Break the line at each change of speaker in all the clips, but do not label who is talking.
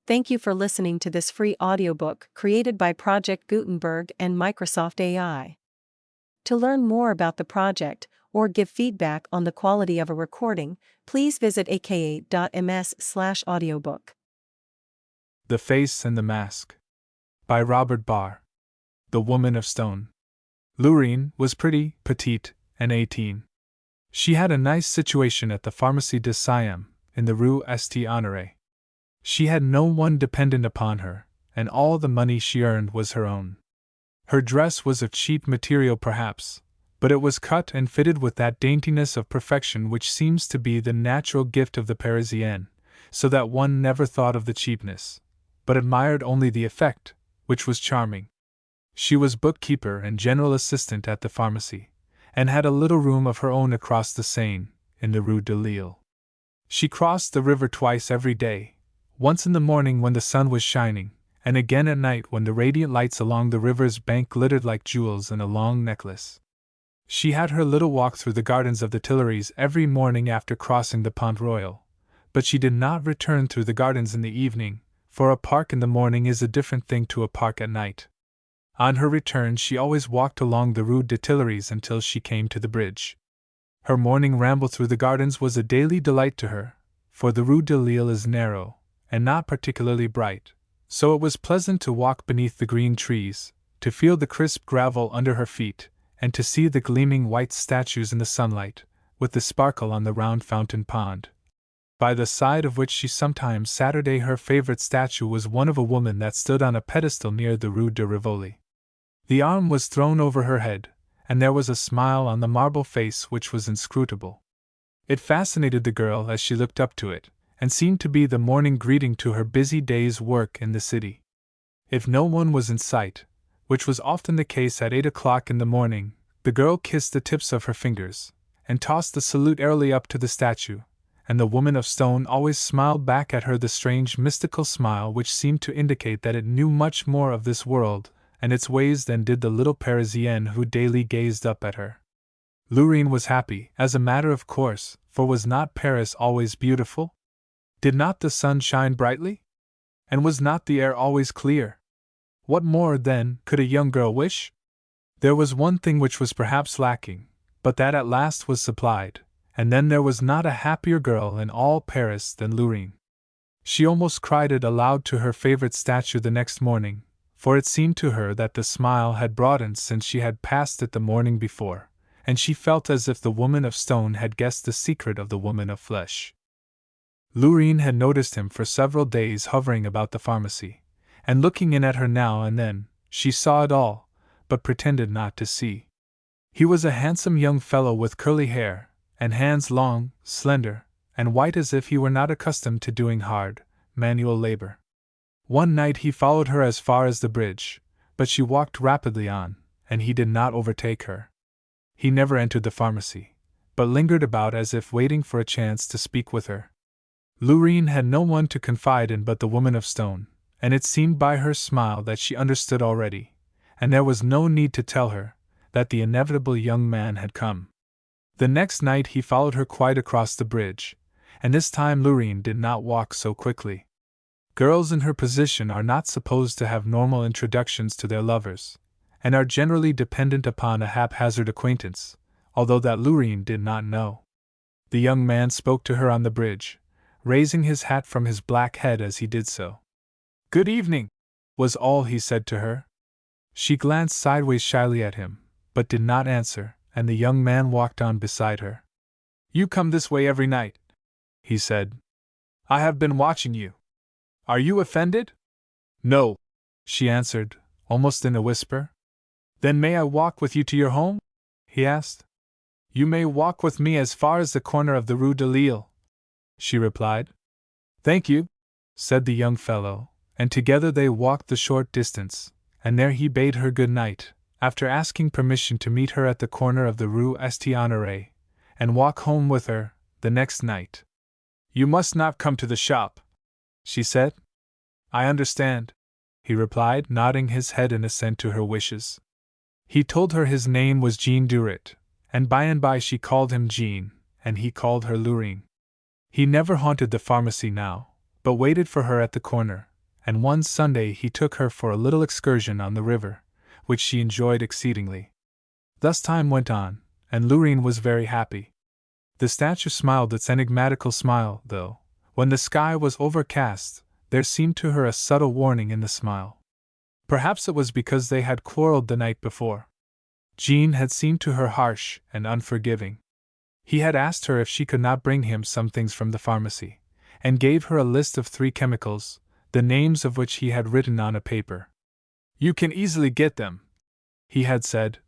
Thank you for listening to this free audiobook created by Project Gutenberg and Microsoft AI. To learn more about the project or give feedback on the quality of a recording, please visit aka.ms/audiobook.
The Face and the Mask by Robert Barr. The Woman of Stone. Lurene was pretty, petite, and 18. She had a nice situation at the Pharmacie de Siam, in the Rue St. Honoré. She had no one dependent upon her, and all the money she earned was her own. Her dress was of cheap material perhaps, but it was cut and fitted with that daintiness of perfection which seems to be the natural gift of the Parisienne, so that one never thought of the cheapness, but admired only the effect, which was charming. She was bookkeeper and general assistant at the pharmacy, and had a little room of her own across the Seine, in the Rue de Lille. She crossed the river twice every day, once in the morning when the sun was shining, and again at night when the radiant lights along the river's bank glittered like jewels in a long necklace. She had her little walk through the gardens of the Tuileries every morning after crossing the Pont Royal, but she did not return through the gardens in the evening, for a park in the morning is a different thing to a park at night. On her return she always walked along the Rue des Tuileries until she came to the bridge. Her morning ramble through the gardens was a daily delight to her, for the Rue de Lille is narrow, and not particularly bright, so it was pleasant to walk beneath the green trees, to feel the crisp gravel under her feet, and to see the gleaming white statues in the sunlight, with the sparkle on the round fountain pond, by the side of which she sometimes Saturday. Her favorite statue was one of a woman that stood on a pedestal near the Rue de Rivoli. The arm was thrown over her head, and there was a smile on the marble face which was inscrutable. It fascinated the girl as she looked up to it, and seemed to be the morning greeting to her busy day's work in the city. If no one was in sight, which was often the case at 8 o'clock in the morning, the girl kissed the tips of her fingers, and tossed the salute airily up to the statue, and the woman of stone always smiled back at her the strange mystical smile which seemed to indicate that it knew much more of this world and its ways than did the little Parisienne who daily gazed up at her. Lurene was happy, as a matter of course, for was not Paris always beautiful? Did not the sun shine brightly? And was not the air always clear? What more, then, could a young girl wish? There was one thing which was perhaps lacking, but that at last was supplied, and then there was not a happier girl in all Paris than Lurene. She almost cried it aloud to her favorite statue the next morning, for it seemed to her that the smile had broadened since she had passed it the morning before, and she felt as if the woman of stone had guessed the secret of the woman of flesh. Lurene had noticed him for several days hovering about the pharmacy, and looking in at her now and then. She saw it all, but pretended not to see. He was a handsome young fellow with curly hair, and hands long, slender, and white as if he were not accustomed to doing hard, manual labor. One night he followed her as far as the bridge, but she walked rapidly on, and he did not overtake her. He never entered the pharmacy, but lingered about as if waiting for a chance to speak with her. Lurene had no one to confide in but the woman of stone, and it seemed by her smile that she understood already, and there was no need to tell her, that the inevitable young man had come. The next night he followed her quite across the bridge, and this time Lurene did not walk so quickly. Girls in her position are not supposed to have normal introductions to their lovers, and are generally dependent upon a haphazard acquaintance, although that Lurene did not know. The young man spoke to her on the bridge, raising his hat from his black head as he did so. "Good evening," was all he said to her. She glanced sideways shyly at him, but did not answer, and the young man walked on beside her. "You come this way every night," he said. "I have been watching you. Are you offended?" "No," she answered, almost in a whisper. "Then may I walk with you to your home?" he asked. "You may walk with me as far as the corner of the Rue de Lille," she replied. "Thank you," said the young fellow, and together they walked the short distance, and there he bade her good night, after asking permission to meet her at the corner of the Rue St. Honoré, and walk home with her the next night. "You must not come to the shop," she said. "I understand," he replied, nodding his head in assent to her wishes. He told her his name was Jean Duret, and by she called him Jean, and he called her Lurene. He never haunted the pharmacy now, but waited for her at the corner, and one Sunday he took her for a little excursion on the river, which she enjoyed exceedingly. Thus time went on, and Lurene was very happy. The statue smiled its enigmatical smile, though, when the sky was overcast, there seemed to her a subtle warning in the smile. Perhaps it was because they had quarreled the night before. Jean had seemed to her harsh and unforgiving. He had asked her if she could not bring him some things from the pharmacy, and gave her a list of 3 chemicals, the names of which he had written on a paper. "You can easily get them," he had said.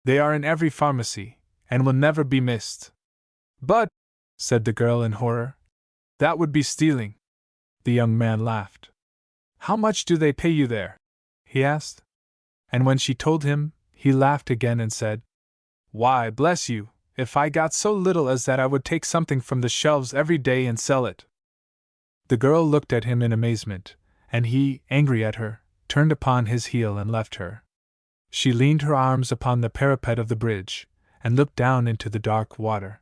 "They are in every pharmacy, and will never be missed." "But," said the girl in horror, "that would be stealing." The young man laughed. "How much do they pay you there?" he asked. And when she told him, he laughed again and said, "Why, bless you, if I got so little as that I would take something from the shelves every day and sell it." The girl looked at him in amazement, and he, angry at her, turned upon his heel and left her. She leaned her arms upon the parapet of the bridge, and looked down into the dark water.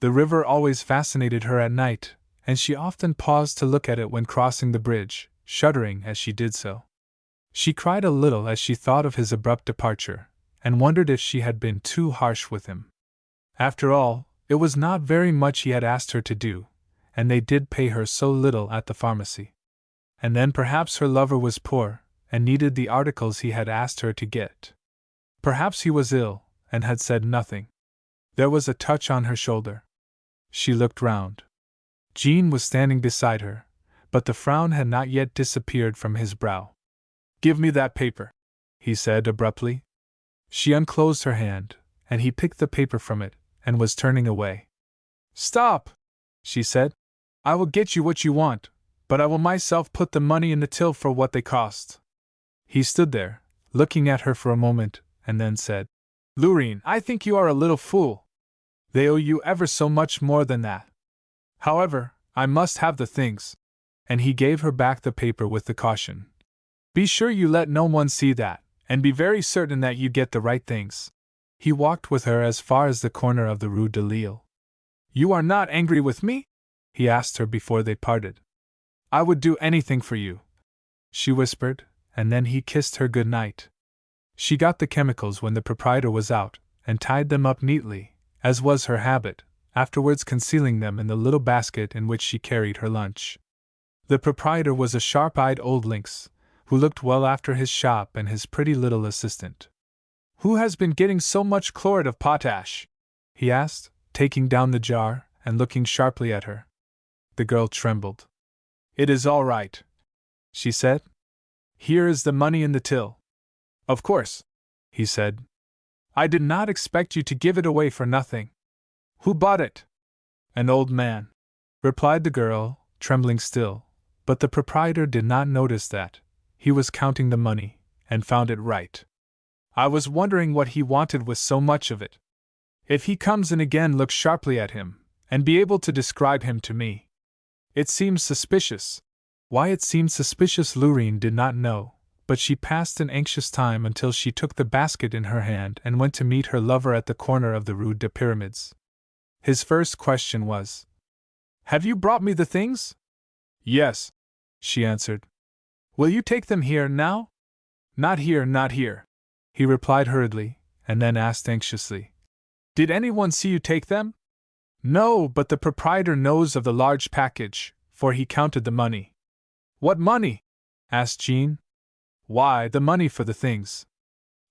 The river always fascinated her at night, and she often paused to look at it when crossing the bridge, shuddering as she did so. She cried a little as she thought of his abrupt departure, and wondered if she had been too harsh with him. After all, it was not very much he had asked her to do, and they did pay her so little at the pharmacy. And then perhaps her lover was poor, and needed the articles he had asked her to get. Perhaps he was ill, and had said nothing. There was a touch on her shoulder. She looked round. Jean was standing beside her, but the frown had not yet disappeared from his brow. "Give me that paper," he said abruptly. She unclosed her hand, and he picked the paper from it, and was turning away. "Stop!" she said. "I will get you what you want, but I will myself put the money in the till for what they cost." He stood there, looking at her for a moment, and then said, "Lurene, I think you are a little fool. They owe you ever so much more than that. However, I must have the things." And he gave her back the paper with the caution, "Be sure you let no one see that, and be very certain that you get the right things." He walked with her as far as the corner of the Rue de Lille. "You are not angry with me?" he asked her before they parted. "I would do anything for you," she whispered, and then he kissed her good night. She got the chemicals when the proprietor was out, and tied them up neatly, as was her habit, afterwards concealing them in the little basket in which she carried her lunch. The proprietor was a sharp-eyed old lynx, who looked well after his shop and his pretty little assistant. "Who has been getting so much chlorid of potash?" he asked, taking down the jar and looking sharply at her. The girl trembled. "It is all right," she said. "Here is the money in the till." "Of course," he said. "I did not expect you to give it away for nothing. Who bought it?" "An old man," replied the girl, trembling still, but the proprietor did not notice that. He was counting the money, and found it right. "I was wondering what he wanted with so much of it. If he comes in again, look sharply at him, and be able to describe him to me. It seems suspicious." Why it seemed suspicious Lurene did not know, but she passed an anxious time until she took the basket in her hand and went to meet her lover at the corner of the Rue des Pyramids. His first question was, "Have you brought me the things?" "Yes," she answered. "Will you take them here now?" "Not here, not here," he replied hurriedly, and then asked anxiously, "Did anyone see you take them?" "No, but the proprietor knows of the large package, for he counted the money." "What money?" asked Jean. "Why, the money for the things.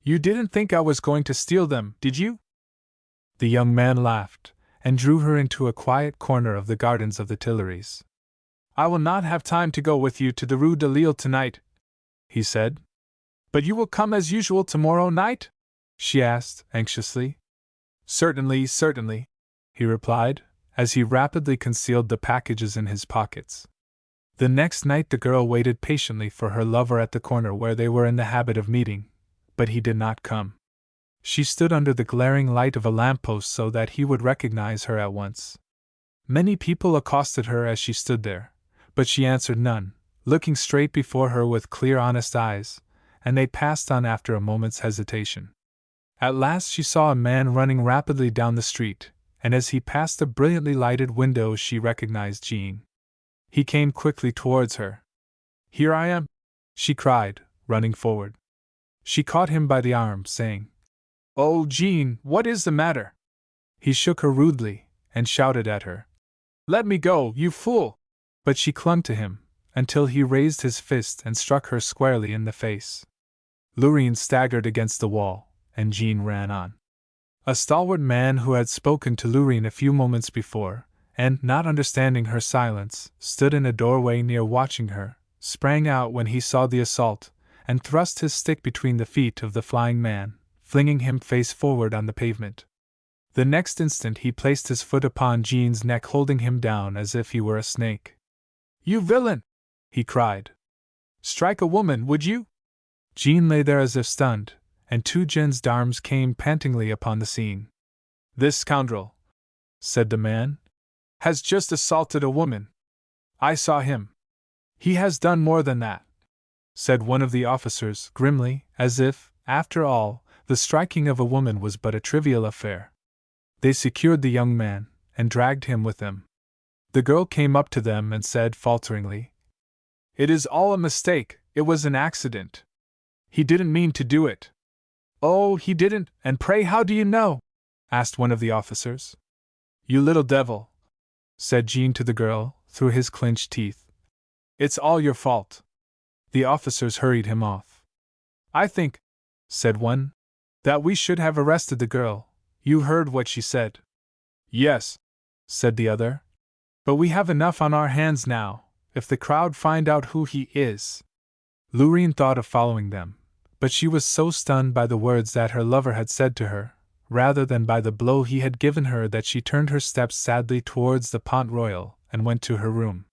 You didn't think I was going to steal them, did you?" The young man laughed, and drew her into a quiet corner of the gardens of the Tuileries. "I will not have time to go with you to the Rue de Lille tonight," he said. "But you will come as usual tomorrow night?" she asked, anxiously. "Certainly, certainly," he replied, as he rapidly concealed the packages in his pockets. The next night the girl waited patiently for her lover at the corner where they were in the habit of meeting, but he did not come. She stood under the glaring light of a lamppost so that he would recognize her at once. Many people accosted her as she stood there, but she answered none, looking straight before her with clear, honest eyes, and they passed on after a moment's hesitation. At last she saw a man running rapidly down the street, and as he passed a brilliantly lighted window she recognized Jean. He came quickly towards her. Here I am, she cried, running forward. She caught him by the arm, saying, Oh, Jean, what is the matter? He shook her rudely, and shouted at her, Let me go, you fool! But she clung to him, until he raised his fist and struck her squarely in the face. Lurene staggered against the wall, and Jean ran on. A stalwart man who had spoken to Lurene a few moments before, and, not understanding her silence, stood in a doorway near watching her, sprang out when he saw the assault, and thrust his stick between the feet of the flying man, flinging him face forward on the pavement. The next instant he placed his foot upon Jean's neck, holding him down as if he were a snake. You villain! He cried. Strike a woman, would you? Jean lay there as if stunned, and two gendarmes came pantingly upon the scene. This scoundrel, said the man, has just assaulted a woman. I saw him. He has done more than that, said one of the officers grimly, as if, after all, the striking of a woman was but a trivial affair. They secured the young man, and dragged him with them. The girl came up to them and said falteringly, It is all a mistake, it was an accident. He didn't mean to do it. Oh, he didn't, and pray how do you know? Asked one of the officers. You little devil, said Jean to the girl, through his clenched teeth. It's all your fault. The officers hurried him off. I think, said one, that we should have arrested the girl. You heard what she said. Yes, said the other. But we have enough on our hands now, if the crowd find out who he is. Lurene thought of following them, but she was so stunned by the words that her lover had said to her, rather than by the blow he had given her, that she turned her steps sadly towards the Pont Royal and went to her room.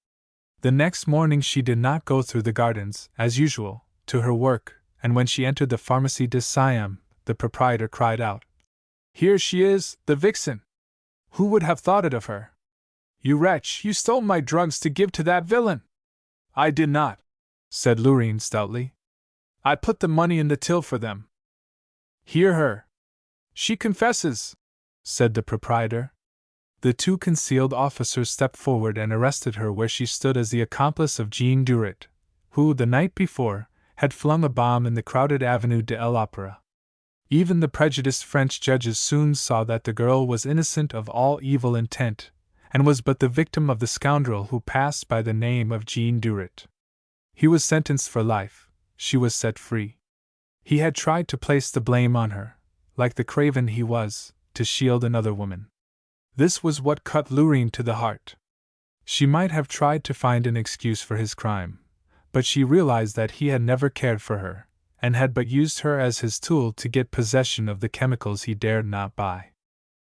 The next morning she did not go through the gardens, as usual, to her work, and when she entered the Pharmacie de Siam, the proprietor cried out, Here she is, the vixen! Who would have thought it of her? You wretch, you stole my drugs to give to that villain! I did not, said Lurene stoutly. I put the money in the till for them. Hear her! She confesses, said the proprietor. The two concealed officers stepped forward and arrested her where she stood as the accomplice of Jean Duret, who, the night before, had flung a bomb in the crowded Avenue de l'Opéra. Even the prejudiced French judges soon saw that the girl was innocent of all evil intent, and was but the victim of the scoundrel who passed by the name of Jean Duret. He was sentenced for life, she was set free. He had tried to place the blame on her, like the craven he was, to shield another woman. This was what cut Lurene to the heart. She might have tried to find an excuse for his crime, but she realized that he had never cared for her, and had but used her as his tool to get possession of the chemicals he dared not buy.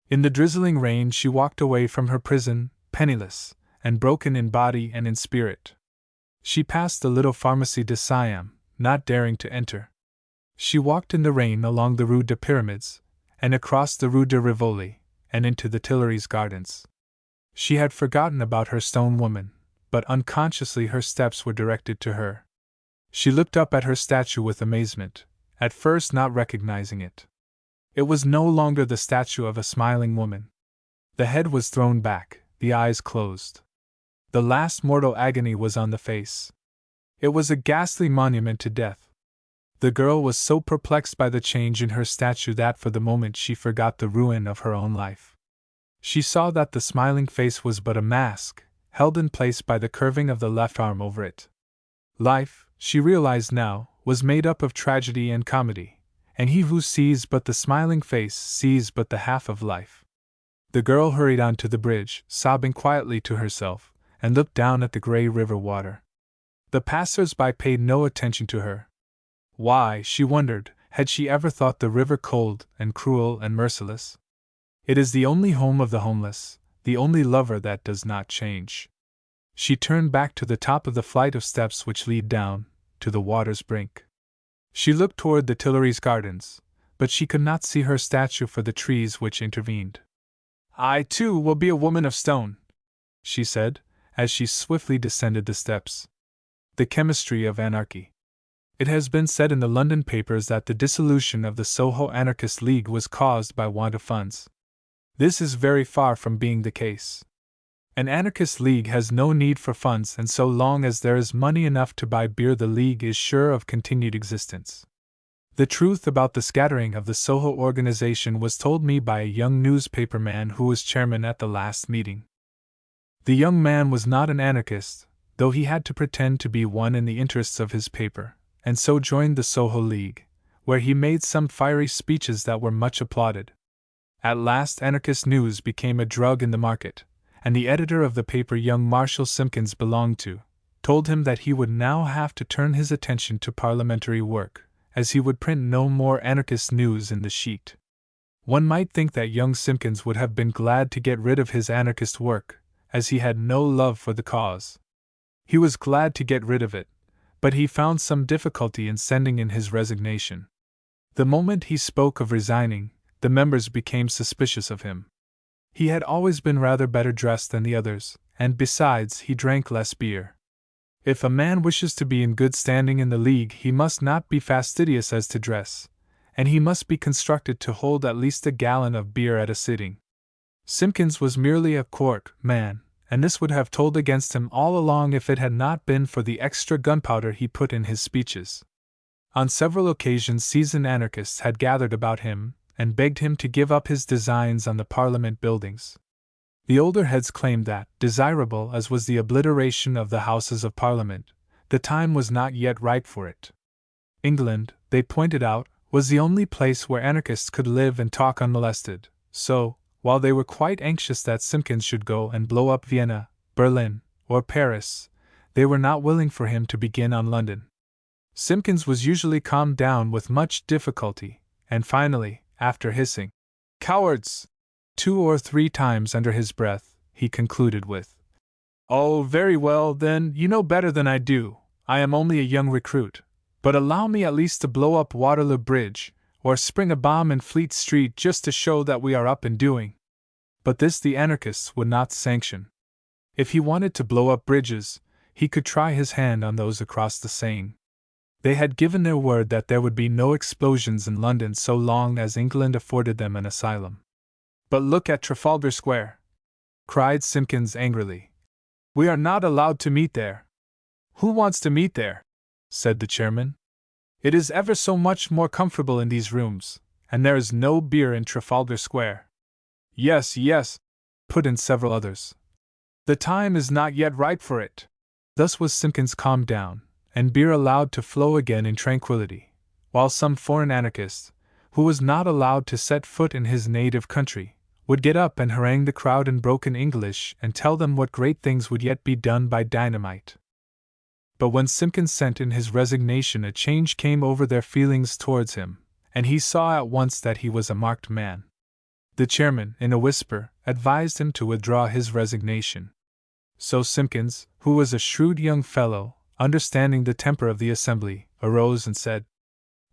In the drizzling rain she walked away from her prison, penniless, and broken in body and in spirit. She passed the little Pharmacie de Siam, not daring to enter. She walked in the rain along the Rue des Pyramids, and across the Rue de Rivoli, and into the Tuileries Gardens. She had forgotten about her stone woman, but unconsciously her steps were directed to her. She looked up at her statue with amazement, at first not recognizing it. It was no longer the statue of a smiling woman. The head was thrown back, the eyes closed. The last mortal agony was on the face. It was a ghastly monument to death. The girl was so perplexed by the change in her statue that for the moment she forgot the ruin of her own life. She saw that the smiling face was but a mask, held in place by the curving of the left arm over it. Life, she realized now, was made up of tragedy and comedy, and he who sees but the smiling face sees but the half of life. The girl hurried on to the bridge, sobbing quietly to herself, and looked down at the gray river water. The passers-by paid no attention to her. Why, she wondered, had she ever thought the river cold and cruel and merciless? It is the only home of the homeless, the only lover that does not change. She turned back to the top of the flight of steps which lead down, to the water's brink. She looked toward the Tuileries Gardens, but she could not see her statue for the trees which intervened. I, too, will be a woman of stone, she said, as she swiftly descended the steps. The chemistry of anarchy. It has been said in the London papers that the dissolution of the Soho Anarchist League was caused by want of funds. This is very far from being the case. An anarchist league has no need for funds, and so long as there is money enough to buy beer, the league is sure of continued existence. The truth about the scattering of the Soho organization was told me by a young newspaperman who was chairman at the last meeting. The young man was not an anarchist, though he had to pretend to be one in the interests of his paper, and so joined the Soho League, where he made some fiery speeches that were much applauded. At last anarchist news became a drug in the market, and the editor of the paper young Marshall Simpkins belonged to told him that he would now have to turn his attention to parliamentary work, as he would print no more anarchist news in the sheet. One might think that young Simpkins would have been glad to get rid of his anarchist work, as he had no love for the cause. He was glad to get rid of it, but he found some difficulty in sending in his resignation. The moment he spoke of resigning, the members became suspicious of him. He had always been rather better dressed than the others, and besides, he drank less beer. If a man wishes to be in good standing in the league, he must not be fastidious as to dress, and he must be constructed to hold at least a gallon of beer at a sitting. Simpkins was merely a quart man, and this would have told against him all along if it had not been for the extra gunpowder he put in his speeches. On several occasions seasoned anarchists had gathered about him and begged him to give up his designs on the Parliament buildings. The older heads claimed that, desirable as was the obliteration of the Houses of Parliament, the time was not yet ripe for it. England, they pointed out, was the only place where anarchists could live and talk unmolested, so, while they were quite anxious that Simpkins should go and blow up Vienna, Berlin, or Paris, they were not willing for him to begin on London. Simpkins was usually calmed down with much difficulty, and finally, after hissing, "Cowards!" 2 or 3 times under his breath, he concluded with, "Oh, very well, then, you know better than I do. I am only a young recruit, but allow me at least to blow up Waterloo Bridge, or spring a bomb in Fleet Street just to show that we are up and doing." But this the anarchists would not sanction. If he wanted to blow up bridges, he could try his hand on those across the Seine. They had given their word that there would be no explosions in London so long as England afforded them an asylum. "But look at Trafalgar Square!" cried Simpkins angrily. "We are not allowed to meet there." "Who wants to meet there?" said the chairman. "It is ever so much more comfortable in these rooms, and there is no beer in Trafalgar Square." "Yes, yes," put in several others. "The time is not yet ripe for it." Thus was Simpkins calmed down, and beer allowed to flow again in tranquility, while some foreign anarchist, who was not allowed to set foot in his native country, would get up and harangue the crowd in broken English and tell them what great things would yet be done by dynamite. But when Simpkins sent in his resignation, a change came over their feelings towards him, and he saw at once that he was a marked man. The chairman, in a whisper, advised him to withdraw his resignation. So Simpkins, who was a shrewd young fellow, understanding the temper of the assembly, arose and said,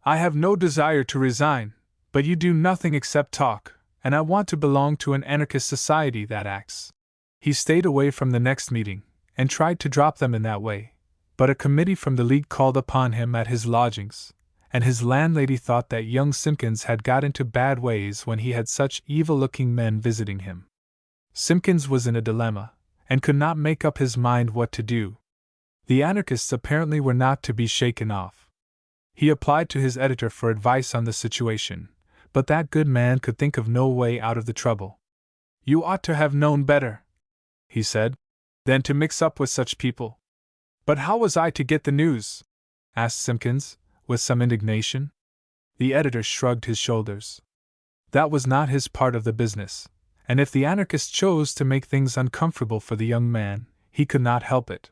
"I have no desire to resign, but you do nothing except talk, and I want to belong to an anarchist society that acts." He stayed away from the next meeting, and tried to drop them in that way, but a committee from the League called upon him at his lodgings, and his landlady thought that young Simpkins had got into bad ways when he had such evil-looking men visiting him. Simpkins was in a dilemma, and could not make up his mind what to do. The anarchists apparently were not to be shaken off. He applied to his editor for advice on the situation, but that good man could think of no way out of the trouble. "You ought to have known better," he said, "than to mix up with such people." "But how was I to get the news?" asked Simpkins, with some indignation. The editor shrugged his shoulders. That was not his part of the business, and if the anarchist chose to make things uncomfortable for the young man, he could not help it.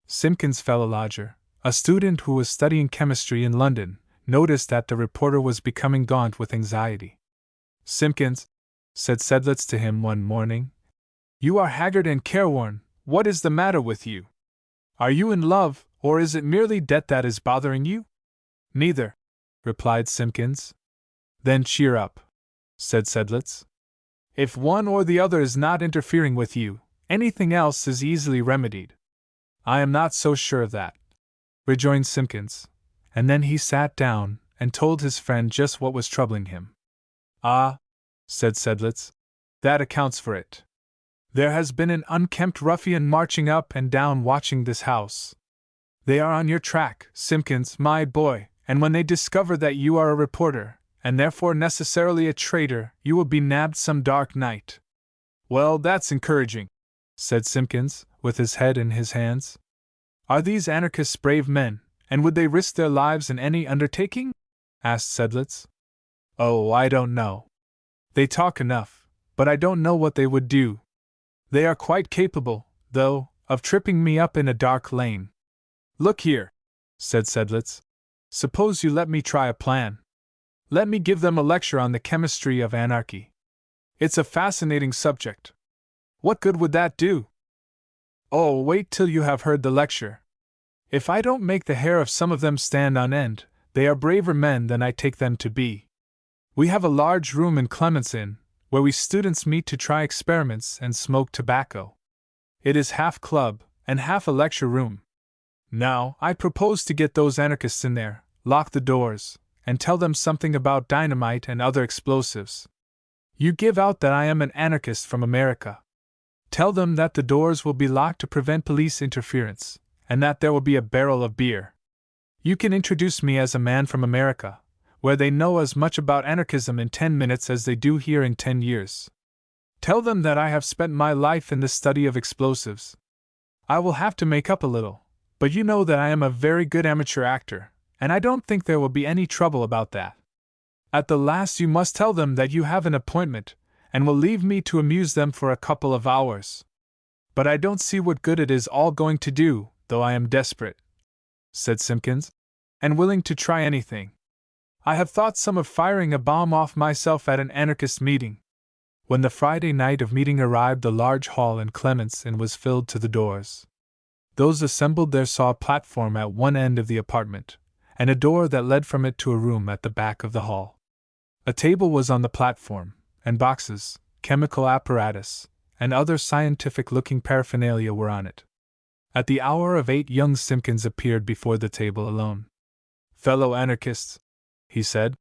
Simpkins' fellow lodger, a student who was studying chemistry in London, noticed that the reporter was becoming gaunt with anxiety. "Simpkins," said Sedlitz to him one morning, "you are haggard and careworn. What is the matter with you? Are you in love, or is it merely debt that is bothering you?" "Neither," replied Simpkins. "Then cheer up," said Sedlitz. "If one or the other is not interfering with you, anything else is easily remedied." "I am not so sure of that," rejoined Simpkins, and then he sat down and told his friend just what was troubling him. "Ah," said Sedlitz, "that accounts for it. There has been an unkempt ruffian marching up and down watching this house. They are on your track, Simpkins, my boy, and when they discover that you are a reporter, and therefore necessarily a traitor, you will be nabbed some dark night." "Well, that's encouraging," said Simpkins, with his head in his hands. "Are these anarchists brave men, and would they risk their lives in any undertaking?" asked Sedlitz. "Oh, I don't know. They talk enough, but I don't know what they would do. They are quite capable, though, of tripping me up in a dark lane." "Look here," said Sedlitz. "Suppose you let me try a plan. Let me give them a lecture on the chemistry of anarchy. It's a fascinating subject. What good would that do?" "Oh, wait till you have heard the lecture. If I don't make the hair of some of them stand on end, they are braver men than I take them to be. We have a large room in Clements Inn, where we students meet to try experiments and smoke tobacco. It is half club and half a lecture room. Now, I propose to get those anarchists in there, lock the doors, and tell them something about dynamite and other explosives. You give out that I am an anarchist from America. Tell them that the doors will be locked to prevent police interference, and that there will be a barrel of beer. You can introduce me as a man from America, where they know as much about anarchism in 10 minutes as they do here in 10 years. Tell them that I have spent my life in the study of explosives. I will have to make up a little, but you know that I am a very good amateur actor, and I don't think there will be any trouble about that. At the last you must tell them that you have an appointment, and will leave me to amuse them for a couple of hours. But I don't see what good it is all going to do, though I am desperate," said Simpkins, "and willing to try anything. I have thought some of firing a bomb off myself at an anarchist meeting." When the Friday night of meeting arrived, the large hall in Clements Inn was filled to the doors. Those assembled there saw a platform at one end of the apartment, and a door that led from it to a room at the back of the hall. A table was on the platform, and boxes, chemical apparatus, and other scientific-looking paraphernalia were on it. At the hour of 8 young Simpkins appeared before the table alone. "Fellow anarchists," he said,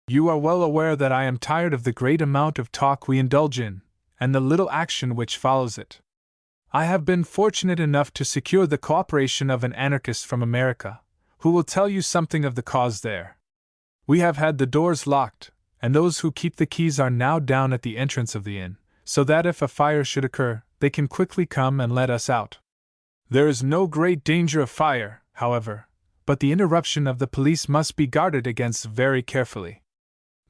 "you are well aware that I am tired of the great amount of talk we indulge in, and the little action which follows it. I have been fortunate enough to secure the cooperation of an anarchist from America, who will tell you something of the cause there. We have had the doors locked, and those who keep the keys are now down at the entrance of the inn, so that if a fire should occur, they can quickly come and let us out. There is no great danger of fire, however, but the interruption of the police must be guarded against very carefully.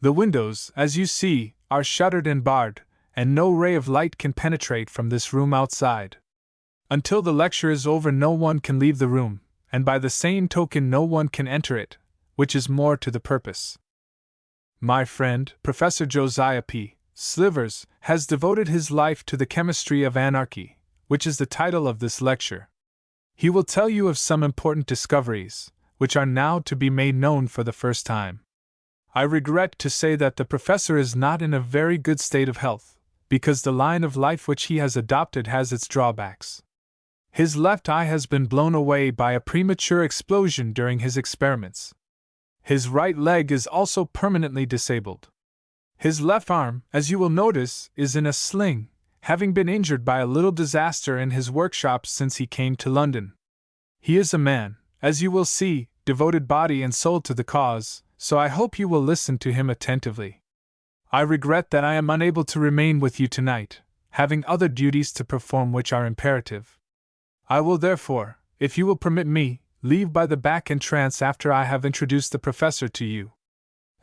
The windows, as you see, are shuttered and barred, and no ray of light can penetrate from this room outside. Until the lecture is over, no one can leave the room, and by the same token no one can enter it, which is more to the purpose. My friend, Professor Josiah P. Slivers, has devoted his life to the chemistry of anarchy, which is the title of this lecture. He will tell you of some important discoveries, which are now to be made known for the first time. I regret to say that the professor is not in a very good state of health, because the line of life which he has adopted has its drawbacks. His left eye has been blown away by a premature explosion during his experiments. His right leg is also permanently disabled. His left arm, as you will notice, is in a sling, having been injured by a little disaster in his workshop since he came to London. He is a man, as you will see, devoted body and soul to the cause, so I hope you will listen to him attentively. I regret that I am unable to remain with you tonight, having other duties to perform which are imperative. I will therefore, if you will permit me, leave by the back entrance after I have introduced the professor to you."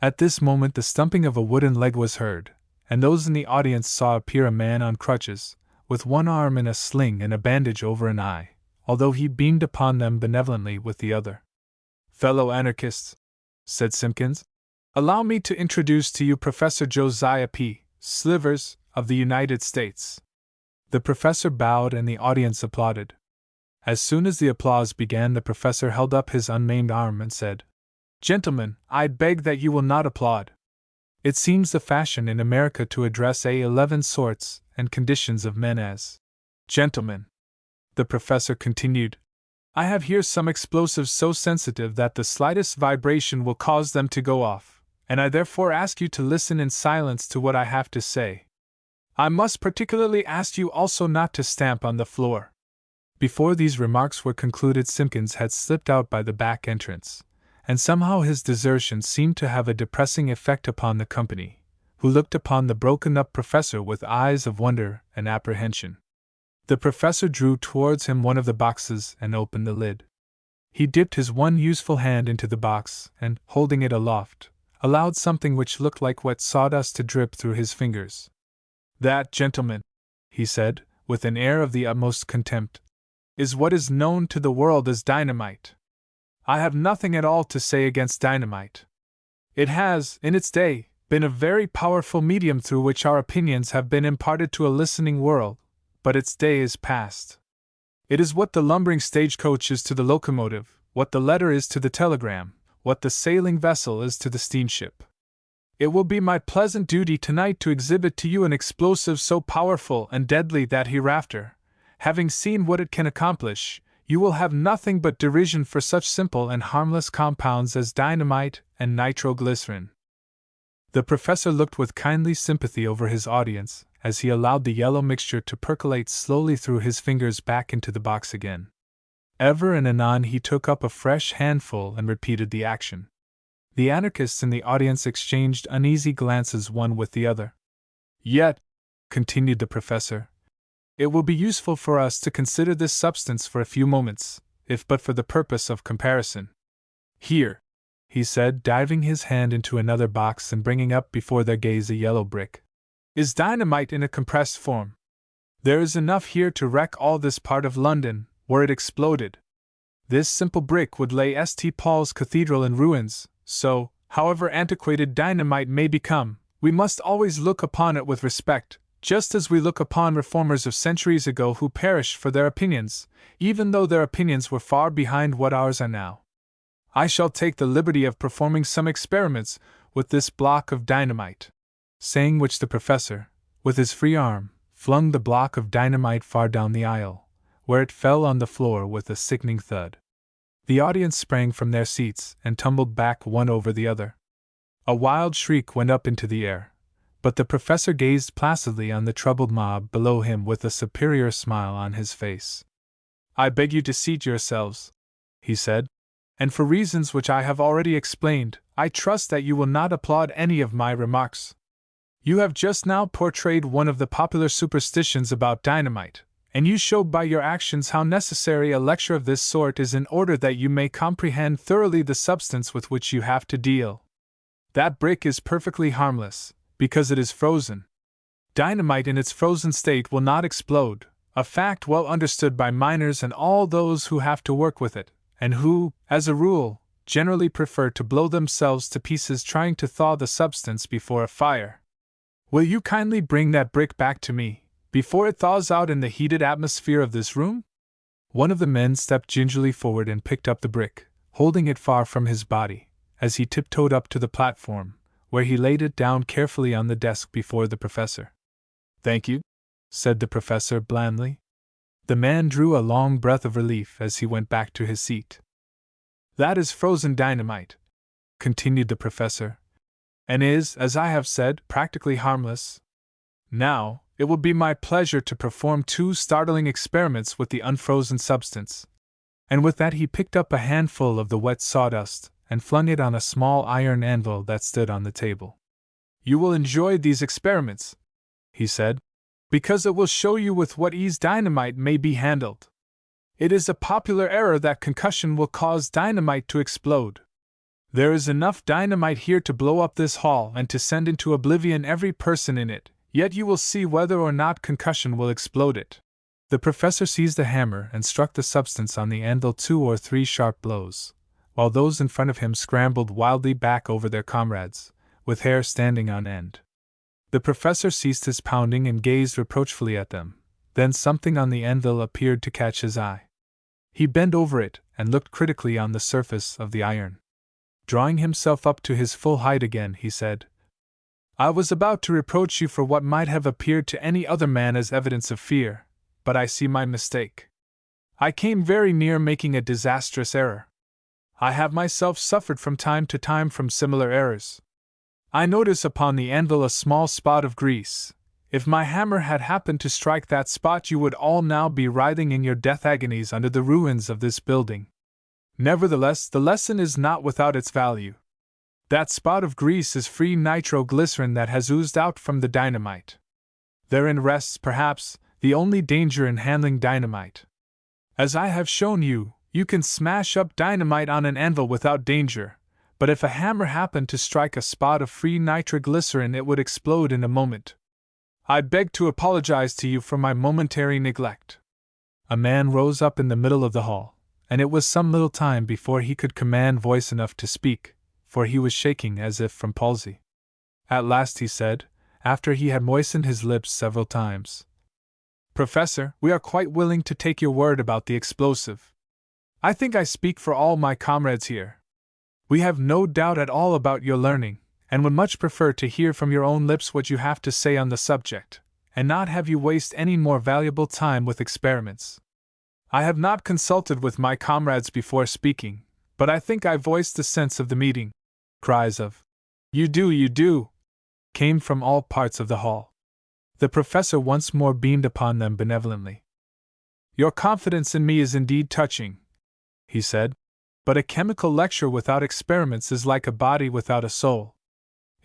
At this moment the stumping of a wooden leg was heard, and those in the audience saw appear a man on crutches, with one arm in a sling and a bandage over an eye, although he beamed upon them benevolently with the other. "Fellow anarchists," said Simpkins, "allow me to introduce to you Professor Josiah P. Slivers, of the United States." The professor bowed and the audience applauded. As soon as the applause began, the professor held up his unmaimed arm and said, "Gentlemen, I beg that you will not applaud. It seems the fashion in America to address 11 sorts and conditions of men as gentlemen." The professor continued, "I have here some explosives so sensitive that the slightest vibration will cause them to go off, and I therefore ask you to listen in silence to what I have to say. I must particularly ask you also not to stamp on the floor." Before these remarks were concluded, Simpkins had slipped out by the back entrance, and somehow his desertion seemed to have a depressing effect upon the company, who looked upon the broken-up professor with eyes of wonder and apprehension. The professor drew towards him one of the boxes and opened the lid. He dipped his one useful hand into the box and, holding it aloft, allowed something which looked like wet sawdust to drip through his fingers. "That, gentlemen," he said, with an air of the utmost contempt, "is what is known to the world as dynamite. I have nothing at all to say against dynamite. It has, in its day, been a very powerful medium through which our opinions have been imparted to a listening world, but its day is past. It is what the lumbering stagecoach is to the locomotive, what the letter is to the telegram, what the sailing vessel is to the steamship. It will be my pleasant duty tonight to exhibit to you an explosive so powerful and deadly that hereafter, having seen what it can accomplish, you will have nothing but derision for such simple and harmless compounds as dynamite and nitroglycerin." The professor looked with kindly sympathy over his audience as he allowed the yellow mixture to percolate slowly through his fingers back into the box again. Ever and anon he took up a fresh handful and repeated the action. The anarchists in the audience exchanged uneasy glances one with the other. "Yet," continued the professor, "it will be useful for us to consider this substance for a few moments, if but for the purpose of comparison. Here," he said, diving his hand into another box and bringing up before their gaze a yellow brick, "is dynamite in a compressed form. There is enough here to wreck all this part of London, were it exploded. This simple brick would lay St. Paul's Cathedral in ruins, so, however antiquated dynamite may become, we must always look upon it with respect, just as we look upon reformers of centuries ago who perished for their opinions, even though their opinions were far behind what ours are now. I shall take the liberty of performing some experiments with this block of dynamite," saying which the professor, with his free arm, flung the block of dynamite far down the aisle, where it fell on the floor with a sickening thud. The audience sprang from their seats and tumbled back one over the other. A wild shriek went up into the air, but the professor gazed placidly on the troubled mob below him with a superior smile on his face. "I beg you to seat yourselves," he said, "and for reasons which I have already explained, I trust that you will not applaud any of my remarks. You have just now portrayed one of the popular superstitions about dynamite, and you show by your actions how necessary a lecture of this sort is in order that you may comprehend thoroughly the substance with which you have to deal. That brick is perfectly harmless, because it is frozen. Dynamite in its frozen state will not explode, a fact well understood by miners and all those who have to work with it, and who, as a rule, generally prefer to blow themselves to pieces trying to thaw the substance before a fire. Will you kindly bring that brick back to me, before it thaws out in the heated atmosphere of this room?" One of the men stepped gingerly forward and picked up the brick, holding it far from his body, as he tiptoed up to the platform, where he laid it down carefully on the desk before the professor. "Thank you," said the professor blandly. The man drew a long breath of relief as he went back to his seat. "That is frozen dynamite," continued the professor, "and is, as I have said, practically harmless. Now, it will be my pleasure to perform 2 startling experiments with the unfrozen substance." And with that he picked up a handful of the wet sawdust and flung it on a small iron anvil that stood on the table. "You will enjoy these experiments," he said, "because it will show you with what ease dynamite may be handled. It is a popular error that concussion will cause dynamite to explode. There is enough dynamite here to blow up this hall and to send into oblivion every person in it, yet you will see whether or not concussion will explode it." The professor seized a hammer and struck the substance on the anvil 2 or 3 sharp blows, while those in front of him scrambled wildly back over their comrades, with hair standing on end. The professor ceased his pounding and gazed reproachfully at them. Then something on the anvil appeared to catch his eye. He bent over it and looked critically on the surface of the iron. Drawing himself up to his full height again, he said, "I was about to reproach you for what might have appeared to any other man as evidence of fear, but I see my mistake. I came very near making a disastrous error. I have myself suffered from time to time from similar errors. I notice upon the anvil a small spot of grease. If my hammer had happened to strike that spot, you would all now be writhing in your death agonies under the ruins of this building. Nevertheless, the lesson is not without its value. That spot of grease is free nitroglycerin that has oozed out from the dynamite. Therein rests, perhaps, the only danger in handling dynamite. As I have shown you, you can smash up dynamite on an anvil without danger, but if a hammer happened to strike a spot of free nitroglycerin, it would explode in a moment. I beg to apologize to you for my momentary neglect. A man rose up in the middle of the hall, and it was some little time before he could command voice enough to speak, for he was shaking as if from palsy. At last he said, after he had moistened his lips several times, "Professor, we are quite willing to take your word about the explosive. I think I speak for all my comrades here. We have no doubt at all about your learning, and would much prefer to hear from your own lips what you have to say on the subject, and not have you waste any more valuable time with experiments. I have not consulted with my comrades before speaking, but I think I voiced the sense of the meeting." Cries of, "You do, you do!" came from all parts of the hall. The professor once more beamed upon them benevolently. "Your confidence in me is indeed touching," he said, "but a chemical lecture without experiments is like a body without a soul.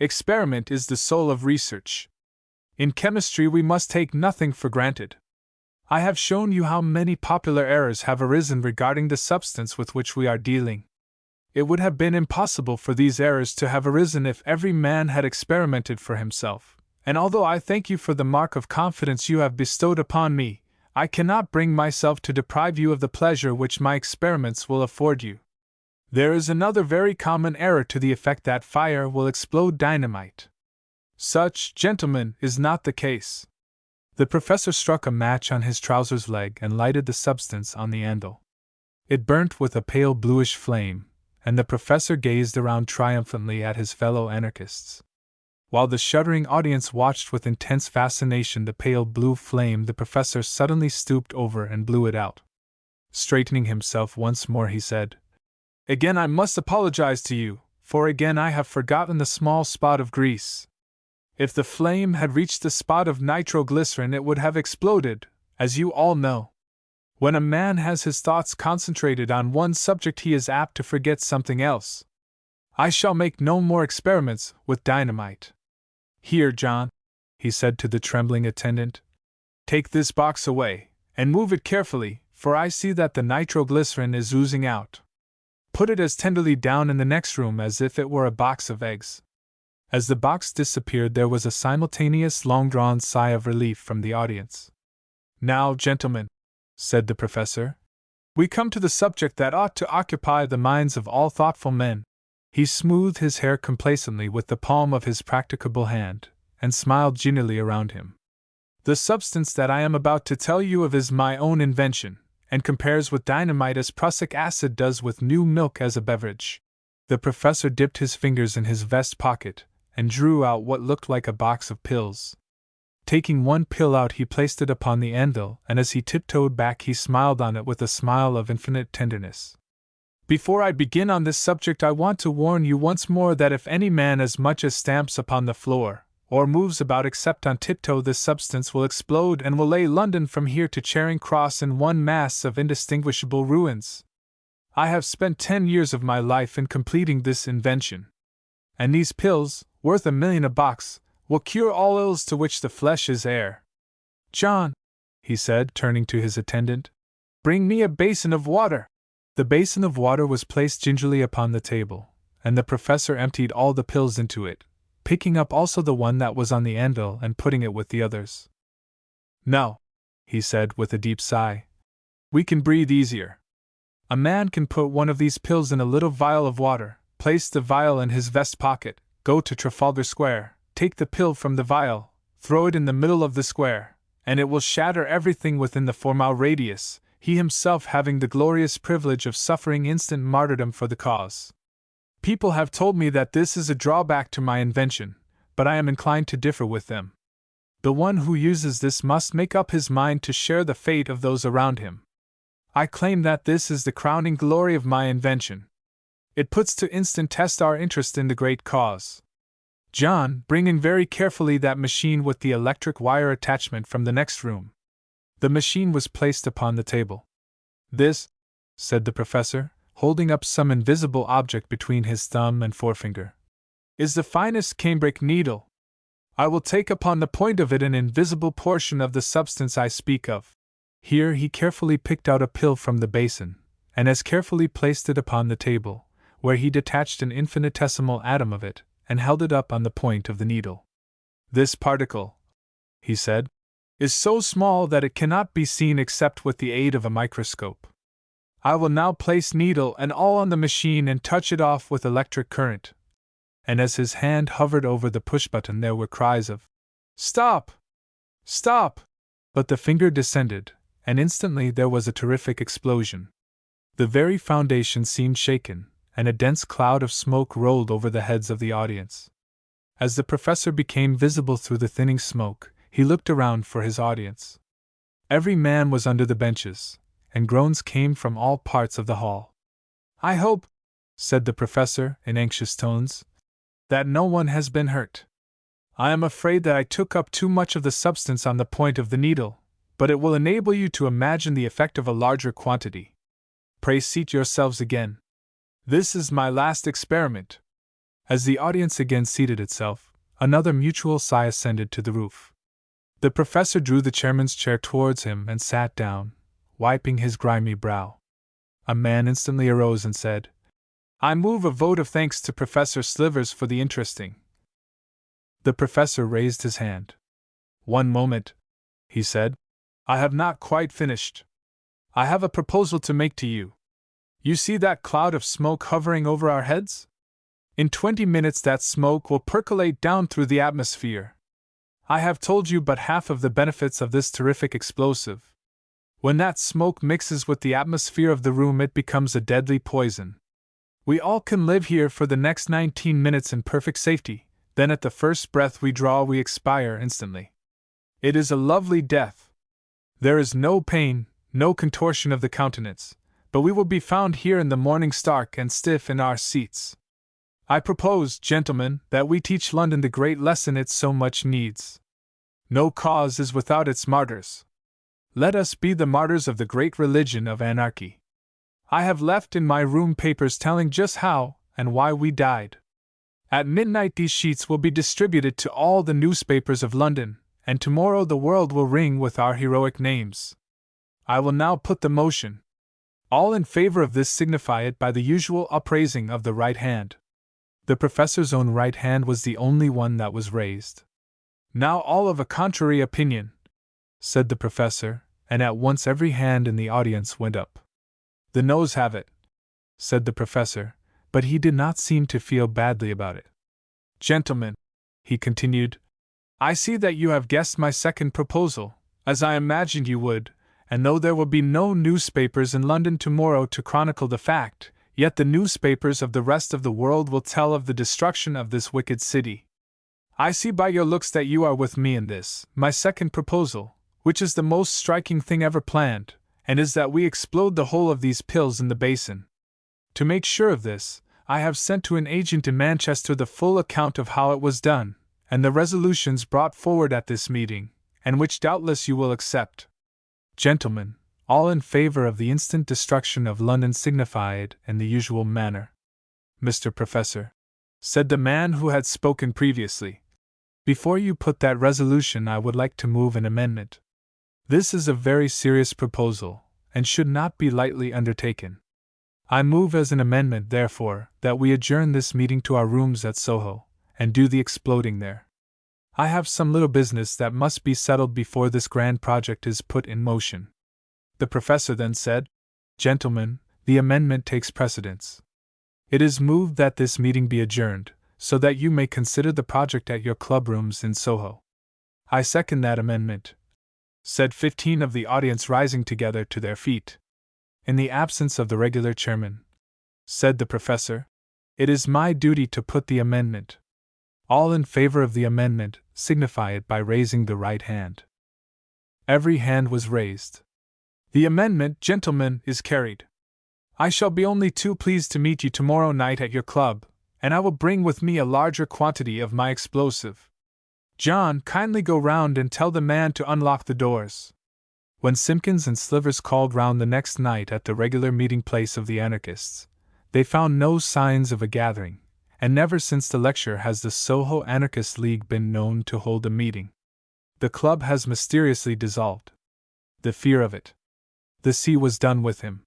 Experiment is the soul of research. In chemistry we must take nothing for granted. I have shown you how many popular errors have arisen regarding the substance with which we are dealing. It would have been impossible for these errors to have arisen if every man had experimented for himself, and although I thank you for the mark of confidence you have bestowed upon me, I cannot bring myself to deprive you of the pleasure which my experiments will afford you. There is another very common error to the effect that fire will explode dynamite. Such, gentlemen, is not the case." The professor struck a match on his trousers leg and lighted the substance on the anvil. It burnt with a pale bluish flame, and the professor gazed around triumphantly at his fellow anarchists. While the shuddering audience watched with intense fascination the pale blue flame, the professor suddenly stooped over and blew it out. Straightening himself once more, he said, "Again I must apologize to you, for again I have forgotten the small spot of grease. If the flame had reached the spot of nitroglycerin, it would have exploded, as you all know. When a man has his thoughts concentrated on one subject, he is apt to forget something else. I shall make no more experiments with dynamite. Here, John," he said to the trembling attendant, "take this box away, and move it carefully, for I see that the nitroglycerin is oozing out. Put it as tenderly down in the next room as if it were a box of eggs." As the box disappeared, there was a simultaneous long-drawn sigh of relief from the audience. "Now, gentlemen," said the professor, "we come to the subject that ought to occupy the minds of all thoughtful men." He smoothed his hair complacently with the palm of his practicable hand, and smiled genially around him. "The substance that I am about to tell you of is my own invention, and compares with dynamite as prussic acid does with new milk as a beverage." The professor dipped his fingers in his vest pocket, and drew out what looked like a box of pills. Taking one pill out, he placed it upon the anvil, and as he tiptoed back he smiled on it with a smile of infinite tenderness. "Before I begin on this subject, I want to warn you once more that if any man as much as stamps upon the floor, or moves about except on tiptoe, this substance will explode and will lay London from here to Charing Cross in one mass of indistinguishable ruins. I have spent 10 years of my life in completing this invention. And these pills, worth $1 million a box, will cure all ills to which the flesh is heir. John," he said, turning to his attendant, "bring me a basin of water." The basin of water was placed gingerly upon the table, and the professor emptied all the pills into it, picking up also the one that was on the anvil and putting it with the others. "Now," he said with a deep sigh, "we can breathe easier. A man can put one of these pills in a little vial of water, place the vial in his vest pocket, go to Trafalgar Square, take the pill from the vial, throw it in the middle of the square, and it will shatter everything within the 4-mile radius, he himself having the glorious privilege of suffering instant martyrdom for the cause. People have told me that this is a drawback to my invention, but I am inclined to differ with them. The one who uses this must make up his mind to share the fate of those around him. I claim that this is the crowning glory of my invention. It puts to instant test our interest in the great cause. John, bringing very carefully that machine with the electric wire attachment from the next room. The machine was placed upon the table. This, said the professor, holding up some invisible object between his thumb and forefinger, is the finest cambric needle. I will take upon the point of it an invisible portion of the substance I speak of. Here he carefully picked out a pill from the basin, and as carefully placed it upon the table, where he detached an infinitesimal atom of it, and held it up on the point of the needle. This particle, he said, is so small that it cannot be seen except with the aid of a microscope. I will now place needle and all on the machine and touch it off with electric current. And as his hand hovered over the push button, there were cries of, "Stop! Stop!" But the finger descended, and instantly there was a terrific explosion. The very foundation seemed shaken, and a dense cloud of smoke rolled over the heads of the audience. As the professor became visible through the thinning smoke, he looked around for his audience. Every man was under the benches, and groans came from all parts of the hall. "I hope," said the professor in anxious tones, "that no one has been hurt. I am afraid that I took up too much of the substance on the point of the needle, but it will enable you to imagine the effect of a larger quantity. Pray seat yourselves again. This is my last experiment." As the audience again seated itself, another mutual sigh ascended to the roof. The professor drew the chairman's chair towards him and sat down, wiping his grimy brow. A man instantly arose and said, "I move a vote of thanks to Professor Slivers for the interesting." The professor raised his hand. "One moment," he said. "I have not quite finished. I have a proposal to make to you. You see that cloud of smoke hovering over our heads? In 20 minutes that smoke will percolate down through the atmosphere. I have told you but half of the benefits of this terrific explosive. When that smoke mixes with the atmosphere of the room, it becomes a deadly poison. We all can live here for the next 19 minutes in perfect safety, then at the first breath we draw we expire instantly. It is a lovely death. There is no pain, no contortion of the countenance, but we will be found here in the morning stark and stiff in our seats. I propose, gentlemen, that we teach London the great lesson it so much needs. No cause is without its martyrs. Let us be the martyrs of the great religion of anarchy. I have left in my room papers telling just how and why we died. At midnight these sheets will be distributed to all the newspapers of London, and tomorrow the world will ring with our heroic names. I will now put the motion. All in favor of this signify it by the usual upraising of the right hand." The professor's own right hand was the only one that was raised. "Now all of a contrary opinion," said the professor, and at once every hand in the audience went up. "The noes have it," said the professor, but he did not seem to feel badly about it. "Gentlemen," he continued, "I see that you have guessed my second proposal, as I imagined you would, and though there will be no newspapers in London tomorrow to chronicle the fact, yet the newspapers of the rest of the world will tell of the destruction of this wicked city. I see by your looks that you are with me in this, my second proposal, which is the most striking thing ever planned, and is that we explode the whole of these pills in the basin. To make sure of this, I have sent to an agent in Manchester the full account of how it was done, and the resolutions brought forward at this meeting, and which doubtless you will accept. Gentlemen, all in favor of the instant destruction of London signify it in the usual manner." "Mr. Professor," said the man who had spoken previously, "before you put that resolution I would like to move an amendment. This is a very serious proposal, and should not be lightly undertaken. I move as an amendment, therefore, that we adjourn this meeting to our rooms at Soho, and do the exploding there. I have some little business that must be settled before this grand project is put in motion." The professor then said, "Gentlemen, the amendment takes precedence. It is moved that this meeting be adjourned, so that you may consider the project at your club rooms in Soho." "I second that amendment," said 15 of the audience, rising together to their feet. "In the absence of the regular chairman," said the professor, "it is my duty to put the amendment. All in favor of the amendment signify it by raising the right hand." Every hand was raised. "The amendment, gentlemen, is carried. I shall be only too pleased to meet you tomorrow night at your club, and I will bring with me a larger quantity of my explosive. John, kindly go round and tell the man to unlock the doors. When Simpkins and Slivers called round the next night at the regular meeting place of the anarchists, they found no signs of a gathering, and never since the lecture has the Soho Anarchist League been known to hold a meeting. The club has mysteriously dissolved. The fear of it. The sea was done with him.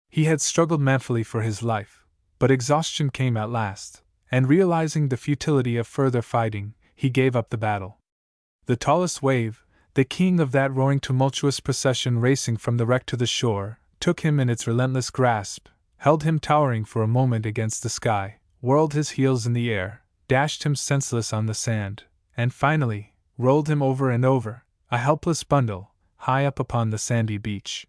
He had struggled manfully for his life, but exhaustion came at last, and realizing the futility of further fighting, he gave up the battle. The tallest wave, the king of that roaring tumultuous procession racing from the wreck to the shore, took him in its relentless grasp, held him towering for a moment against the sky, whirled his heels in the air, dashed him senseless on the sand, and finally, rolled him over and over, a helpless bundle, high up upon the sandy beach.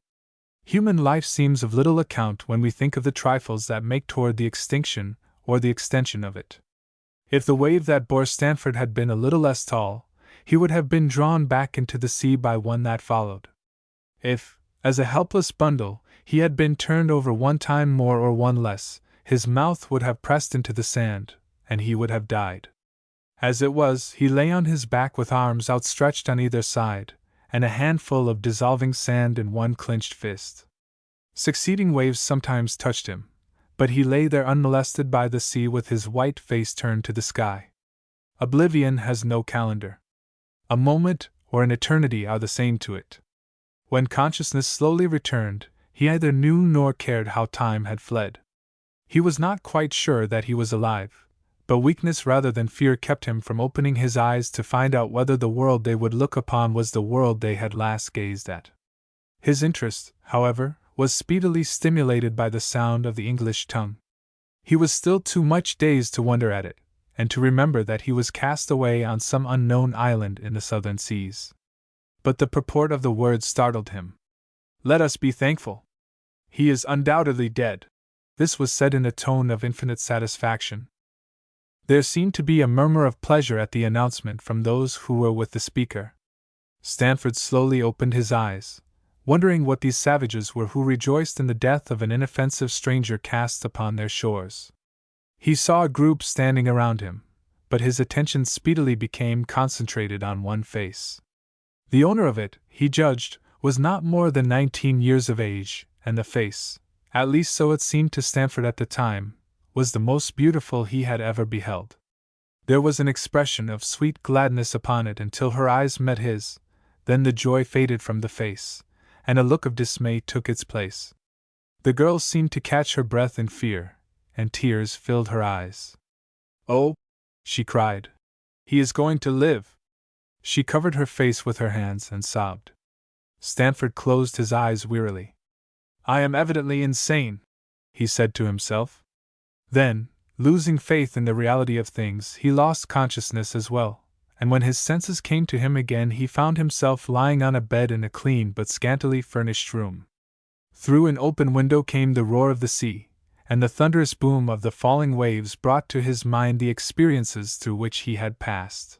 Human life seems of little account when we think of the trifles that make toward the extinction or the extension of it. If the wave that bore Stanford had been a little less tall, he would have been drawn back into the sea by one that followed. If, as a helpless bundle, he had been turned over one time more or one less, his mouth would have pressed into the sand, and he would have died. As it was, he lay on his back with arms outstretched on either side, and a handful of dissolving sand in one clenched fist. Succeeding waves sometimes touched him, but he lay there unmolested by the sea with his white face turned to the sky. Oblivion has no calendar. A moment or an eternity are the same to it. When consciousness slowly returned, he neither knew nor cared how time had fled. He was not quite sure that he was alive, but weakness rather than fear kept him from opening his eyes to find out whether the world they would look upon was the world they had last gazed at. His interest, however, was speedily stimulated by the sound of the English tongue. He was still too much dazed to wonder at it, and to remember that he was cast away on some unknown island in the southern seas. But the purport of the words startled him. "Let us be thankful. He is undoubtedly dead." This was said in a tone of infinite satisfaction. There seemed to be a murmur of pleasure at the announcement from those who were with the speaker. Stanford slowly opened his eyes, wondering what these savages were who rejoiced in the death of an inoffensive stranger cast upon their shores. He saw a group standing around him, but his attention speedily became concentrated on one face. The owner of it, he judged, was not more than 19 years of age, and the face, at least so it seemed to Stanford at the time, was the most beautiful he had ever beheld. There was an expression of sweet gladness upon it until her eyes met his, then the joy faded from the face, and a look of dismay took its place. The girl seemed to catch her breath in fear, and tears filled her eyes. "Oh!" she cried. "He is going to live!" She covered her face with her hands and sobbed. Stanford closed his eyes wearily. "I am evidently insane," he said to himself. Then, losing faith in the reality of things, he lost consciousness as well, and when his senses came to him again he found himself lying on a bed in a clean but scantily furnished room. Through an open window came the roar of the sea, and the thunderous boom of the falling waves brought to his mind the experiences through which he had passed.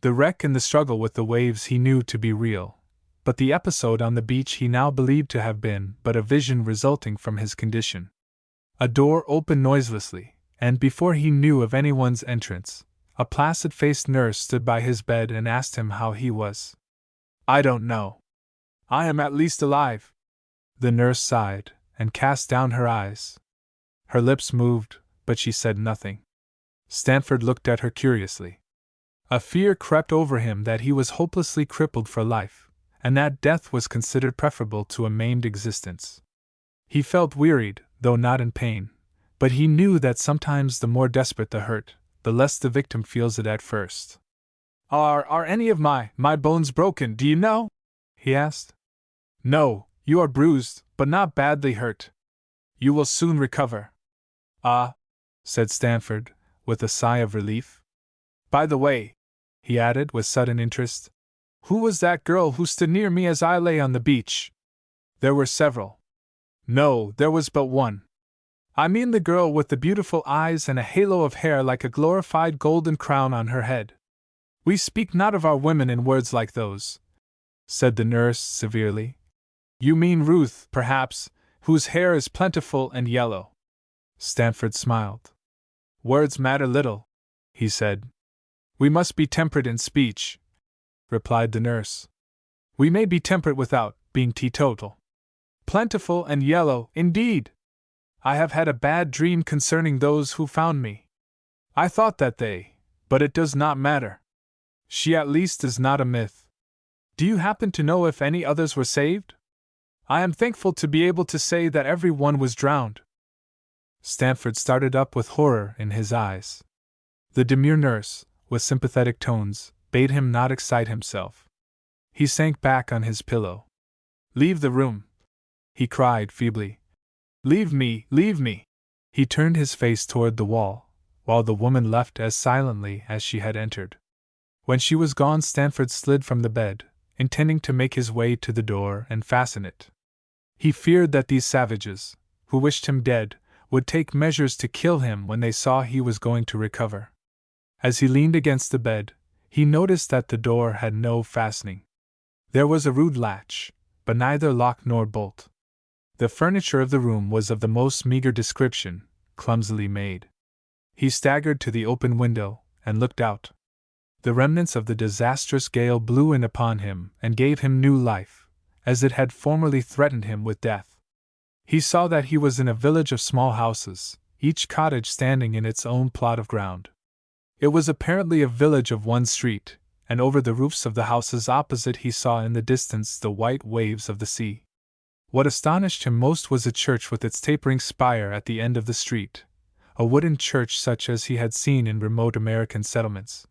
The wreck and the struggle with the waves he knew to be real, but the episode on the beach he now believed to have been but a vision resulting from his condition. A door opened noiselessly, and before he knew of anyone's entrance, a placid-faced nurse stood by his bed and asked him how he was. "I don't know. I am at least alive." The nurse sighed, and cast down her eyes. Her lips moved, but she said nothing. Stanford looked at her curiously. A fear crept over him that he was hopelessly crippled for life, and that death was considered preferable to a maimed existence. He felt wearied, though not in pain, but he knew that sometimes the more desperate the hurt, the less the victim feels it at first. Are any of my bones broken, do you know?" he asked. "No, you are bruised, but not badly hurt. You will soon recover." "Ah," said Stanford, with a sigh of relief. "By the way," he added with sudden interest, "who was that girl who stood near me as I lay on the beach?" "There were several." "No, there was but one. I mean the girl with the beautiful eyes and a halo of hair like a glorified golden crown on her head." "We speak not of our women in words like those," said the nurse severely. "You mean Ruth, perhaps, whose hair is plentiful and yellow." Stanford smiled. Words matter little, he said. We must be temperate in speech, replied the nurse. We may be temperate without being teetotal. Plentiful and yellow, indeed! I have had a bad dream concerning those who found me. I thought that but it does not matter. She at least is not a myth. Do you happen to know if any others were saved? I am thankful to be able to say that every one was drowned. Stanford started up with horror in his eyes. The demure nurse, with sympathetic tones, bade him not excite himself. He sank back on his pillow. Leave the room, he cried feebly. Leave me, leave me! He turned his face toward the wall, while the woman left as silently as she had entered. When she was gone, Stanford slid from the bed, intending to make his way to the door and fasten it. He feared that these savages, who wished him dead, would take measures to kill him when they saw he was going to recover. As he leaned against the bed, he noticed that the door had no fastening. There was a rude latch, but neither lock nor bolt. The furniture of the room was of the most meager description, clumsily made. He staggered to the open window and looked out. The remnants of the disastrous gale blew in upon him and gave him new life, as it had formerly threatened him with death. He saw that he was in a village of small houses, each cottage standing in its own plot of ground. It was apparently a village of one street, and over the roofs of the houses opposite he saw in the distance the white waves of the sea. What astonished him most was a church with its tapering spire at the end of the street, a wooden church such as he had seen in remote American settlements.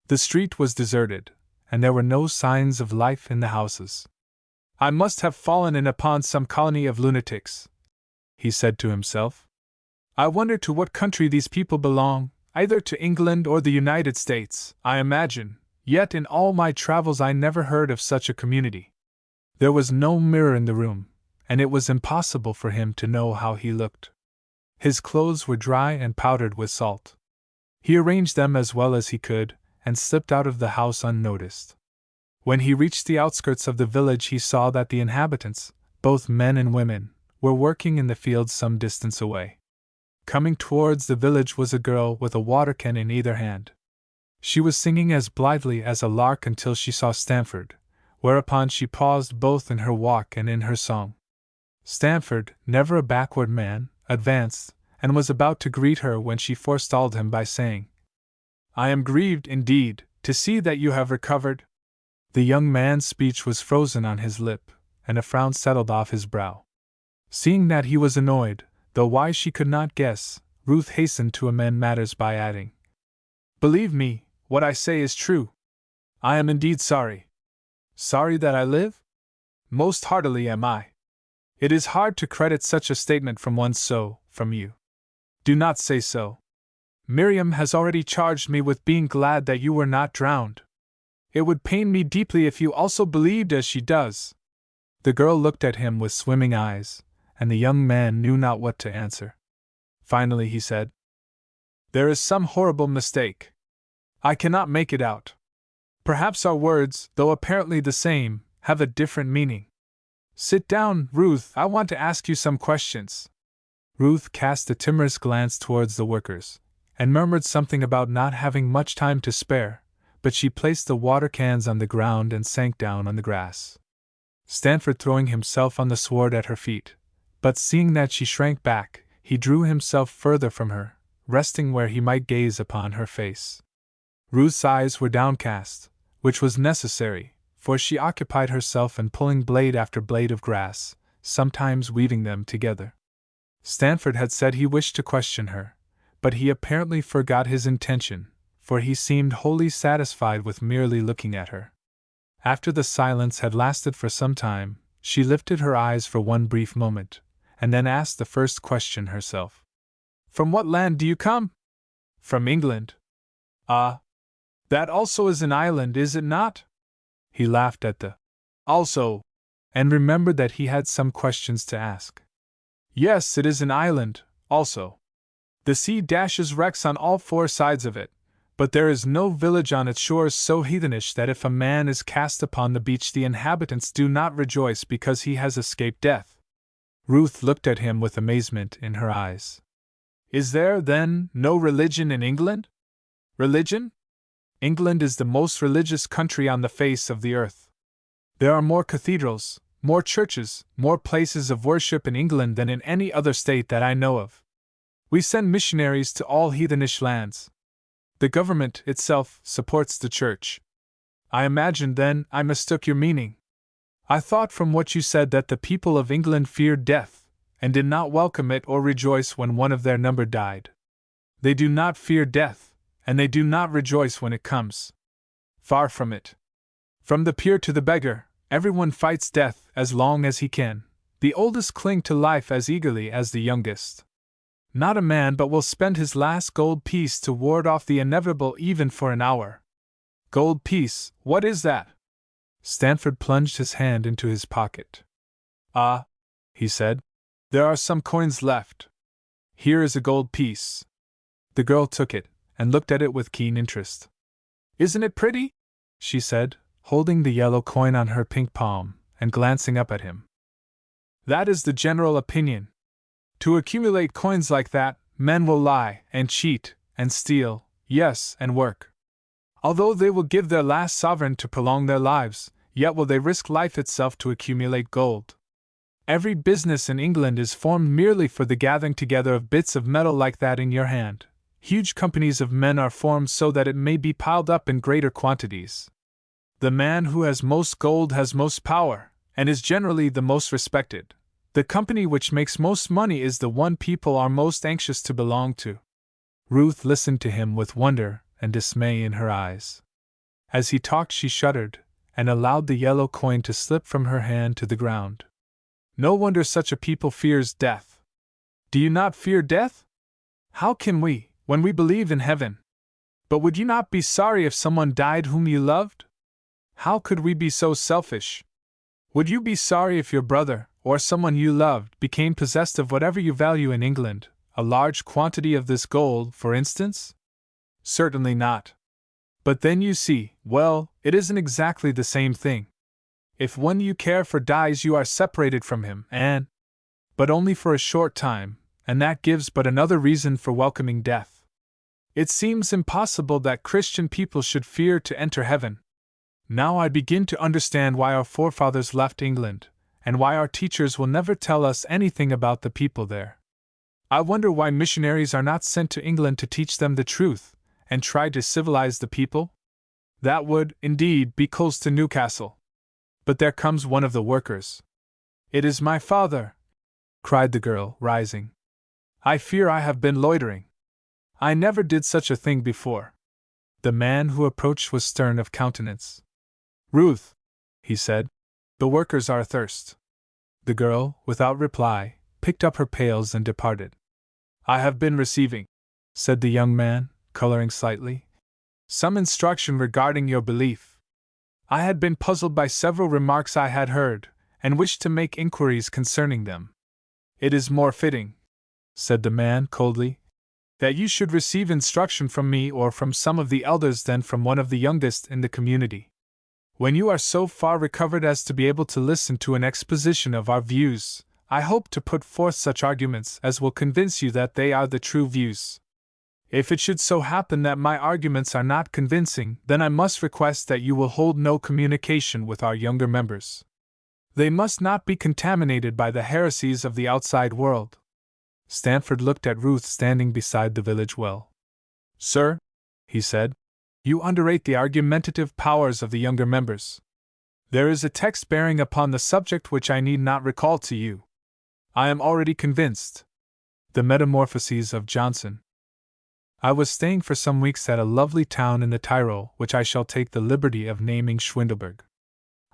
The street was deserted, and there were no signs of life in the houses. I must have fallen in upon some colony of lunatics, he said to himself. I wonder to what country these people belong, either to England or the United States, I imagine, yet in all my travels I never heard of such a community. There was no mirror in the room, and it was impossible for him to know how he looked. His clothes were dry and powdered with salt. He arranged them as well as he could, and slipped out of the house unnoticed. When he reached the outskirts of the village, he saw that the inhabitants, both men and women, were working in the fields some distance away. Coming towards the village was a girl with a water can in either hand. She was singing as blithely as a lark until she saw Stanford, whereupon she paused both in her walk and in her song. Stanford, never a backward man, advanced, and was about to greet her when she forestalled him by saying, I am grieved, indeed, to see that you have recovered. The young man's speech was frozen on his lip, and a frown settled off his brow. Seeing that he was annoyed, though why she could not guess, Ruth hastened to amend matters by adding, Believe me, what I say is true. I am indeed sorry. Sorry that I live? Most heartily am I. It is hard to credit such a statement from one so, from you. Do not say so. Miriam has already charged me with being glad that you were not drowned. It would pain me deeply if you also believed as she does. The girl looked at him with swimming eyes, and the young man knew not what to answer. Finally he said, There is some horrible mistake. I cannot make it out. Perhaps our words, though apparently the same, have a different meaning. Sit down, Ruth, I want to ask you some questions. Ruth cast a timorous glance towards the workers, and murmured something about not having much time to spare, but she placed the water cans on the ground and sank down on the grass. Stanford throwing himself on the sward at her feet, but seeing that she shrank back, he drew himself further from her, resting where he might gaze upon her face. Ruth's eyes were downcast, which was necessary, for she occupied herself in pulling blade after blade of grass, sometimes weaving them together. Stanford had said he wished to question her, but he apparently forgot his intention, for he seemed wholly satisfied with merely looking at her. After the silence had lasted for some time, she lifted her eyes for one brief moment, and then asked the first question herself. From what land do you come? From England. Ah, that also is an island, is it not? He laughed at the also, and remembered that he had some questions to ask. Yes, it is an island, also. The sea dashes wrecks on all four sides of it, but there is no village on its shores so heathenish that if a man is cast upon the beach the inhabitants do not rejoice because he has escaped death. Ruth looked at him with amazement in her eyes. Is there, then, no religion in England? Religion? England is the most religious country on the face of the earth. There are more cathedrals, more churches, more places of worship in England than in any other state that I know of. We send missionaries to all heathenish lands. The government itself supports the church. I imagined then I mistook your meaning. I thought from what you said that the people of England feared death, and did not welcome it or rejoice when one of their number died. They do not fear death, and they do not rejoice when it comes. Far from it. From the peer to the beggar, everyone fights death as long as he can. The oldest cling to life as eagerly as the youngest. Not a man but will spend his last gold piece to ward off the inevitable even for an hour. Gold piece, what is that? Stanford plunged his hand into his pocket. Ah, he said, there are some coins left. Here is a gold piece. The girl took it, and looked at it with keen interest. Isn't it pretty? She said, holding the yellow coin on her pink palm, and glancing up at him. That is the general opinion. To accumulate coins like that, men will lie, and cheat, and steal, yes, and work. Although they will give their last sovereign to prolong their lives, yet will they risk life itself to accumulate gold. Every business in England is formed merely for the gathering together of bits of metal like that in your hand. Huge companies of men are formed so that it may be piled up in greater quantities. The man who has most gold has most power, and is generally the most respected. The company which makes most money is the one people are most anxious to belong to. Ruth listened to him with wonder and dismay in her eyes. As he talked, she shuddered, and allowed the yellow coin to slip from her hand to the ground. No wonder such a people fears death. Do you not fear death? How can we, when we believe in heaven? But would you not be sorry if someone died whom you loved? How could we be so selfish? Would you be sorry if your brother, or someone you loved, became possessed of whatever you value in England, a large quantity of this gold, for instance? Certainly not. But then you see, well, it isn't exactly the same thing. If one you care for dies, you are separated from him, but only for a short time, and that gives but another reason for welcoming death. It seems impossible that Christian people should fear to enter heaven. Now I begin to understand why our forefathers left England, and why our teachers will never tell us anything about the people there. I wonder why missionaries are not sent to England to teach them the truth, and try to civilize the people? That would, indeed, be close to Newcastle. But there comes one of the workers. It is my father, cried the girl, rising. I fear I have been loitering. I never did such a thing before. The man who approached was stern of countenance. Ruth, he said, the workers are athirst. The girl, without reply, picked up her pails and departed. I have been receiving, said the young man, coloring slightly, some instruction regarding your belief. I had been puzzled by several remarks I had heard, and wished to make inquiries concerning them. It is more fitting, said the man coldly, that you should receive instruction from me or from some of the elders than from one of the youngest in the community. When you are so far recovered as to be able to listen to an exposition of our views, I hope to put forth such arguments as will convince you that they are the true views. If it should so happen that my arguments are not convincing, then I must request that you will hold no communication with our younger members. They must not be contaminated by the heresies of the outside world. Stanford looked at Ruth standing beside the village well. Sir, he said, you underrate the argumentative powers of the younger members. There is a text bearing upon the subject which I need not recall to you. I am already convinced. The Metamorphoses of Johnson. I was staying for some weeks at a lovely town in the Tyrol, which I shall take the liberty of naming Schwindelberg.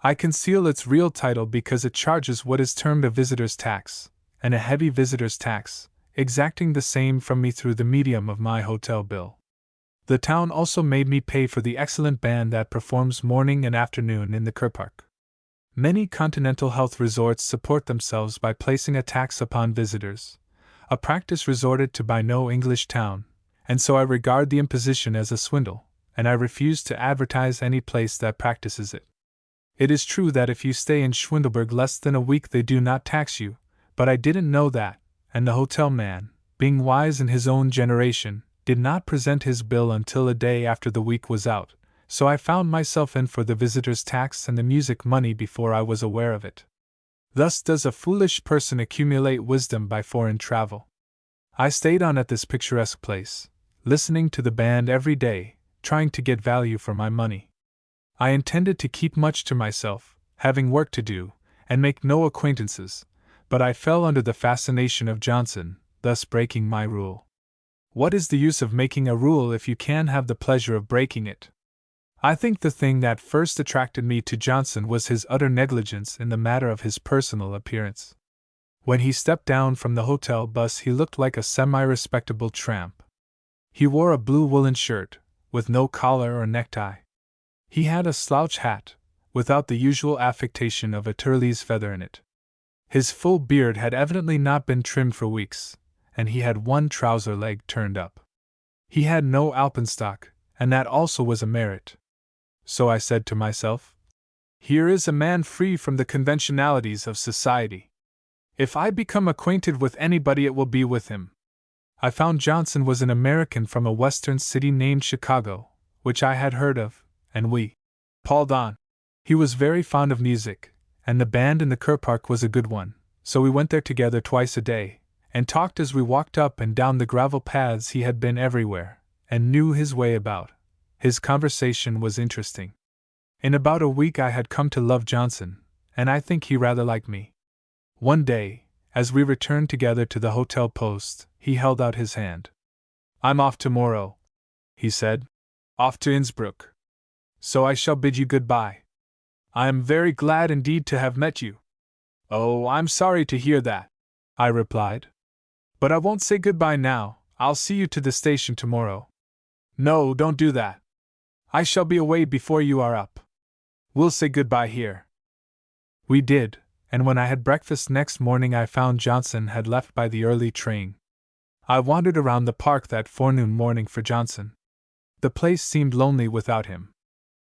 I conceal its real title because it charges what is termed a visitor's tax, and a heavy visitor's tax, exacting the same from me through the medium of my hotel bill. The town also made me pay for the excellent band that performs morning and afternoon in the Kurpark. Many continental health resorts support themselves by placing a tax upon visitors, a practice resorted to by no English town, and so I regard the imposition as a swindle, and I refuse to advertise any place that practices it. It is true that if you stay in Schwindelberg less than a week they do not tax you, but I didn't know that, and the hotel man, being wise in his own generation, did not present his bill until a day after the week was out, so I found myself in for the visitor's tax and the music money before I was aware of it. Thus does a foolish person accumulate wisdom by foreign travel. I stayed on at this picturesque place, listening to the band every day, trying to get value for my money. I intended to keep much to myself, having work to do, and make no acquaintances, but I fell under the fascination of Johnson, thus breaking my rule. What is the use of making a rule if you can have the pleasure of breaking it? I think the thing that first attracted me to Johnson was his utter negligence in the matter of his personal appearance. When he stepped down from the hotel bus, he looked like a semi-respectable tramp. He wore a blue woolen shirt, with no collar or necktie. He had a slouch hat, without the usual affectation of a turley's feather in it. His full beard had evidently not been trimmed for weeks, and he had one trouser leg turned up. He had no alpenstock, and that also was a merit. So I said to myself, here is a man free from the conventionalities of society. If I become acquainted with anybody, it will be with him. I found Johnson was an American from a western city named Chicago, which I had heard of, and we palled on. He was very fond of music, and the band in the Kerr Park was a good one, so we went there together twice a day, and talked as we walked up and down the gravel paths. He had been everywhere, and knew his way about. His conversation was interesting. In about a week I had come to love Johnson, and I think he rather liked me. One day, as we returned together to the hotel post, he held out his hand. I'm off tomorrow, he said. Off to Innsbruck. So I shall bid you goodbye. I am very glad indeed to have met you. Oh, I'm sorry to hear that, I replied. But I won't say goodbye now. I'll see you to the station tomorrow. No, don't do that. I shall be away before you are up. We'll say goodbye here. We did, and when I had breakfast next morning I found Johnson had left by the early train. I wandered around the park that forenoon morning for Johnson. The place seemed lonely without him.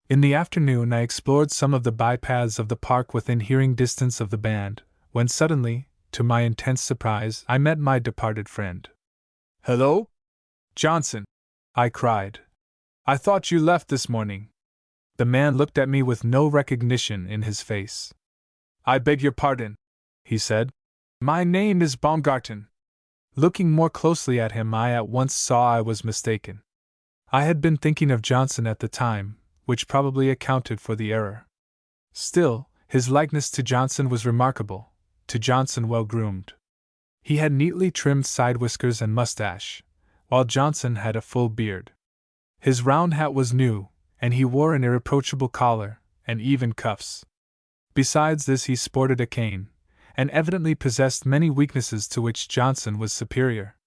In the afternoon I explored some of the bypaths of the park within hearing distance of the band, when suddenly, to my intense surprise, I met my departed friend. Hello? Johnson, I cried. I thought you left this morning. The man looked at me with no recognition in his face. I beg your pardon, he said. My name is Baumgarten. Looking more closely at him, I at once saw I was mistaken. I had been thinking of Johnson at the time, which probably accounted for the error. Still, his likeness to Johnson was remarkable, to Johnson well groomed. He had neatly trimmed side whiskers and mustache, while Johnson had a full beard. His round hat was new, and he wore an irreproachable collar, and even cuffs. Besides this, he sported a cane, and evidently possessed many weaknesses to which Johnson was superior.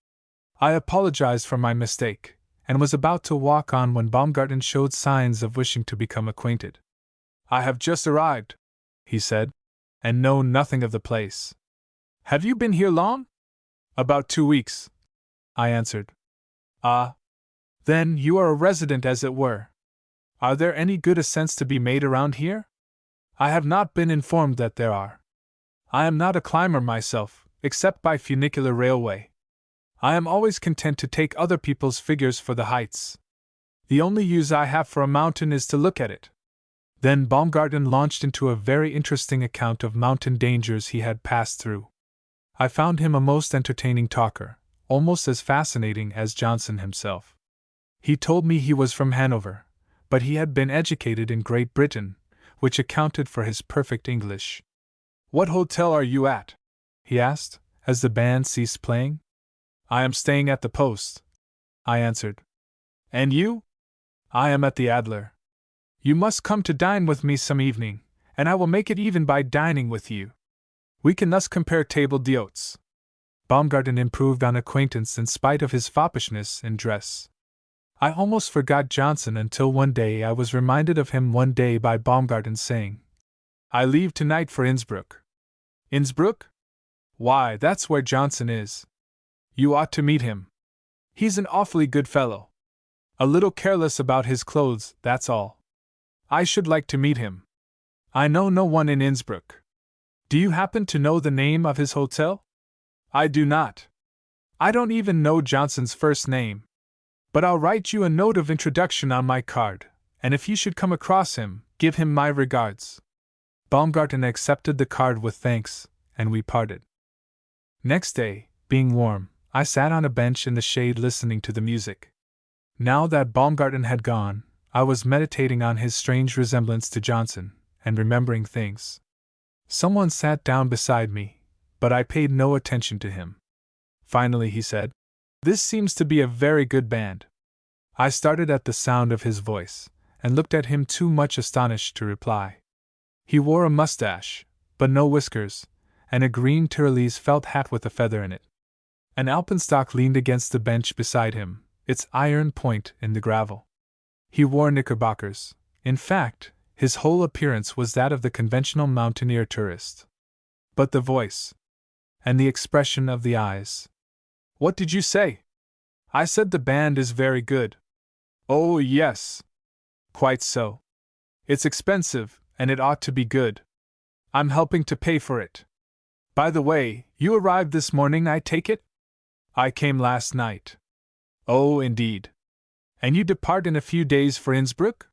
I apologized for my mistake, and was about to walk on when Baumgarten showed signs of wishing to become acquainted. I have just arrived, he said, and know nothing of the place. Have you been here long? About 2 weeks, I answered. Ah, then you are a resident, as it were. Are there any good ascents to be made around here? I have not been informed that there are. I am not a climber myself, except by funicular railway. I am always content to take other people's figures for the heights. The only use I have for a mountain is to look at it. Then Baumgarten launched into a very interesting account of mountain dangers he had passed through. I found him a most entertaining talker, almost as fascinating as Johnson himself. He told me he was from Hanover, but he had been educated in Great Britain, which accounted for his perfect English. What hotel are you at? He asked, as the band ceased playing. I am staying at the Post, I answered. And you? I am at the Adler. You must come to dine with me some evening, and I will make it even by dining with you. We can thus compare table d'hôtes. Baumgarten improved on acquaintance in spite of his foppishness in dress. I almost forgot Johnson until one day I was reminded of him one day by Baumgarten saying, I leave tonight for Innsbruck. Innsbruck? Why, that's where Johnson is. You ought to meet him. He's an awfully good fellow. A little careless about his clothes, that's all. I should like to meet him. I know no one in Innsbruck. Do you happen to know the name of his hotel? I do not. I don't even know Johnson's first name. But I'll write you a note of introduction on my card, and if you should come across him, give him my regards. Baumgarten accepted the card with thanks, and we parted. Next day, being warm, I sat on a bench in the shade listening to the music. Now that Baumgarten had gone, I was meditating on his strange resemblance to Johnson, and remembering things. Someone sat down beside me, but I paid no attention to him. Finally he said, "This seems to be a very good band." I started at the sound of his voice, and looked at him too much astonished to reply. He wore a mustache, but no whiskers, and a green Tyrolese felt hat with a feather in it. An alpenstock leaned against the bench beside him, its iron point in the gravel. He wore knickerbockers. In fact, his whole appearance was that of the conventional mountaineer tourist. But the voice, and the expression of the eyes. "What did you say?" "I said the band is very good." "Oh, yes. Quite so. It's expensive, and it ought to be good. I'm helping to pay for it. By the way, you arrived this morning, I take it?" "I came last night." "Oh, indeed. And you depart in a few days for Innsbruck?"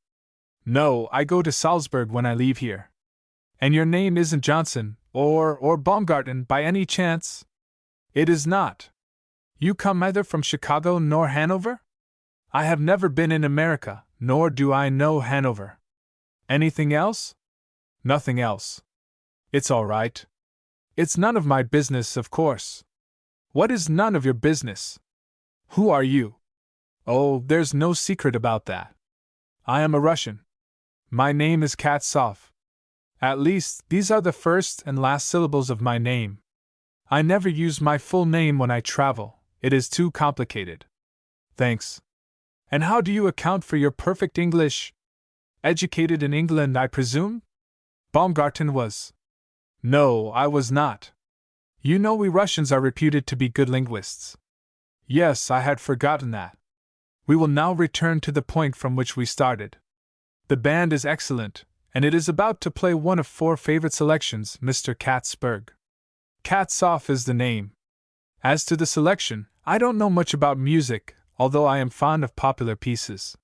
"No, I go to Salzburg when I leave here." "And your name isn't Johnson, or Baumgarten, by any chance?" "It is not. You come neither from Chicago nor Hanover?" "I have never been in America, nor do I know Hanover." "Anything else?" "Nothing else." "It's all right." "It's none of my business, of course." "What is none of your business?" "Who are you?" "Oh, there's no secret about that. I am a Russian. My name is Katsov. At least, these are the first and last syllables of my name. I never use my full name when I travel, it is too complicated." "Thanks. And how do you account for your perfect English? Educated in England, I presume?" Baumgarten was. "No, I was not. You know we Russians are reputed to be good linguists." "Yes, I had forgotten that. We will now return to the point from which we started. The band is excellent, and it is about to play one of 4 favorite selections, Mr. Katzberg. Katzoff is the name. As to the selection, I don't know much about music, although I am fond of popular pieces.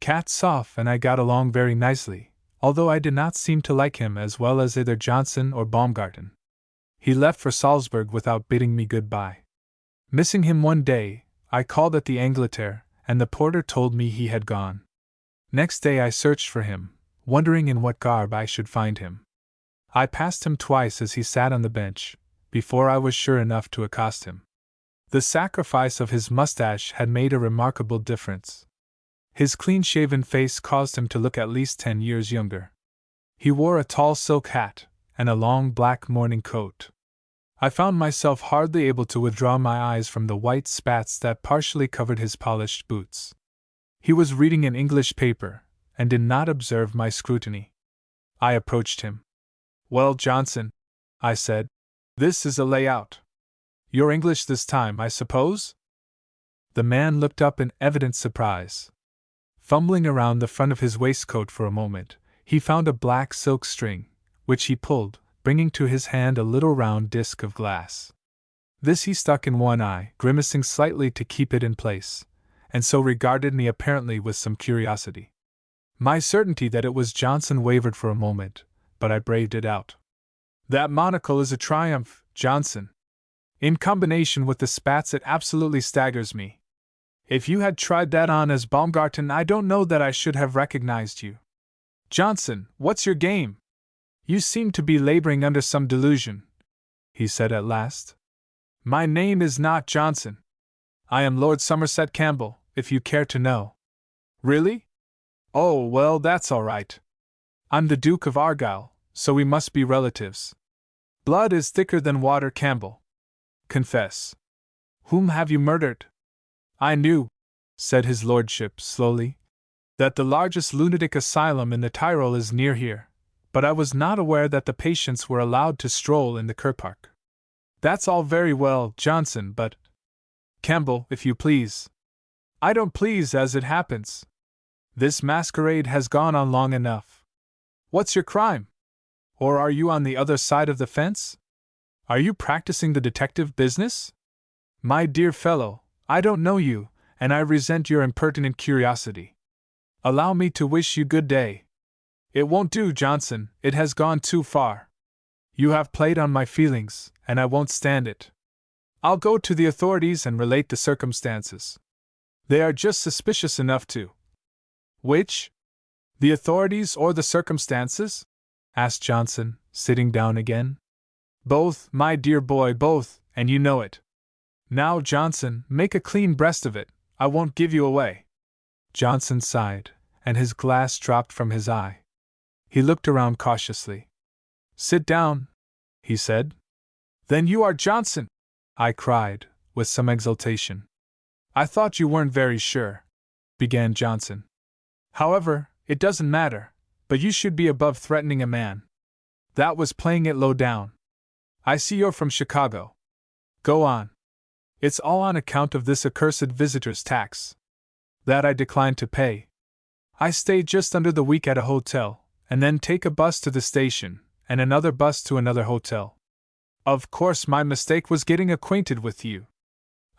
Katzoff and I got along very nicely, although I did not seem to like him as well as either Johnson or Baumgarten. He left for Salzburg without bidding me goodbye. Missing him one day, I called at the Angleterre, and the porter told me he had gone. Next day I searched for him, wondering in what garb I should find him. I passed him twice as he sat on the bench, before I was sure enough to accost him. The sacrifice of his mustache had made a remarkable difference. His clean-shaven face caused him to look at least 10 years younger. He wore a tall silk hat, and a long black morning coat. I found myself hardly able to withdraw my eyes from the white spats that partially covered his polished boots. He was reading an English paper, and did not observe my scrutiny. I approached him. "Well, Johnson," I said, "this is a layout. You're English this time, I suppose?" The man looked up in evident surprise. Fumbling around the front of his waistcoat for a moment, he found a black silk string, which he pulled, bringing to his hand a little round disc of glass. This he stuck in one eye, grimacing slightly to keep it in place, and so regarded me apparently with some curiosity. My certainty that it was Johnson wavered for a moment, but I braved it out. "That monocle is a triumph, Johnson. In combination with the spats it absolutely staggers me. If you had tried that on as Baumgarten, I don't know that I should have recognized you. Johnson, what's your game? You seem to be laboring under some delusion," he said at last. "My name is not Johnson. I am Lord Somerset Campbell, if you care to know." "Really? Oh, well, that's all right. I'm the Duke of Argyll, so we must be relatives. Blood is thicker than water, Campbell. Confess. Whom have you murdered?" "I knew," said his lordship slowly, "that the largest lunatic asylum in the Tyrol is near here, but I was not aware that the patients were allowed to stroll in the Kurpark." "That's all very well, Johnson, but—" "Campbell, if you please." "I don't please as it happens. This masquerade has gone on long enough. What's your crime? Or are you on the other side of the fence? Are you practicing the detective business?" My dear fellow, I don't know you, and I resent your impertinent curiosity. Allow me to wish you good day. It won't do, Johnson, it has gone too far. You have played on my feelings, and I won't stand it. I'll go to the authorities and relate the circumstances. They are just suspicious enough to. Which? The authorities or the circumstances? Asked Johnson, sitting down again. Both, my dear boy, both, and you know it. Now, Johnson, make a clean breast of it, I won't give you away. Johnson sighed, and his glass dropped from his eye. He looked around cautiously. Sit down, he said. Then you are Johnson, I cried, with some exultation. I thought you weren't very sure, began Johnson. However, it doesn't matter, but you should be above threatening a man. That was playing it low down. I see you're from Chicago. Go on. It's all on account of this accursed visitor's tax. That I declined to pay. I stay just under the week at a hotel, and then take a bus to the station, and another bus to another hotel. Of course, my mistake was getting acquainted with you.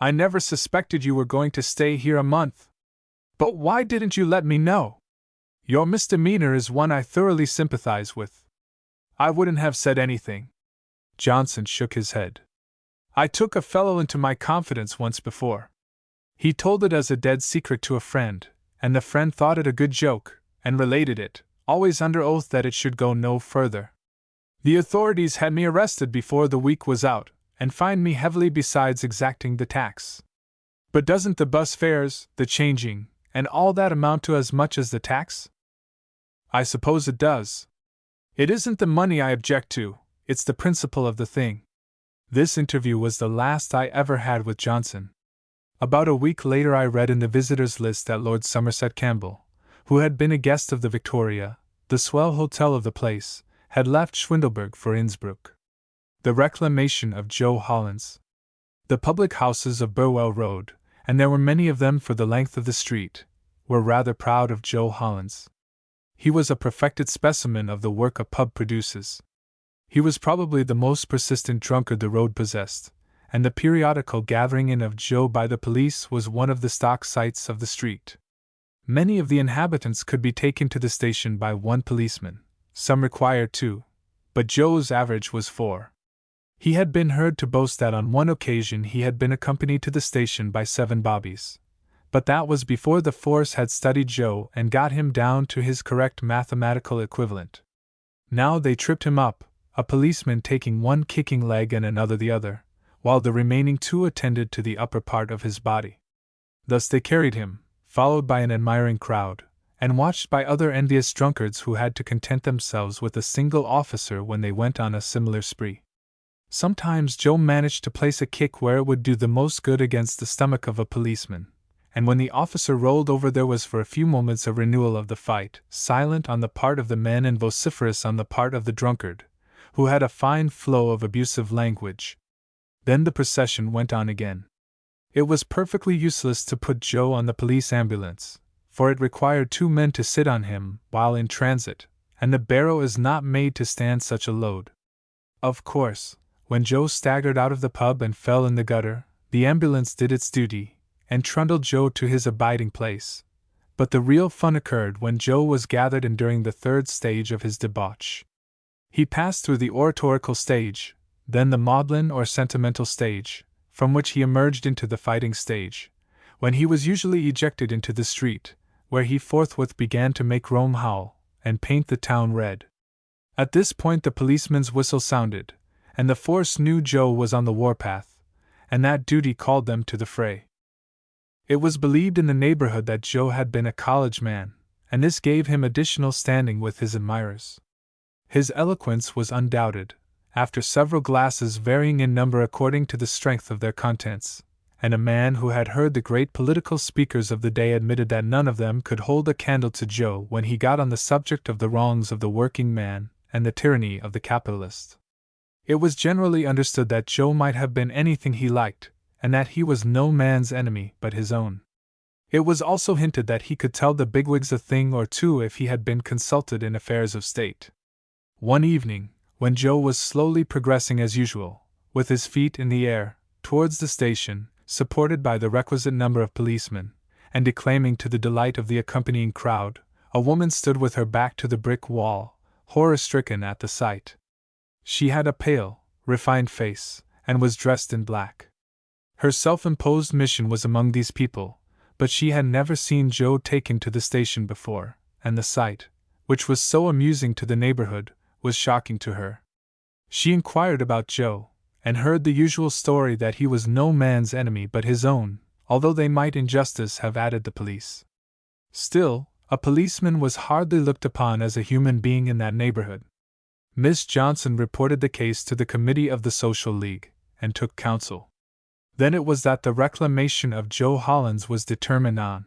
I never suspected you were going to stay here a month. But why didn't you let me know? Your misdemeanor is one I thoroughly sympathize with. I wouldn't have said anything. Johnson shook his head. I took a fellow into my confidence once before. He told it as a dead secret to a friend, and the friend thought it a good joke, and related it, always under oath that it should go no further. The authorities had me arrested before the week was out, and fined me heavily besides exacting the tax. But doesn't the bus fares, the changing, and all that amount to as much as the tax? I suppose it does. It isn't the money I object to, it's the principle of the thing. This interview was the last I ever had with Johnson. About a week later I read in the visitors' list that Lord Somerset Campbell, who had been a guest of the Victoria, the swell hotel of the place, had left Schwindelberg for Innsbruck. The reclamation of Joe Hollands. The public houses of Burwell Road, and there were many of them for the length of the street, were rather proud of Joe Hollands. He was a perfected specimen of the work a pub produces. He was probably the most persistent drunkard the road possessed, and the periodical gathering in of Joe by the police was one of the stock sights of the street. Many of the inhabitants could be taken to the station by one policeman, some required two, but Joe's average was 4. He had been heard to boast that on one occasion he had been accompanied to the station by 7 bobbies. But that was before the force had studied Joe and got him down to his correct mathematical equivalent. Now they tripped him up, a policeman taking one kicking leg and another the other, while the remaining 2 attended to the upper part of his body. Thus they carried him, followed by an admiring crowd, and watched by other envious drunkards who had to content themselves with a single officer when they went on a similar spree. Sometimes Joe managed to place a kick where it would do the most good against the stomach of a policeman, and when the officer rolled over there was for a few moments a renewal of the fight, silent on the part of the men and vociferous on the part of the drunkard, who had a fine flow of abusive language. Then the procession went on again. It was perfectly useless to put Joe on the police ambulance, for it required 2 men to sit on him while in transit, and the barrow is not made to stand such a load. Of course, when Joe staggered out of the pub and fell in the gutter, the ambulance did its duty, and trundled Joe to his abiding place. But the real fun occurred when Joe was gathered in during the 3rd stage of his debauch. He passed through the oratorical stage, then the maudlin or sentimental stage, from which he emerged into the fighting stage, when he was usually ejected into the street, where he forthwith began to make Rome howl, and paint the town red. At this point the policeman's whistle sounded, and the force knew Joe was on the warpath, and that duty called them to the fray. It was believed in the neighborhood that Joe had been a college man, and this gave him additional standing with his admirers. His eloquence was undoubted, after several glasses varying in number according to the strength of their contents, and a man who had heard the great political speakers of the day admitted that none of them could hold a candle to Joe when he got on the subject of the wrongs of the working man and the tyranny of the capitalist. It was generally understood that Joe might have been anything he liked, and that he was no man's enemy but his own. It was also hinted that he could tell the bigwigs a thing or two if he had been consulted in affairs of state. One evening, when Joe was slowly progressing as usual, with his feet in the air, towards the station, supported by the requisite number of policemen, and declaiming to the delight of the accompanying crowd, a woman stood with her back to the brick wall, horror-stricken at the sight. She had a pale, refined face, and was dressed in black. Her self-imposed mission was among these people, but she had never seen Joe taken to the station before, and the sight, which was so amusing to the neighborhood, was shocking to her. She inquired about Joe, and heard the usual story that he was no man's enemy but his own, although they might in justice have added the police. Still, a policeman was hardly looked upon as a human being in that neighborhood. Miss Johnson reported the case to the committee of the Social League, and took counsel. Then it was that the reclamation of Joe Hollins was determined on.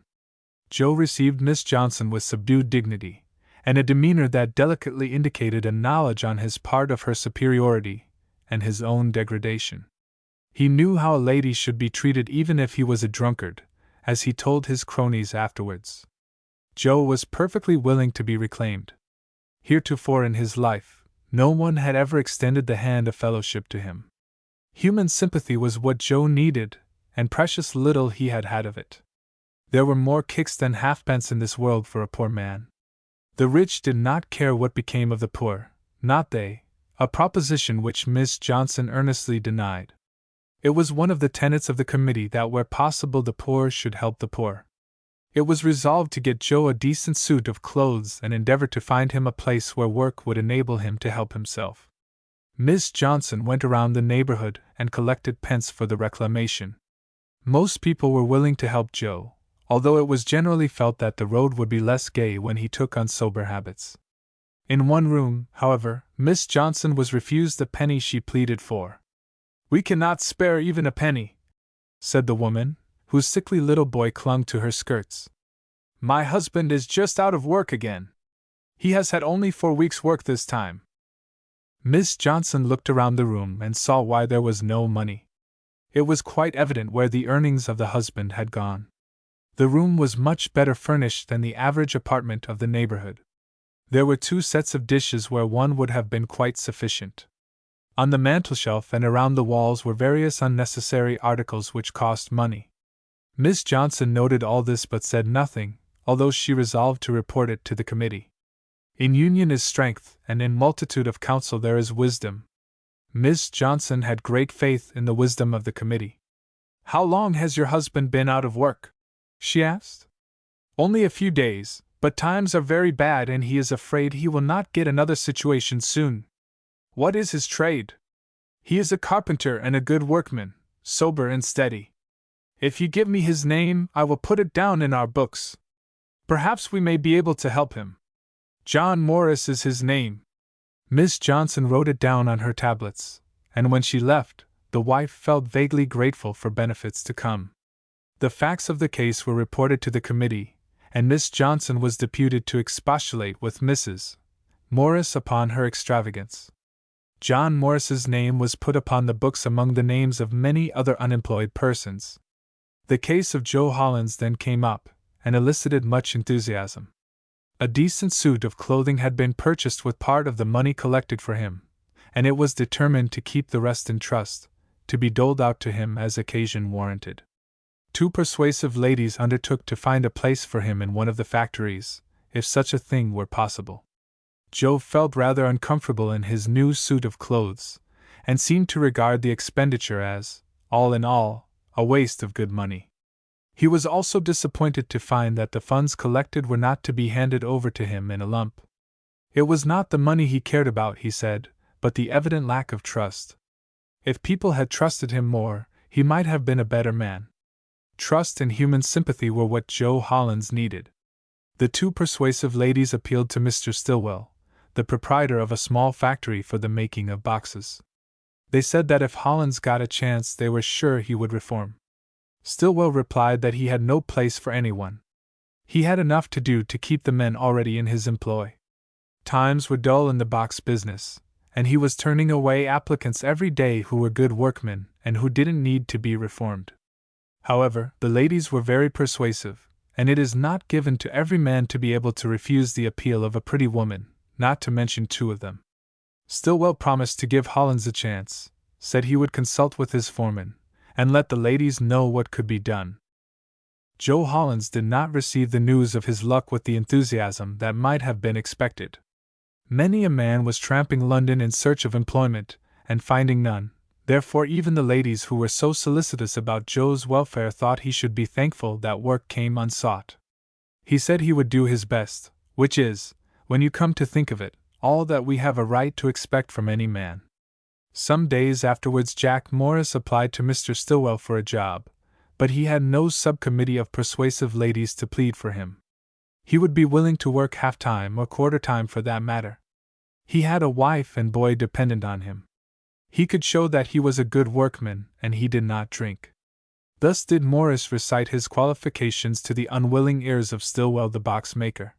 Joe received Miss Johnson with subdued dignity, and a demeanor that delicately indicated a knowledge on his part of her superiority, and his own degradation. He knew how a lady should be treated even if he was a drunkard, as he told his cronies afterwards. Joe was perfectly willing to be reclaimed. Heretofore in his life, no one had ever extended the hand of fellowship to him. Human sympathy was what Joe needed, and precious little he had had of it. There were more kicks than halfpence in this world for a poor man. The rich did not care what became of the poor, not they, a proposition which Miss Johnson earnestly denied. It was one of the tenets of the committee that where possible the poor should help the poor. It was resolved to get Joe a decent suit of clothes and endeavor to find him a place where work would enable him to help himself. Miss Johnson went around the neighborhood and collected pence for the reclamation. Most people were willing to help Joe, although it was generally felt that the road would be less gay when he took on sober habits. In one room, however, Miss Johnson was refused the penny she pleaded for. "We cannot spare even a penny," said the woman, whose sickly little boy clung to her skirts. "My husband is just out of work again. He has had only 4 weeks' work this time." Miss Johnson looked around the room and saw why there was no money. It was quite evident where the earnings of the husband had gone. The room was much better furnished than the average apartment of the neighborhood. There were 2 sets of dishes where one would have been quite sufficient. On the mantelshelf and around the walls were various unnecessary articles which cost money. Miss Johnson noted all this but said nothing, although she resolved to report it to the committee. In union is strength, and in multitude of counsel there is wisdom. Miss Johnson had great faith in the wisdom of the committee. "How long has your husband been out of work?" she asked. "Only a few days, but times are very bad and he is afraid he will not get another situation soon." "What is his trade?" "He is a carpenter and a good workman, sober and steady. If you give me his name, I will put it down in our books. Perhaps we may be able to help him. John Morris is his name." Miss Johnson wrote it down on her tablets, and when she left, the wife felt vaguely grateful for benefits to come. The facts of the case were reported to the committee, and Miss Johnson was deputed to expostulate with Mrs. Morris upon her extravagance. John Morris's name was put upon the books among the names of many other unemployed persons. The case of Joe Hollins then came up, and elicited much enthusiasm. A decent suit of clothing had been purchased with part of the money collected for him, and it was determined to keep the rest in trust, to be doled out to him as occasion warranted. 2 persuasive ladies undertook to find a place for him in one of the factories, if such a thing were possible. Joe felt rather uncomfortable in his new suit of clothes, and seemed to regard the expenditure as, all in all, a waste of good money. He was also disappointed to find that the funds collected were not to be handed over to him in a lump. It was not the money he cared about, he said, but the evident lack of trust. If people had trusted him more, he might have been a better man. Trust and human sympathy were what Joe Hollins needed. The 2 persuasive ladies appealed to Mr. Stillwell, the proprietor of a small factory for the making of boxes. They said that if Hollins got a chance they were sure he would reform. Stillwell replied that he had no place for anyone. He had enough to do to keep the men already in his employ. Times were dull in the box business, and he was turning away applicants every day who were good workmen and who didn't need to be reformed. However, the ladies were very persuasive, and it is not given to every man to be able to refuse the appeal of a pretty woman, not to mention 2 of them. Stillwell promised to give Hollins a chance, said he would consult with his foreman, and let the ladies know what could be done. Joe Hollins did not receive the news of his luck with the enthusiasm that might have been expected. Many a man was tramping London in search of employment, and finding none. Therefore even the ladies who were so solicitous about Joe's welfare thought he should be thankful that work came unsought. He said he would do his best, which is, when you come to think of it, all that we have a right to expect from any man. Some days afterwards Jack Morris applied to Mr. Stillwell for a job, but he had no subcommittee of persuasive ladies to plead for him. He would be willing to work half-time or quarter-time for that matter. He had a wife and boy dependent on him. He could show that he was a good workman, and he did not drink. Thus did Morris recite his qualifications to the unwilling ears of Stillwell the box-maker.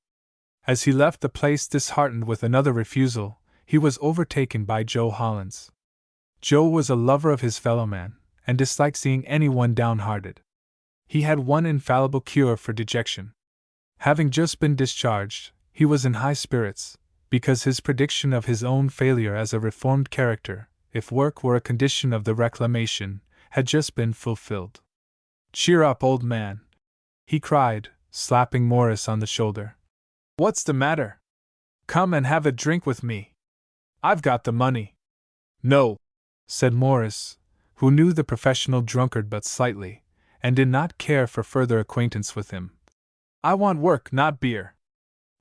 As he left the place disheartened with another refusal, he was overtaken by Joe Hollins. Joe was a lover of his fellow-man, and disliked seeing anyone downhearted. He had one infallible cure for dejection. Having just been discharged, he was in high spirits, because his prediction of his own failure as a reformed character, if work were a condition of the reclamation, had just been fulfilled. "Cheer up, old man," he cried, slapping Morris on the shoulder. "What's the matter? Come and have a drink with me. I've got the money." "No," said Morris, who knew the professional drunkard but slightly, and did not care for further acquaintance with him. "I want work, not beer.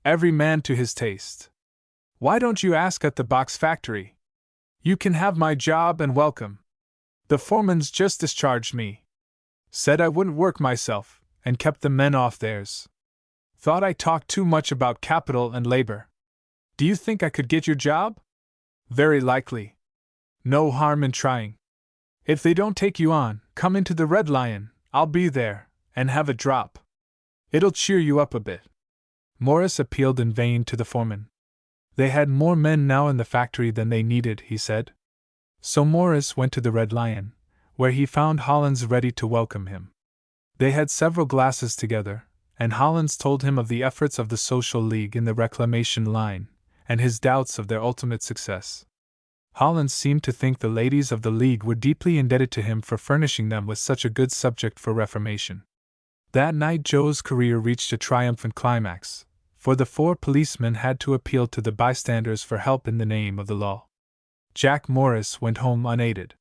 Every man to his taste. Why don't you ask at the box factory? You can have my job and welcome. The foreman's just discharged me. Said I wouldn't work myself, and kept the men off theirs. Thought I talked too much about capital and labor. Do you think I could get your job? Very likely. No harm in trying. If they don't take you on, come into the Red Lion, I'll be there, and have a drop. It'll cheer you up a bit." Morris appealed in vain to the foreman. They had more men now in the factory than they needed, he said. So Morris went to the Red Lion, where he found Hollins ready to welcome him. They had several glasses together, and Hollins told him of the efforts of the Social League in the reclamation line, and his doubts of their ultimate success. Hollins seemed to think the ladies of the League were deeply indebted to him for furnishing them with such a good subject for reformation. That night Joe's career reached a triumphant climax, for the 4 policemen had to appeal to the bystanders for help in the name of the law. Jack Morris went home unaided.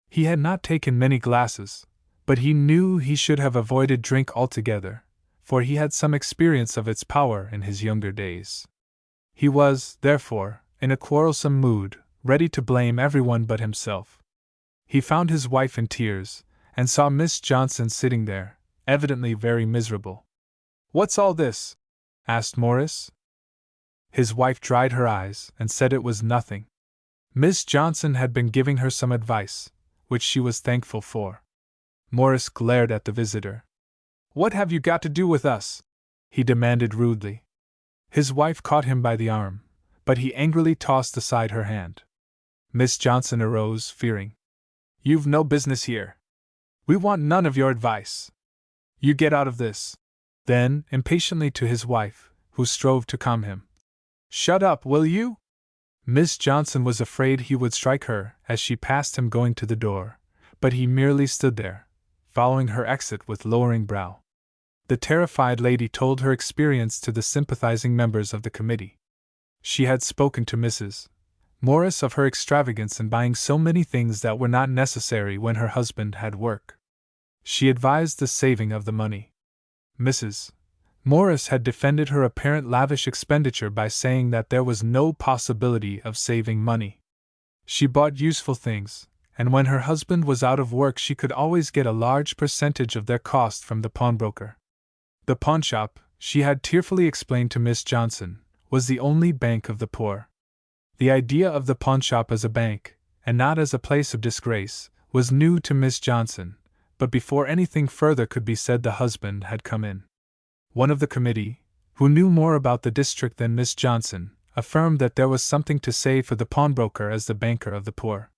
He had not taken many glasses, but he knew he should have avoided drink altogether, for he had some experience of its power in his younger days. He was, therefore, in a quarrelsome mood, ready to blame everyone but himself. He found his wife in tears, and saw Miss Johnson sitting there, evidently very miserable. "What's all this?" asked Morris. His wife dried her eyes and said it was nothing. Miss Johnson had been giving her some advice, which she was thankful for. Morris glared at the visitor. "What have you got to do with us?" he demanded rudely. His wife caught him by the arm, but he angrily tossed aside her hand. Miss Johnson arose, fearing. "You've no business here. We want none of your advice. You get out of this." Then, impatiently to his wife, who strove to calm him. "Shut up, will you?" Miss Johnson was afraid he would strike her as she passed him going to the door, but he merely stood there, following her exit with lowering brow. The terrified lady told her experience to the sympathizing members of the committee. She had spoken to Mrs. Morris of her extravagance in buying so many things that were not necessary when her husband had work. She advised the saving of the money. Mrs. Morris had defended her apparent lavish expenditure by saying that there was no possibility of saving money. She bought useful things, and when her husband was out of work she could always get a large percentage of their cost from the pawnbroker. The pawnshop, she had tearfully explained to Miss Johnson, was the only bank of the poor. The idea of the pawnshop as a bank, and not as a place of disgrace, was new to Miss Johnson, but before anything further could be said the husband had come in. One of the committee, who knew more about the district than Miss Johnson, affirmed that there was something to say for the pawnbroker as the banker of the poor.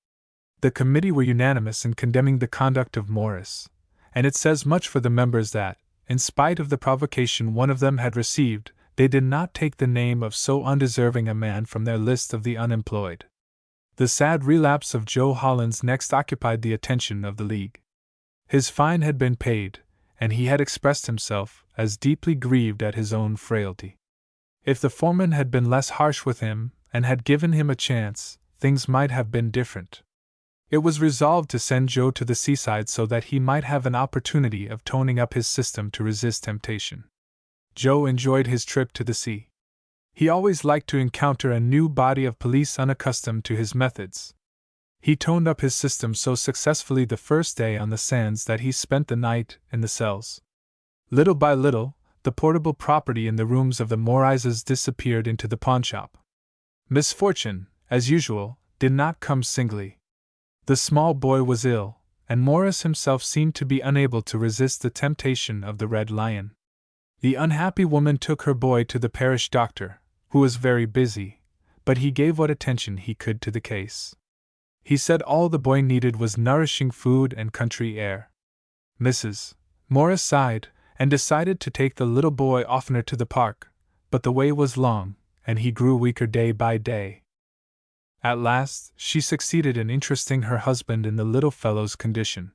The committee were unanimous in condemning the conduct of Morris, and it says much for the members that, in spite of the provocation one of them had received, they did not take the name of so undeserving a man from their list of the unemployed. The sad relapse of Joe Hollins next occupied the attention of the League. His fine had been paid, and he had expressed himself as deeply grieved at his own frailty. If the foreman had been less harsh with him and had given him a chance, things might have been different. It was resolved to send Joe to the seaside so that he might have an opportunity of toning up his system to resist temptation. Joe enjoyed his trip to the sea. He always liked to encounter a new body of police unaccustomed to his methods. He toned up his system so successfully the first day on the sands that he spent the night in the cells. Little by little, the portable property in the rooms of the Morrises disappeared into the pawnshop. Misfortune, as usual, did not come singly. The small boy was ill, and Morris himself seemed to be unable to resist the temptation of the Red Lion. The unhappy woman took her boy to the parish doctor, who was very busy, but he gave what attention he could to the case. He said all the boy needed was nourishing food and country air. Mrs. Morris sighed, and decided to take the little boy oftener to the park, but the way was long, and he grew weaker day by day. At last, she succeeded in interesting her husband in the little fellow's condition.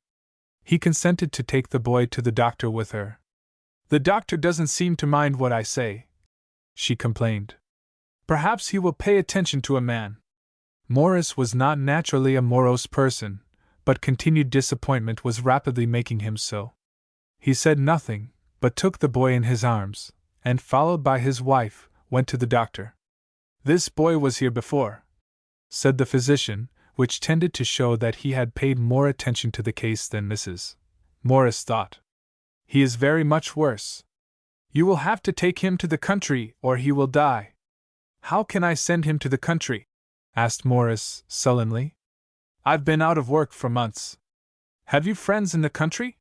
He consented to take the boy to the doctor with her. "The doctor doesn't seem to mind what I say," she complained. "Perhaps he will pay attention to a man." Morris was not naturally a morose person, but continued disappointment was rapidly making him so. He said nothing, but took the boy in his arms, and, followed by his wife, went to the doctor. "This boy was here before," said the physician, which tended to show that he had paid more attention to the case than Mrs. Morris thought. "He is very much worse. You will have to take him to the country, or he will die." "How can I send him to the country?" asked Morris, sullenly. "I've been out of work for months." "Have you friends in the country?"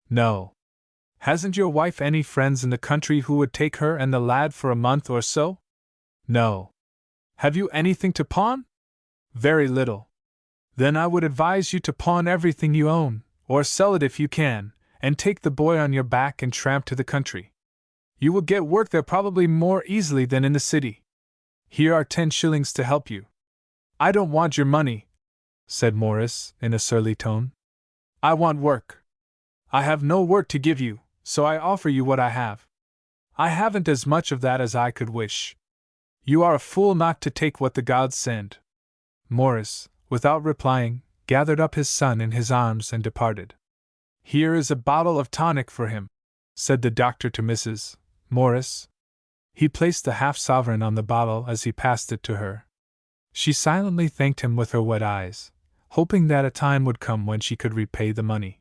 "No." "Hasn't your wife any friends in the country who would take her and the lad for a month or so?" "No." "Have you anything to pawn?" "Very little." "Then I would advise you to pawn everything you own, or sell it if you can, and take the boy on your back and tramp to the country. You will get work there probably more easily than in the city. Here are 10 shillings to help you." "I don't want your money," said Morris, in a surly tone. "I want work. I have no work to give you, so I offer you what I have. I haven't as much of that as I could wish. You are a fool not to take what the gods send." Morris, without replying, gathered up his son in his arms and departed. "Here is a bottle of tonic for him," said the doctor to Mrs. Morris. He placed the half-sovereign on the bottle as he passed it to her. She silently thanked him with her wet eyes, hoping that a time would come when she could repay the money.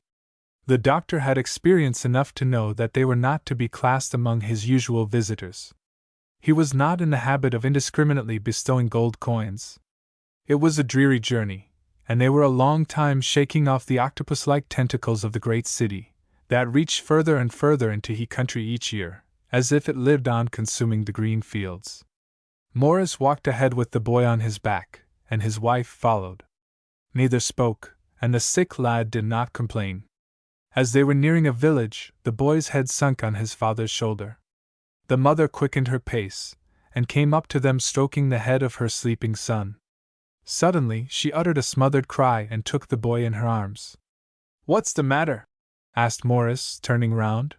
The doctor had experience enough to know that they were not to be classed among his usual visitors. He was not in the habit of indiscriminately bestowing gold coins. It was a dreary journey, and they were a long time shaking off the octopus-like tentacles of the great city, that reached further and further into he country each year, as if it lived on consuming the green fields. Morris walked ahead with the boy on his back, and his wife followed. Neither spoke, and the sick lad did not complain. As they were nearing a village, the boy's head sunk on his father's shoulder. The mother quickened her pace, and came up to them stroking the head of her sleeping son. Suddenly she uttered a smothered cry and took the boy in her arms. "What's the matter?" asked Morris, turning round.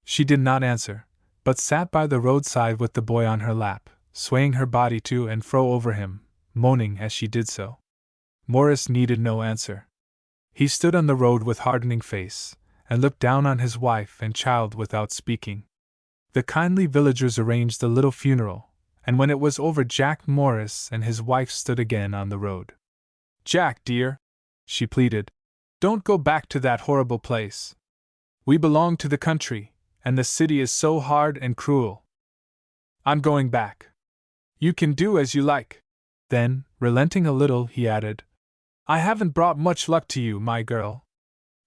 She did not answer, but sat by the roadside with the boy on her lap, swaying her body to and fro over him, moaning as she did so. Morris needed no answer. He stood on the road with hardening face, and looked down on his wife and child without speaking. The kindly villagers arranged the little funeral, and when it was over Jack Morris and his wife stood again on the road. "Jack, dear," she pleaded, "don't go back to that horrible place. We belong to the country, and the city is so hard and cruel. I'm going back. You can do as you like." Then, relenting a little, he added, "I haven't brought much luck to you, my girl."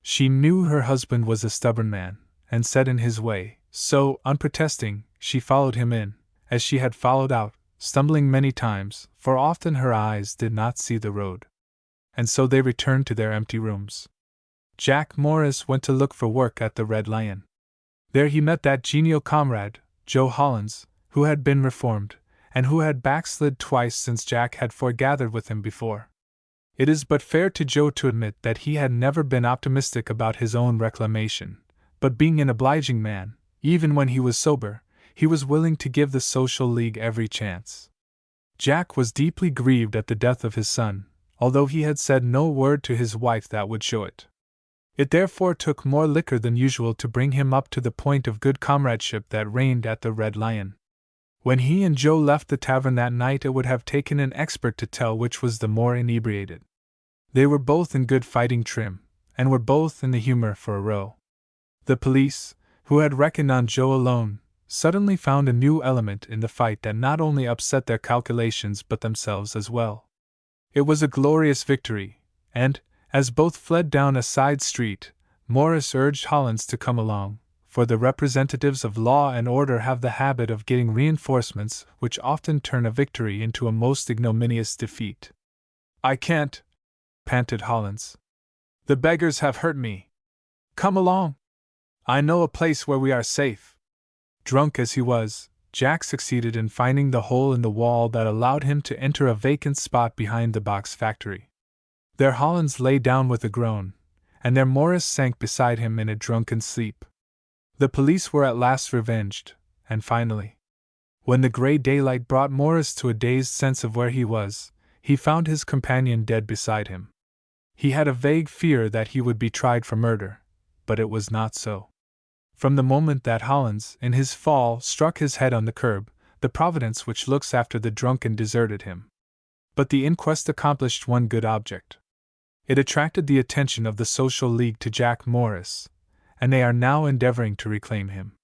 She knew her husband was a stubborn man, and set in his way, so, unprotesting, she followed him in, as she had followed out, stumbling many times, for often her eyes did not see the road. And so they returned to their empty rooms. Jack Morris went to look for work at the Red Lion. There he met that genial comrade, Joe Hollins, who had been reformed, and who had backslid twice since Jack had foregathered with him before. It is but fair to Joe to admit that he had never been optimistic about his own reclamation, but being an obliging man, even when he was sober, he was willing to give the Social League every chance. Jack was deeply grieved at the death of his son, although he had said no word to his wife that would show it. It therefore took more liquor than usual to bring him up to the point of good comradeship that reigned at the Red Lion. When he and Joe left the tavern that night, it would have taken an expert to tell which was the more inebriated. They were both in good fighting trim, and were both in the humor for a row. The police, who had reckoned on Joe alone, suddenly found a new element in the fight that not only upset their calculations but themselves as well. It was a glorious victory, and, as both fled down a side street, Morris urged Hollins to come along, for the representatives of law and order have the habit of getting reinforcements which often turn a victory into a most ignominious defeat. "I can't," panted Hollins. "The beggars have hurt me. Come along. I know a place where we are safe." Drunk as he was, Jack succeeded in finding the hole in the wall that allowed him to enter a vacant spot behind the box factory. There Hollins lay down with a groan, and there Morris sank beside him in a drunken sleep. The police were at last revenged, and finally, when the gray daylight brought Morris to a dazed sense of where he was, he found his companion dead beside him. He had a vague fear that he would be tried for murder, but it was not so. From the moment that Hollins, in his fall, struck his head on the curb, the Providence which looks after the drunken deserted him. But the inquest accomplished one good object. It attracted the attention of the Social League to Jack Morris, and they are now endeavoring to reclaim him.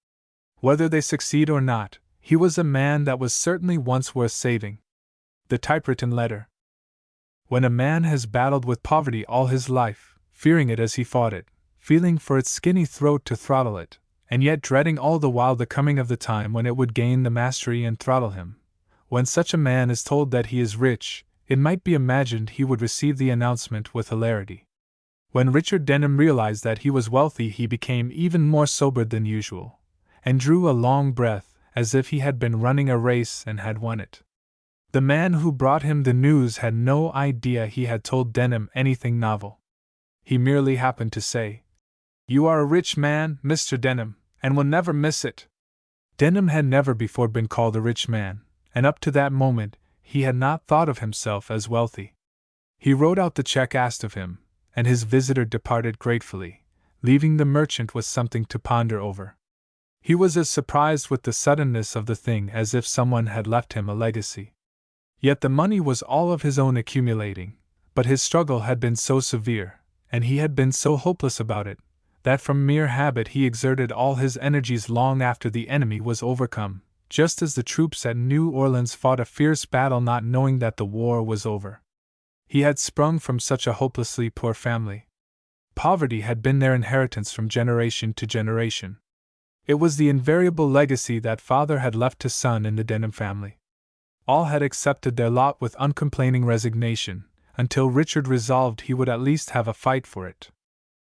Whether they succeed or not, he was a man that was certainly once worth saving. The typewritten letter. When a man has battled with poverty all his life, fearing it as he fought it, feeling for its skinny throat to throttle it, and yet dreading all the while the coming of the time when it would gain the mastery and throttle him, when such a man is told that he is rich, it might be imagined he would receive the announcement with hilarity. When Richard Denham realized that he was wealthy, he became even more sobered than usual, and drew a long breath, as if he had been running a race and had won it. The man who brought him the news had no idea he had told Denham anything novel. He merely happened to say, "You are a rich man, Mr. Denham, and will never miss it." Denham had never before been called a rich man, and up to that moment he had not thought of himself as wealthy. He wrote out the check asked of him, and his visitor departed gratefully, leaving the merchant with something to ponder over. He was as surprised with the suddenness of the thing as if someone had left him a legacy. Yet the money was all of his own accumulating, but his struggle had been so severe, and he had been so hopeless about it, that from mere habit he exerted all his energies long after the enemy was overcome, just as the troops at New Orleans fought a fierce battle not knowing that the war was over. He had sprung from such a hopelessly poor family. Poverty had been their inheritance from generation to generation. It was the invariable legacy that father had left to son in the Denham family. All had accepted their lot with uncomplaining resignation, until Richard resolved he would at least have a fight for it.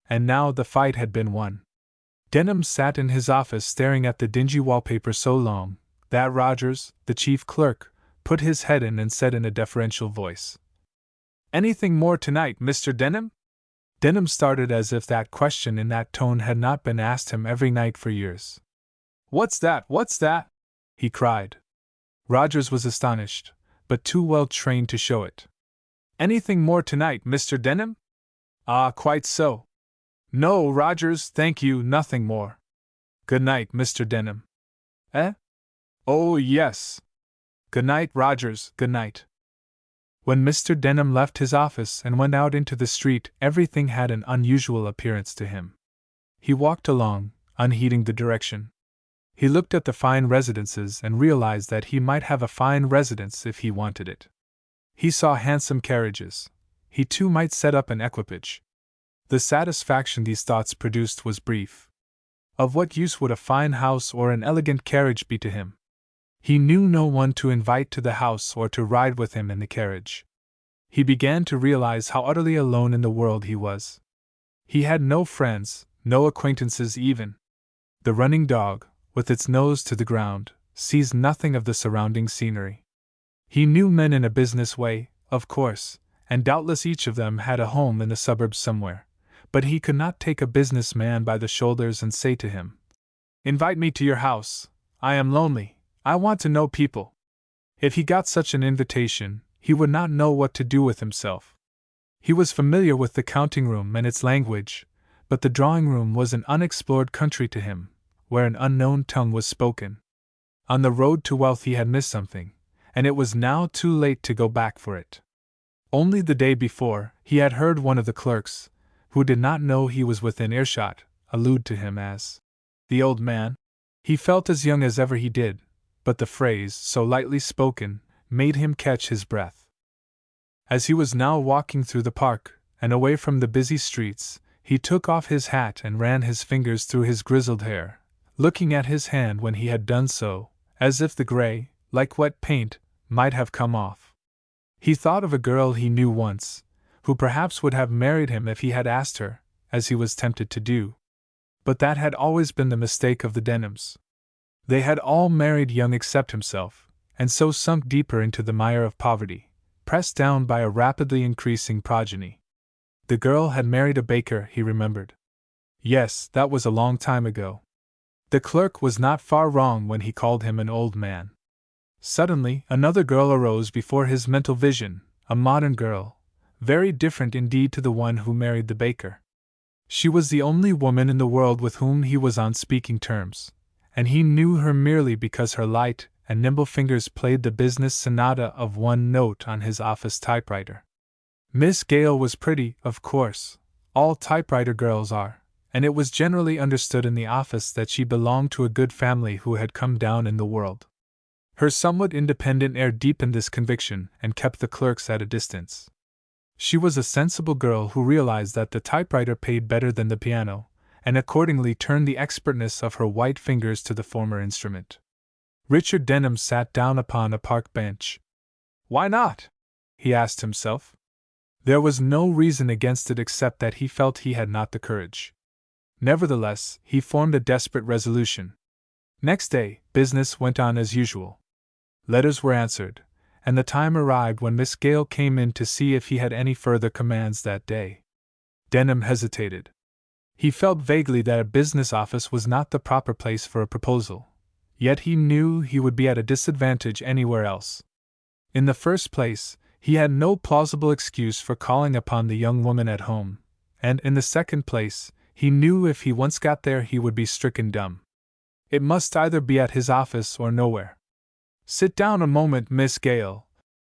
And now the fight had been won. Denham sat in his office staring at the dingy wallpaper so long that Rogers, the chief clerk, put his head in and said in a deferential voice, "Anything more tonight, Mr. Denham?" Denham started as if that question in that tone had not been asked him every night for years. "What's that? What's that?" he cried. Rogers was astonished, but too well trained to show it. "Anything more tonight, Mr. Denham?" "Ah, quite so. No, Rogers, thank you, nothing more. Good night, Mr. Denham." "Eh? Oh, yes. Good night, Rogers, good night." When Mr. Denham left his office and went out into the street, everything had an unusual appearance to him. He walked along, unheeding the direction. He looked at the fine residences and realized that he might have a fine residence if he wanted it. He saw handsome carriages. He too might set up an equipage. The satisfaction these thoughts produced was brief. Of what use would a fine house or an elegant carriage be to him? He knew no one to invite to the house or to ride with him in the carriage. He began to realize how utterly alone in the world he was. He had no friends, no acquaintances even. The running dog, with its nose to the ground, sees nothing of the surrounding scenery. He knew men in a business way, of course, and doubtless each of them had a home in the suburbs somewhere, but he could not take a businessman by the shoulders and say to him, "Invite me to your house. I am lonely. I want to know people." If he got such an invitation, he would not know what to do with himself. He was familiar with the counting room and its language, but the drawing room was an unexplored country to him, where an unknown tongue was spoken. On the road to wealth he had missed something, and it was now too late to go back for it. Only the day before, he had heard one of the clerks, who did not know he was within earshot, allude to him as the old man. He felt as young as ever he did, but the phrase, so lightly spoken, made him catch his breath. As he was now walking through the park, and away from the busy streets, he took off his hat and ran his fingers through his grizzled hair, looking at his hand when he had done so, as if the gray, like wet paint, might have come off. He thought of a girl he knew once, who perhaps would have married him if he had asked her, as he was tempted to do. But that had always been the mistake of the Denhams. They had all married young except himself, and so sunk deeper into the mire of poverty, pressed down by a rapidly increasing progeny. The girl had married a baker, he remembered. Yes, that was a long time ago. The clerk was not far wrong when he called him an old man. Suddenly, another girl arose before his mental vision, a modern girl, very different indeed to the one who married the baker. She was the only woman in the world with whom he was on speaking terms, and he knew her merely because her light and nimble fingers played the business sonata of one note on his office typewriter. Miss Gale was pretty, of course. All typewriter girls are, and it was generally understood in the office that she belonged to a good family who had come down in the world. Her somewhat independent air deepened this conviction and kept the clerks at a distance. She was a sensible girl who realized that the typewriter paid better than the piano, and accordingly turned the expertness of her white fingers to the former instrument. Richard Denham sat down upon a park bench. Why not? He asked himself. There was no reason against it except that he felt he had not the courage. Nevertheless, he formed a desperate resolution. Next day, business went on as usual. Letters were answered, and the time arrived when Miss Gale came in to see if he had any further commands that day. Denham hesitated. He felt vaguely that a business office was not the proper place for a proposal, yet he knew he would be at a disadvantage anywhere else. In the first place, he had no plausible excuse for calling upon the young woman at home, and in the second place, he knew if he once got there he would be stricken dumb. It must either be at his office or nowhere. "Sit down a moment, Miss Gale,"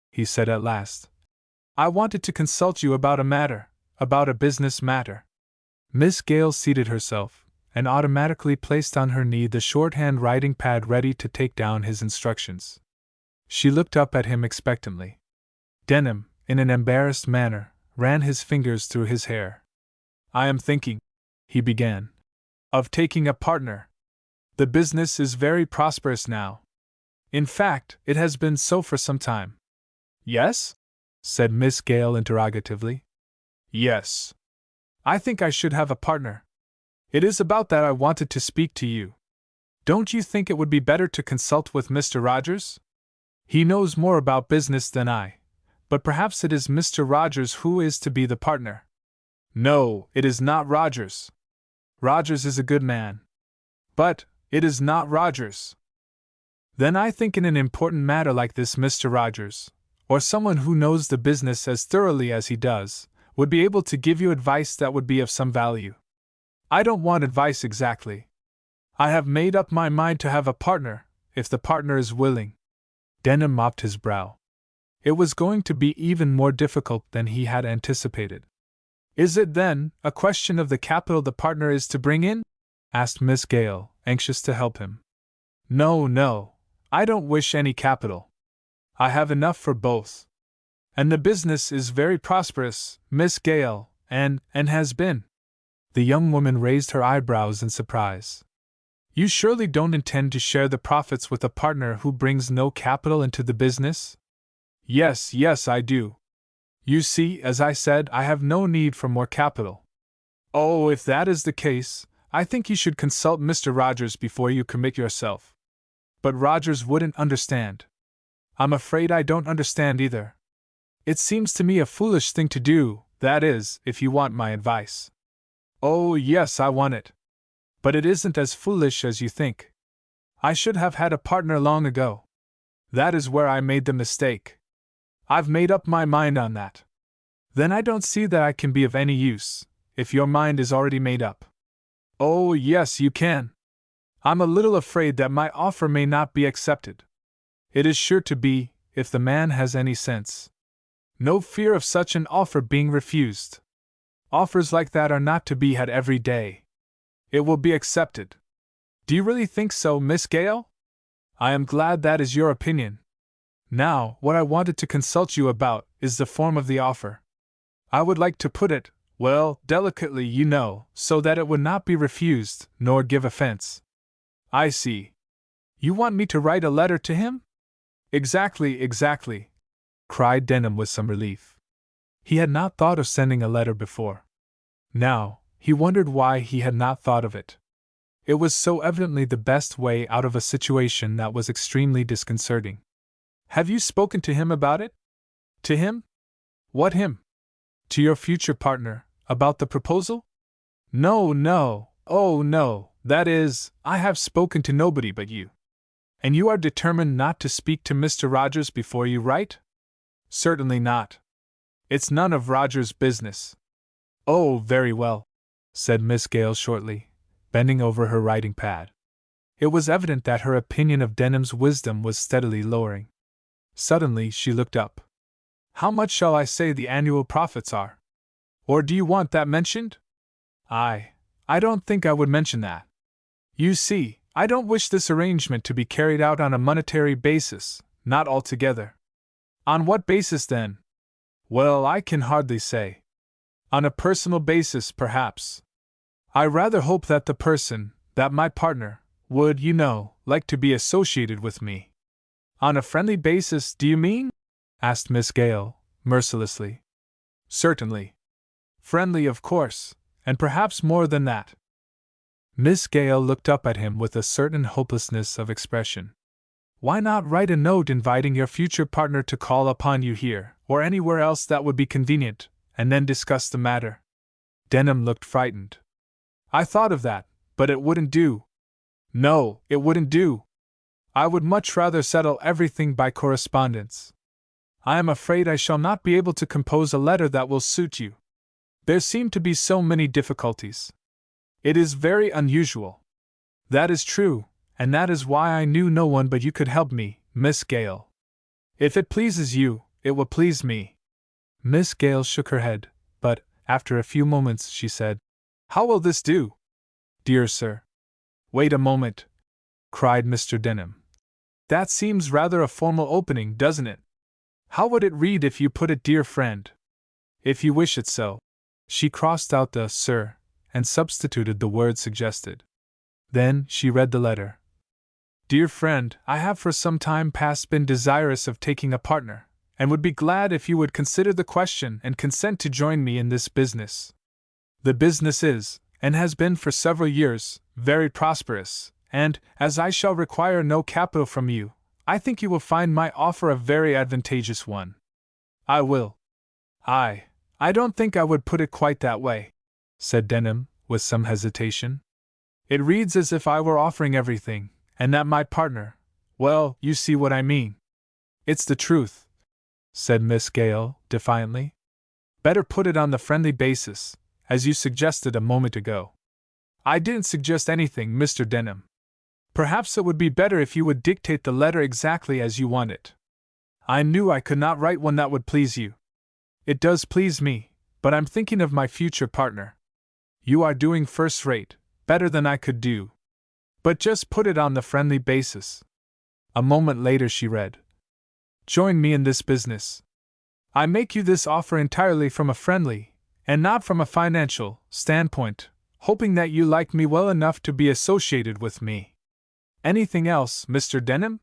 he said at last. "I wanted to consult you about a business matter." Miss Gale seated herself, and automatically placed on her knee the shorthand writing pad ready to take down his instructions. She looked up at him expectantly. Denham, in an embarrassed manner, ran his fingers through his hair. "I am thinking," he began, "of taking a partner. The business is very prosperous now. In fact, it has been so for some time." "Yes?" said Miss Gale interrogatively. "Yes. I think I should have a partner. It is about that I wanted to speak to you. Don't you think it would be better to consult with Mr. Rogers? He knows more about business than I, but perhaps it is Mr. Rogers who is to be the partner." "No, it is not Rogers. Rogers is a good man. But it is not Rogers." "Then I think in an important matter like this Mr. Rogers, or someone who knows the business as thoroughly as he does, would be able to give you advice that would be of some value." "I don't want advice exactly. I have made up my mind to have a partner, if the partner is willing." Denham mopped his brow. It was going to be even more difficult than he had anticipated. "Is it, then, a question of the capital the partner is to bring in?" asked Miss Gale, anxious to help him. No, I don't wish any capital. I have enough for both. And the business is very prosperous, Miss Gale, and has been." The young woman raised her eyebrows in surprise. "You surely don't intend to share the profits with a partner who brings no capital into the business?" Yes, I do. You see, as I said, I have no need for more capital." "Oh, if that is the case, I think you should consult Mr. Rogers before you commit yourself." "But Rogers wouldn't understand." "I'm afraid I don't understand either." It seems to me a foolish thing to do, that is, if you want my advice. Oh, yes, I want it. But it isn't as foolish as you think. I should have had a partner long ago. That is where I made the mistake. I've made up my mind on that. Then I don't see that I can be of any use, if your mind is already made up. Oh, yes, you can. I'm a little afraid that my offer may not be accepted. It is sure to be, if the man has any sense. No fear of such an offer being refused. Offers like that are not to be had every day. It will be accepted. Do you really think so, Miss Gale? I am glad that is your opinion. Now, what I wanted to consult you about is the form of the offer. I would like to put it, well, delicately, you know, so that it would not be refused, nor give offense. I see. You want me to write a letter to him? Exactly, cried Denham with some relief. He had not thought of sending a letter before. Now, he wondered why he had not thought of it. It was so evidently the best way out of a situation that was extremely disconcerting. Have you spoken to him about it? To him? What him? To your future partner, about the proposal? No, oh no, that is, I have spoken to nobody but you. And you are determined not to speak to Mr. Rogers before you write? Certainly not. It's none of Rogers' business. Oh, very well, said Miss Gale shortly, bending over her writing pad. It was evident that her opinion of Denham's wisdom was steadily lowering. Suddenly she looked up. How much shall I say the annual profits are? Or do you want that mentioned? I don't think I would mention that. You see, I don't wish this arrangement to be carried out on a monetary basis, not altogether. On what basis then? Well, I can hardly say. On a personal basis, perhaps. I rather hope that the person, that my partner, would, you know, like to be associated with me. On a friendly basis, do you mean? Asked Miss Gale, mercilessly. Certainly. Friendly, of course, and perhaps more than that. Miss Gale looked up at him with a certain hopelessness of expression. Why not write a note inviting your future partner to call upon you here, or anywhere else that would be convenient, and then discuss the matter? Denham looked frightened. I thought of that, but it wouldn't do. No, it wouldn't do. I would much rather settle everything by correspondence. I am afraid I shall not be able to compose a letter that will suit you. There seem to be so many difficulties. It is very unusual. That is true, and that is why I knew no one but you could help me, Miss Gale. If it pleases you, it will please me. Miss Gale shook her head, but, after a few moments, she said, How will this do? Dear sir. Wait a moment, cried Mr. Denham. That seems rather a formal opening, doesn't it? How would it read if you put it dear friend? If you wish it so. She crossed out the sir, and substituted the word suggested. Then she read the letter. Dear friend, I have for some time past been desirous of taking a partner, and would be glad if you would consider the question and consent to join me in this business. The business is, and has been for several years, very prosperous, and, as I shall require no capital from you, I think you will find my offer a very advantageous one. I will. I don't think I would put it quite that way, said Denham, with some hesitation. It reads as if I were offering everything, and that my partner, well, you see what I mean. It's the truth, said Miss Gale, defiantly. Better put it on the friendly basis, as you suggested a moment ago. I didn't suggest anything, Mr. Denham. Perhaps it would be better if you would dictate the letter exactly as you want it. I knew I could not write one that would please you. It does please me, but I'm thinking of my future partner. You are doing first-rate, better than I could do. But just put it on the friendly basis. A moment later she read, Join me in this business. I make you this offer entirely from a friendly, and not from a financial, standpoint, hoping that you like me well enough to be associated with me. Anything else, Mr. Denham?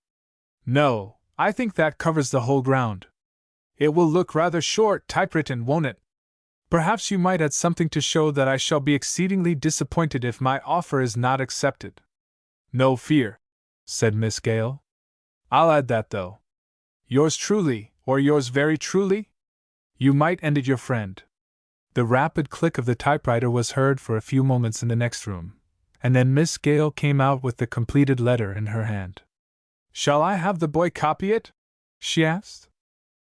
No, I think that covers the whole ground. It will look rather short, typewritten, won't it? Perhaps you might add something to show that I shall be exceedingly disappointed if my offer is not accepted. No fear, said Miss Gale. I'll add that, though. Yours truly, or yours very truly? You might end it your friend. The rapid click of the typewriter was heard for a few moments in the next room, and then Miss Gale came out with the completed letter in her hand. Shall I have the boy copy it? She asked.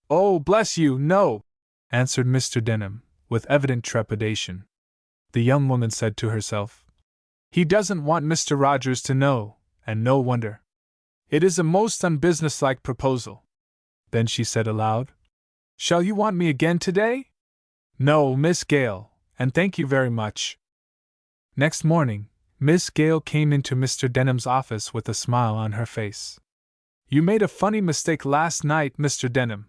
Oh, bless you, no, answered Mr. Denham, with evident trepidation. The young woman said to herself, He doesn't want Mr. Rogers to know, and no wonder. It is a most unbusinesslike proposal. Then she said aloud, Shall you want me again today? No, Miss Gale, and thank you very much. Next morning, Miss Gale came into Mr. Denham's office with a smile on her face. You made a funny mistake last night, Mr. Denham,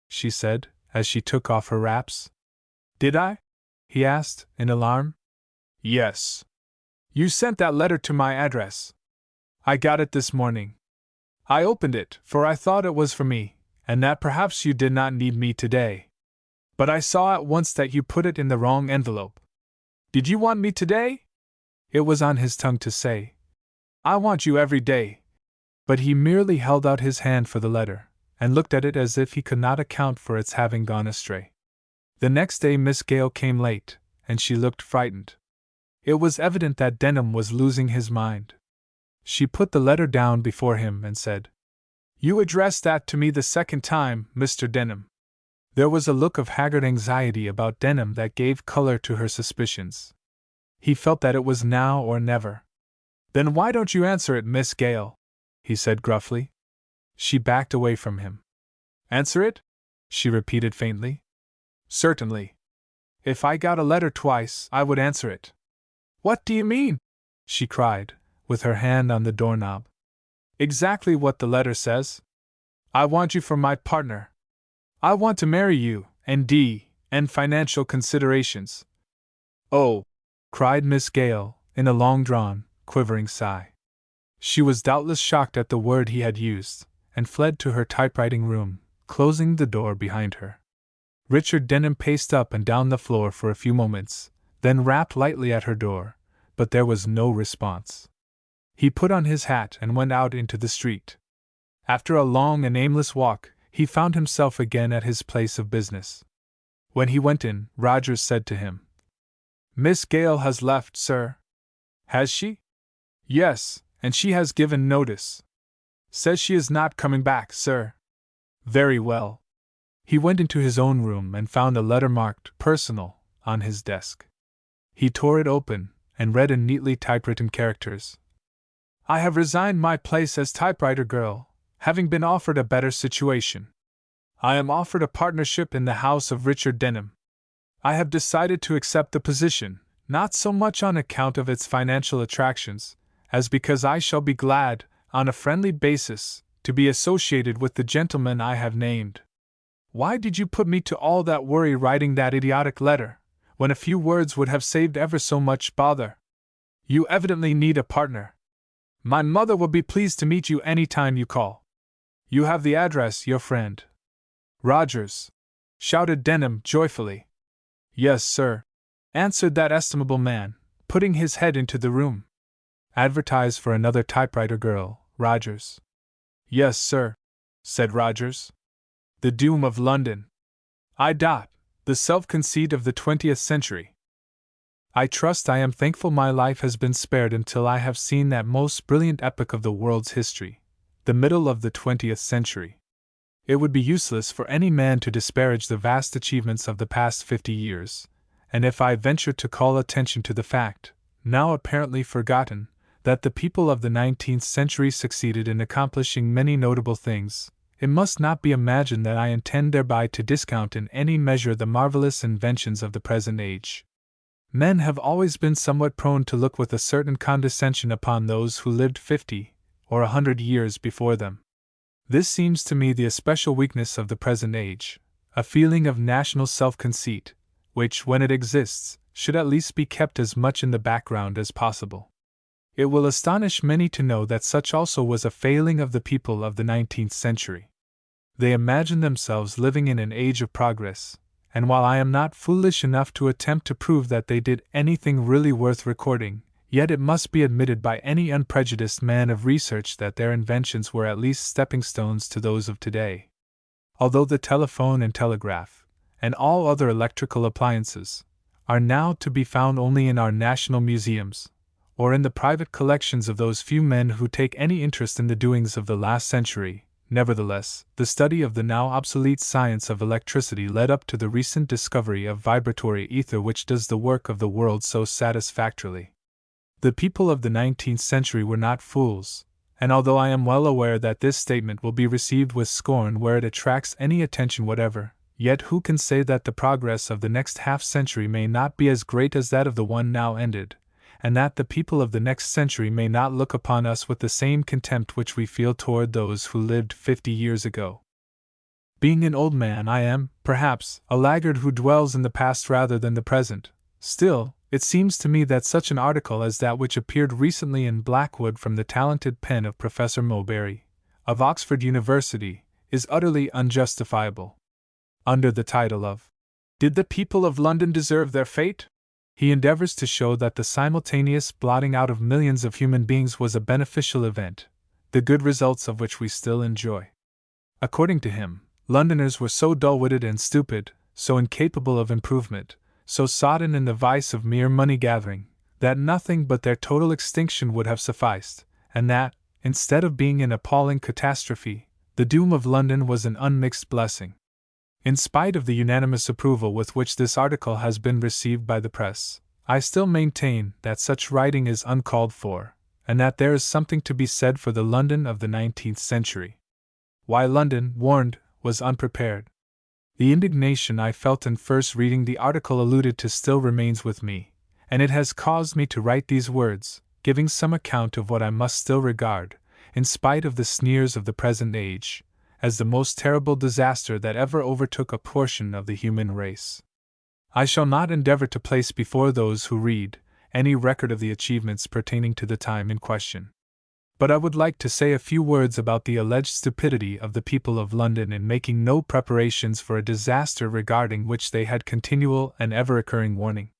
she said, as she took off her wraps. Did I? He asked, in alarm. Yes. You sent that letter to my address. I got it this morning. I opened it, for I thought it was for me, and that perhaps you did not need me today. But I saw at once that you put it in the wrong envelope. Did you want me today? It was on his tongue to say, I want you every day. But he merely held out his hand for the letter, and looked at it as if he could not account for its having gone astray. The next day Miss Gale came late, and she looked frightened. It was evident that Denham was losing his mind. She put the letter down before him and said, You addressed that to me the second time, Mr. Denham. There was a look of haggard anxiety about Denham that gave color to her suspicions. He felt that it was now or never. Then why don't you answer it, Miss Gale? He said gruffly. She backed away from him. Answer it? She repeated faintly. Certainly. If I got a letter twice, I would answer it. What do you mean? She cried, with her hand on the doorknob. Exactly what the letter says. I want you for my partner. I want to marry you, and financial considerations. Oh, cried Miss Gale, in a long-drawn, quivering sigh. She was doubtless shocked at the word he had used, and fled to her typewriting room, closing the door behind her. Richard Denham paced up and down the floor for a few moments, then rapped lightly at her door, but there was no response. He put on his hat and went out into the street. After a long and aimless walk, he found himself again at his place of business. When he went in, Rogers said to him, Miss Gale has left, sir. Has she? Yes, and she has given notice. Says she is not coming back, sir. Very well. He went into his own room and found a letter marked Personal on his desk. He tore it open and read in neatly typewritten characters, I have resigned my place as typewriter girl, having been offered a better situation. I am offered a partnership in the house of Richard Denham. I have decided to accept the position, not so much on account of its financial attractions, as because I shall be glad, on a friendly basis, to be associated with the gentleman I have named. Why did you put me to all that worry writing that idiotic letter, when a few words would have saved ever so much bother? You evidently need a partner. My mother will be pleased to meet you any time you call. You have the address, your friend. Rogers, shouted Denham joyfully. Yes, sir, answered that estimable man, putting his head into the room. Advertise for another typewriter girl, Rogers. Yes, sir, said Rogers. The doom of London. The self-conceit of the 20th century. I trust I am thankful my life has been spared until I have seen that most brilliant epoch of the world's history, the middle of the 20th century. It would be useless for any man to disparage the vast achievements of the past 50 years, and if I venture to call attention to the fact, now apparently forgotten, that the people of the 19th century succeeded in accomplishing many notable things, it must not be imagined that I intend thereby to discount in any measure the marvelous inventions of the present age. Men have always been somewhat prone to look with a certain condescension upon those who lived 50 or 100 years before them. This seems to me the especial weakness of the present age, a feeling of national self-conceit, which, when it exists, should at least be kept as much in the background as possible. It will astonish many to know that such also was a failing of the people of the 19th century. They imagine themselves living in an age of progress, and while I am not foolish enough to attempt to prove that they did anything really worth recording, yet it must be admitted by any unprejudiced man of research that their inventions were at least stepping stones to those of today. Although the telephone and telegraph, and all other electrical appliances, are now to be found only in our national museums, or in the private collections of those few men who take any interest in the doings of the last century. Nevertheless, the study of the now obsolete science of electricity led up to the recent discovery of vibratory ether, which does the work of the world so satisfactorily. The people of the 19th century were not fools, and although I am well aware that this statement will be received with scorn where it attracts any attention whatever, yet who can say that the progress of the next half-century may not be as great as that of the one now ended, and that the people of the next century may not look upon us with the same contempt which we feel toward those who lived 50 years ago. Being an old man, I am, perhaps, a laggard who dwells in the past rather than the present. Still, it seems to me that such an article as that which appeared recently in Blackwood from the talented pen of Professor Mulberry, of Oxford University, is utterly unjustifiable. Under the title of "Did the People of London Deserve Their Fate?" he endeavors to show that the simultaneous blotting out of millions of human beings was a beneficial event, the good results of which we still enjoy. According to him, Londoners were so dull-witted and stupid, so incapable of improvement, so sodden in the vice of mere money-gathering, that nothing but their total extinction would have sufficed, and that, instead of being an appalling catastrophe, the doom of London was an unmixed blessing. In spite of the unanimous approval with which this article has been received by the press, I still maintain that such writing is uncalled for, and that there is something to be said for the London of the 19th century. Why London, warned, was unprepared. The indignation I felt in first reading the article alluded to still remains with me, and it has caused me to write these words, giving some account of what I must still regard, in spite of the sneers of the present age, as the most terrible disaster that ever overtook a portion of the human race. I shall not endeavor to place before those who read any record of the achievements pertaining to the time in question. But I would like to say a few words about the alleged stupidity of the people of London in making no preparations for a disaster regarding which they had continual and ever-occurring warning.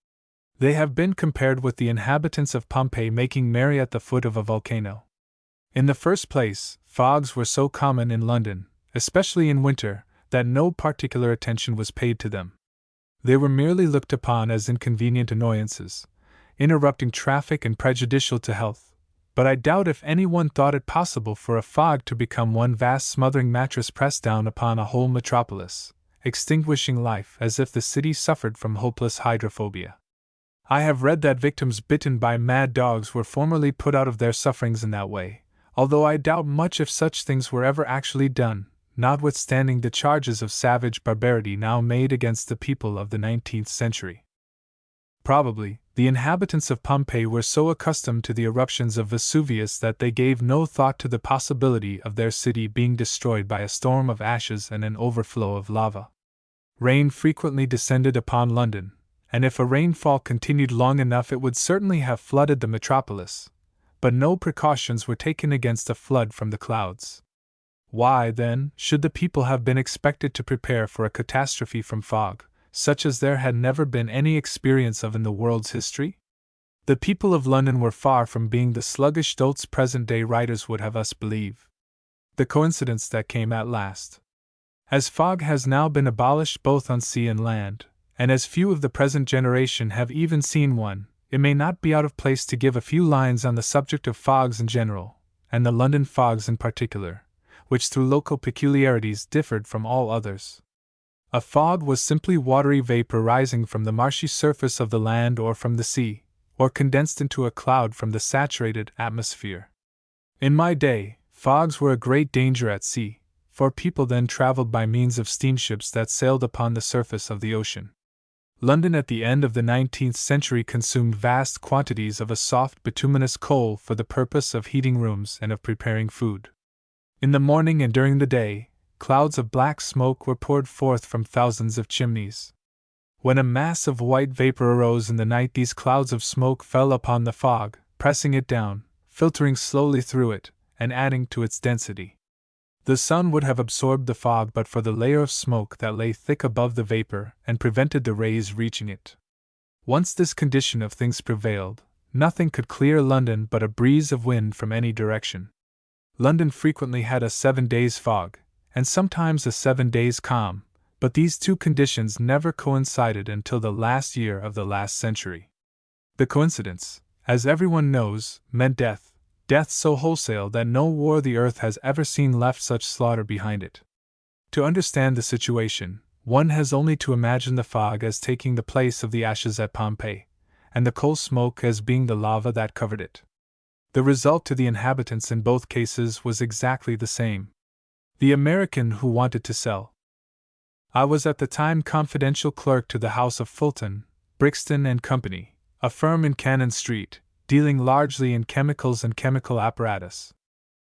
They have been compared with the inhabitants of Pompeii making merry at the foot of a volcano. In the first place, fogs were so common in London, especially in winter, that no particular attention was paid to them. They were merely looked upon as inconvenient annoyances, interrupting traffic and prejudicial to health. But I doubt if anyone thought it possible for a fog to become one vast smothering mattress pressed down upon a whole metropolis, extinguishing life as if the city suffered from hopeless hydrophobia. I have read that victims bitten by mad dogs were formerly put out of their sufferings in that way, although I doubt much if such things were ever actually done, notwithstanding the charges of savage barbarity now made against the people of the 19th century. Probably, the inhabitants of Pompeii were so accustomed to the eruptions of Vesuvius that they gave no thought to the possibility of their city being destroyed by a storm of ashes and an overflow of lava. Rain frequently descended upon London, and if a rainfall continued long enough it would certainly have flooded the metropolis, but no precautions were taken against a flood from the clouds. Why, then, should the people have been expected to prepare for a catastrophe from fog, such as there had never been any experience of in the world's history? The people of London were far from being the sluggish dolts present-day writers would have us believe. The coincidence that came at last. As fog has now been abolished both on sea and land, and as few of the present generation have even seen one, it may not be out of place to give a few lines on the subject of fogs in general, and the London fogs in particular, which through local peculiarities differed from all others. A fog was simply watery vapor rising from the marshy surface of the land or from the sea, or condensed into a cloud from the saturated atmosphere. In my day, fogs were a great danger at sea, for people then traveled by means of steamships that sailed upon the surface of the ocean. London at the end of the 19th century consumed vast quantities of a soft bituminous coal for the purpose of heating rooms and of preparing food. In the morning and during the day, clouds of black smoke were poured forth from thousands of chimneys. When a mass of white vapor arose in the night, these clouds of smoke fell upon the fog, pressing it down, filtering slowly through it, and adding to its density. The sun would have absorbed the fog but for the layer of smoke that lay thick above the vapor and prevented the rays reaching it. Once this condition of things prevailed, nothing could clear London but a breeze of wind from any direction. London frequently had a 7 days fog, and sometimes a 7 days calm, but these two conditions never coincided until the last year of the last century. The coincidence, as everyone knows, meant death, death so wholesale that no war the earth has ever seen left such slaughter behind it. To understand the situation, one has only to imagine the fog as taking the place of the ashes at Pompeii, and the coal smoke as being the lava that covered it. The result to the inhabitants in both cases was exactly the same. The American who wanted to sell. I was at the time confidential clerk to the house of Fulton, Brixton and Company, a firm in Cannon Street, dealing largely in chemicals and chemical apparatus.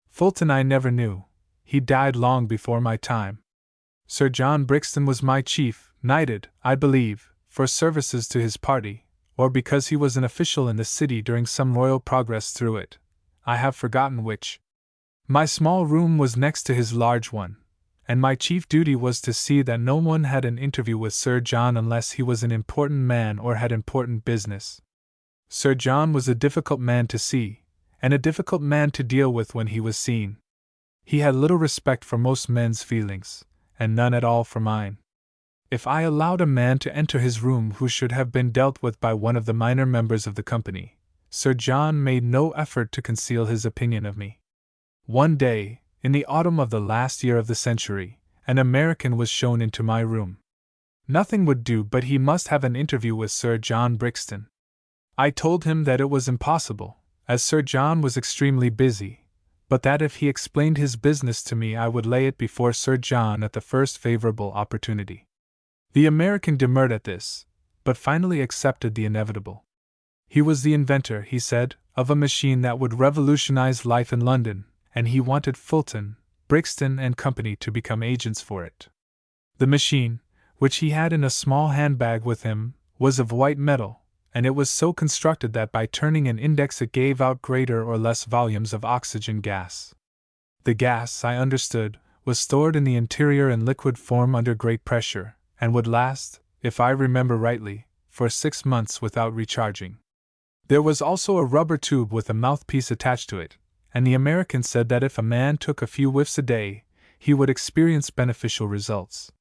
Fulton I never knew. He died long before my time. Sir John Brixton was my chief, knighted, I believe, for services to his party, or because he was an official in the city during some royal progress through it. I have forgotten which. My small room was next to his large one, and my chief duty was to see that no one had an interview with Sir John unless he was an important man or had important business. Sir John was a difficult man to see, and a difficult man to deal with when he was seen. He had little respect for most men's feelings, and none at all for mine. If I allowed a man to enter his room who should have been dealt with by one of the minor members of the company, Sir John made no effort to conceal his opinion of me. One day, in the autumn of the last year of the century, an American was shown into my room. Nothing would do but he must have an interview with Sir John Brixton. I told him that it was impossible, as Sir John was extremely busy, but that if he explained his business to me I would lay it before Sir John at the first favorable opportunity. The American demurred at this, but finally accepted the inevitable. He was the inventor, he said, of a machine that would revolutionize life in London, and he wanted Fulton, Brixton and Company to become agents for it. The machine, which he had in a small handbag with him, was of white metal, and it was so constructed that by turning an index it gave out greater or less volumes of oxygen gas. The gas, I understood, was stored in the interior in liquid form under great pressure, and would last, if I remember rightly, for 6 months without recharging. There was also a rubber tube with a mouthpiece attached to it, and the American said that if a man took a few whiffs a day, he would experience beneficial results.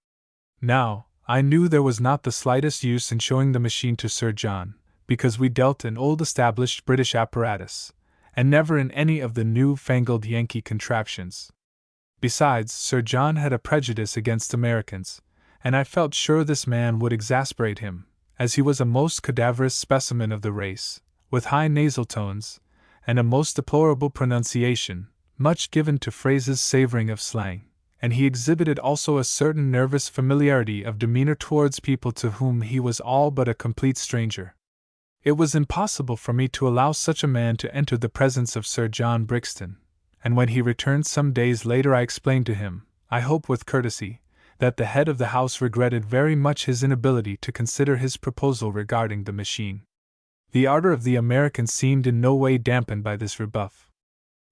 Now, I knew there was not the slightest use in showing the machine to Sir John, because we dealt in old established British apparatus, and never in any of the new-fangled Yankee contraptions. Besides, Sir John had a prejudice against Americans, and I felt sure this man would exasperate him, as he was a most cadaverous specimen of the race, with high nasal tones, and a most deplorable pronunciation, much given to phrases savoring of slang, and he exhibited also a certain nervous familiarity of demeanor towards people to whom he was all but a complete stranger. It was impossible for me to allow such a man to enter the presence of Sir John Brixton, and when he returned some days later I explained to him, I hope with courtesy, that the head of the house regretted very much his inability to consider his proposal regarding the machine. The ardor of the American seemed in no way dampened by this rebuff.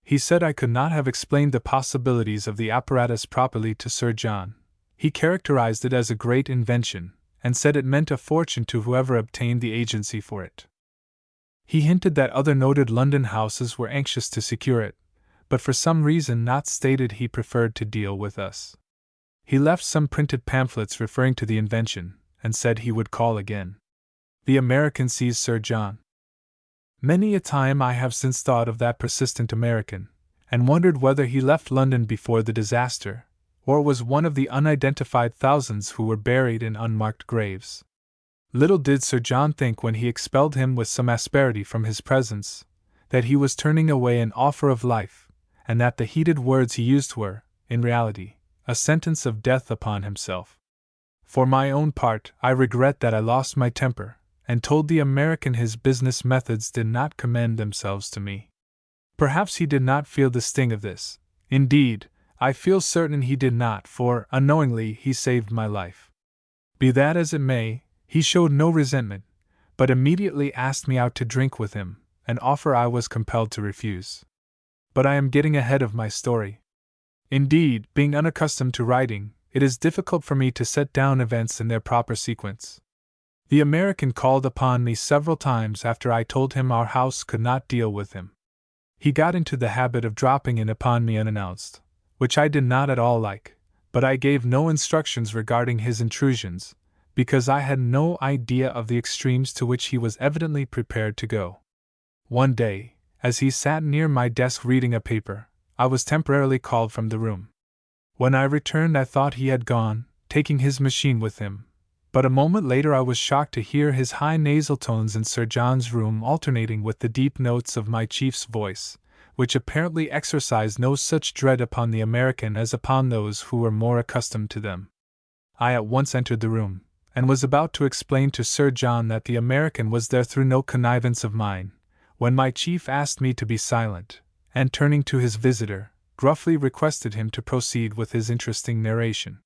He said I could not have explained the possibilities of the apparatus properly to Sir John. He characterized it as a great invention, and said it meant a fortune to whoever obtained the agency for it. He hinted that other noted London houses were anxious to secure it, but for some reason not stated he preferred to deal with us. He left some printed pamphlets referring to the invention, and said he would call again. The American sees Sir John. Many a time I have since thought of that persistent American, and wondered whether he left London before the disaster, or was one of the unidentified thousands who were buried in unmarked graves. Little did Sir John think when he expelled him with some asperity from his presence, that he was turning away an offer of life, and that the heated words he used were, in reality, a sentence of death upon himself. For my own part, I regret that I lost my temper, and told the American his business methods did not commend themselves to me. Perhaps he did not feel the sting of this. Indeed, I feel certain he did not, for, unknowingly, he saved my life. Be that as it may, he showed no resentment, but immediately asked me out to drink with him, an offer I was compelled to refuse. But I am getting ahead of my story. Indeed, being unaccustomed to writing, it is difficult for me to set down events in their proper sequence. The American called upon me several times after I told him our house could not deal with him. He got into the habit of dropping in upon me unannounced, which I did not at all like, but I gave no instructions regarding his intrusions, because I had no idea of the extremes to which he was evidently prepared to go. One day, as he sat near my desk reading a paper, I was temporarily called from the room. When I returned, I thought he had gone, taking his machine with him, but a moment later I was shocked to hear his high nasal tones in Sir John's room alternating with the deep notes of my chief's voice, which apparently exercised no such dread upon the American as upon those who were more accustomed to them. I at once entered the room, and was about to explain to Sir John that the American was there through no connivance of mine, when my chief asked me to be silent, and turning to his visitor, gruffly requested him to proceed with his interesting narration.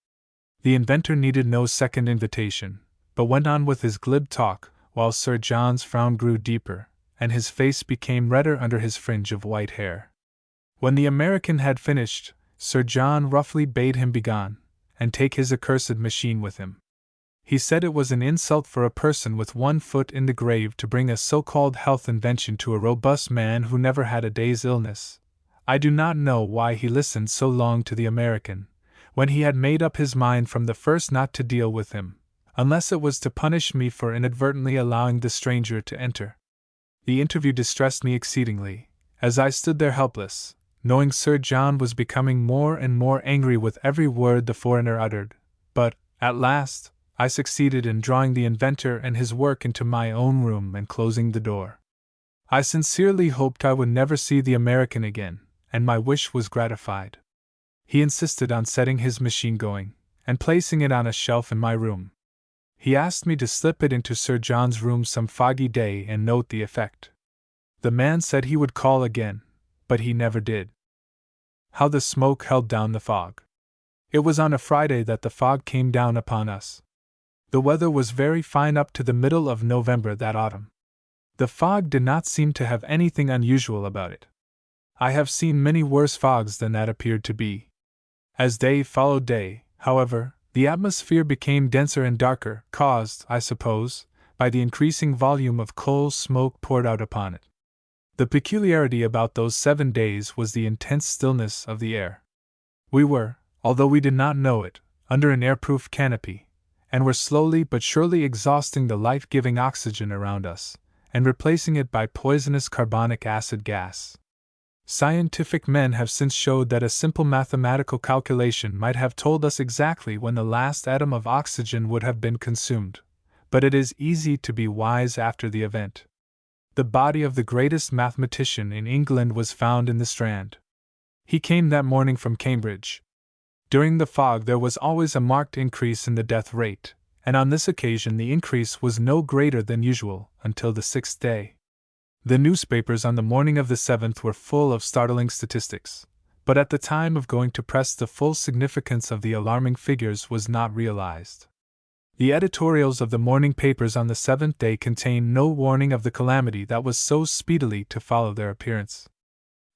The inventor needed no second invitation, but went on with his glib talk, while Sir John's frown grew deeper, and his face became redder under his fringe of white hair. When the American had finished, Sir John roughly bade him begone, and take his accursed machine with him. He said it was an insult for a person with one foot in the grave to bring a so-called health invention to a robust man who never had a day's illness. I do not know why he listened so long to the American, when he had made up his mind from the first not to deal with him, unless it was to punish me for inadvertently allowing the stranger to enter. The interview distressed me exceedingly, as I stood there helpless, knowing Sir John was becoming more and more angry with every word the foreigner uttered, but, at last, I succeeded in drawing the inventor and his work into my own room and closing the door. I sincerely hoped I would never see the American again, and my wish was gratified. He insisted on setting his machine going, and placing it on a shelf in my room. He asked me to slip it into Sir John's room some foggy day and note the effect. The man said he would call again, but he never did. How the smoke held down the fog! It was on a Friday that the fog came down upon us. The weather was very fine up to the middle of November that autumn. The fog did not seem to have anything unusual about it. I have seen many worse fogs than that appeared to be. As day followed day, however, the atmosphere became denser and darker, caused, I suppose, by the increasing volume of coal smoke poured out upon it. The peculiarity about those 7 days was the intense stillness of the air. We were, although we did not know it, under an airproof canopy, and were slowly but surely exhausting the life-giving oxygen around us, and replacing it by poisonous carbonic acid gas. Scientific men have since showed that a simple mathematical calculation might have told us exactly when the last atom of oxygen would have been consumed, but it is easy to be wise after the event. The body of the greatest mathematician in England was found in the Strand. He came that morning from Cambridge. During the fog there was always a marked increase in the death rate, and on this occasion the increase was no greater than usual until the 6th day. The newspapers on the morning of the 7th were full of startling statistics, but at the time of going to press the full significance of the alarming figures was not realized. The editorials of the morning papers on the 7th day contained no warning of the calamity that was so speedily to follow their appearance.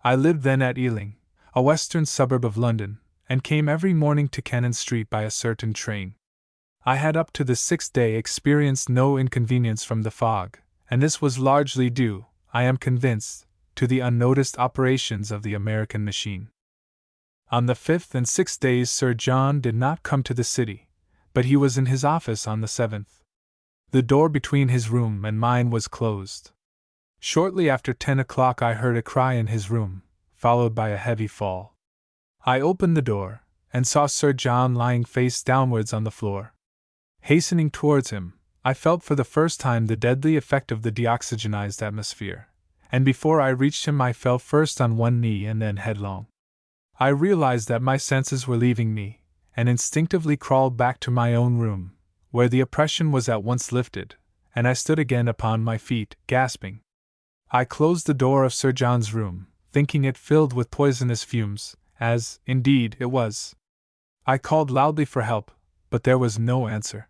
I lived then at Ealing, a western suburb of London, and came every morning to Cannon Street by a certain train. I had up to the 6th day experienced no inconvenience from the fog, and this was largely due, I am convinced, to the unnoticed operations of the American machine. On the 5th and 6th days Sir John did not come to the city, but he was in his office on the 7th. The door between his room and mine was closed. Shortly after 10 o'clock I heard a cry in his room, followed by a heavy fall. I opened the door, and saw Sir John lying face downwards on the floor. Hastening towards him, I felt for the first time the deadly effect of the deoxygenized atmosphere, and before I reached him I fell first on one knee and then headlong. I realized that my senses were leaving me, and instinctively crawled back to my own room, where the oppression was at once lifted, and I stood again upon my feet, gasping. I closed the door of Sir John's room, thinking it filled with poisonous fumes, as, indeed, it was. I called loudly for help, but there was no answer.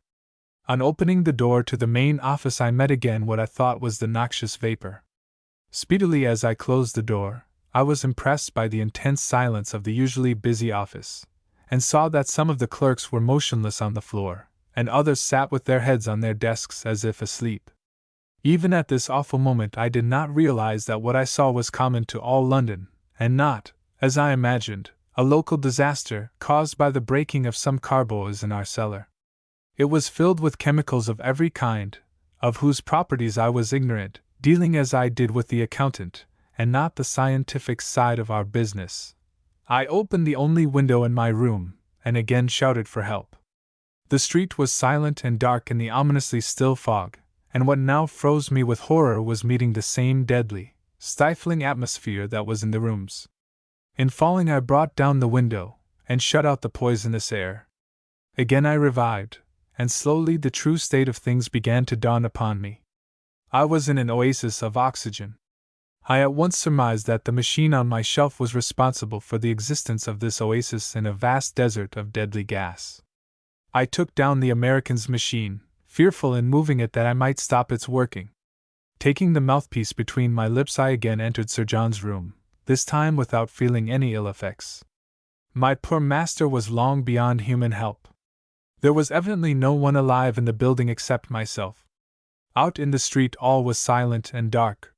On opening the door to the main office I met again what I thought was the noxious vapor. Speedily as I closed the door, I was impressed by the intense silence of the usually busy office, and saw that some of the clerks were motionless on the floor, and others sat with their heads on their desks as if asleep. Even at this awful moment I did not realize that what I saw was common to all London, and not, as I imagined, a local disaster caused by the breaking of some carboys in our cellar. It was filled with chemicals of every kind, of whose properties I was ignorant, dealing as I did with the accountant, and not the scientific side of our business. I opened the only window in my room, and again shouted for help. The street was silent and dark in the ominously still fog, and what now froze me with horror was meeting the same deadly, stifling atmosphere that was in the rooms. In falling I brought down the window, and shut out the poisonous air. Again I revived, and slowly the true state of things began to dawn upon me. I was in an oasis of oxygen. I at once surmised that the machine on my shelf was responsible for the existence of this oasis in a vast desert of deadly gas. I took down the American's machine, fearful in moving it that I might stop its working. Taking the mouthpiece between my lips, I again entered Sir John's room, this time without feeling any ill effects. My poor master was long beyond human help. There was evidently no one alive in the building except myself. Out in the street all was silent and dark.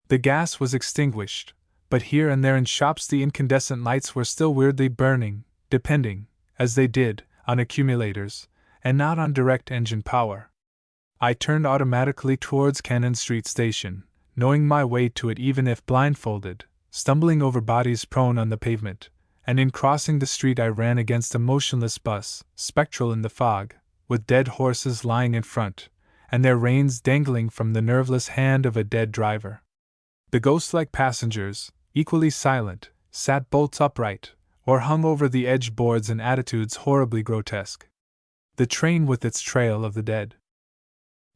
The gas was extinguished, but here and there in shops the incandescent lights were still weirdly burning, depending, as they did, on accumulators, and not on direct engine power. I turned automatically towards Cannon Street Station, knowing my way to it even if blindfolded, stumbling over bodies prone on the pavement, and in crossing the street I ran against a motionless bus, spectral in the fog, with dead horses lying in front, and their reins dangling from the nerveless hand of a dead driver. The ghost-like passengers, equally silent, sat bolt upright, or hung over the edge boards in attitudes horribly grotesque. The train with its trail of the dead.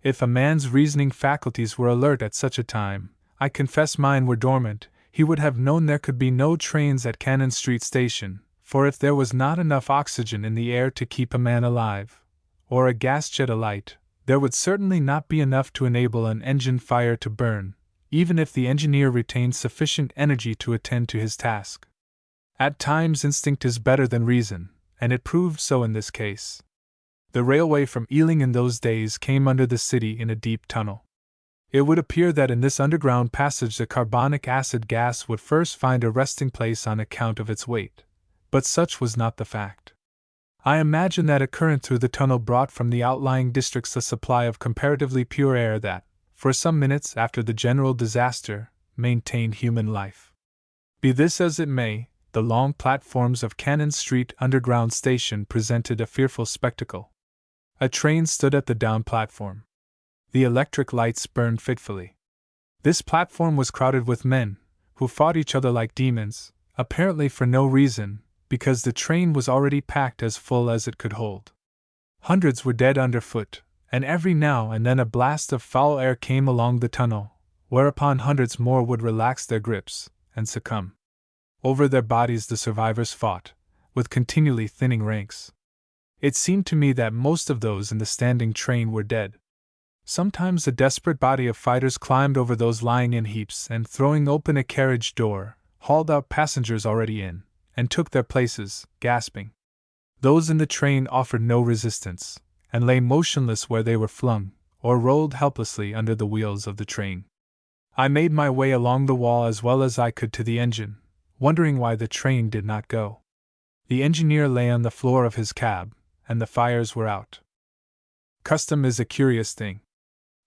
If a man's reasoning faculties were alert at such a time, I confess mine were dormant, he would have known there could be no trains at Cannon Street Station, for if there was not enough oxygen in the air to keep a man alive, or a gas jet alight, there would certainly not be enough to enable an engine fire to burn, even if the engineer retained sufficient energy to attend to his task. At times instinct is better than reason, and it proved so in this case. The railway from Ealing in those days came under the city in a deep tunnel. It would appear that in this underground passage the carbonic acid gas would first find a resting place on account of its weight, but such was not the fact. I imagine that a current through the tunnel brought from the outlying districts a supply of comparatively pure air that, for some minutes after the general disaster, maintained human life. Be this as it may, the long platforms of Cannon Street Underground Station presented a fearful spectacle. A train stood at the down platform. The electric lights burned fitfully. This platform was crowded with men, who fought each other like demons, apparently for no reason, because the train was already packed as full as it could hold. Hundreds were dead underfoot, and every now and then a blast of foul air came along the tunnel, whereupon hundreds more would relax their grips and succumb. Over their bodies the survivors fought, with continually thinning ranks. It seemed to me that most of those in the standing train were dead. Sometimes a desperate body of fighters climbed over those lying in heaps and, throwing open a carriage door, hauled out passengers already in, and took their places, gasping. Those in the train offered no resistance, and lay motionless where they were flung, or rolled helplessly under the wheels of the train. I made my way along the wall as well as I could to the engine, wondering why the train did not go. The engineer lay on the floor of his cab, and the fires were out. Custom is a curious thing.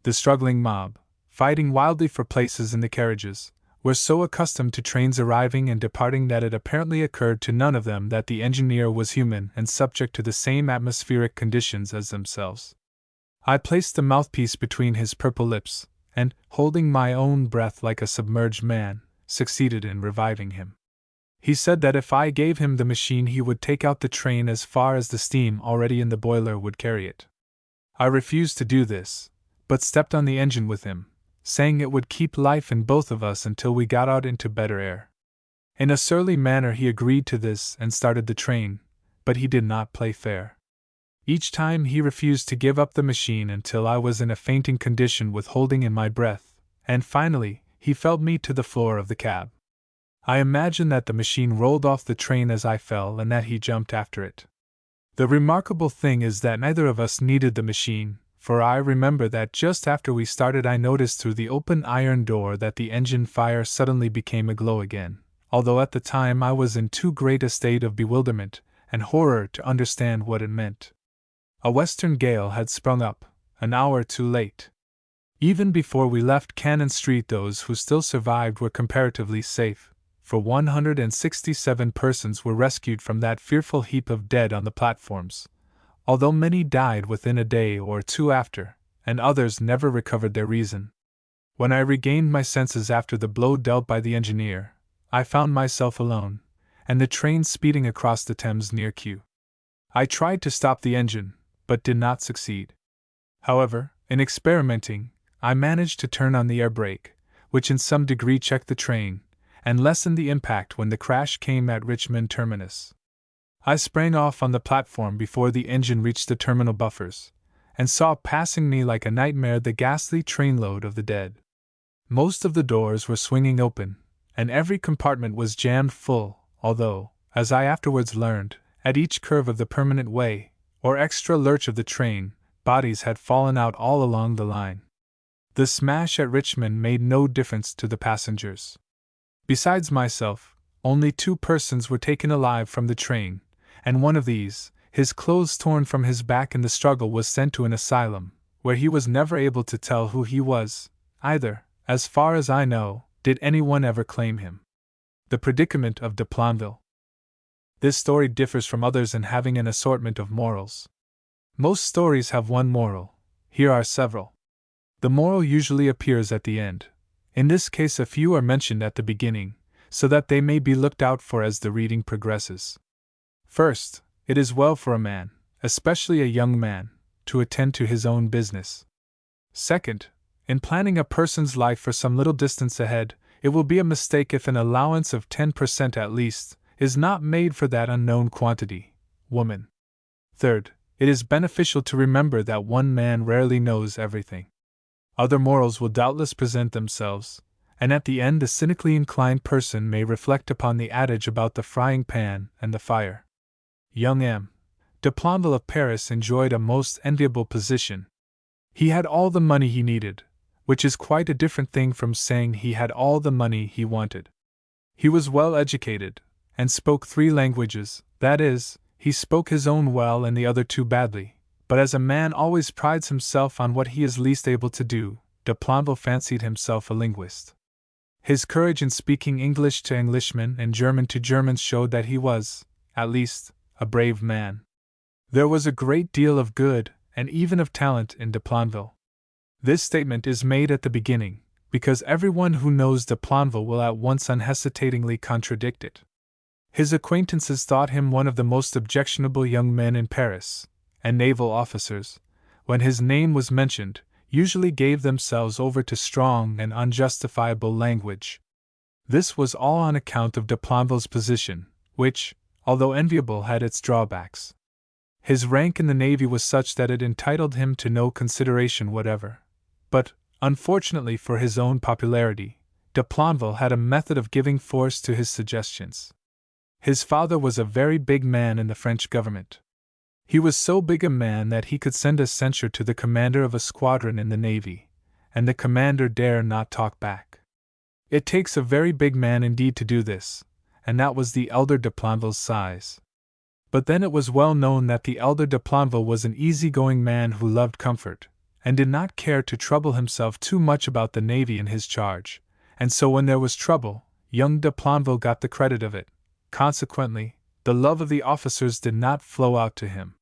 The struggling mob, fighting wildly for places in the carriages, were so accustomed to trains arriving and departing that it apparently occurred to none of them that the engineer was human and subject to the same atmospheric conditions as themselves. I placed the mouthpiece between his purple lips, and, holding my own breath like a submerged man, succeeded in reviving him. He said that if I gave him the machine he would take out the train as far as the steam already in the boiler would carry it. I refused to do this, but stepped on the engine with him, saying it would keep life in both of us until we got out into better air. In a surly manner he agreed to this and started the train, but he did not play fair. Each time he refused to give up the machine until I was in a fainting condition with holding in my breath, and finally he felled me to the floor of the cab. I imagine that the machine rolled off the train as I fell and that he jumped after it. The remarkable thing is that neither of us needed the machine, for I remember that just after we started I noticed through the open iron door that the engine fire suddenly became aglow again, although at the time I was in too great a state of bewilderment and horror to understand what it meant. A western gale had sprung up, an hour too late. Even before we left Cannon Street, those who still survived were comparatively safe, for 167 persons were rescued from that fearful heap of dead on the platforms, although many died within a day or two after, and others never recovered their reason. When I regained my senses after the blow dealt by the engineer, I found myself alone, and the train speeding across the Thames near Kew. I tried to stop the engine, but did not succeed. However, in experimenting, I managed to turn on the air brake, which in some degree checked the train, and lessened the impact when the crash came at Richmond terminus. I sprang off on the platform before the engine reached the terminal buffers, and saw passing me like a nightmare the ghastly trainload of the dead. Most of the doors were swinging open, and every compartment was jammed full, although, as I afterwards learned, at each curve of the permanent way, or extra lurch of the train, bodies had fallen out all along the line. The smash at Richmond made no difference to the passengers. Besides myself, only 2 persons were taken alive from the train, and one of these, his clothes torn from his back in the struggle, was sent to an asylum, where he was never able to tell who he was, either. As far as I know, did anyone ever claim him. The predicament of de Planville. This story differs from others in having an assortment of morals. Most stories have one moral. Here are several. The moral usually appears at the end. In this case, a few are mentioned at the beginning, so that they may be looked out for as the reading progresses. First, it is well for a man, especially a young man, to attend to his own business. Second, in planning a person's life for some little distance ahead, it will be a mistake if an allowance of 10% at least is not made for that unknown quantity, woman. Third, it is beneficial to remember that one man rarely knows everything. Other morals will doubtless present themselves, and at the end a cynically inclined person may reflect upon the adage about the frying pan and the fire. Young M. de Planville of Paris enjoyed a most enviable position. He had all the money he needed, which is quite a different thing from saying he had all the money he wanted. He was well educated, and spoke 3 languages, that is, he spoke his own well and the other 2 badly, but as a man always prides himself on what he is least able to do, de Planville fancied himself a linguist. His courage in speaking English to Englishmen and German to Germans showed that he was, at least, a brave man. There was a great deal of good, and even of talent, in de Planville. This statement is made at the beginning, because everyone who knows de Planville will at once unhesitatingly contradict it. His acquaintances thought him one of the most objectionable young men in Paris, and naval officers, when his name was mentioned, usually gave themselves over to strong and unjustifiable language. This was all on account of de Planville's position, which, although enviable, had its drawbacks. His rank in the Navy was such that it entitled him to no consideration whatever. But, unfortunately for his own popularity, de Planville had a method of giving force to his suggestions. His father was a very big man in the French government. He was so big a man that he could send a censure to the commander of a squadron in the Navy, and the commander dare not talk back. It takes a very big man indeed to do this, and that was the elder de Planville's size. But then it was well known that the elder de Planville was an easy-going man who loved comfort, and did not care to trouble himself too much about the Navy in his charge, and so when there was trouble, young de Planville got the credit of it. Consequently, the love of the officers did not flow out to him.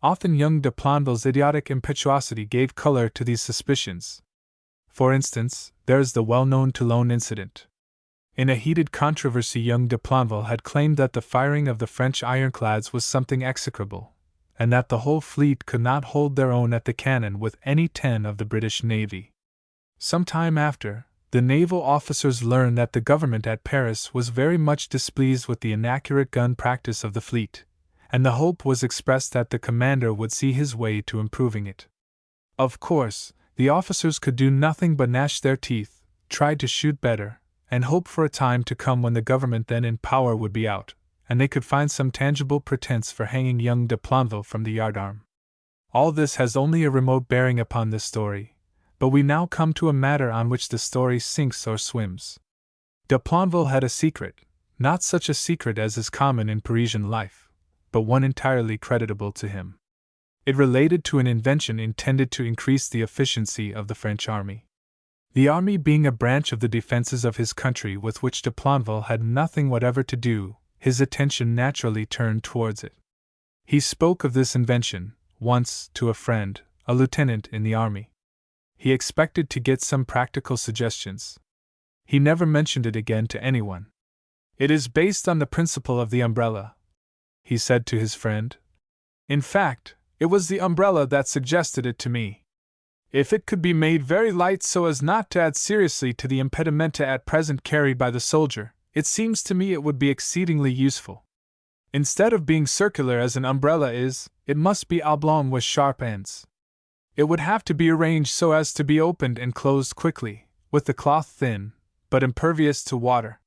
Often young de Planville's idiotic impetuosity gave color to these suspicions. For instance, there is the well-known Toulon incident. In a heated controversy, young de Planville had claimed that the firing of the French ironclads was something execrable, and that the whole fleet could not hold their own at the cannon with any 10 of the British Navy. Some time after, the naval officers learned that the government at Paris was very much displeased with the inaccurate gun practice of the fleet, and the hope was expressed that the commander would see his way to improving it. Of course, the officers could do nothing but gnash their teeth, try to shoot better, and hope for a time to come when the government then in power would be out, and they could find some tangible pretense for hanging young de Planville from the yardarm. All this has only a remote bearing upon this story, but we now come to a matter on which the story sinks or swims. De Planville had a secret, not such a secret as is common in Parisian life, but one entirely creditable to him. It related to an invention intended to increase the efficiency of the French army. The army being a branch of the defenses of his country with which de Planville had nothing whatever to do, his attention naturally turned towards it. He spoke of this invention, once, to a friend, a lieutenant in the army. He expected to get some practical suggestions. He never mentioned it again to anyone. "It is based on the principle of the umbrella," he said to his friend. "In fact, it was the umbrella that suggested it to me. If it could be made very light so as not to add seriously to the impedimenta at present carried by the soldier, it seems to me it would be exceedingly useful. Instead of being circular as an umbrella is, it must be oblong with sharp ends. It would have to be arranged so as to be opened and closed quickly, with the cloth thin, but impervious to water.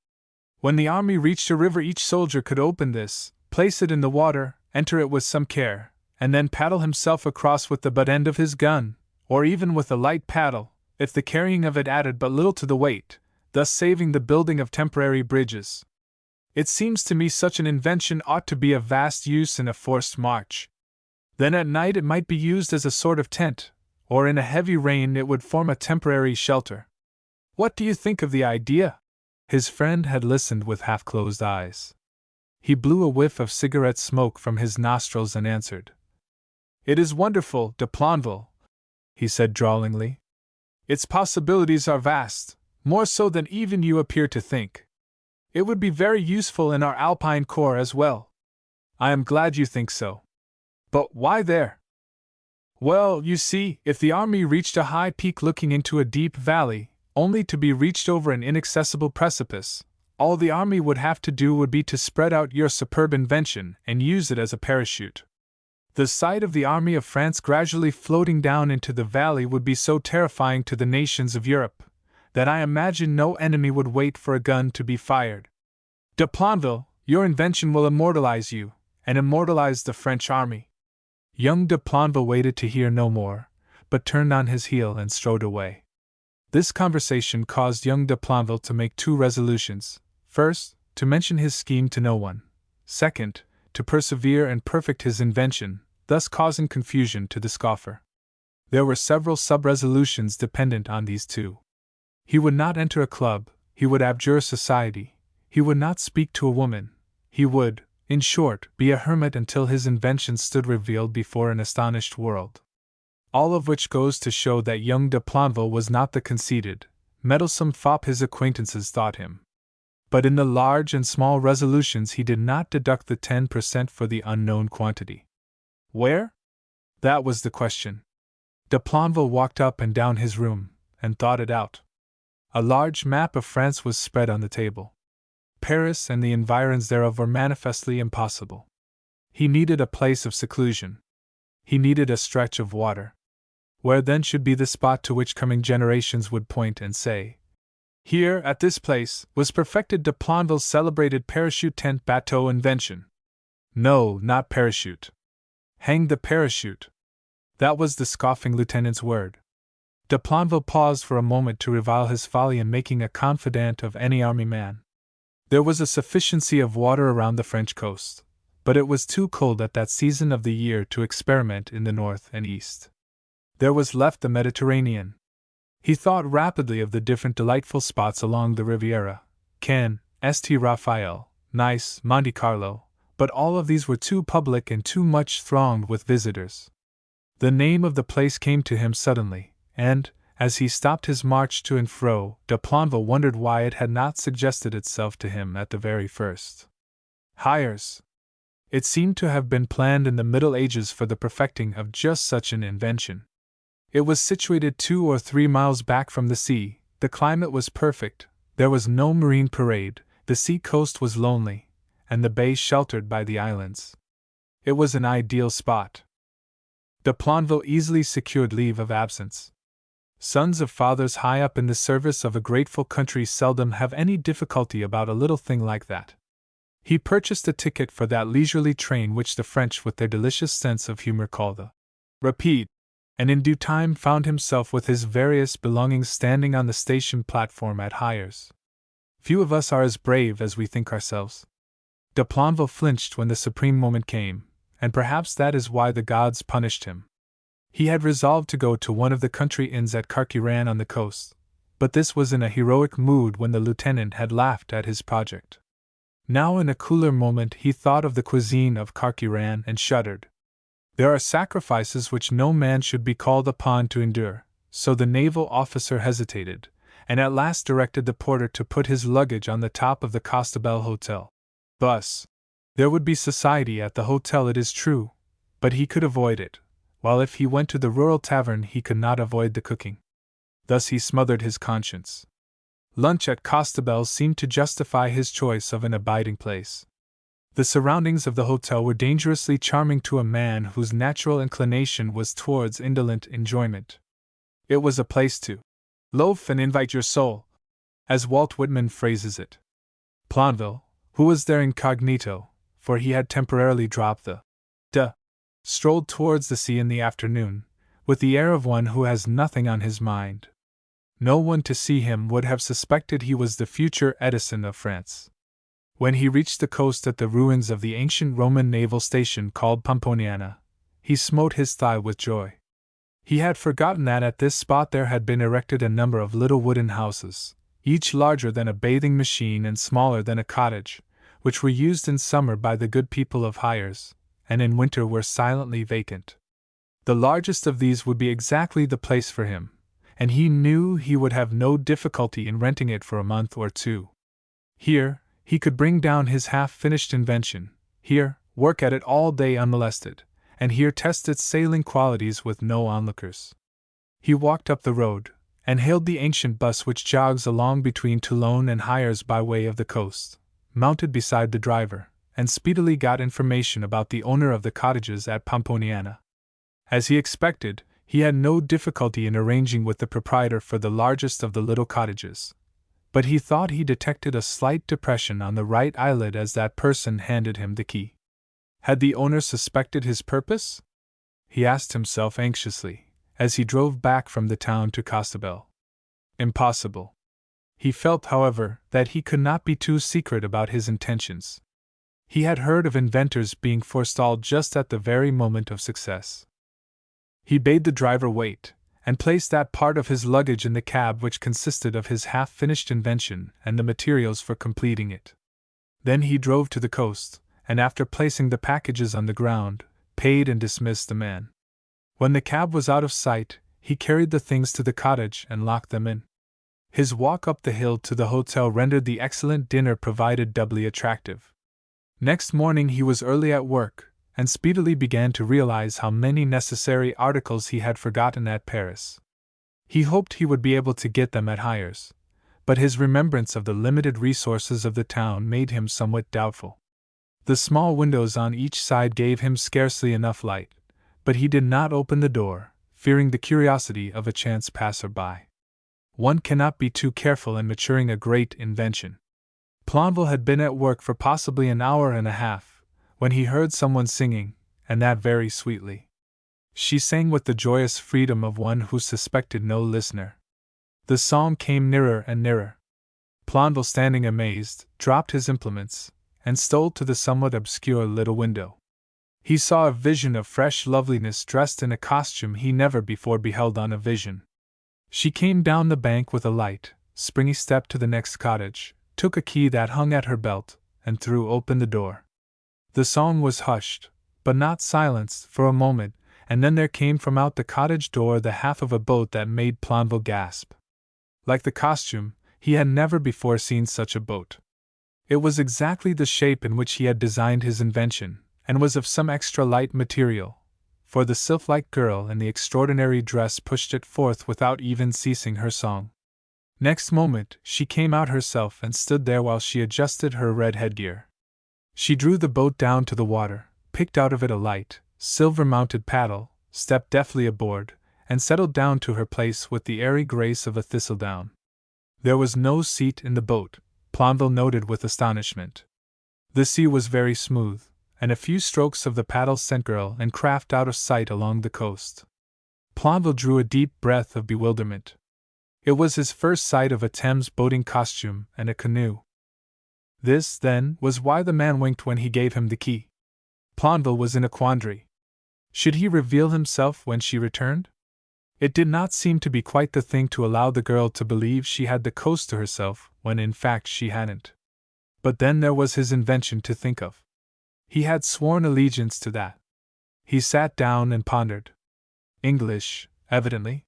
When the army reached a river, each soldier could open this, place it in the water, enter it with some care, and then paddle himself across with the butt end of his gun, or even with a light paddle, if the carrying of it added but little to the weight, thus saving the building of temporary bridges. It seems to me such an invention ought to be of vast use in a forced march. Then at night it might be used as a sort of tent, or in a heavy rain it would form a temporary shelter. What do you think of the idea?" His friend had listened with half-closed eyes. He blew a whiff of cigarette smoke from his nostrils and answered. "It is wonderful, de Planville," he said drawlingly. "Its possibilities are vast, more so than even you appear to think. It would be very useful in our Alpine Corps as well. I am glad you think so. But why there?" "Well, you see, if the army reached a high peak looking into a deep valley, only to be reached over an inaccessible precipice, all the army would have to do would be to spread out your superb invention and use it as a parachute. The sight of the army of France gradually floating down into the valley would be so terrifying to the nations of Europe, that I imagine no enemy would wait for a gun to be fired. De Planville, your invention will immortalize you, and immortalize the French army." Young de Planville waited to hear no more, but turned on his heel and strode away. This conversation caused young de Planville to make two resolutions: first, to mention his scheme to no one; second, to persevere and perfect his invention, thus causing confusion to the scoffer. There were several sub-resolutions dependent on these two. He would not enter a club, he would abjure society, he would not speak to a woman, he would, in short, be a hermit until his invention stood revealed before an astonished world. All of which goes to show that young de Planville was not the conceited, meddlesome fop his acquaintances thought him. But in the large and small resolutions he did not deduct the 10% for the unknown quantity. Where? That was the question. De Planville walked up and down his room, and thought it out. A large map of France was spread on the table. Paris and the environs thereof were manifestly impossible. He needed a place of seclusion. He needed a stretch of water. Where then should be the spot to which coming generations would point and say, "Here, at this place, was perfected de Planville's celebrated parachute tent bateau invention"? No, not parachute. Hang the parachute! That was the scoffing lieutenant's word. De Planville paused for a moment to revile his folly in making a confidant of any army man. There was a sufficiency of water around the French coast, but it was too cold at that season of the year to experiment in the north and east. There was left the Mediterranean. He thought rapidly of the different delightful spots along the Riviera, Cannes, St. Raphael, Nice, Monte Carlo, but all of these were too public and too much thronged with visitors. The name of the place came to him suddenly, and, as he stopped his march to and fro, de Planville wondered why it had not suggested itself to him at the very first. Hyères! It seemed to have been planned in the Middle Ages for the perfecting of just such an invention. It was situated 2 or 3 miles back from the sea, the climate was perfect, there was no marine parade, the sea coast was lonely, and the bay sheltered by the islands. It was an ideal spot. De Planville easily secured leave of absence. Sons of fathers high up in the service of a grateful country seldom have any difficulty about a little thing like that. He purchased a ticket for that leisurely train which the French with their delicious sense of humor call the rapide, and in due time found himself with his various belongings standing on the station platform at Hyères. Few of us are as brave as we think ourselves. De Planville flinched when the supreme moment came, and perhaps that is why the gods punished him. He had resolved to go to one of the country inns at Carqueiran on the coast, but this was in a heroic mood when the lieutenant had laughed at his project. Now in a cooler moment he thought of the cuisine of Carqueiran and shuddered. There are sacrifices which no man should be called upon to endure, so the naval officer hesitated, and at last directed the porter to put his luggage on the top of the Costabel Hotel. Thus, there would be society at the hotel, it is true, but he could avoid it, while if he went to the rural tavern he could not avoid the cooking. Thus he smothered his conscience. Lunch at Costabel seemed to justify his choice of an abiding place. The surroundings of the hotel were dangerously charming to a man whose natural inclination was towards indolent enjoyment. It was a place to loaf and invite your soul, as Walt Whitman phrases it. Planville, who was there incognito, for he had temporarily dropped the strolled towards the sea in the afternoon, with the air of one who has nothing on his mind. No one to see him would have suspected he was the future Edison of France. When he reached the coast at the ruins of the ancient Roman naval station called Pomponiana, he smote his thigh with joy. He had forgotten that at this spot there had been erected a number of little wooden houses, each larger than a bathing machine and smaller than a cottage, which were used in summer by the good people of Hyères, and in winter were silently vacant. The largest of these would be exactly the place for him, and he knew he would have no difficulty in renting it for a month or two. Here, he could bring down his half-finished invention, here, work at it all day unmolested, and here test its sailing qualities with no onlookers. He walked up the road, and hailed the ancient bus which jogs along between Toulon and Hyères by way of the coast, mounted beside the driver, and speedily got information about the owner of the cottages at Pomponiana. As he expected, he had no difficulty in arranging with the proprietor for the largest of the little cottages, but he thought he detected a slight depression on the right eyelid as that person handed him the key. Had the owner suspected his purpose? He asked himself anxiously, as he drove back from the town to Costabel. Impossible. He felt, however, that he could not be too secret about his intentions. He had heard of inventors being forestalled just at the very moment of success. He bade the driver wait, and placed that part of his luggage in the cab which consisted of his half-finished invention and the materials for completing it. Then he drove to the coast, and after placing the packages on the ground, paid and dismissed the man. When the cab was out of sight, he carried the things to the cottage and locked them in. His walk up the hill to the hotel rendered the excellent dinner provided doubly attractive. Next morning he was early at work, and speedily began to realize how many necessary articles he had forgotten at Paris. He hoped he would be able to get them at Hyères, but his remembrance of the limited resources of the town made him somewhat doubtful. The small windows on each side gave him scarcely enough light, but he did not open the door, fearing the curiosity of a chance passer-by. One cannot be too careful in maturing a great invention. Planville had been at work for possibly an hour and a half, when he heard someone singing, and that very sweetly. She sang with the joyous freedom of one who suspected no listener. The song came nearer and nearer. Planville, standing amazed, dropped his implements, and stole to the somewhat obscure little window. He saw a vision of fresh loveliness dressed in a costume he never before beheld on a vision. She came down the bank with a light, springy step to the next cottage, took a key that hung at her belt, and threw open the door. The song was hushed, but not silenced, for a moment, and then there came from out the cottage door the half of a boat that made Planville gasp. Like the costume, he had never before seen such a boat. It was exactly the shape in which he had designed his invention, and was of some extra light material, for the sylph-like girl in the extraordinary dress pushed it forth without even ceasing her song. Next moment, she came out herself and stood there while she adjusted her red headgear. She drew the boat down to the water, picked out of it a light, silver-mounted paddle, stepped deftly aboard, and settled down to her place with the airy grace of a thistledown. There was no seat in the boat, Planville noted with astonishment. The sea was very smooth, and a few strokes of the paddle sent girl and craft out of sight along the coast. Planville drew a deep breath of bewilderment. It was his first sight of a Thames boating costume and a canoe. This, then, was why the man winked when he gave him the key. Plonville was in a quandary. Should he reveal himself when she returned? It did not seem to be quite the thing to allow the girl to believe she had the coast to herself when in fact she hadn't. But then there was his invention to think of. He had sworn allegiance to that. He sat down and pondered. English, evidently.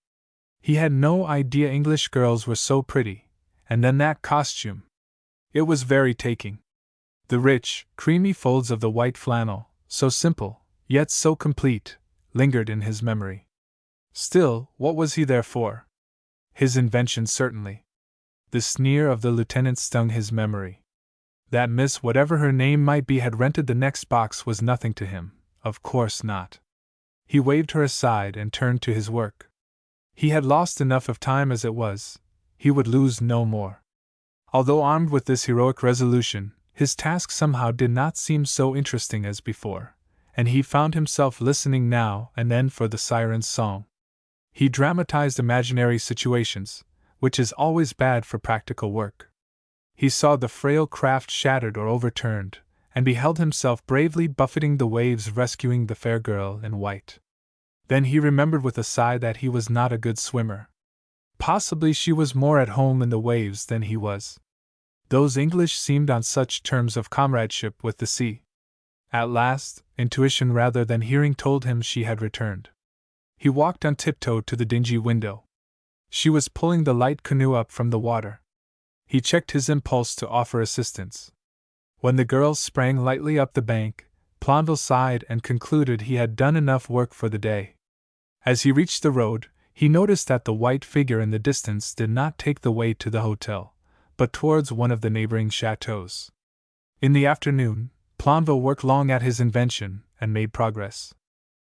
He had no idea English girls were so pretty, and then that costume. It was very taking. The rich, creamy folds of the white flannel, so simple, yet so complete, lingered in his memory. Still, what was he there for? His invention, certainly. The sneer of the lieutenant stung his memory. That Miss whatever her name might be had rented the next box was nothing to him, of course not. He waved her aside and turned to his work. He had lost enough of time as it was, he would lose no more. Although armed with this heroic resolution, his task somehow did not seem so interesting as before, and he found himself listening now and then for the siren's song. He dramatized imaginary situations, which is always bad for practical work. He saw the frail craft shattered or overturned, and beheld himself bravely buffeting the waves rescuing the fair girl in white. Then he remembered with a sigh that he was not a good swimmer. Possibly she was more at home in the waves than he was. Those English seemed on such terms of comradeship with the sea. At last, intuition rather than hearing told him she had returned. He walked on tiptoe to the dingy window. She was pulling the light canoe up from the water. He checked his impulse to offer assistance. When the girl sprang lightly up the bank, Plonville sighed and concluded he had done enough work for the day. As he reached the road, he noticed that the white figure in the distance did not take the way to the hotel, but towards one of the neighboring chateaux. In the afternoon, Plonville worked long at his invention and made progress.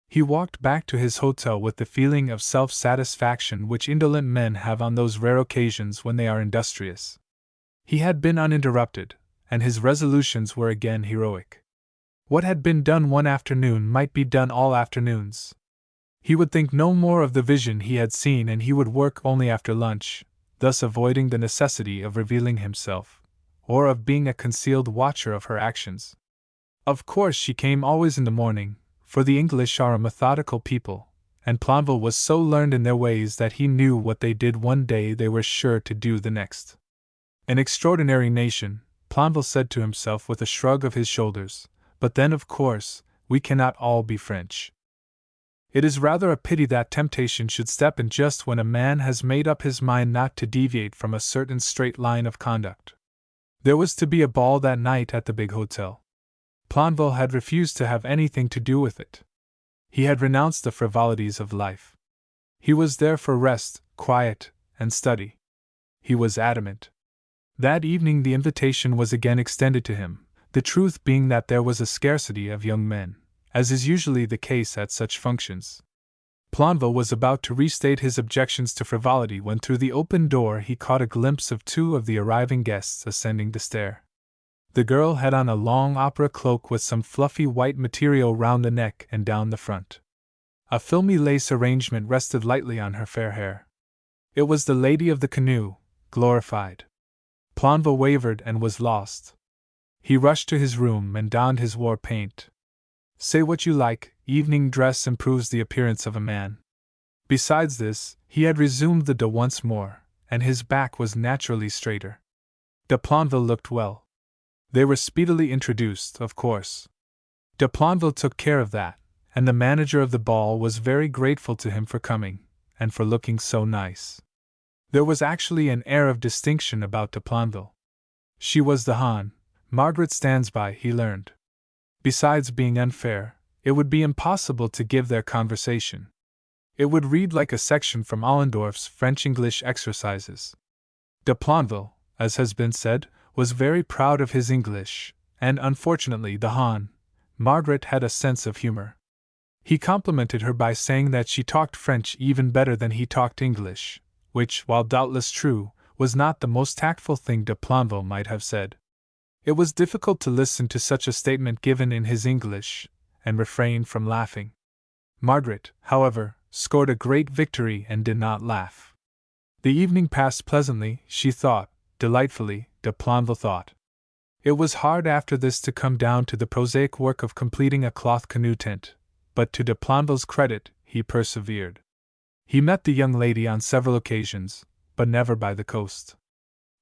He walked back to his hotel with the feeling of self-satisfaction which indolent men have on those rare occasions when they are industrious. He had been uninterrupted, and his resolutions were again heroic. What had been done one afternoon might be done all afternoons. He would think no more of the vision he had seen and he would work only after lunch, thus avoiding the necessity of revealing himself, or of being a concealed watcher of her actions. Of course she came always in the morning, for the English are a methodical people, and Plonville was so learned in their ways that he knew what they did one day they were sure to do the next. An extraordinary nation, Plonville said to himself with a shrug of his shoulders, but then of course, we cannot all be French. It is rather a pity that temptation should step in just when a man has made up his mind not to deviate from a certain straight line of conduct. There was to be a ball that night at the big hotel. Plonville had refused to have anything to do with it. He had renounced the frivolities of life. He was there for rest, quiet, and study. He was adamant. That evening the invitation was again extended to him, the truth being that there was a scarcity of young men, as is usually the case at such functions. Plonville was about to restate his objections to frivolity when through the open door he caught a glimpse of two of the arriving guests ascending the stair. The girl had on a long opera cloak with some fluffy white material round the neck and down the front. A filmy lace arrangement rested lightly on her fair hair. It was the lady of the canoe, glorified. Plonville wavered and was lost. He rushed to his room and donned his war paint. Say what you like, evening dress improves the appearance of a man. Besides this, he had resumed the dos once more, and his back was naturally straighter. De Plonville looked well. They were speedily introduced, of course. De Plonville took care of that, and the manager of the ball was very grateful to him for coming, and for looking so nice. There was actually an air of distinction about de Plonville. She was the Han Margaret stands by, he learned. Besides being unfair, it would be impossible to give their conversation. It would read like a section from Allendorf's French-English exercises. De Plonville, as has been said, was very proud of his English, and unfortunately the Han Margaret had a sense of humor. He complimented her by saying that she talked French even better than he talked English, which, while doubtless true, was not the most tactful thing de Plonville might have said. It was difficult to listen to such a statement given in his English, and refrain from laughing. Margaret, however, scored a great victory and did not laugh. The evening passed pleasantly, she thought, delightfully, de Plonville thought. It was hard after this to come down to the prosaic work of completing a cloth canoe tent, but to de Planville's credit, he persevered. He met the young lady on several occasions, but never by the coast.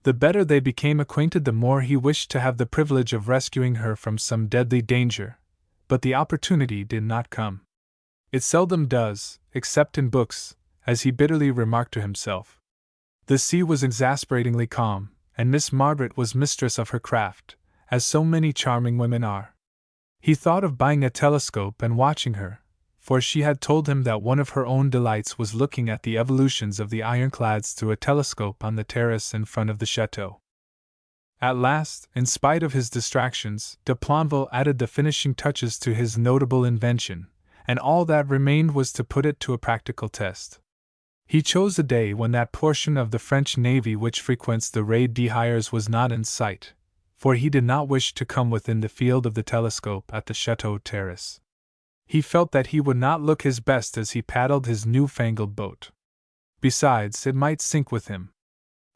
The better they became acquainted, the more he wished to have the privilege of rescuing her from some deadly danger, but the opportunity did not come. It seldom does, except in books, as he bitterly remarked to himself. The sea was exasperatingly calm, and Miss Margaret was mistress of her craft, as so many charming women are. He thought of buying a telescope and watching her, for she had told him that one of her own delights was looking at the evolutions of the ironclads through a telescope on the terrace in front of the chateau. At last, in spite of his distractions, de Planville added the finishing touches to his notable invention, and all that remained was to put it to a practical test. He chose a day when that portion of the French Navy which frequents the raid d'Hyères was not in sight, for he did not wish to come within the field of the telescope at the chateau terrace. He felt that he would not look his best as he paddled his newfangled boat. Besides, it might sink with him.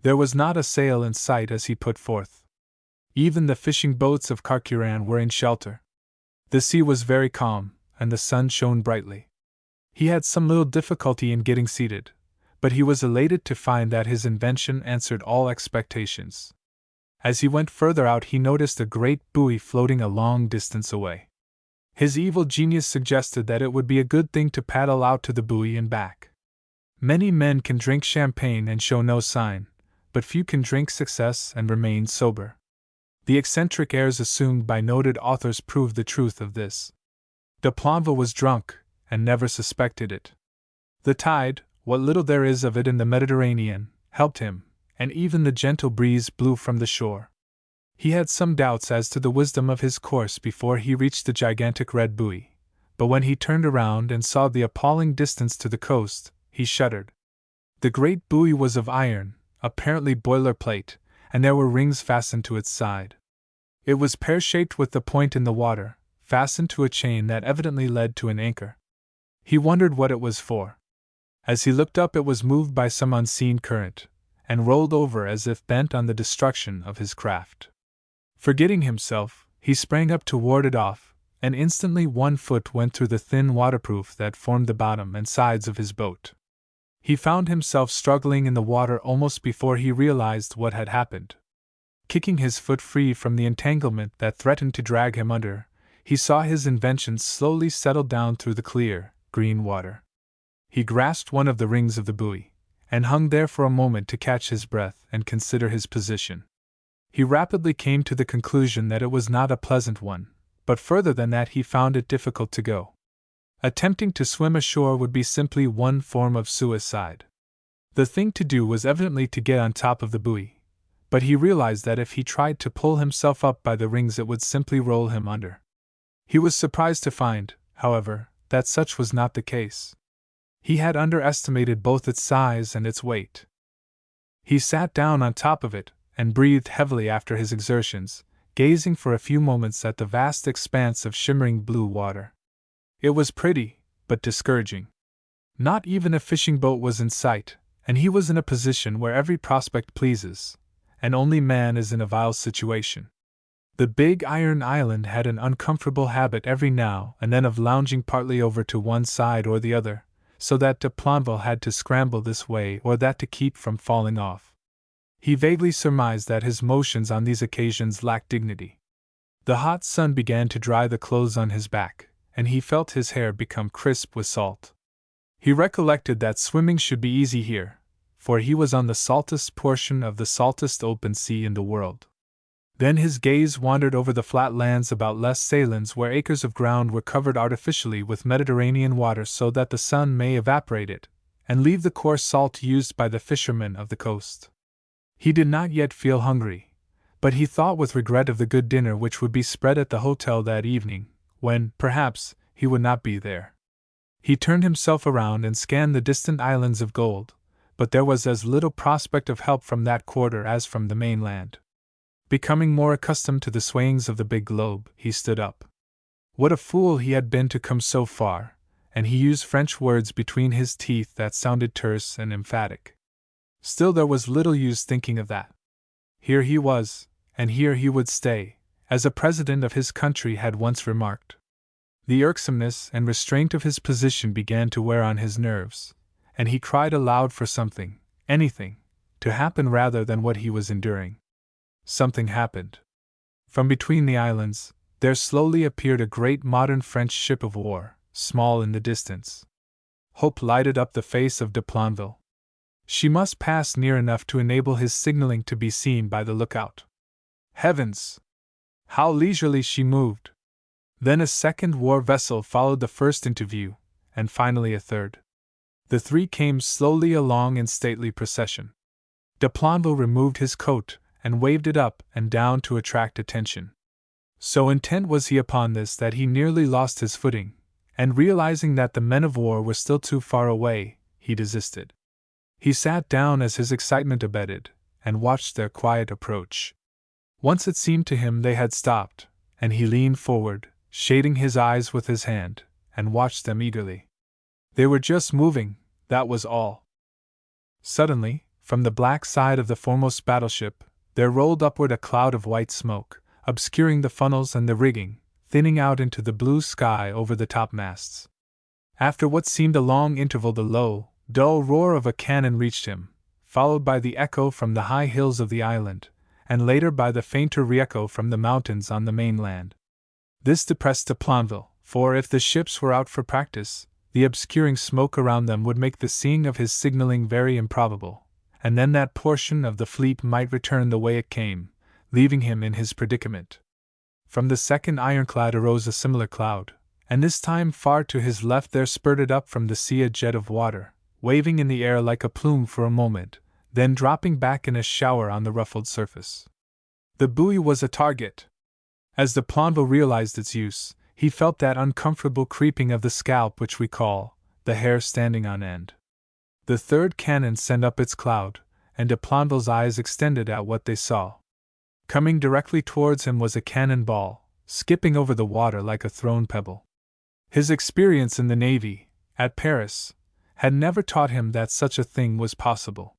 There was not a sail in sight as he put forth. Even the fishing boats of Carqueiran were in shelter. The sea was very calm, and the sun shone brightly. He had some little difficulty in getting seated, but he was elated to find that his invention answered all expectations. As he went further out, he noticed a great buoy floating a long distance away. His evil genius suggested that it would be a good thing to paddle out to the buoy and back. Many men can drink champagne and show no sign, but few can drink success and remain sober. The eccentric airs assumed by noted authors prove the truth of this. De Planville was drunk, and never suspected it. The tide, what little there is of it in the Mediterranean, helped him, and even the gentle breeze blew from the shore. He had some doubts as to the wisdom of his course before he reached the gigantic red buoy, but when he turned around and saw the appalling distance to the coast, he shuddered. The great buoy was of iron, apparently boilerplate, and there were rings fastened to its side. It was pear-shaped with the point in the water, fastened to a chain that evidently led to an anchor. He wondered what it was for. As he looked up, it was moved by some unseen current, and rolled over as if bent on the destruction of his craft. Forgetting himself, he sprang up to ward it off, and instantly one foot went through the thin waterproof that formed the bottom and sides of his boat. He found himself struggling in the water almost before he realized what had happened. Kicking his foot free from the entanglement that threatened to drag him under, he saw his invention slowly settle down through the clear, green water. He grasped one of the rings of the buoy, and hung there for a moment to catch his breath and consider his position. He rapidly came to the conclusion that it was not a pleasant one, but further than that he found it difficult to go. Attempting to swim ashore would be simply one form of suicide. The thing to do was evidently to get on top of the buoy, but he realized that if he tried to pull himself up by the rings it would simply roll him under. He was surprised to find, however, that such was not the case. He had underestimated both its size and its weight. He sat down on top of it, and breathed heavily after his exertions, gazing for a few moments at the vast expanse of shimmering blue water. It was pretty, but discouraging. Not even a fishing boat was in sight, and he was in a position where every prospect pleases, and only man is in a vile situation. The big iron island had an uncomfortable habit every now and then of lounging partly over to one side or the other, so that de Planville had to scramble this way or that to keep from falling off. He vaguely surmised that his motions on these occasions lacked dignity. The hot sun began to dry the clothes on his back, and he felt his hair become crisp with salt. He recollected that swimming should be easy here, for he was on the saltest portion of the saltest open sea in the world. Then his gaze wandered over the flat lands about Les Salins, where acres of ground were covered artificially with Mediterranean water so that the sun may evaporate it, and leave the coarse salt used by the fishermen of the coast. He did not yet feel hungry, but he thought with regret of the good dinner which would be spread at the hotel that evening, when, perhaps, he would not be there. He turned himself around and scanned the distant islands of gold, but there was as little prospect of help from that quarter as from the mainland. Becoming more accustomed to the swayings of the big globe, he stood up. What a fool he had been to come so far, and he used French words between his teeth that sounded terse and emphatic. Still, there was little use thinking of that. Here he was, and here he would stay, as a president of his country had once remarked. The irksomeness and restraint of his position began to wear on his nerves, and he cried aloud for something, anything, to happen rather than what he was enduring. Something happened. From between the islands, there slowly appeared a great modern French ship of war, small in the distance. Hope lighted up the face of de Planville. She must pass near enough to enable his signaling to be seen by the lookout. Heavens! How leisurely she moved! Then a second war vessel followed the first into view, and finally a third. The three came slowly along in stately procession. De Planville removed his coat and waved it up and down to attract attention. So intent was he upon this that he nearly lost his footing, and realizing that the men of war were still too far away, he desisted. He sat down as his excitement abated, and watched their quiet approach. Once it seemed to him they had stopped, and he leaned forward, shading his eyes with his hand, and watched them eagerly. They were just moving, that was all. Suddenly, from the black side of the foremost battleship, there rolled upward a cloud of white smoke, obscuring the funnels and the rigging, thinning out into the blue sky over the topmasts. After what seemed a long interval, the low, dull roar of a cannon reached him, followed by the echo from the high hills of the island, and later by the fainter re-echo from the mountains on the mainland. This depressed de Planville, for if the ships were out for practice, the obscuring smoke around them would make the seeing of his signaling very improbable, and then that portion of the fleet might return the way it came, leaving him in his predicament. From the second ironclad arose a similar cloud, and this time far to his left there spurted up from the sea a jet of water, waving in the air like a plume for a moment, then dropping back in a shower on the ruffled surface. The buoy was a target. As de Planville realized its use, he felt that uncomfortable creeping of the scalp which we call the hair standing on end. The third cannon sent up its cloud, and de Planville's eyes extended at what they saw. Coming directly towards him was a cannon ball, skipping over the water like a thrown pebble. His experience in the Navy, at Paris, had never taught him that such a thing was possible.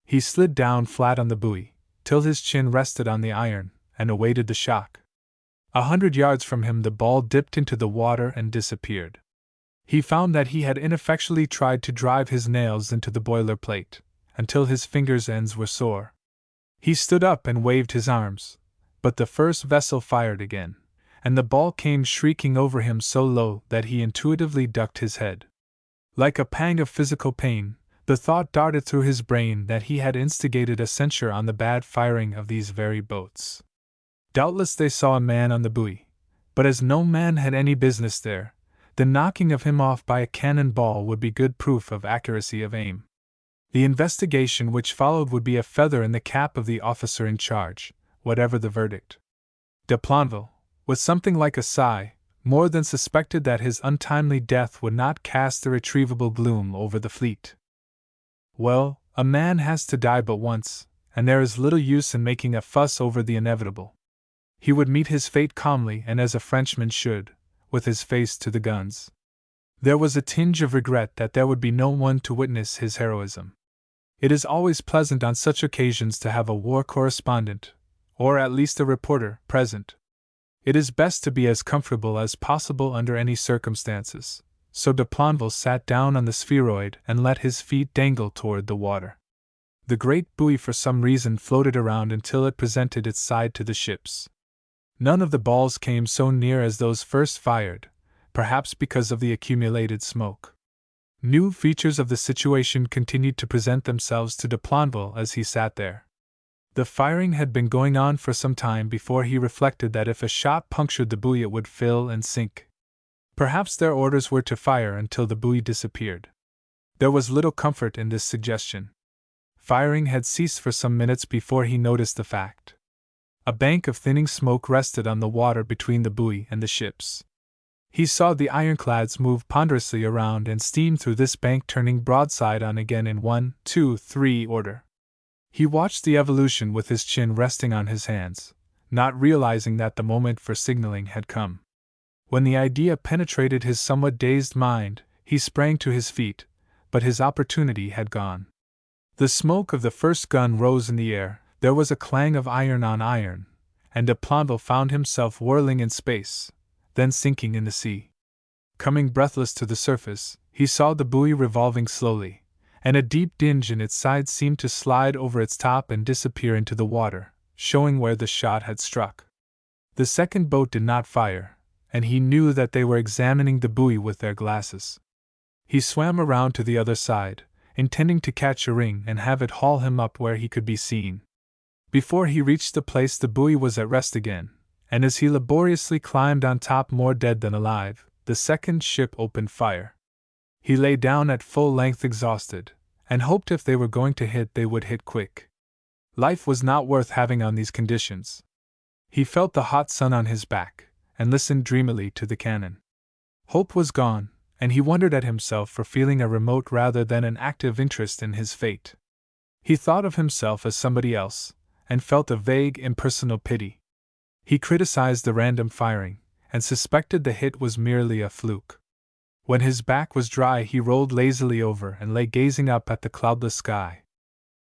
He slid down flat on the buoy, till his chin rested on the iron, and awaited the shock. 100 yards from him the ball dipped into the water and disappeared. He found that he had ineffectually tried to drive his nails into the boiler plate, until his fingers' ends were sore. He stood up and waved his arms, but the first vessel fired again, and the ball came shrieking over him so low that he intuitively ducked his head. Like a pang of physical pain, the thought darted through his brain that he had instigated a censure on the bad firing of these very boats. Doubtless they saw a man on the buoy, but as no man had any business there, the knocking of him off by a cannon ball would be good proof of accuracy of aim. The investigation which followed would be a feather in the cap of the officer in charge, whatever the verdict. De Planville, with something like a sigh, more than suspected that his untimely death would not cast irretrievable gloom over the fleet. Well, a man has to die but once, and there is little use in making a fuss over the inevitable. He would meet his fate calmly and as a Frenchman should, with his face to the guns. There was a tinge of regret that there would be no one to witness his heroism. It is always pleasant on such occasions to have a war correspondent, or at least a reporter, present. It is best to be as comfortable as possible under any circumstances, so de Planville sat down on the spheroid and let his feet dangle toward the water. The great buoy for some reason floated around until it presented its side to the ships. None of the balls came so near as those first fired, perhaps because of the accumulated smoke. New features of the situation continued to present themselves to de Planville as he sat there. The firing had been going on for some time before he reflected that if a shot punctured the buoy it would fill and sink. Perhaps their orders were to fire until the buoy disappeared. There was little comfort in this suggestion. Firing had ceased for some minutes before he noticed the fact. A bank of thinning smoke rested on the water between the buoy and the ships. He saw the ironclads move ponderously around and steam through this bank, turning broadside on again in 1, 2, 3 order. He watched the evolution with his chin resting on his hands, not realizing that the moment for signaling had come. When the idea penetrated his somewhat dazed mind, he sprang to his feet, but his opportunity had gone. The smoke of the first gun rose in the air, there was a clang of iron on iron, and de Planville found himself whirling in space, then sinking in the sea. Coming breathless to the surface, he saw the buoy revolving slowly, and a deep dinge in its side seemed to slide over its top and disappear into the water, showing where the shot had struck. The second boat did not fire, and he knew that they were examining the buoy with their glasses. He swam around to the other side, intending to catch a ring and have it haul him up where he could be seen. Before he reached the place, the buoy was at rest again, and as he laboriously climbed on top more dead than alive, the second ship opened fire. He lay down at full length exhausted, and hoped if they were going to hit they would hit quick. Life was not worth having on these conditions. He felt the hot sun on his back, and listened dreamily to the cannon. Hope was gone, and he wondered at himself for feeling a remote rather than an active interest in his fate. He thought of himself as somebody else, and felt a vague impersonal pity. He criticized the random firing, and suspected the hit was merely a fluke. When his back was dry, he rolled lazily over and lay gazing up at the cloudless sky.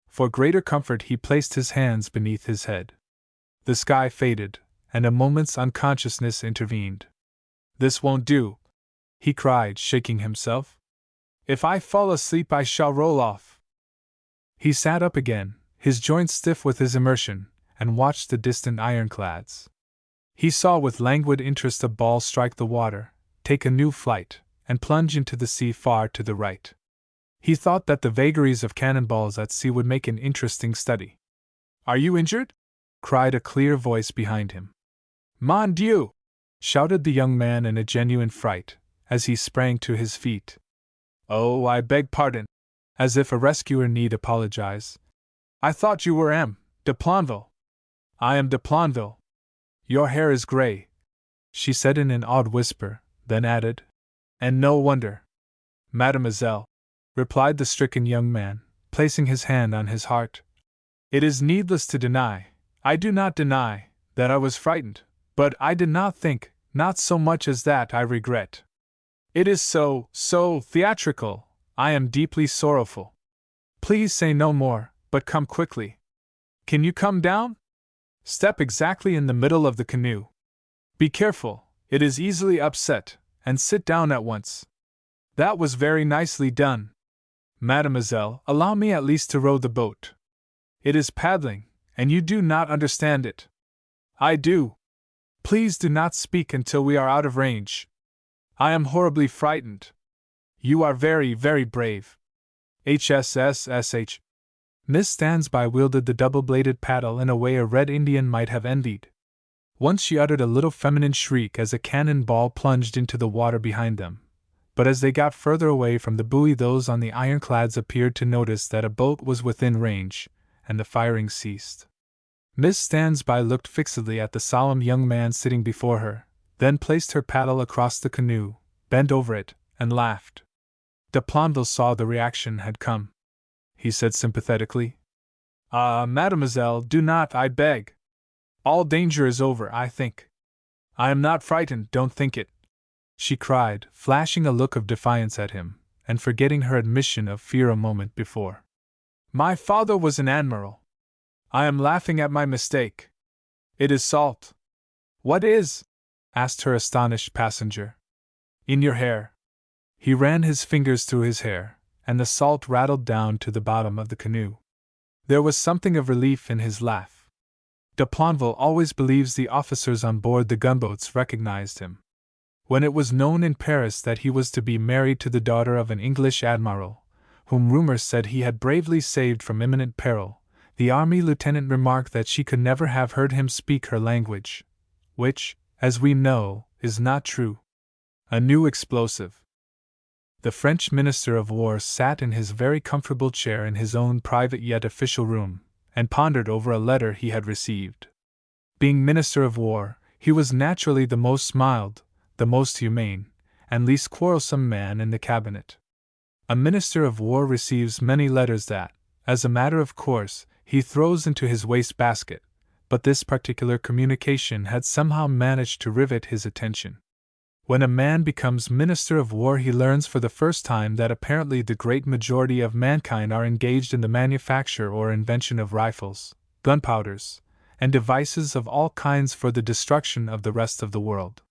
For greater comfort, he placed his hands beneath his head. The sky faded, and a moment's unconsciousness intervened. "This won't do," he cried, shaking himself. "If I fall asleep, I shall roll off." He sat up again, his joints stiff with his immersion, and watched the distant ironclads. He saw with languid interest a ball strike the water, take a new flight, and plunge into the sea far to the right. He thought that the vagaries of cannonballs at sea would make an interesting study. "Are you injured?" cried a clear voice behind him. "Mon Dieu!" shouted the young man in a genuine fright, as he sprang to his feet. "Oh, I beg pardon," as if a rescuer need apologize. "I thought you were de Planville." "I am de Planville." "Your hair is gray," she said in an awed whisper, then added, "and no wonder." "Mademoiselle," replied the stricken young man, placing his hand on his heart, "it is needless to deny, I do not deny, that I was frightened, but I did not think, not so much as that I regret. It is so theatrical, I am deeply sorrowful. Please say no more, but come quickly. Can you come down? Step exactly in the middle of the canoe. Be careful, it is easily upset, and sit down at once. That was very nicely done. Mademoiselle, allow me at least to row the boat. It is paddling, and you do not understand it. I do. Please do not speak until we are out of range. I am horribly frightened. You are very, very brave. HSSSH. Miss Stansby wielded the double-bladed paddle in a way a Red Indian might have envied. Once she uttered a little feminine shriek as a cannon ball plunged into the water behind them, but as they got further away from the buoy, those on the ironclads appeared to notice that a boat was within range, and the firing ceased. Miss Stansby looked fixedly at the solemn young man sitting before her, then placed her paddle across the canoe, bent over it, and laughed. De Planville saw the reaction had come. He said sympathetically, "Ah, mademoiselle, do not, I beg. All danger is over, I think." "I am not frightened, don't think it," she cried, flashing a look of defiance at him, and forgetting her admission of fear a moment before. "My father was an admiral. I am laughing at my mistake. It is salt." "What is?" asked her astonished passenger. "In your hair." He ran his fingers through his hair, and the salt rattled down to the bottom of the canoe. There was something of relief in his laugh. De Planville always believes the officers on board the gunboats recognized him. When it was known in Paris that he was to be married to the daughter of an English admiral, whom rumors said he had bravely saved from imminent peril, the army lieutenant remarked that she could never have heard him speak her language, which, as we know, is not true. A new explosive. The French Minister of War sat in his very comfortable chair in his own private yet official room, and pondered over a letter he had received. Being Minister of War, he was naturally the most mild, the most humane, and least quarrelsome man in the cabinet. A Minister of War receives many letters that, as a matter of course, he throws into his waste-basket, but this particular communication had somehow managed to rivet his attention. When a man becomes Minister of War, he learns for the first time that apparently the great majority of mankind are engaged in the manufacture or invention of rifles, gunpowders, and devices of all kinds for the destruction of the rest of the world.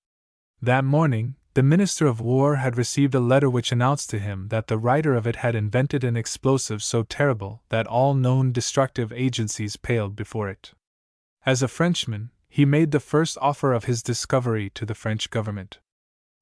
That morning, the Minister of War had received a letter which announced to him that the writer of it had invented an explosive so terrible that all known destructive agencies paled before it. As a Frenchman, he made the first offer of his discovery to the French government.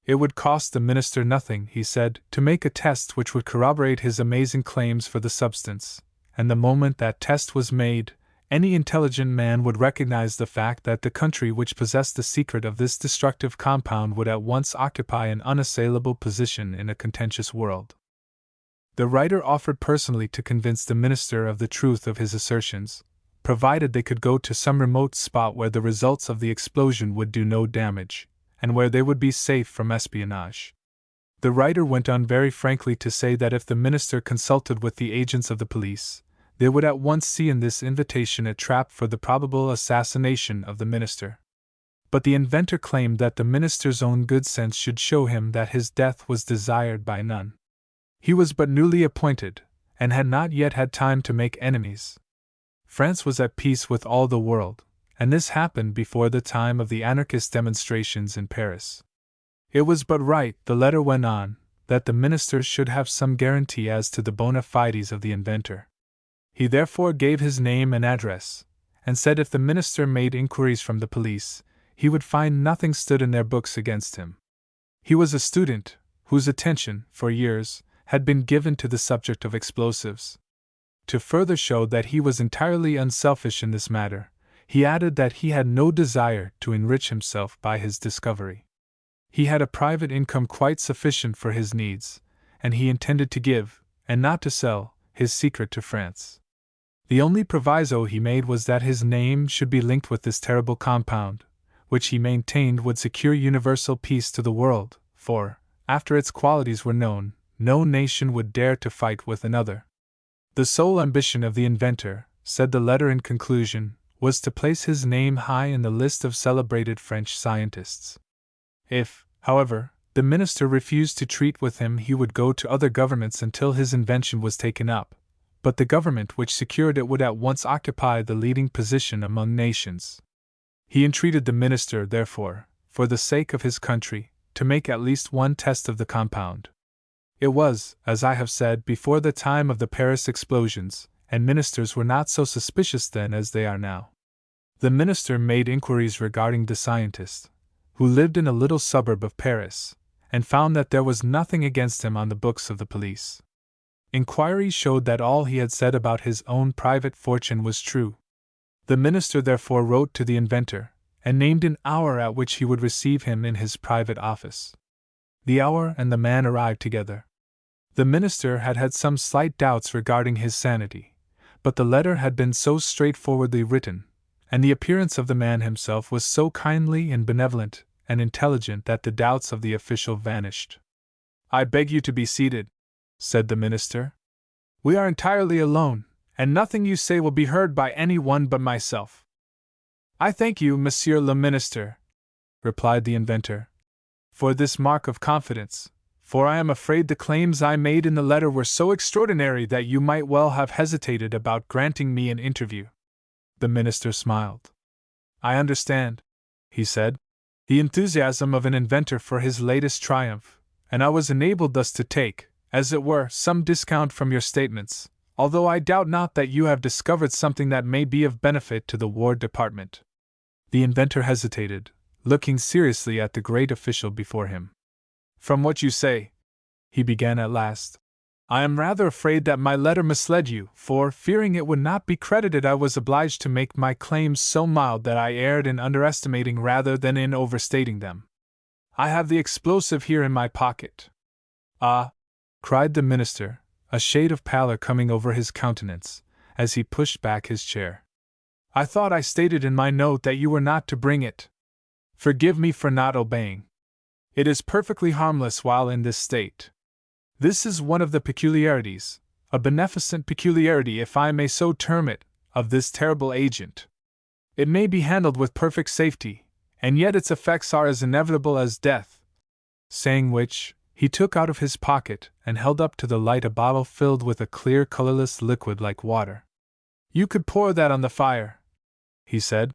It would cost the minister nothing, he said, to make a test which would corroborate his amazing claims for the substance, and the moment that test was made, any intelligent man would recognize the fact that the country which possessed the secret of this destructive compound would at once occupy an unassailable position in a contentious world. The writer offered personally to convince the minister of the truth of his assertions, provided they could go to some remote spot where the results of the explosion would do no damage, and where they would be safe from espionage. The writer went on very frankly to say that if the minister consulted with the agents of the police, they would at once see in this invitation a trap for the probable assassination of the minister. But the inventor claimed that the minister's own good sense should show him that his death was desired by none. He was but newly appointed, and had not yet had time to make enemies. France was at peace with all the world, and this happened before the time of the anarchist demonstrations in Paris. It was but right, the letter went on, that the minister should have some guarantee as to the bona fides of the inventor. He therefore gave his name and address, and said if the minister made inquiries from the police, he would find nothing stood in their books against him. He was a student, whose attention, for years, had been given to the subject of explosives. To further show that he was entirely unselfish in this matter, he added that he had no desire to enrich himself by his discovery. He had a private income quite sufficient for his needs, and he intended to give, and not to sell, his secret to France. The only proviso he made was that his name should be linked with this terrible compound, which he maintained would secure universal peace to the world, for, after its qualities were known, no nation would dare to fight with another. The sole ambition of the inventor, said the letter in conclusion, was to place his name high in the list of celebrated French scientists. If, however, the minister refused to treat with him, he would go to other governments until his invention was taken up, but the government which secured it would at once occupy the leading position among nations. He entreated the minister, therefore, for the sake of his country, to make at least one test of the compound. It was, as I have said, before the time of the Paris explosions, and ministers were not so suspicious then as they are now. The minister made inquiries regarding the scientist, who lived in a little suburb of Paris, and found that there was nothing against him on the books of the police. Inquiry showed that all he had said about his own private fortune was true. The minister therefore wrote to the inventor, and named an hour at which he would receive him in his private office. The hour and the man arrived together. The minister had had some slight doubts regarding his sanity, but the letter had been so straightforwardly written, and the appearance of the man himself was so kindly and benevolent and intelligent that the doubts of the official vanished. "I beg you to be seated," said the minister. "We are entirely alone, and nothing you say will be heard by any one but myself." "I thank you, Monsieur le Minister," replied the inventor, "for this mark of confidence, for I am afraid the claims I made in the letter were so extraordinary that you might well have hesitated about granting me an interview." The minister smiled. "I understand," he said, "the enthusiasm of an inventor for his latest triumph, and I was enabled thus to take, as it were, some discount from your statements, although I doubt not that you have discovered something that may be of benefit to the War Department." The inventor hesitated, looking seriously at the great official before him. "From what you say," he began at last, "I am rather afraid that my letter misled you, for, fearing it would not be credited, I was obliged to make my claims so mild that I erred in underestimating rather than in overstating them. I have the explosive here in my pocket." "Ah!" cried the minister, a shade of pallor coming over his countenance, as he pushed back his chair. "I thought I stated in my note that you were not to bring it. Forgive me for not obeying. It is perfectly harmless while in this state. This is one of the peculiarities, a beneficent peculiarity if I may so term it, of this terrible agent. It may be handled with perfect safety, and yet its effects are as inevitable as death." Saying which, he took out of his pocket and held up to the light a bottle filled with a clear, colorless liquid like water. "You could pour that on the fire," he said,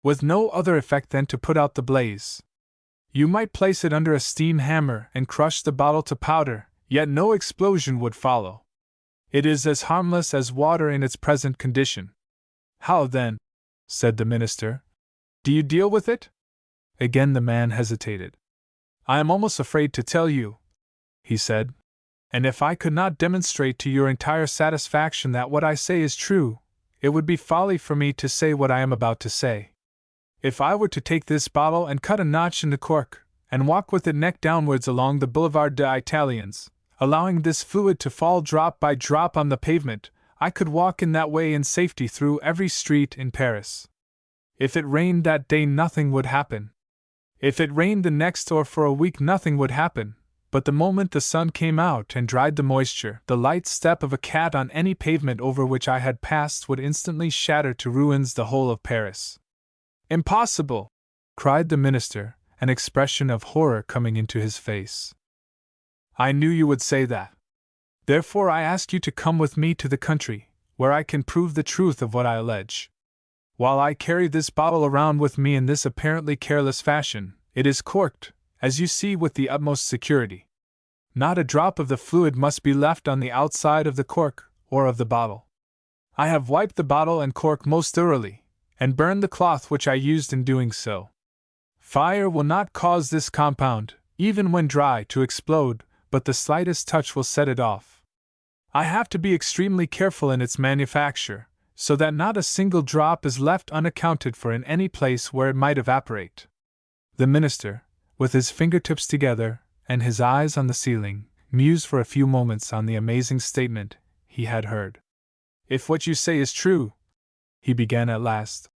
with no other effect than to put out the blaze. You might place it under a steam hammer and crush the bottle to powder, yet no explosion would follow. It is as harmless as water in its present condition. How then, said the minister, do you deal with it? Again the man hesitated. I am almost afraid to tell you, he said, and if I could not demonstrate to your entire satisfaction that what I say is true, it would be folly for me to say what I am about to say. If I were to take this bottle and cut a notch in the cork, and walk with it neck downwards along the Boulevard des Italiens, allowing this fluid to fall drop by drop on the pavement, I could walk in that way in safety through every street in Paris. If it rained that day, nothing would happen. If it rained the next or for a week, nothing would happen, but the moment the sun came out and dried the moisture, the light step of a cat on any pavement over which I had passed would instantly shatter to ruins the whole of Paris. Impossible! Cried the minister, an expression of horror coming into his face. I knew you would say that. Therefore I ask you to come with me to the country, where I can prove the truth of what I allege. While I carry this bottle around with me in this apparently careless fashion, it is corked, as you see, with the utmost security. Not a drop of the fluid must be left on the outside of the cork or of the bottle. I have wiped the bottle and cork most thoroughly, and burned the cloth which I used in doing so. Fire will not cause this compound, even when dry, to explode, but the slightest touch will set it off. I have to be extremely careful in its manufacture, so that not a single drop is left unaccounted for in any place where it might evaporate. The minister, with his fingertips together and his eyes on the ceiling, mused for a few moments on the amazing statement he had heard. If what you say is true, he began at last,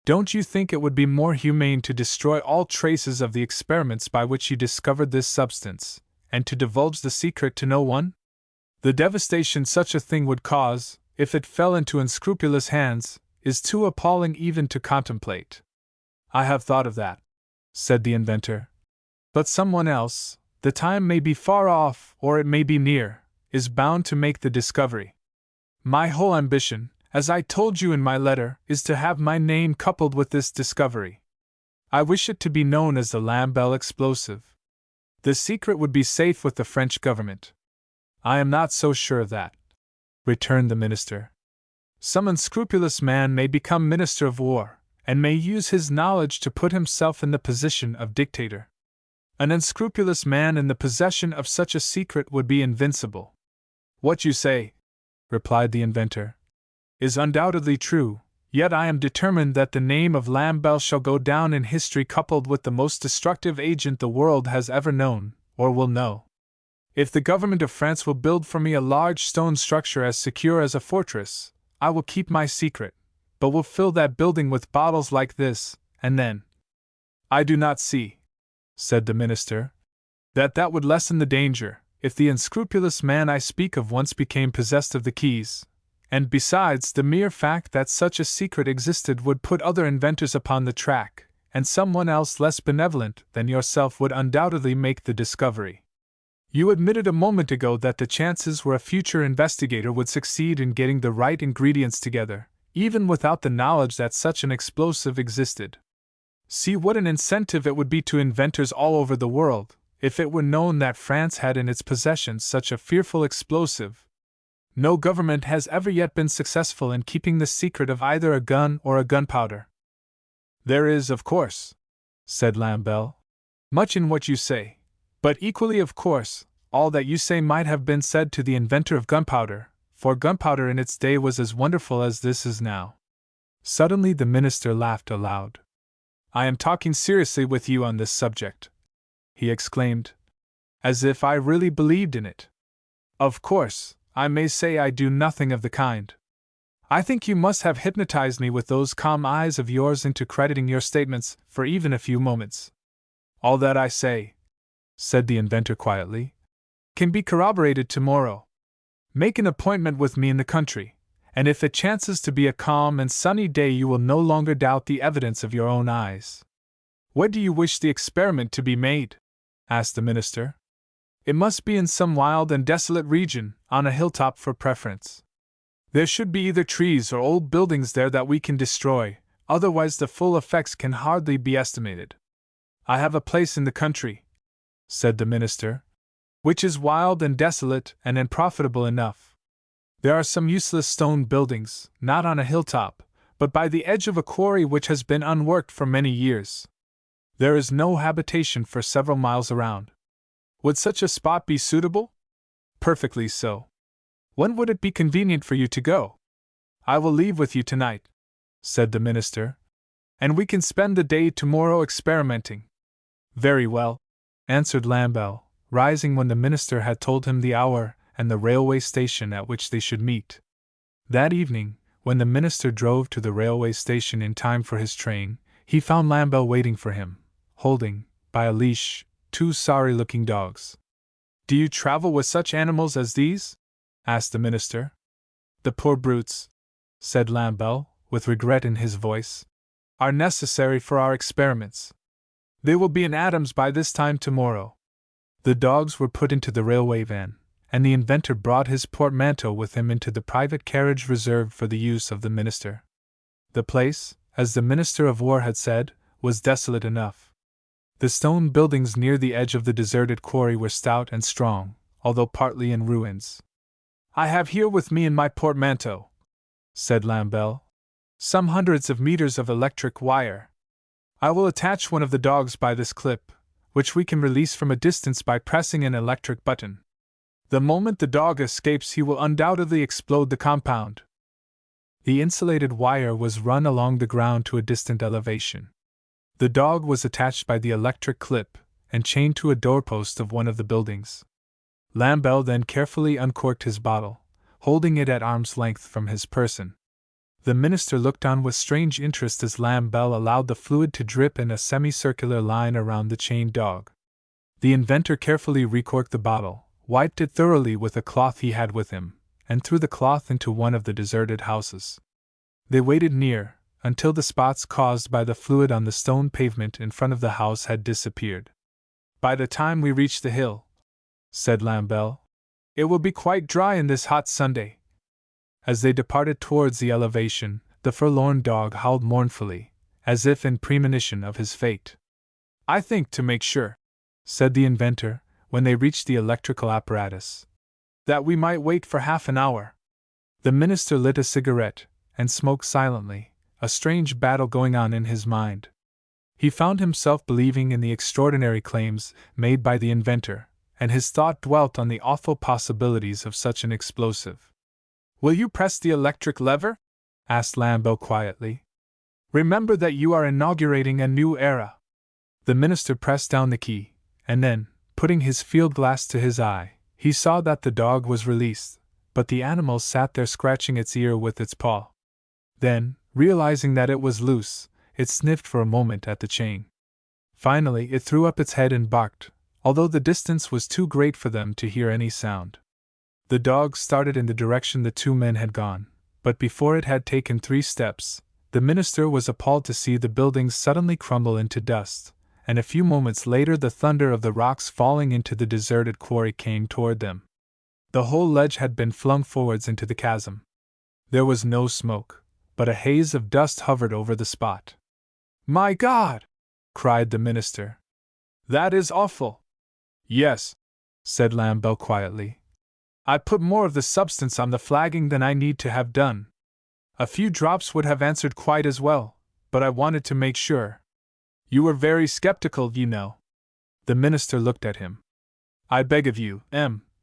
don't you think it would be more humane to destroy all traces of the experiments by which you discovered this substance, and to divulge the secret to no one? The devastation such a thing would cause, if it fell into unscrupulous hands, is too appalling even to contemplate. I have thought of that, said the inventor. But someone else, the time may be far off or it may be near, is bound to make the discovery. My whole ambition, as I told you in my letter, is to have my name coupled with this discovery. I wish it to be known as the Lamballe explosive. The secret would be safe with the French government. I am not so sure of that, returned the minister. Some unscrupulous man may become minister of war, and may use his knowledge to put himself in the position of dictator. An unscrupulous man in the possession of such a secret would be invincible. What you say, replied the inventor, is undoubtedly true, yet I am determined that the name of Lamballe shall go down in history coupled with the most destructive agent the world has ever known, or will know. If the government of France will build for me a large stone structure as secure as a fortress, I will keep my secret, but will fill that building with bottles like this, and then— I do not see, said the minister, that would lessen the danger, if the unscrupulous man I speak of once became possessed of the keys, and besides, the mere fact that such a secret existed would put other inventors upon the track, and someone else less benevolent than yourself would undoubtedly make the discovery. You admitted a moment ago that the chances were a future investigator would succeed in getting the right ingredients together, even without the knowledge that such an explosive existed. See what an incentive it would be to inventors all over the world, if it were known that France had in its possession such a fearful explosive. No government has ever yet been successful in keeping the secret of either a gun or a gunpowder. There is, of course, said Lamballe, much in what you say, but equally, of course, all that you say might have been said to the inventor of gunpowder, for gunpowder in its day was as wonderful as this is now. Suddenly the minister laughed aloud. I am talking seriously with you on this subject, he exclaimed, as if I really believed in it. Of course, I may say I do nothing of the kind. I think you must have hypnotized me with those calm eyes of yours into crediting your statements for even a few moments. All that I say, said the inventor quietly, can be corroborated tomorrow. Make an appointment with me in the country, and if it chances to be a calm and sunny day you will no longer doubt the evidence of your own eyes. Where do you wish the experiment to be made? Asked the minister. It must be in some wild and desolate region, on a hilltop for preference. There should be either trees or old buildings there that we can destroy, otherwise the full effects can hardly be estimated. I have a place in the country, said the minister, which is wild and desolate and unprofitable enough. There are some useless stone buildings, not on a hilltop, but by the edge of a quarry which has been unworked for many years. There is no habitation for several miles around. Would such a spot be suitable? Perfectly so. When would it be convenient for you to go? I will leave with you tonight, said the minister, and we can spend the day tomorrow experimenting. Very well, answered Lambert, rising when the minister had told him the hour and the railway station at which they should meet. That evening, when the minister drove to the railway station in time for his train, he found Lambert waiting for him, holding, by a leash, 2 sorry-looking dogs. Do you travel with such animals as these? Asked the minister. The poor brutes, said Lambert, with regret in his voice, are necessary for our experiments. They will be in atoms by this time tomorrow. The dogs were put into the railway van, and the inventor brought his portmanteau with him into the private carriage reserved for the use of the minister. The place, as the minister of war had said, was desolate enough. The stone buildings near the edge of the deserted quarry were stout and strong, although partly in ruins. I have here with me in my portmanteau, said Lambert, some hundreds of meters of electric wire. I will attach one of the dogs by this clip, which we can release from a distance by pressing an electric button. The moment the dog escapes, he will undoubtedly explode the compound. The insulated wire was run along the ground to a distant elevation. The dog was attached by the electric clip and chained to a doorpost of one of the buildings. Lambert then carefully uncorked his bottle, holding it at arm's length from his person. The minister looked on with strange interest as Lambert allowed the fluid to drip in a semicircular line around the chained dog. The inventor carefully recorked the bottle, wiped it thoroughly with a cloth he had with him, and threw the cloth into one of the deserted houses. They waited near, until the spots caused by the fluid on the stone pavement in front of the house had disappeared. By the time we reach the hill, said Lambert, it will be quite dry in this hot Sunday. As they departed towards the elevation, the forlorn dog howled mournfully, as if in premonition of his fate. I think, to make sure, said the inventor, when they reached the electrical apparatus, that we might wait for half an hour. The minister lit a cigarette and smoked silently, a strange battle going on in his mind. He found himself believing in the extraordinary claims made by the inventor, and his thought dwelt on the awful possibilities of such an explosive. Will you press the electric lever? Asked Lambert quietly. Remember that you are inaugurating a new era. The minister pressed down the key, and then, putting his field glass to his eye, he saw that the dog was released, but the animal sat there scratching its ear with its paw. Then, realizing that it was loose, it sniffed for a moment at the chain. Finally, it threw up its head and barked, although the distance was too great for them to hear any sound. The dog started in the direction the 2 men had gone, but before it had taken 3 steps, the minister was appalled to see the buildings suddenly crumble into dust, and a few moments later the thunder of the rocks falling into the deserted quarry came toward them. The whole ledge had been flung forwards into the chasm. There was no smoke, but a haze of dust hovered over the spot. My God! Cried the minister. That is awful. Yes, said Lambert quietly. I put more of the substance on the flagging than I need to have done. A few drops would have answered quite as well, but I wanted to make sure. You were very skeptical, you know. The minister looked at him. I beg of you,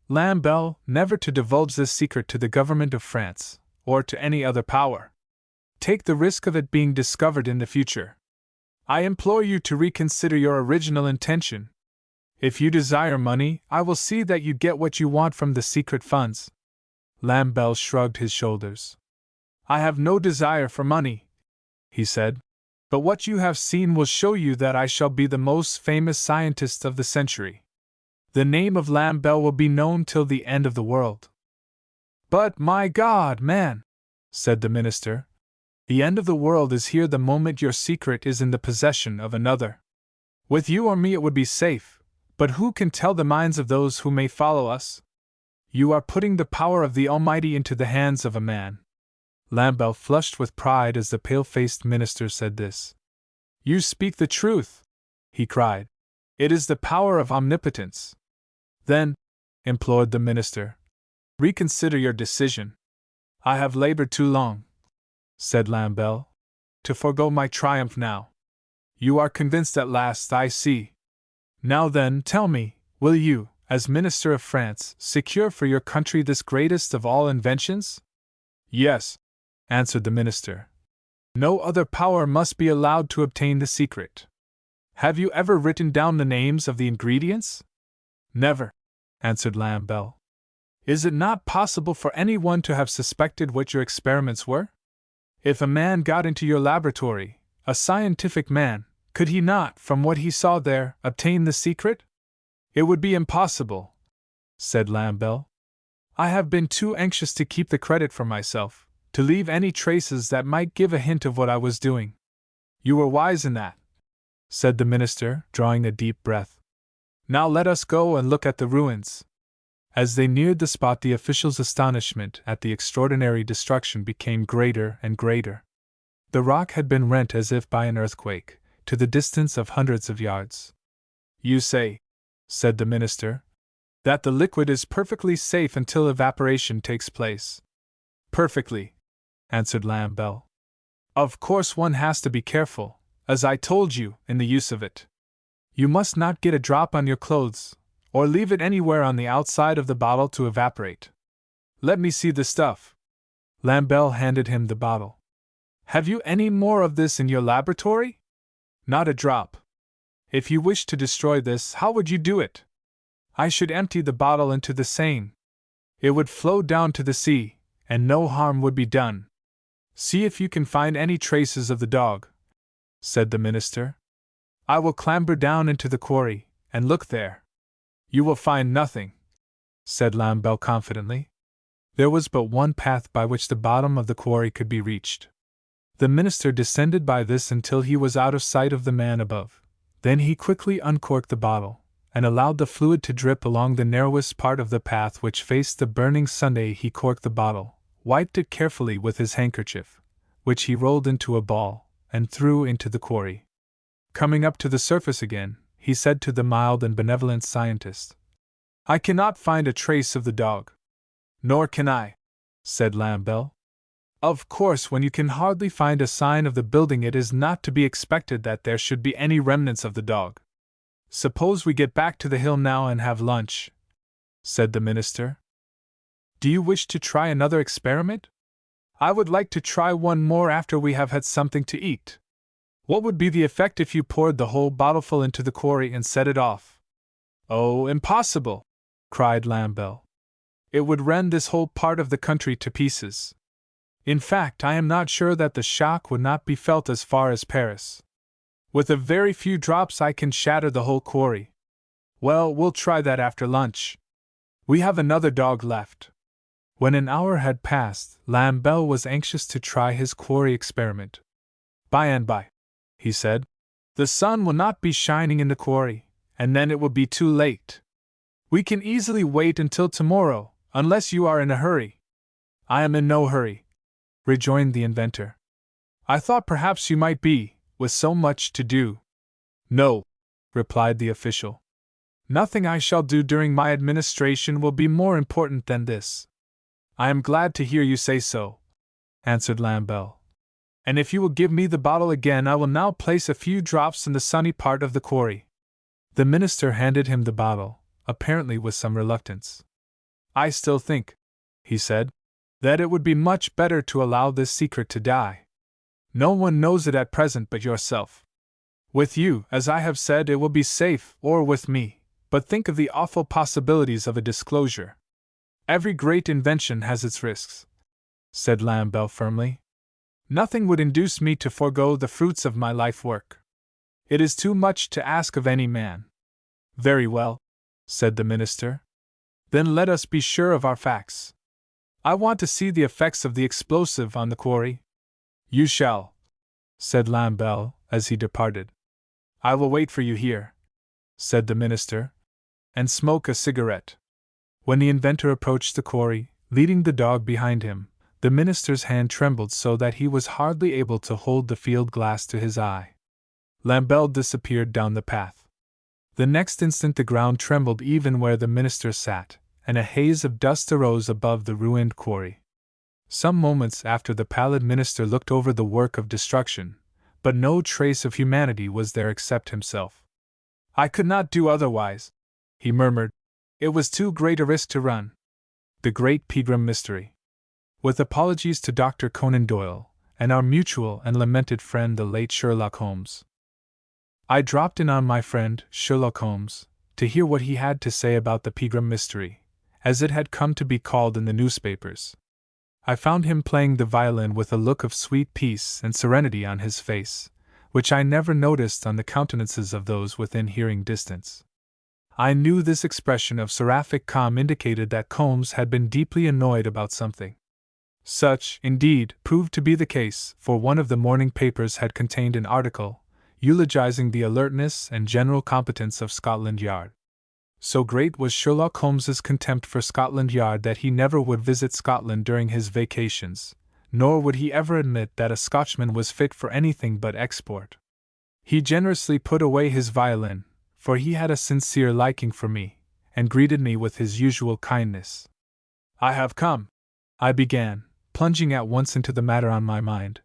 Lambert, never to divulge this secret to the government of France, or to any other power. Take the risk of it being discovered in the future. I implore you to reconsider your original intention. If you desire money, I will see that you get what you want from the secret funds. Lambert shrugged his shoulders. I have no desire for money, he said, but what you have seen will show you that I shall be the most famous scientist of the century. The name of Lambert will be known till the end of the world. But, my God, man, said the minister, the end of the world is here the moment your secret is in the possession of another. With you or me it would be safe. But who can tell the minds of those who may follow us? You are putting the power of the Almighty into the hands of a man. Lambert flushed with pride as the pale-faced minister said this. You speak the truth, he cried. It is the power of omnipotence. Then, implored the minister, reconsider your decision. I have labored too long, said Lambert, to forego my triumph now. You are convinced at last, I see. Now then, tell me, will you, as Minister of France, secure for your country this greatest of all inventions? Yes, answered the minister. No other power must be allowed to obtain the secret. Have you ever written down the names of the ingredients? Never, answered Lambert. Is it not possible for anyone to have suspected what your experiments were? If a man got into your laboratory, a scientific man, could he not, from what he saw there, obtain the secret? It would be impossible, said Lambert. I have been too anxious to keep the credit for myself, to leave any traces that might give a hint of what I was doing. You were wise in that, said the minister, drawing a deep breath. Now let us go and look at the ruins. As they neared the spot, the official's astonishment at the extraordinary destruction became greater and greater. The rock had been rent as if by an earthquake, to the distance of hundreds of yards. You say, said the minister, that the liquid is perfectly safe until evaporation takes place. Perfectly, answered Lambert. Of course one has to be careful, as I told you, in the use of it. You must not get a drop on your clothes, or leave it anywhere on the outside of the bottle to evaporate. Let me see the stuff. Lambert handed him the bottle. Have you any more of this in your laboratory? Not a drop. If you wished to destroy this, how would you do it? I should empty the bottle into the Seine. It would flow down to the sea, and no harm would be done. See if you can find any traces of the dog, said the minister. I will clamber down into the quarry, and look there. You will find nothing, said Lambert confidently. There was but one path by which the bottom of the quarry could be reached. The minister descended by this until he was out of sight of the man above. Then he quickly uncorked the bottle, and allowed the fluid to drip along the narrowest part of the path which faced the burning Sunday. He corked the bottle, wiped it carefully with his handkerchief, which he rolled into a ball, and threw into the quarry. Coming up to the surface again, he said to the mild and benevolent scientist, I cannot find a trace of the dog. Nor can I, said Lambert. Of course, when you can hardly find a sign of the building, it is not to be expected that there should be any remnants of the dog. Suppose we get back to the hill now and have lunch, said the minister. Do you wish to try another experiment? I would like to try one more after we have had something to eat. What would be the effect if you poured the whole bottleful into the quarry and set it off? Oh, impossible, cried Lambert. It would rend this whole part of the country to pieces. In fact, I am not sure that the shock would not be felt as far as Paris. With a very few drops I can shatter the whole quarry. Well, we'll try that after lunch. We have another dog left. When an hour had passed, Lambert was anxious to try his quarry experiment. By and by, he said, the sun will not be shining in the quarry, and then it will be too late. We can easily wait until tomorrow, unless you are in a hurry. I am in no hurry, rejoined the inventor. I thought perhaps you might be, with so much to do. No, replied the official. Nothing I shall do during my administration will be more important than this. I am glad to hear you say so, answered Lambert. And if you will give me the bottle again, I will now place a few drops in the sunny part of the quarry. The minister handed him the bottle, apparently with some reluctance. I still think, he said, that it would be much better to allow this secret to die. No one knows it at present but yourself. With you, as I have said, it will be safe, or with me, but think of the awful possibilities of a disclosure. Every great invention has its risks, said Lambert firmly. Nothing would induce me to forego the fruits of my life work. It is too much to ask of any man. Very well, said the minister. Then let us be sure of our facts. I want to see the effects of the explosive on the quarry. You shall, said Lambert as he departed. I will wait for you here, said the minister, and smoke a cigarette. When the inventor approached the quarry, leading the dog behind him, The minister's hand trembled so that he was hardly able to hold the field glass to his eye. Lamberl disappeared down the path. The next instant the ground trembled even where the minister sat, and a haze of dust arose above the ruined quarry. Some moments after the pallid minister looked over the work of destruction, but no trace of humanity was there except himself. "I could not do otherwise," he murmured. "It was too great a risk to run." The Great Pegram Mystery. With apologies to Dr. Conan Doyle, and our mutual and lamented friend the late Sherlock Holmes, I dropped in on my friend, Sherlock Holmes, to hear what he had to say about the Pegram Mystery, as it had come to be called in the newspapers. I found him playing the violin with a look of sweet peace and serenity on his face, which I never noticed on the countenances of those within hearing distance. I knew this expression of seraphic calm indicated that Combs had been deeply annoyed about something. Such, indeed, proved to be the case, for one of the morning papers had contained an article eulogizing the alertness and general competence of Scotland Yard. So great was Sherlock Holmes's contempt for Scotland Yard that he never would visit Scotland during his vacations, nor would he ever admit that a Scotchman was fit for anything but export. He generously put away his violin, for he had a sincere liking for me, and greeted me with his usual kindness. "I have come," I began, plunging at once into the matter on my mind,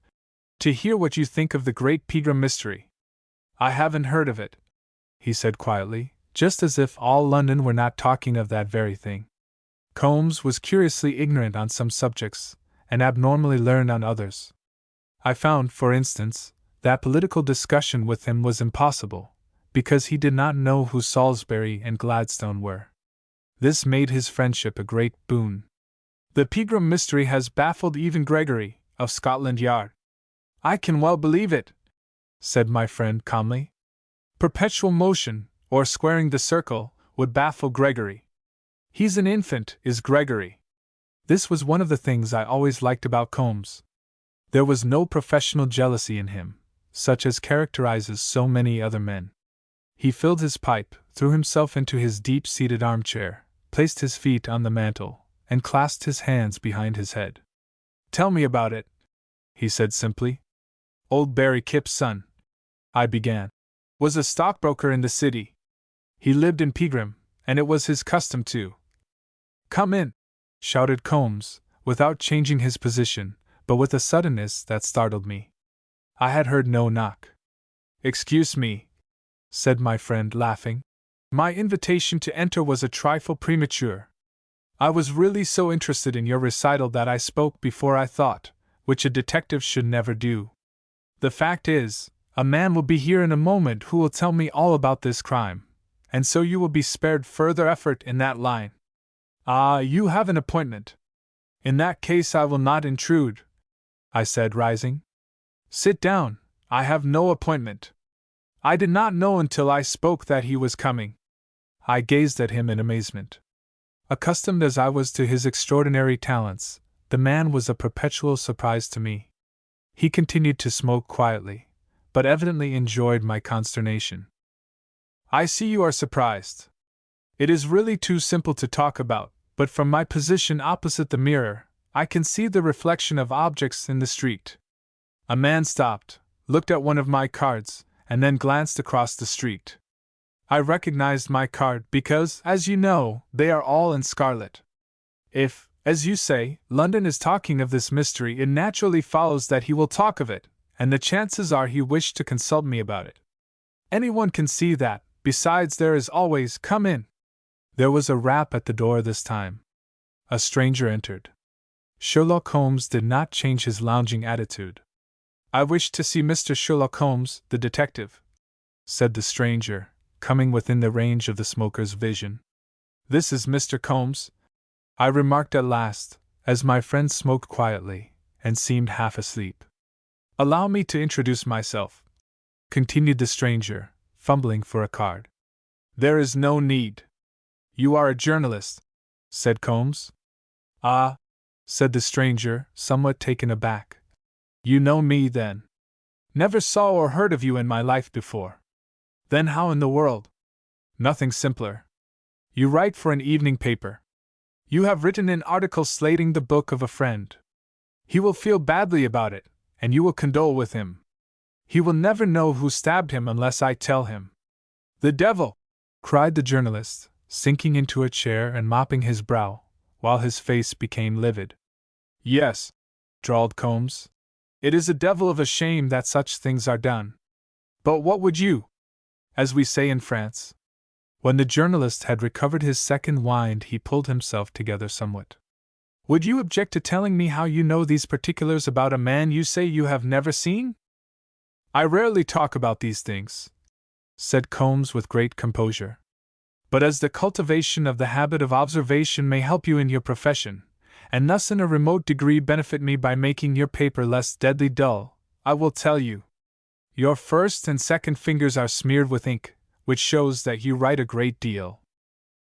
"to hear what you think of the Great Pegram Mystery." "I haven't heard of it," he said quietly, just as if all London were not talking of that very thing. Combs was curiously ignorant on some subjects, and abnormally learned on others. I found, for instance, that political discussion with him was impossible, because he did not know who Salisbury and Gladstone were. This made his friendship a great boon. "The Pegram Mystery has baffled even Gregory, of Scotland Yard." "I can well believe it," said my friend calmly. "Perpetual motion, or squaring the circle, would baffle Gregory. He's an infant, is Gregory." This was one of the things I always liked about Combs. There was no professional jealousy in him, such as characterizes so many other men. He filled his pipe, threw himself into his deep-seated armchair, placed his feet on the mantel, and clasped his hands behind his head. "Tell me about it," he said simply. "Old Barry Kipp's son," I began, "was a stockbroker in the city. He lived in Pegram, and it was his custom to—" "Come in!" shouted Combs, without changing his position, but with a suddenness that startled me. I had heard no knock. "Excuse me," said my friend, laughing. "My invitation to enter was a trifle premature. I was really so interested in your recital that I spoke before I thought, which a detective should never do. The fact is, a man will be here in a moment who will tell me all about this crime, and so you will be spared further effort in that line." "Ah, you have an appointment. In that case I will not intrude," I said, rising. "Sit down, I have no appointment. I did not know until I spoke that he was coming." I gazed at him in amazement. Accustomed as I was to his extraordinary talents, the man was a perpetual surprise to me. He continued to smoke quietly, but evidently enjoyed my consternation. "I see you are surprised. It is really too simple to talk about, but from my position opposite the mirror, I can see the reflection of objects in the street." A man stopped, looked at one of my cards, and then glanced across the street. I recognized my card because, as you know, they are all in scarlet. If, as you say, London is talking of this mystery, it naturally follows that he will talk of it, and the chances are he wished to consult me about it. Anyone can see that. Besides, there is always— Come in." There was a rap at the door this time. A stranger entered. Sherlock Holmes did not change his lounging attitude. "I wish to see Mr. Sherlock Holmes, the detective," said the stranger, coming within the range of the smoker's vision. "This is Mr. Combs," I remarked at last, as my friend smoked quietly, and seemed half asleep. "Allow me to introduce myself," continued the stranger, fumbling for a card. "There is no need. You are a journalist," said Combs. "Ah," said the stranger, somewhat taken aback. "You know me, then?" "Never saw or heard of you in my life before." "Then how in the world—" "Nothing simpler. You write for an evening paper. You have written an article slating the book of a friend. He will feel badly about it, and you will condole with him. He will never know who stabbed him unless I tell him." "The devil!" cried the journalist, sinking into a chair and mopping his brow, while his face became livid. "Yes," drawled Combs. "It is a devil of a shame that such things are done. But what would you? As we say in France." When the journalist had recovered his second wind, he pulled himself together somewhat. "Would you object to telling me how you know these particulars about a man you say you have never seen?" "I rarely talk about these things," said Combs with great composure. "But as the cultivation of the habit of observation may help you in your profession, and thus in a remote degree benefit me by making your paper less deadly dull, I will tell you. Your first and second fingers are smeared with ink, which shows that you write a great deal.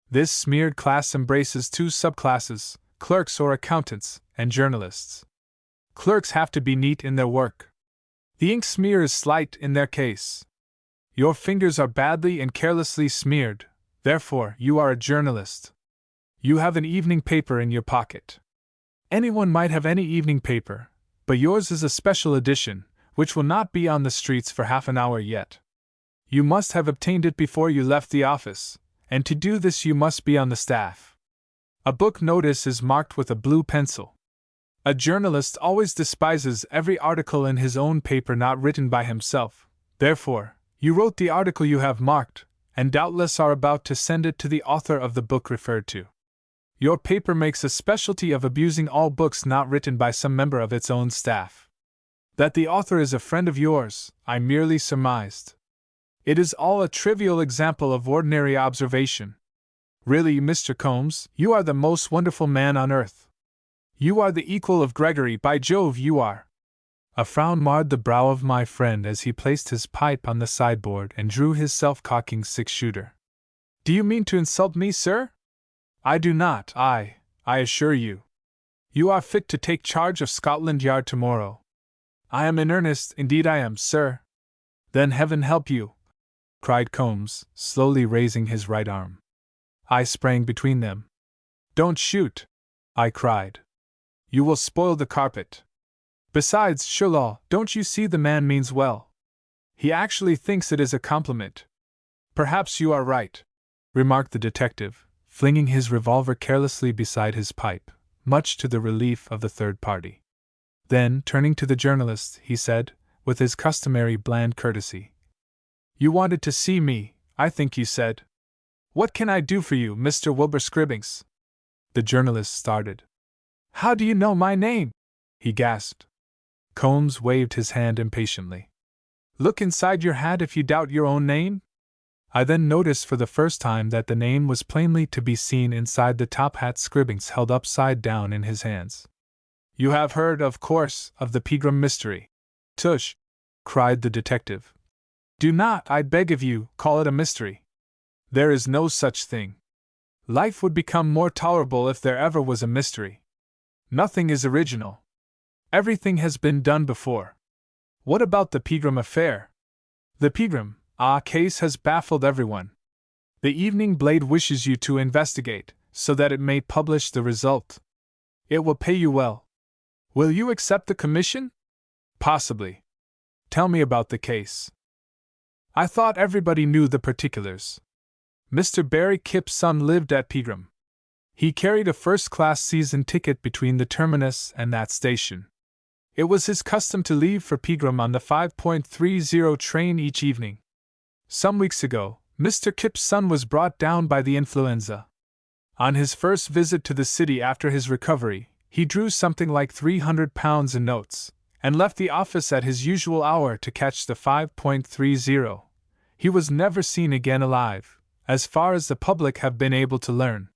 This smeared class embraces two subclasses, clerks or accountants, and journalists. Clerks have to be neat in their work. The ink smear is slight in their case. Your fingers are badly and carelessly smeared, therefore you are a journalist. You have an evening paper in your pocket. Anyone might have any evening paper, but yours is a special edition, which will not be on the streets for half an hour yet. You must have obtained it before you left the office, and to do this you must be on the staff. A book notice is marked with a blue pencil. A journalist always despises every article in his own paper not written by himself. Therefore, you wrote the article you have marked, and doubtless are about to send it to the author of the book referred to. Your paper makes a specialty of abusing all books not written by some member of its own staff. That the author is a friend of yours, I merely surmised. It is all a trivial example of ordinary observation. Really, Mr. Combs, you are the most wonderful man on earth. You are the equal of Gregory, by Jove you are." A frown marred the brow of my friend as he placed his pipe on the sideboard and drew his self-cocking six-shooter. "Do you mean to insult me, sir?" "I do not, I assure you. You are fit to take charge of Scotland Yard tomorrow." "I am in earnest, indeed I am, sir." "Then heaven help you," cried Combs, slowly raising his right arm. I sprang between them. "Don't shoot," I cried. "You will spoil the carpet. Besides, Sherlaw, don't you see the man means well? He actually thinks it is a compliment." "Perhaps you are right," remarked the detective, flinging his revolver carelessly beside his pipe, much to the relief of the third party. Then, turning to the journalist, he said, with his customary bland courtesy, "You wanted to see me, I think you said. What can I do for you, Mr. Wilbur Scribbings?" The journalist started. "How do you know my name?" he gasped. Combs waved his hand impatiently. "Look inside your hat if you doubt your own name." I then noticed for the first time that the name was plainly to be seen inside the top hat Scribbings held upside down in his hands. "You have heard, of course, of the Pegram mystery." "Tush!" cried the detective. "Do not, I beg of you, call it a mystery. There is no such thing. Life would become more tolerable if there ever was a mystery. Nothing is original. Everything has been done before. What about the Pegram affair? The Pegram case has baffled everyone. The Evening Blade wishes you to investigate, so that it may publish the result. It will pay you well. Will you accept the commission? Possibly. Tell me about the case." I thought everybody knew the particulars. Mr. Barry Kipp's son lived at Pegram. He carried a first-class season ticket between the terminus and that station. It was his custom to leave for Pegram on the 5.30 train each evening. Some weeks ago, Mr. Kipp's son was brought down by the influenza. On his first visit to the city after his recovery, he drew something like £300 in notes, and left the office at his usual hour to catch the 5.30. He was never seen again alive, as far as the public have been able to learn.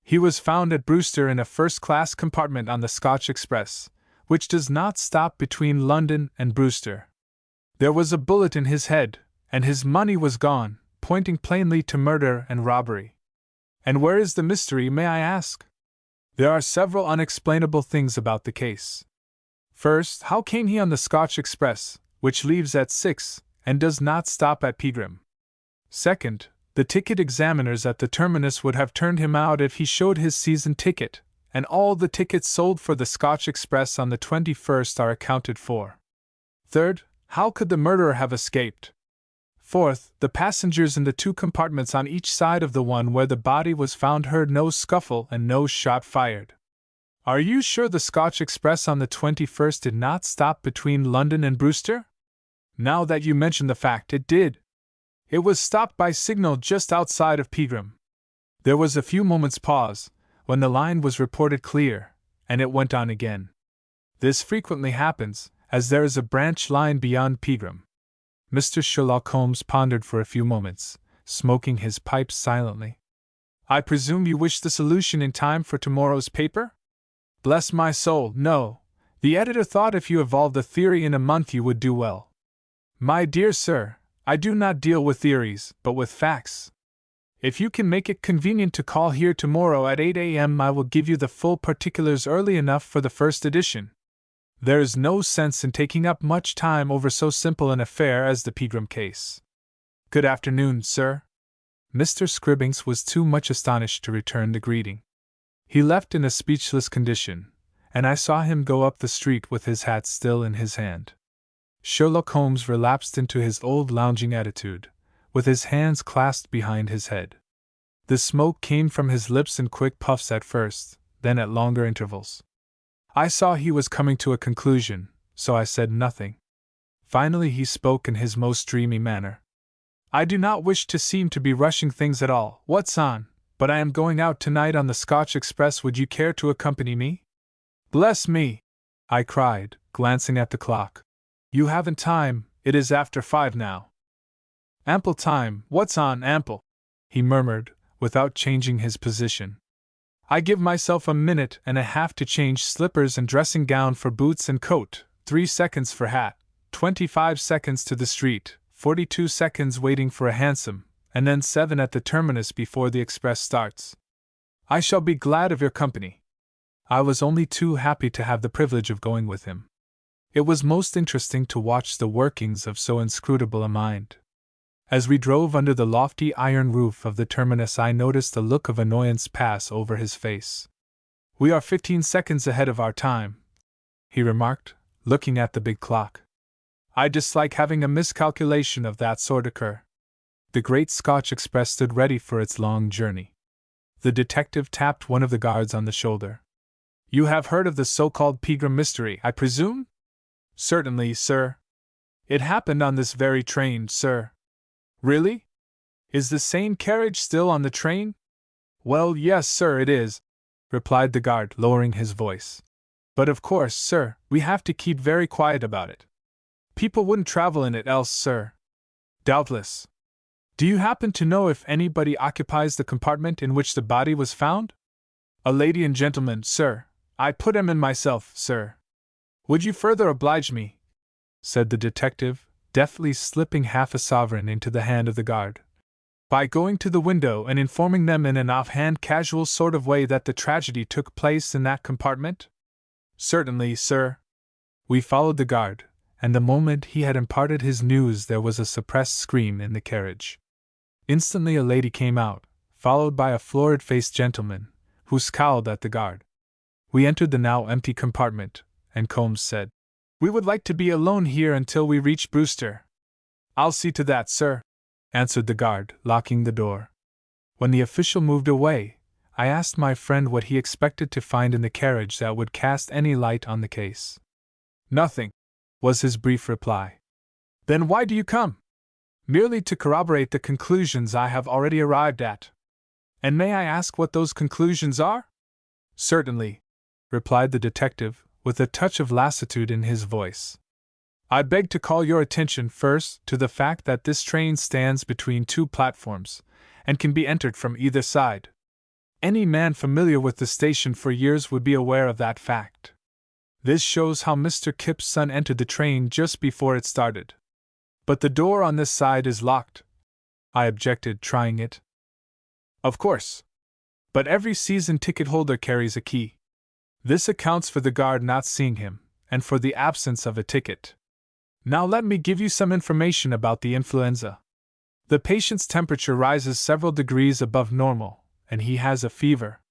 He was found at Brewster in a first-class compartment on the Scotch Express, which does not stop between London and Brewster. There was a bullet in his head, and his money was gone, pointing plainly to murder and robbery. And where is the mystery, may I ask? There are several unexplainable things about the case. First, how came he on the Scotch Express, which leaves at 6, and does not stop at Pegram? Second, the ticket examiners at the terminus would have turned him out if he showed his season ticket, and all the tickets sold for the Scotch Express on the 21st are accounted for. Third, how could the murderer have escaped? Fourth, the passengers in the 2 compartments on each side of the one where the body was found heard no scuffle and no shot fired. Are you sure the Scotch Express on the 21st did not stop between London and Brewster? Now that you mention the fact, it did. It was stopped by signal just outside of Pegram. There was a few moments' pause, when the line was reported clear, and it went on again. This frequently happens, as there is a branch line beyond Pegram. Mr. Sherlock Holmes pondered for a few moments, smoking his pipe silently. I presume you wish the solution in time for tomorrow's paper? Bless my soul, no. The editor thought if you evolved a theory in a month you would do well. My dear sir, I do not deal with theories, but with facts. If you can make it convenient to call here tomorrow at 8 a.m., I will give you the full particulars early enough for the first edition. There is no sense in taking up much time over so simple an affair as the Pegram case. Good afternoon, sir. Mr. Scribbings was too much astonished to return the greeting. He left in a speechless condition, and I saw him go up the street with his hat still in his hand. Sherlock Holmes relapsed into his old lounging attitude, with his hands clasped behind his head. The smoke came from his lips in quick puffs at first, then at longer intervals. I saw he was coming to a conclusion, so I said nothing. Finally he spoke in his most dreamy manner. I do not wish to seem to be rushing things at all, what's on, but I am going out tonight on the Scotch Express. Would you care to accompany me? Bless me! I cried, glancing at the clock. You haven't time, it is after 5 now. Ample time, what's on, ample? He murmured, without changing his position. I give myself a minute and a half to change slippers and dressing gown for boots and coat, 3 seconds for hat, 25 seconds to the street, 42 seconds waiting for a hansom, and then 7 at the terminus before the express starts. I shall be glad of your company. I was only too happy to have the privilege of going with him. It was most interesting to watch the workings of so inscrutable a mind. As we drove under the lofty iron roof of the terminus, I noticed a look of annoyance pass over his face. We are 15 seconds ahead of our time, he remarked, looking at the big clock. I dislike having a miscalculation of that sort occur. The great Scotch Express stood ready for its long journey. The detective tapped one of the guards on the shoulder. You have heard of the so-called Pegram mystery, I presume? Certainly, sir. It happened on this very train, sir. Really? Is the same carriage still on the train? Well, yes, sir, it is, replied the guard, lowering his voice. But of course, sir, we have to keep very quiet about it. People wouldn't travel in it else, sir. Doubtless. Do you happen to know if anybody occupies the compartment in which the body was found? A lady and gentleman, sir. I put 'em in myself, sir. Would you further oblige me? Said the detective, deftly slipping half a sovereign into the hand of the guard. By going to the window and informing them in an offhand, casual sort of way that the tragedy took place in that compartment? Certainly, sir. We followed the guard, and the moment he had imparted his news there was a suppressed scream in the carriage. Instantly a lady came out, followed by a florid-faced gentleman, who scowled at the guard. We entered the now empty compartment, and Combs said, We would like to be alone here until we reach Brewster. I'll see to that, sir, answered the guard, locking the door. When the official moved away, I asked my friend what he expected to find in the carriage that would cast any light on the case. Nothing, was his brief reply. Then why do you come? Merely to corroborate the conclusions I have already arrived at. And may I ask what those conclusions are? Certainly, replied the detective, with a touch of lassitude in his voice. I beg to call your attention first to the fact that this train stands between 2 platforms, and can be entered from either side. Any man familiar with the station for years would be aware of that fact. This shows how Mr. Kipp's son entered the train just before it started. But the door on this side is locked, I objected, trying it. Of course. But every season ticket holder carries a key. This accounts for the guard not seeing him, and for the absence of a ticket. Now let me give you some information about the influenza. The patient's temperature rises several degrees above normal, and he has a fever.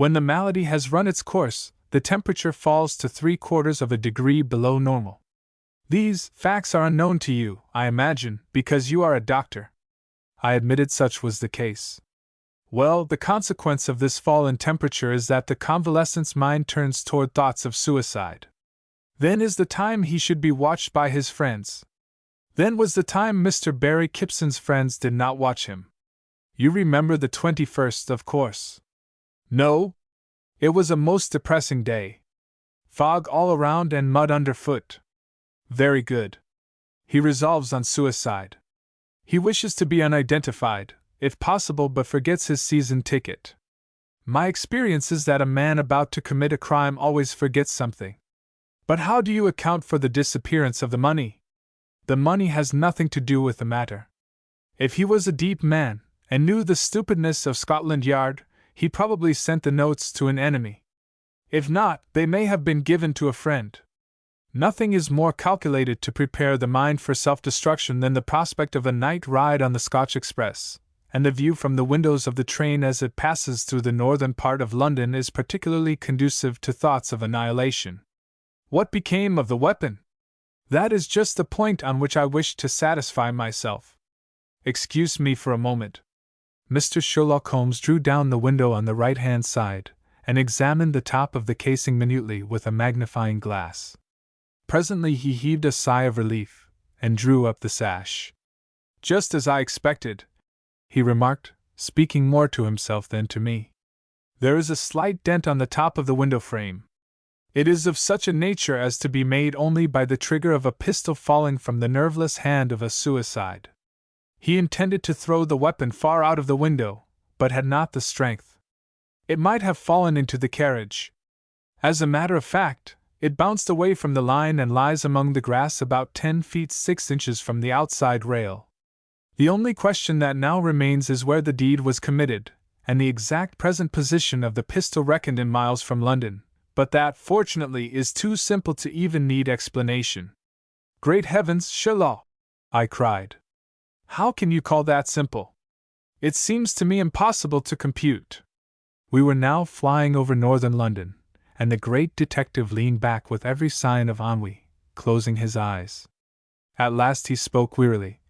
When the malady has run its course, the temperature falls to 3/4 of a degree below normal. These facts are unknown to you, I imagine, because you are a doctor. I admitted such was the case. Well, the consequence of this fall in temperature is that the convalescent's mind turns toward thoughts of suicide. Then is the time he should be watched by his friends. Then was the time Mr. Barry Kipson's friends did not watch him. You remember the 21st, of course. No? It was a most depressing day. Fog all around and mud underfoot. Very good. He resolves on suicide. He wishes to be unidentified, if possible, but forgets his season ticket. My experience is that a man about to commit a crime always forgets something. But how do you account for the disappearance of the money? The money has nothing to do with the matter. If he was a deep man, and knew the stupidness of Scotland Yard, he probably sent the notes to an enemy. If not, they may have been given to a friend. Nothing is more calculated to prepare the mind for self-destruction than the prospect of a night ride on the Scotch Express, and the view from the windows of the train as it passes through the northern part of London is particularly conducive to thoughts of annihilation. What became of the weapon? That is just the point on which I wish to satisfy myself. Excuse me for a moment. Mr. Sherlock Holmes drew down the window on the right-hand side, and examined the top of the casing minutely with a magnifying glass. Presently he heaved a sigh of relief, and drew up the sash. Just as I expected, he remarked, speaking more to himself than to me. There is a slight dent on the top of the window frame. It is of such a nature as to be made only by the trigger of a pistol falling from the nerveless hand of a suicide. He intended to throw the weapon far out of the window, but had not the strength. It might have fallen into the carriage. As a matter of fact, it bounced away from the line and lies among the grass about 10 feet 6 inches from the outside rail. The only question that now remains is where the deed was committed, and the exact present position of the pistol reckoned in miles from London, but that, fortunately, is too simple to even need explanation. Great heavens, Sherlock! I cried. How can you call that simple? It seems to me impossible to compute. We were now flying over northern London, and the great detective leaned back with every sign of ennui, closing his eyes. At last he spoke wearily.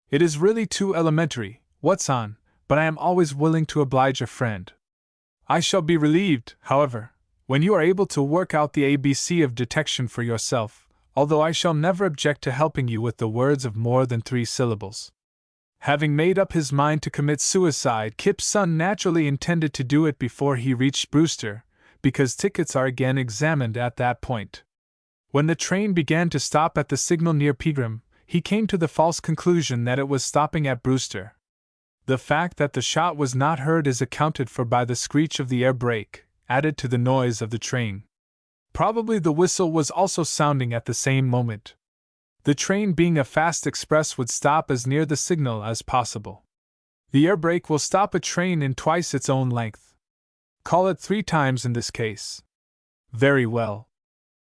It is really too elementary, Watson, but I am always willing to oblige a friend. I shall be relieved, however, when you are able to work out the ABC of detection for yourself, although I shall never object to helping you with the words of more than 3 syllables. Having made up his mind to commit suicide, Kip's son naturally intended to do it before he reached Brewster, because tickets are again examined at that point. When the train began to stop at the signal near Pegram, he came to the false conclusion that it was stopping at Brewster. The fact that the shot was not heard is accounted for by the screech of the air brake, added to the noise of the train. Probably the whistle was also sounding at the same moment. The train, being a fast express, would stop as near the signal as possible. The air brake will stop a train in twice its own length. Call it 3 times in this case. Very well.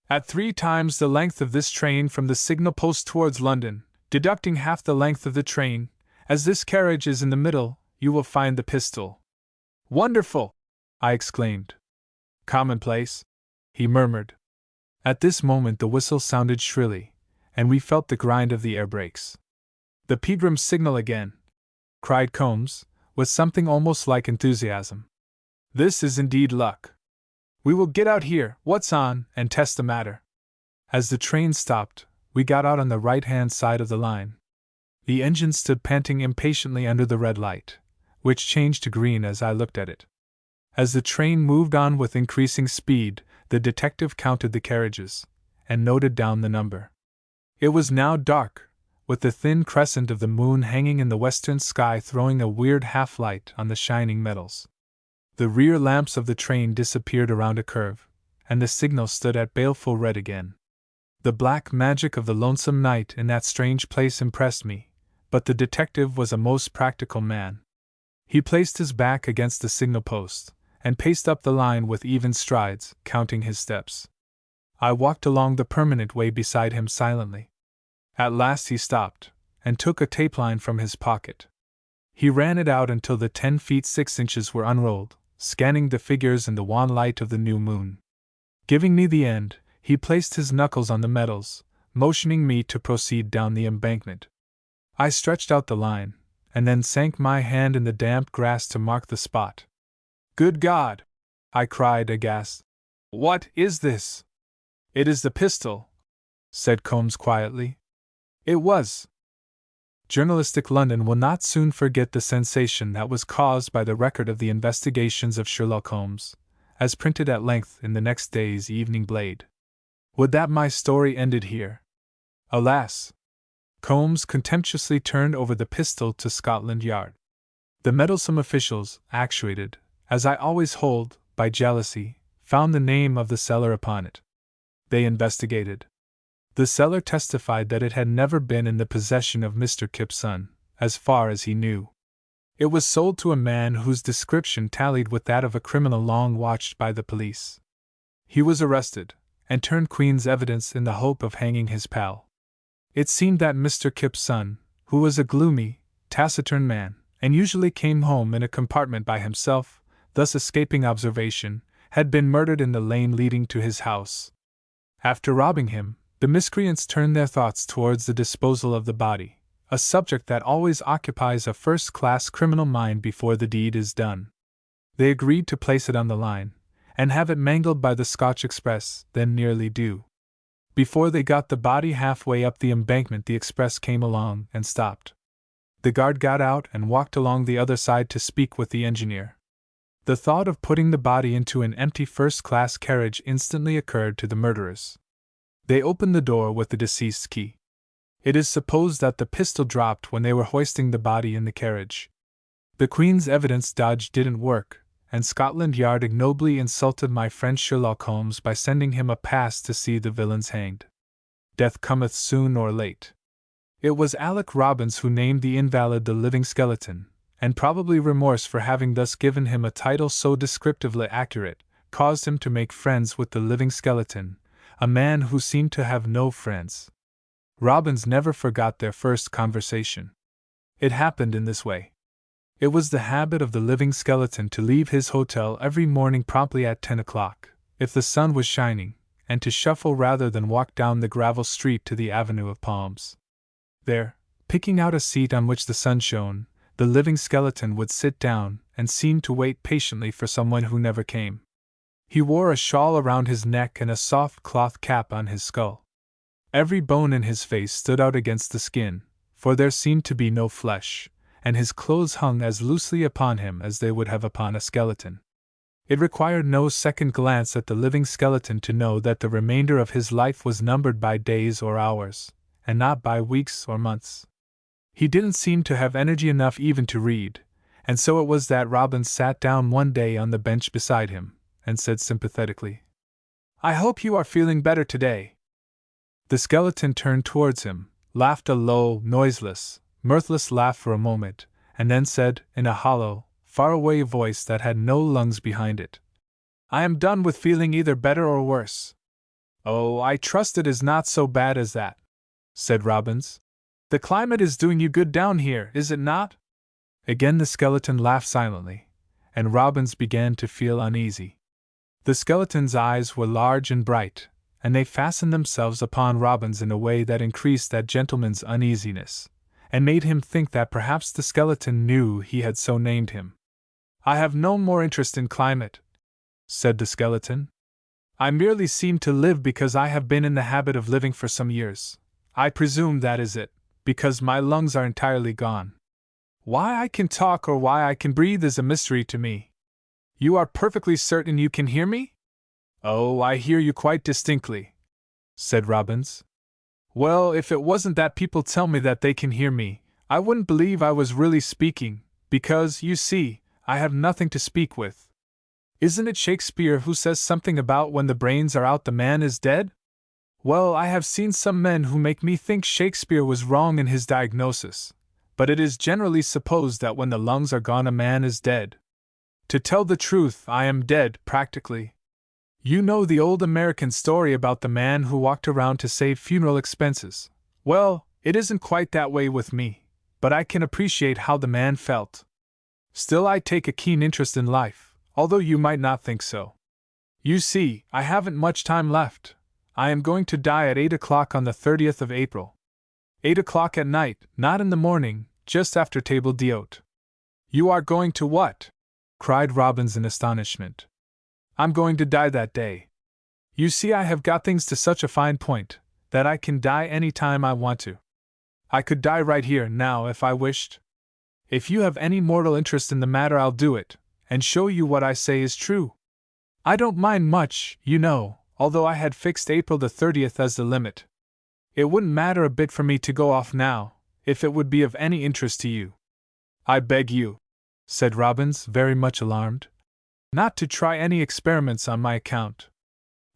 At 3 times the length of this train from the signal post towards London, deducting half the length of the train, as this carriage is in the middle, you will find the pistol. Wonderful! I exclaimed. Commonplace, he murmured. At this moment the whistle sounded shrilly, and we felt the grind of the air brakes. The Pegram signal again, cried Combs, with something almost like enthusiasm. This is indeed luck. We will get out here, Watson, and test the matter. As the train stopped, we got out on the right-hand side of the line. The engine stood panting impatiently under the red light, which changed to green as I looked at it. As the train moved on with increasing speed, the detective counted the carriages, and noted down the number. It was now dark, with the thin crescent of the moon hanging in the western sky throwing a weird half-light on the shining metals. The rear lamps of the train disappeared around a curve, and the signal stood at baleful red again. The black magic of the lonesome night in that strange place impressed me, but the detective was a most practical man. He placed his back against the signal post, and paced up the line with even strides, counting his steps. I walked along the permanent way beside him silently. At last he stopped, and took a tape line from his pocket. He ran it out until the 10 feet 6 inches were unrolled, scanning the figures in the wan light of the new moon. Giving me the end, he placed his knuckles on the metals, motioning me to proceed down the embankment. I stretched out the line, and then sank my hand in the damp grass to mark the spot. "Good God!" I cried aghast. "What is this?" "It is the pistol," said Combs quietly. "It was." Journalistic London will not soon forget the sensation that was caused by the record of the investigations of Sherlock Holmes, as printed at length in the next day's Evening Blade. Would that my story ended here? Alas! Combs contemptuously turned over the pistol to Scotland Yard. The meddlesome officials, actuated, as I always hold, by jealousy, found the name of the seller upon it. They investigated. The seller testified that it had never been in the possession of Mr. Kip's son, as far as he knew. It was sold to a man whose description tallied with that of a criminal long watched by the police. He was arrested, and turned Queen's evidence in the hope of hanging his pal. It seemed that Mr. Kip's son, who was a gloomy, taciturn man, and usually came home in a compartment by himself, thus escaping observation, had been murdered in the lane leading to his house. After robbing him, the miscreants turned their thoughts towards the disposal of the body, a subject that always occupies a first-class criminal mind before the deed is done. They agreed to place it on the line, and have it mangled by the Scotch Express, then nearly due. Before they got the body halfway up the embankment, the express came along and stopped. The guard got out and walked along the other side to speak with the engineer. The thought of putting the body into an empty first-class carriage instantly occurred to the murderers. They opened the door with the deceased's key. It is supposed that the pistol dropped when they were hoisting the body in the carriage. The Queen's evidence dodge didn't work, and Scotland Yard ignobly insulted my friend Sherlock Holmes by sending him a pass to see the villains hanged. Death cometh soon or late. It was Alec Robbins who named the invalid the living skeleton, and probably remorse for having thus given him a title so descriptively accurate caused him to make friends with the living skeleton, a man who seemed to have no friends. Robbins never forgot their first conversation. It happened in this way. It was the habit of the living skeleton to leave his hotel every morning promptly at 10 o'clock, if the sun was shining, and to shuffle rather than walk down the gravel street to the Avenue of Palms. There, picking out a seat on which the sun shone, the living skeleton would sit down and seem to wait patiently for someone who never came. He wore a shawl around his neck and a soft cloth cap on his skull. Every bone in his face stood out against the skin, for there seemed to be no flesh, and his clothes hung as loosely upon him as they would have upon a skeleton. It required no second glance at the living skeleton to know that the remainder of his life was numbered by days or hours, and not by weeks or months. He didn't seem to have energy enough even to read, and so it was that Robbins sat down one day on the bench beside him, and said sympathetically, "I hope you are feeling better today." The skeleton turned towards him, laughed a low, noiseless, mirthless laugh for a moment, and then said, in a hollow, far-away voice that had no lungs behind it, "I am done with feeling either better or worse." "Oh, I trust it is not so bad as that," said Robbins. "The climate is doing you good down here, is it not?" Again the skeleton laughed silently, and Robbins began to feel uneasy. The skeleton's eyes were large and bright, and they fastened themselves upon Robbins in a way that increased that gentleman's uneasiness, and made him think that perhaps the skeleton knew he had so named him. "I have no more interest in climate," said the skeleton. "I merely seem to live because I have been in the habit of living for some years. I presume that is it, because my lungs are entirely gone. Why I can talk or why I can breathe is a mystery to me. You are perfectly certain you can hear me?" "Oh, I hear you quite distinctly," said Robbins. "Well, if it wasn't that people tell me that they can hear me, I wouldn't believe I was really speaking, because, you see, I have nothing to speak with. Isn't it Shakespeare who says something about when the brains are out the man is dead? Well, I have seen some men who make me think Shakespeare was wrong in his diagnosis, but it is generally supposed that when the lungs are gone a man is dead. To tell the truth, I am dead, practically. You know the old American story about the man who walked around to save funeral expenses. Well, it isn't quite that way with me, but I can appreciate how the man felt. Still, I take a keen interest in life, although you might not think so. You see, I haven't much time left. I am going to die at 8 o'clock on the 30th of April. 8 o'clock at night, not in the morning, just after table d'hôte. You are going to what? Cried Robbins in astonishment. I'm going to die that day. You see, I have got things to such a fine point that I can die any time I want to. I could die right here, now, if I wished. If you have any mortal interest in the matter, I'll do it, and show you what I say is true. I don't mind much, you know, although I had fixed April the 30th as the limit. It wouldn't matter a bit for me to go off now, if it would be of any interest to you. I beg you, said Robbins, very much alarmed, not to try any experiments on my account.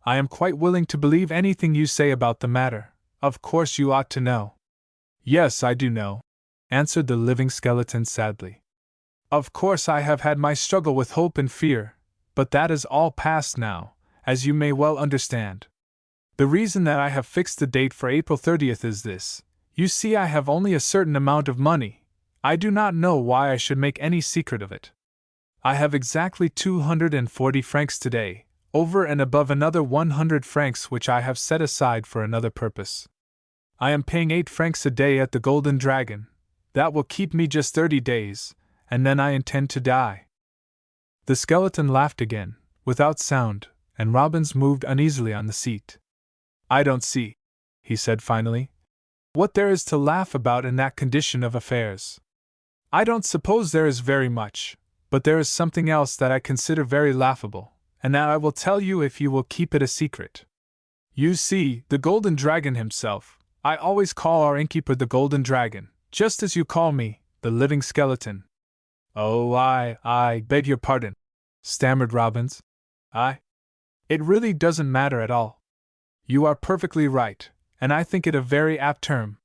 I am quite willing to believe anything you say about the matter. Of course you ought to know. Yes, I do know, answered the living skeleton sadly. Of course I have had my struggle with hope and fear, but that is all past now, as you may well understand. The reason that I have fixed the date for April 30th is this. You see, I have only a certain amount of money. I do not know why I should make any secret of it. I have exactly 240 francs today, over and above another 100 francs which I have set aside for another purpose. I am paying 8 francs a day at the Golden Dragon. That will keep me just 30 days, and then I intend to die. The skeleton laughed again, without sound, and Robbins moved uneasily on the seat. I don't see, he said finally, what there is to laugh about in that condition of affairs. I don't suppose there is very much, but there is something else that I consider very laughable, and that I will tell you if you will keep it a secret. You see, the Golden Dragon himself, I always call our innkeeper the Golden Dragon, just as you call me, the living skeleton. Oh, I beg your pardon, stammered Robbins. It really doesn't matter at all. You are perfectly right, and I think it a very apt term.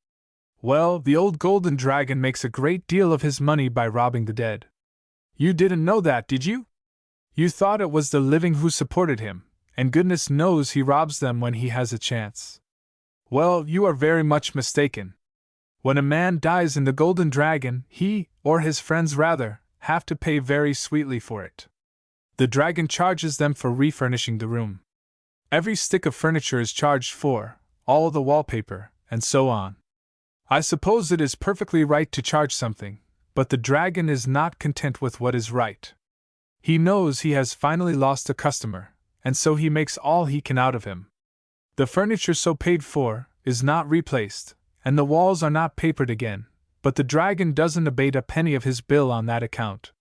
Well, the old Golden Dragon makes a great deal of his money by robbing the dead. You didn't know that, did you? You thought it was the living who supported him, and goodness knows he robs them when he has a chance. Well, you are very much mistaken. When a man dies in the Golden Dragon, he, or his friends rather, have to pay very sweetly for it. The dragon charges them for refurnishing the room. Every stick of furniture is charged for, all the wallpaper, and so on. I suppose it is perfectly right to charge something, but the dragon is not content with what is right. He knows he has finally lost a customer, and so he makes all he can out of him. The furniture so paid for is not replaced, and the walls are not papered again, but the dragon doesn't abate a penny of his bill on that account.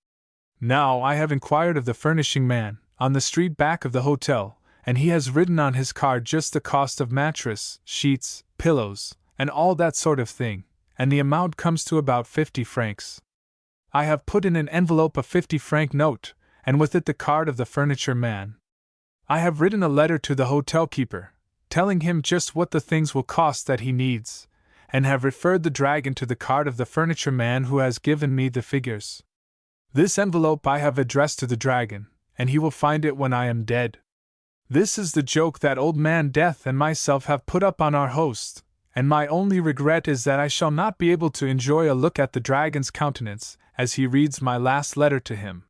Now, I have inquired of the furnishing man, on the street back of the hotel, and he has written on his card just the cost of mattress, sheets, pillows, and all that sort of thing, and the amount comes to about 50 francs. I have put in an envelope a 50-franc note, and with it the card of the furniture man. I have written a letter to the hotel keeper, telling him just what the things will cost that he needs, and have referred the dragon to the card of the furniture man who has given me the figures. This envelope I have addressed to the dragon, and he will find it when I am dead. This is the joke that Old Man Death and myself have put up on our host, and my only regret is that I shall not be able to enjoy a look at the dragon's countenance as he reads my last letter to him.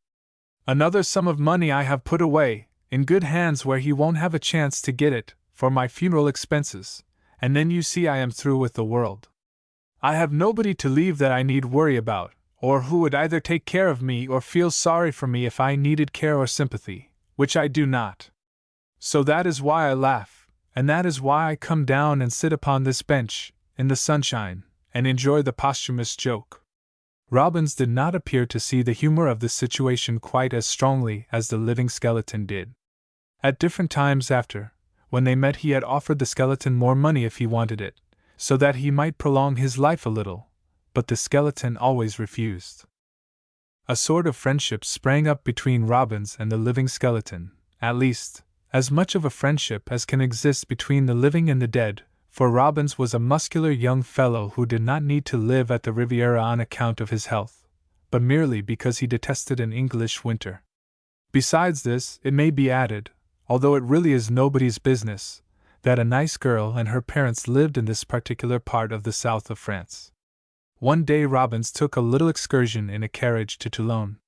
Another sum of money I have put away, in good hands where he won't have a chance to get it, for my funeral expenses, and then you see I am through with the world. I have nobody to leave that I need worry about, or who would either take care of me or feel sorry for me if I needed care or sympathy, which I do not. So that is why I laugh, and that is why I come down and sit upon this bench, in the sunshine, and enjoy the posthumous joke. Robbins did not appear to see the humor of the situation quite as strongly as the living skeleton did. At different times after, when they met, he had offered the skeleton more money if he wanted it, so that he might prolong his life a little, but the skeleton always refused. A sort of friendship sprang up between Robbins and the living skeleton, at least, as much of a friendship as can exist between the living and the dead, for Robbins was a muscular young fellow who did not need to live at the Riviera on account of his health, but merely because he detested an English winter. Besides this, it may be added, although it really is nobody's business, that a nice girl and her parents lived in this particular part of the south of France. One day Robbins took a little excursion in a carriage to Toulon.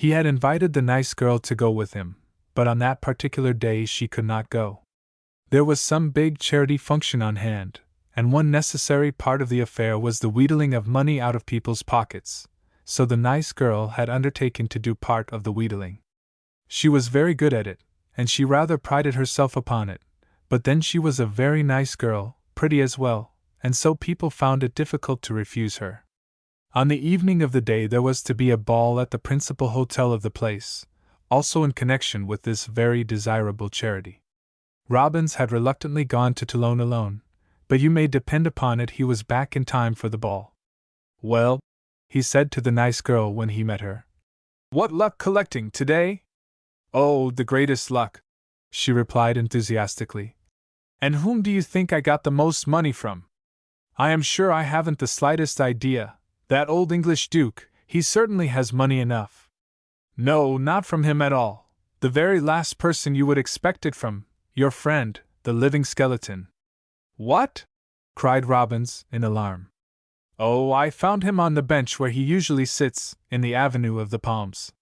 He had invited the nice girl to go with him, but on that particular day she could not go. There was some big charity function on hand, and one necessary part of the affair was the wheedling of money out of people's pockets, so the nice girl had undertaken to do part of the wheedling. She was very good at it, and she rather prided herself upon it, but then she was a very nice girl, pretty as well, and so people found it difficult to refuse her. On the evening of the day there was to be a ball at the principal hotel of the place, also in connection with this very desirable charity. Robbins had reluctantly gone to Toulon alone, but you may depend upon it he was back in time for the ball. "Well," he said to the nice girl when he met her, "what luck collecting today?" "Oh, the greatest luck," she replied enthusiastically. "And whom do you think I got the most money from?" "I am sure I haven't the slightest idea. That old English Duke, he certainly has money enough." "No, not from him at all. The very last person you would expect it from, your friend, the living skeleton." "What?" cried Robbins, in alarm. "Oh, I found him on the bench where he usually sits, in the Avenue of the Palms.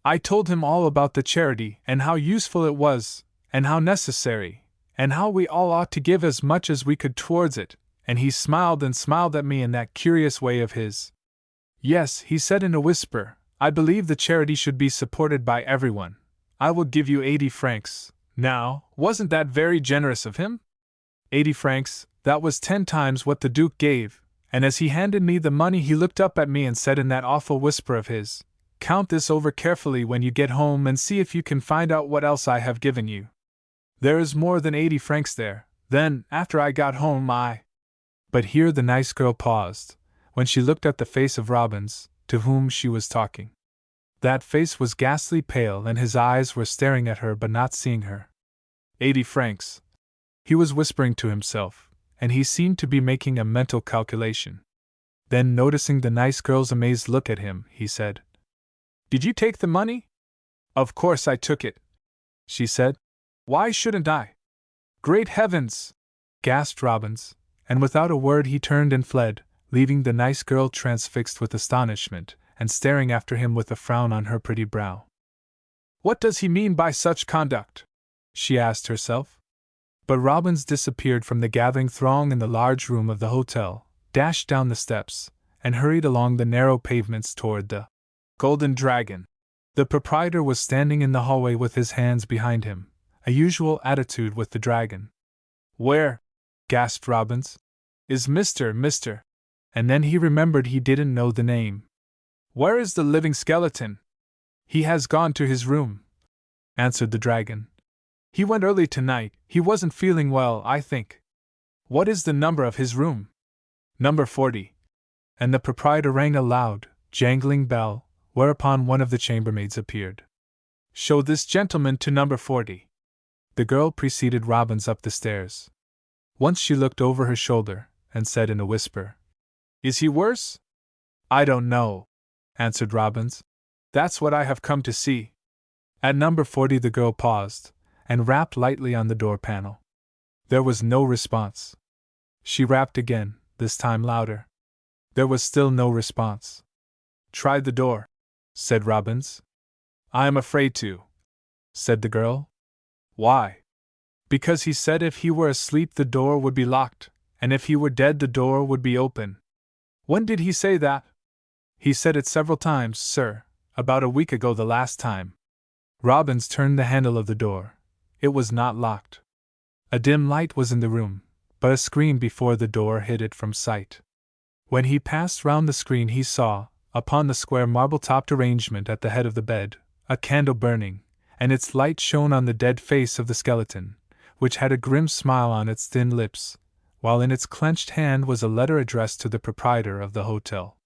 I told him all about the charity, and how useful it was, and how necessary, and how we all ought to give as much as we could towards it, and he smiled and smiled at me in that curious way of his. 'Yes,' he said in a whisper, 'I believe the charity should be supported by everyone. I will give you 80 francs. Now, wasn't that very generous of him? 80 francs, that was 10 times what the Duke gave, and as he handed me the money he looked up at me and said in that awful whisper of his, 'Count this over carefully when you get home and see if you can find out what else I have given you. There is more than 80 francs there.' Then, after I got home, I—" But here the nice girl paused, when she looked at the face of Robbins, to whom she was talking. That face was ghastly pale and his eyes were staring at her but not seeing her. 80 francs. He was whispering to himself, and he seemed to be making a mental calculation. Then, noticing the nice girl's amazed look at him, he said, "Did you take the money?" "Of course I took it," she said. "Why shouldn't I?" "Great heavens!" gasped Robbins, and without a word he turned and fled, leaving the nice girl transfixed with astonishment, and staring after him with a frown on her pretty brow. "What does he mean by such conduct?" she asked herself. But Robbins disappeared from the gathering throng in the large room of the hotel, dashed down the steps, and hurried along the narrow pavements toward the Golden Dragon. The proprietor was standing in the hallway with his hands behind him, a usual attitude with the dragon. "Where," gasped Robbins, "is Mr. And then he remembered he didn't know the name. "Where is the living skeleton?" "He has gone to his room," answered the dragon. "He went early tonight, he wasn't feeling well, I think." "What is the number of his room?" "Number 40. And the proprietor rang a loud, jangling bell, whereupon one of the chambermaids appeared. "Show this gentleman to number 40. The girl preceded Robbins up the stairs. Once she looked over her shoulder, and said in a whisper, "Is he worse?" "I don't know," answered Robbins. "That's what I have come to see." At number 40 the girl paused, and rapped lightly on the door panel. There was no response. She rapped again, this time louder. There was still no response. "Try the door," said Robbins. "I am afraid to," said the girl. "Why?" "Because he said if he were asleep the door would be locked, and if he were dead the door would be open." "When did he say that?" "He said it several times, sir, about a week ago the last time." Robbins turned the handle of the door. It was not locked. A dim light was in the room, but a screen before the door hid it from sight. When he passed round the screen he saw, upon the square marble-topped arrangement at the head of the bed, a candle burning, and its light shone on the dead face of the skeleton, which had a grim smile on its thin lips, while in its clenched hand was a letter addressed to the proprietor of the hotel.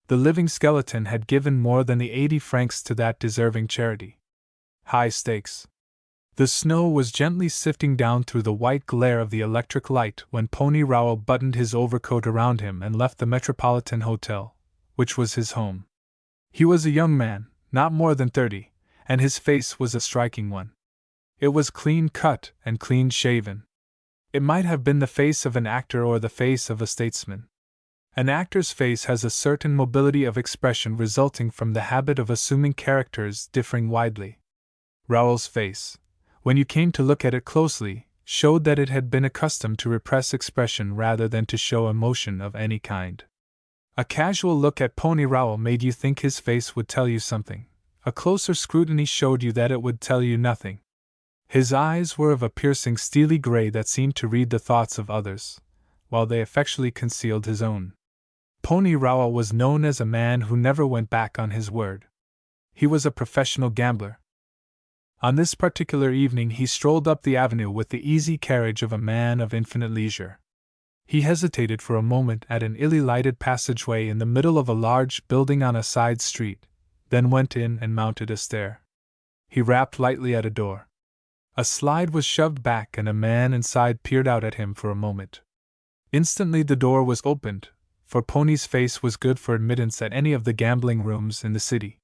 The living skeleton had given more than the 80 francs to that deserving charity. High stakes. The snow was gently sifting down through the white glare of the electric light when Pony Rowell buttoned his overcoat around him and left the Metropolitan Hotel, which was his home. He was a young man, not more than 30, and his face was a striking one. It was clean-cut and clean-shaven. It might have been the face of an actor or the face of a statesman. An actor's face has a certain mobility of expression resulting from the habit of assuming characters differing widely. Raoul's face, when you came to look at it closely, showed that it had been accustomed to repress expression rather than to show emotion of any kind. A casual look at Pony Raoul made you think his face would tell you something. A closer scrutiny showed you that it would tell you nothing. His eyes were of a piercing steely gray that seemed to read the thoughts of others, while they effectually concealed his own. Pony Raoul was known as a man who never went back on his word. He was a professional gambler. On this particular evening he strolled up the avenue with the easy carriage of a man of infinite leisure. He hesitated for a moment at an illy lighted passageway in the middle of a large building on a side street, then went in and mounted a stair. He rapped lightly at a door. A slide was shoved back and a man inside peered out at him for a moment. Instantly the door was opened, for Pony's face was good for admittance at any of the gambling rooms in the city.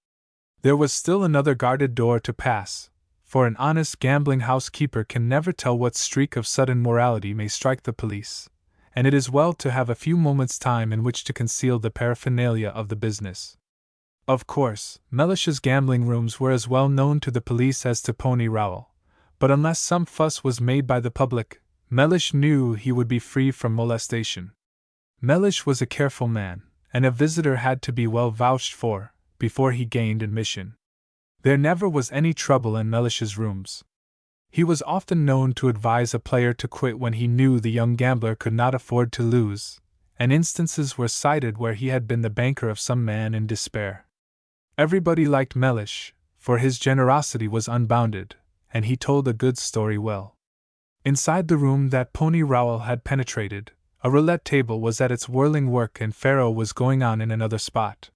There was still another guarded door to pass, for an honest gambling housekeeper can never tell what streak of sudden morality may strike the police, and it is well to have a few moments' time in which to conceal the paraphernalia of the business. Of course, Mellish's gambling rooms were as well known to the police as to Pony Raoul, but unless some fuss was made by the public, Mellish knew he would be free from molestation. Mellish was a careful man, and a visitor had to be well vouched for before he gained admission. There never was any trouble in Mellish's rooms. He was often known to advise a player to quit when he knew the young gambler could not afford to lose, and instances were cited where he had been the banker of some man in despair. Everybody liked Mellish, for his generosity was unbounded, and he told a good story well. Inside the room that Pony Raoul had penetrated, a roulette table was at its whirling work and faro was going on in another spot.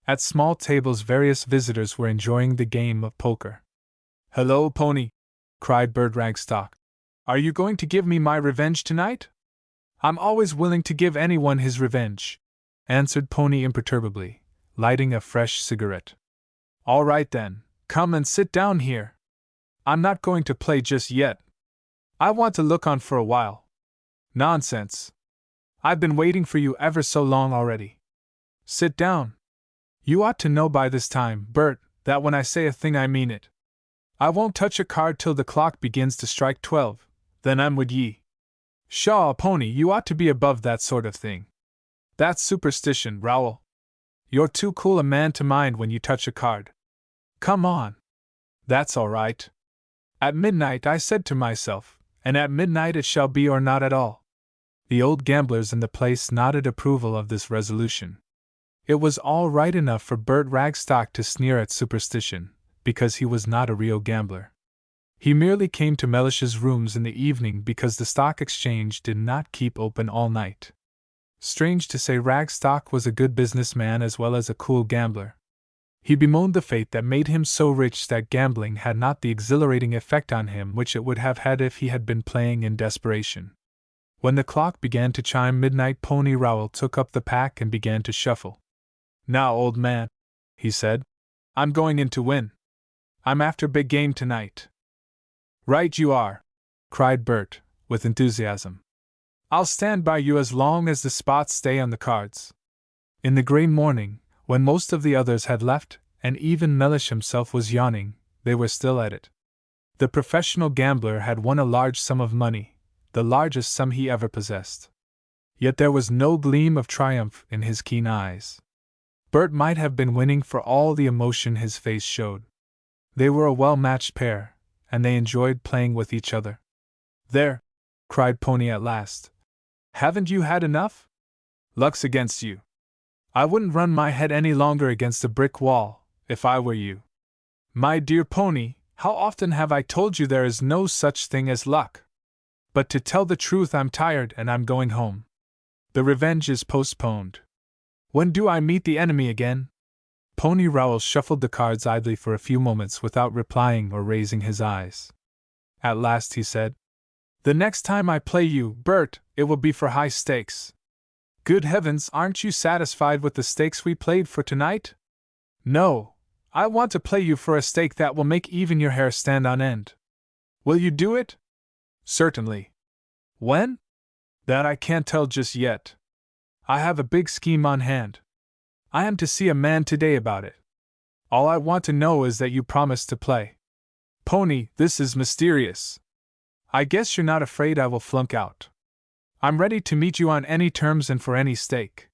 At small tables various visitors were enjoying the game of poker. "Hello, Pony!" cried Bert Ragstock. "Are you going to give me my revenge tonight?" "I'm always willing to give anyone his revenge," answered Pony imperturbably, lighting a fresh cigarette. "All right then, come and sit down here. I'm not going to play just yet. I want to look on for a while." "Nonsense. I've been waiting for you ever so long already. Sit down. You ought to know by this time, Bert, that when I say a thing I mean it. I won't touch a card till the clock begins to strike 12, then I'm with ye." "Pshaw, Pony, you ought to be above that sort of thing. That's superstition, Raoul. You're too cool a man to mind when you touch a card. Come on." "That's all right. At midnight I said to myself, and at midnight it shall be or not at all." The old gamblers in the place nodded approval of this resolution. It was all right enough for Bert Ragstock to sneer at superstition, because he was not a real gambler. He merely came to Mellish's rooms in the evening because the stock exchange did not keep open all night. Strange to say, Ragstock was a good businessman as well as a cool gambler. He bemoaned the fate that made him so rich that gambling had not the exhilarating effect on him which it would have had if he had been playing in desperation. When the clock began to chime midnight, Pony Raoul took up the pack and began to shuffle. "Now, old man," he said, "I'm going in to win. I'm after big game tonight." "Right you are," cried Bert, with enthusiasm. "I'll stand by you as long as the spots stay on the cards." In the grey morning, when most of the others had left, and even Mellish himself was yawning, they were still at it. The professional gambler had won a large sum of money, the largest sum he ever possessed. Yet there was no gleam of triumph in his keen eyes. Bert might have been winning for all the emotion his face showed. They were a well-matched pair, and they enjoyed playing with each other. "There!" cried Pony at last. "Haven't you had enough? Luck's against you. I wouldn't run my head any longer against a brick wall, if I were you." "My dear Pony, how often have I told you there is no such thing as luck? But to tell the truth, I'm tired and I'm going home. The revenge is postponed. When do I meet the enemy again?" Pony Raoul shuffled the cards idly for a few moments without replying or raising his eyes. At last he said, "The next time I play you, Bert, it will be for high stakes." "Good heavens, aren't you satisfied with the stakes we played for tonight?" "No, I want to play you for a stake that will make even your hair stand on end." "Will you do it?" "Certainly." "When?" "That I can't tell just yet. I have a big scheme on hand. I am to see a man today about it. All I want to know is that you promise to play. Pony, this is mysterious. I guess you're not afraid I will flunk out. I'm ready to meet you on any terms and for any stake.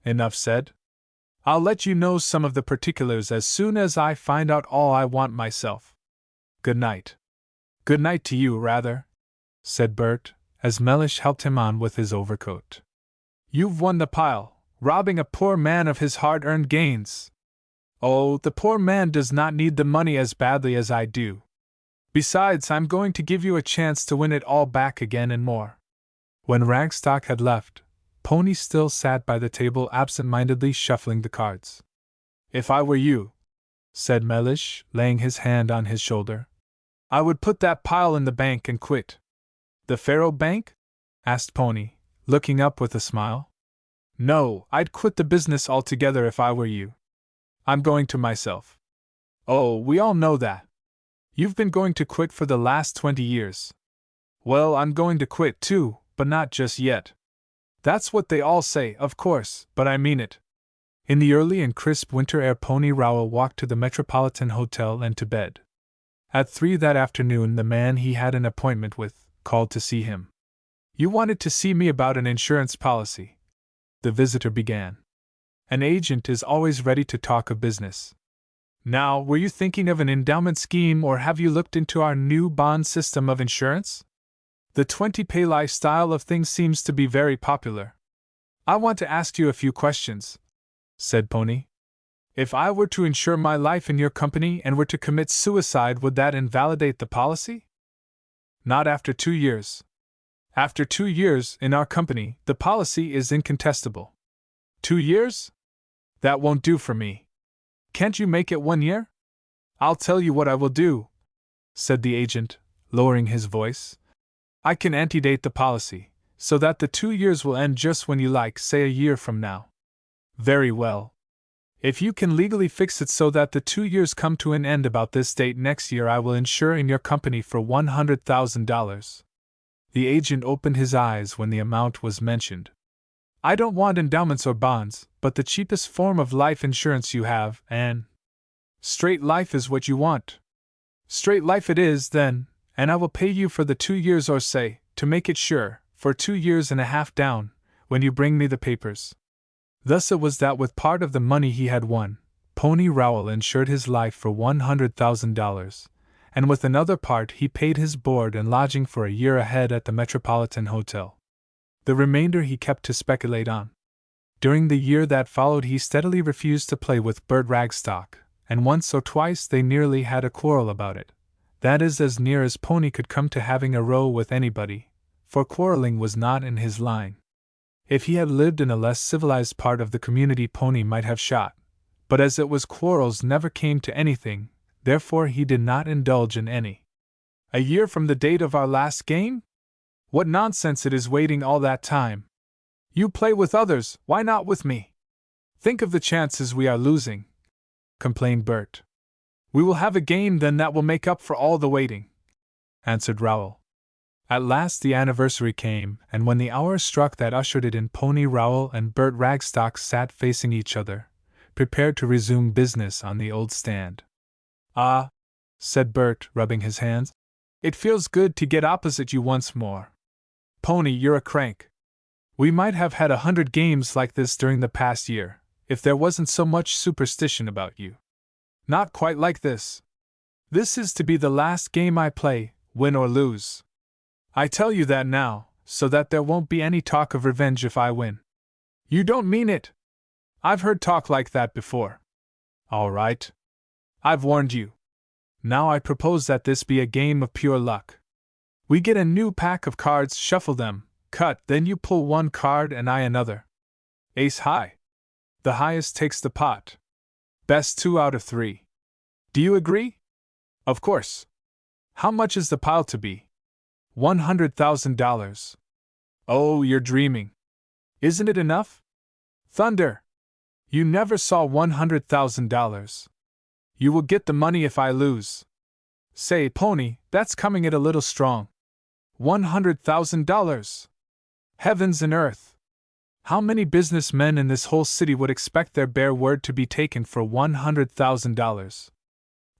Enough said. I'll let you know some of the particulars as soon as I find out all I want myself. Good night. Good night to you, rather, said Bert, as Mellish helped him on with his overcoat. You've won the pile, robbing a poor man of his hard-earned gains. Oh, the poor man does not need the money as badly as I do. Besides, I'm going to give you a chance to win it all back again and more. When Ragstock had left, Pony still sat by the table absent-mindedly shuffling the cards. If I were you, said Mellish, laying his hand on his shoulder, I would put that pile in the bank and quit. The Faro Bank? Asked Pony, looking up with a smile. No, I'd quit the business altogether if I were you. I'm going to myself. Oh, we all know that. You've been going to quit for the last 20 years. Well, I'm going to quit too, but not just yet. That's what they all say, of course, but I mean it. In the early and crisp winter air, Pony Rowell walked to the Metropolitan Hotel and to bed. At 3 that afternoon, the man he had an appointment with called to see him. You wanted to see me about an insurance policy, the visitor began. An agent is always ready to talk of business. Now, were you thinking of an endowment scheme, or have you looked into our new bond system of insurance? The 20-pay life style of things seems to be very popular. I want to ask you a few questions, said Pony. If I were to insure my life in your company and were to commit suicide, would that invalidate the policy? Not after 2 years. After 2 years, in our company, the policy is incontestable. 2 years? That won't do for me. Can't you make it 1 year? I'll tell you what I will do, said the agent, lowering his voice. I can antedate the policy, so that the 2 years will end just when you like, say a year from now. Very well. If you can legally fix it so that the 2 years come to an end about this date next year, I will insure in your company for $100,000. The agent opened his eyes when the amount was mentioned. I don't want endowments or bonds, but the cheapest form of life insurance you have, and straight life is what you want. Straight life it is, then, and I will pay you for the 2 years, or say, to make it sure, for 2 years and a half down, when you bring me the papers. Thus it was that with part of the money he had won, Pony Rowell insured his life for $100,000, and with another part he paid his board and lodging for a year ahead at the Metropolitan Hotel. The remainder he kept to speculate on. During the year that followed he steadily refused to play with Bert Ragstock, and once or twice they nearly had a quarrel about it. That is as near as Pony could come to having a row with anybody, for quarreling was not in his line. If he had lived in a less civilized part of the community, Pony might have shot, but as it was, quarrels never came to anything, therefore he did not indulge in any. A year from the date of our last game? What nonsense it is waiting all that time. You play with others, why not with me? Think of the chances we are losing, complained Bert. We will have a game then that will make up for all the waiting, answered Rowell. At last the anniversary came, and when the hour struck that ushered it in, Pony Rowell and Bert Ragstock sat facing each other, prepared to resume business on the old stand. Ah, said Bert, rubbing his hands, it feels good to get opposite you once more. Pony, you're a crank. We might have had 100 games like this during the past year, if there wasn't so much superstition about you. Not quite like this. This is to be the last game I play, win or lose. I tell you that now, so that there won't be any talk of revenge if I win. You don't mean it? I've heard talk like that before. All right. I've warned you. Now I propose that this be a game of pure luck. We get a new pack of cards, shuffle them, cut, then you pull one card and I another. Ace high. The highest takes the pot. Best 2 out of 3. Do you agree? Of course. How much is the pile to be? $100,000. Oh, you're dreaming. Isn't it enough? Thunder! You never saw $100,000. You will get the money if I lose. Say, Pony, that's coming it a little strong. $100,000! Heavens and earth! How many businessmen in this whole city would expect their bare word to be taken for $100,000?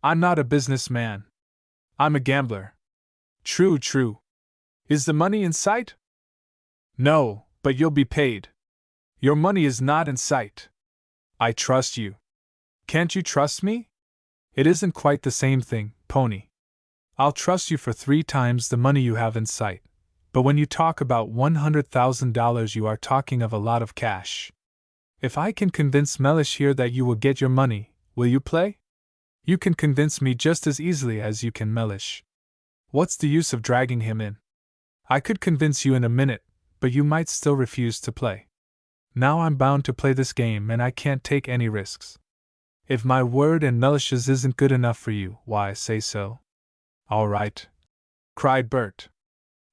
I'm not a businessman. I'm a gambler. True, true. Is the money in sight? No, but you'll be paid. Your money is not in sight. I trust you. Can't you trust me? It isn't quite the same thing, Pony. I'll trust you for 3 times the money you have in sight. But when you talk about $100,000, you are talking of a lot of cash. If I can convince Mellish here that you will get your money, will you play? You can convince me just as easily as you can Mellish. What's the use of dragging him in? I could convince you in a minute, but you might still refuse to play. Now I'm bound to play this game and I can't take any risks. If my word and Mellish's isn't good enough for you, why, say so. All right, cried Bert.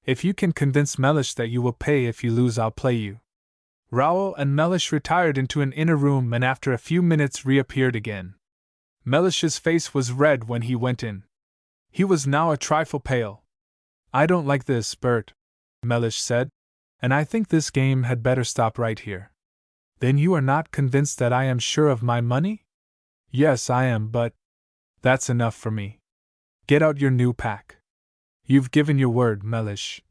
If you can convince Mellish that you will pay if you lose, I'll play you. Rowell and Mellish retired into an inner room and after a few minutes reappeared again. Mellish's face was red when he went in. He was now a trifle pale. I don't like this, Bert, Mellish said, and I think this game had better stop right here. Then you are not convinced that I am sure of my money? Yes, I am, but that's enough for me. Get out your new pack. You've given your word, Mellish,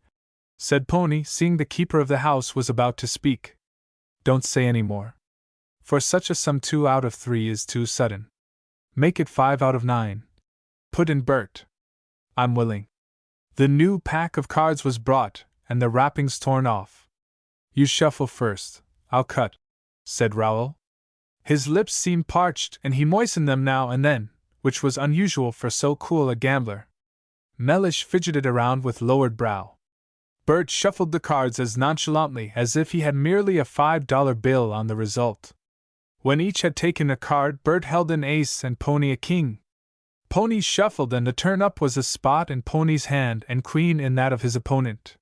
said Pony, seeing the keeper of the house was about to speak. Don't say any more. For such a sum 2 out of 3 is too sudden. Make it 5 out of 9. Put in Bert. I'm willing. The new pack of cards was brought, and the wrappings torn off. You shuffle first, I'll cut, said Rowell. His lips seemed parched and he moistened them now and then, which was unusual for so cool a gambler. Mellish fidgeted around with lowered brow. Bert shuffled the cards as nonchalantly as if he had merely a $5 bill on the result. When each had taken a card, Bert held an ace and Pony a king. Pony shuffled and the turn-up was a spot in Pony's hand and queen in that of his opponent.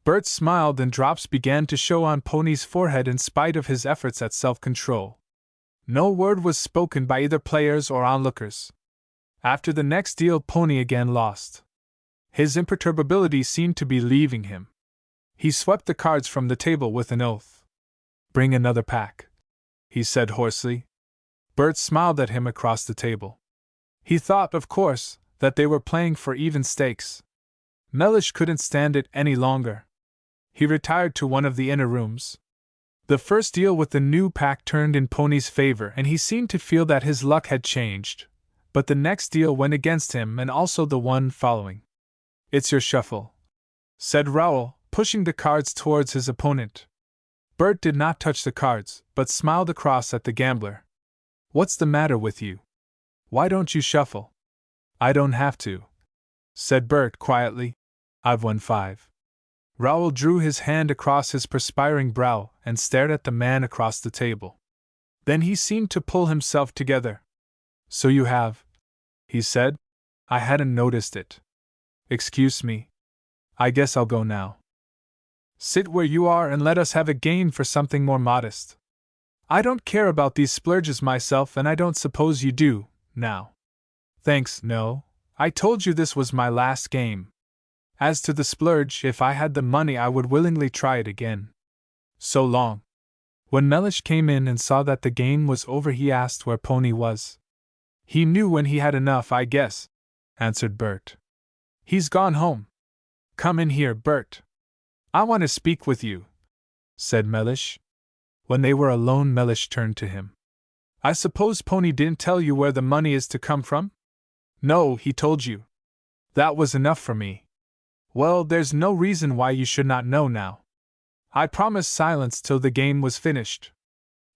Bert smiled and drops began to show on Pony's forehead in spite of his efforts at self-control. No word was spoken by either players or onlookers. After the next deal, Pony again lost. His imperturbability seemed to be leaving him. He swept the cards from the table with an oath. Bring another pack, he said hoarsely. Bert smiled at him across the table. He thought, of course, that they were playing for even stakes. Mellish couldn't stand it any longer. He retired to one of the inner rooms. The first deal with the new pack turned in Pony's favor and he seemed to feel that his luck had changed, but the next deal went against him and also the one following. It's your shuffle, said Rowell, pushing the cards towards his opponent. Bert did not touch the cards, but smiled across at the gambler. What's the matter with you? Why don't you shuffle? I don't have to, said Bert quietly. I've won 5. Rowell drew his hand across his perspiring brow and stared at the man across the table. Then he seemed to pull himself together. So you have, he said. I hadn't noticed it. Excuse me. I guess I'll go now. Sit where you are and let us have a game for something more modest. I don't care about these splurges myself and I don't suppose you do, now. Thanks, no. I told you this was my last game. As to the splurge, if I had the money I would willingly try it again. So long. When Mellish came in and saw that the game was over he asked where Pony was. He knew when he had enough, I guess, answered Bert. He's gone home. Come in here, Bert. I want to speak with you, said Mellish. When they were alone, Mellish turned to him. I suppose Pony didn't tell you where the money is to come from? No, he told you. That was enough for me. Well, there's no reason why you should not know now. I promised silence till the game was finished.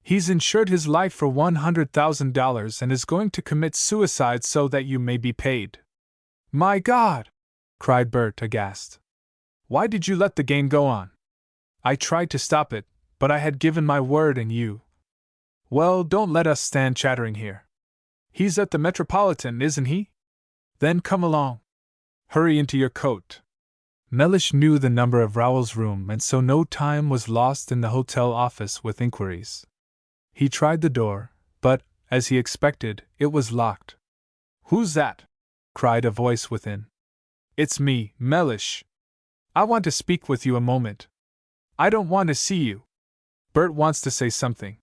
He's insured his life for $100,000 and is going to commit suicide so that you may be paid. My God! Cried Bert, aghast. Why did you let the game go on? I tried to stop it, but I had given my word and you. Well, don't let us stand chattering here. He's at the Metropolitan, isn't he? Then come along. Hurry into your coat. Mellish knew the number of Rowell's room and so no time was lost in the hotel office with inquiries. He tried the door, but, as he expected, it was locked. Who's that? Cried a voice within. It's me, Mellish. I want to speak with you a moment. I don't want to see you. Bert wants to say something.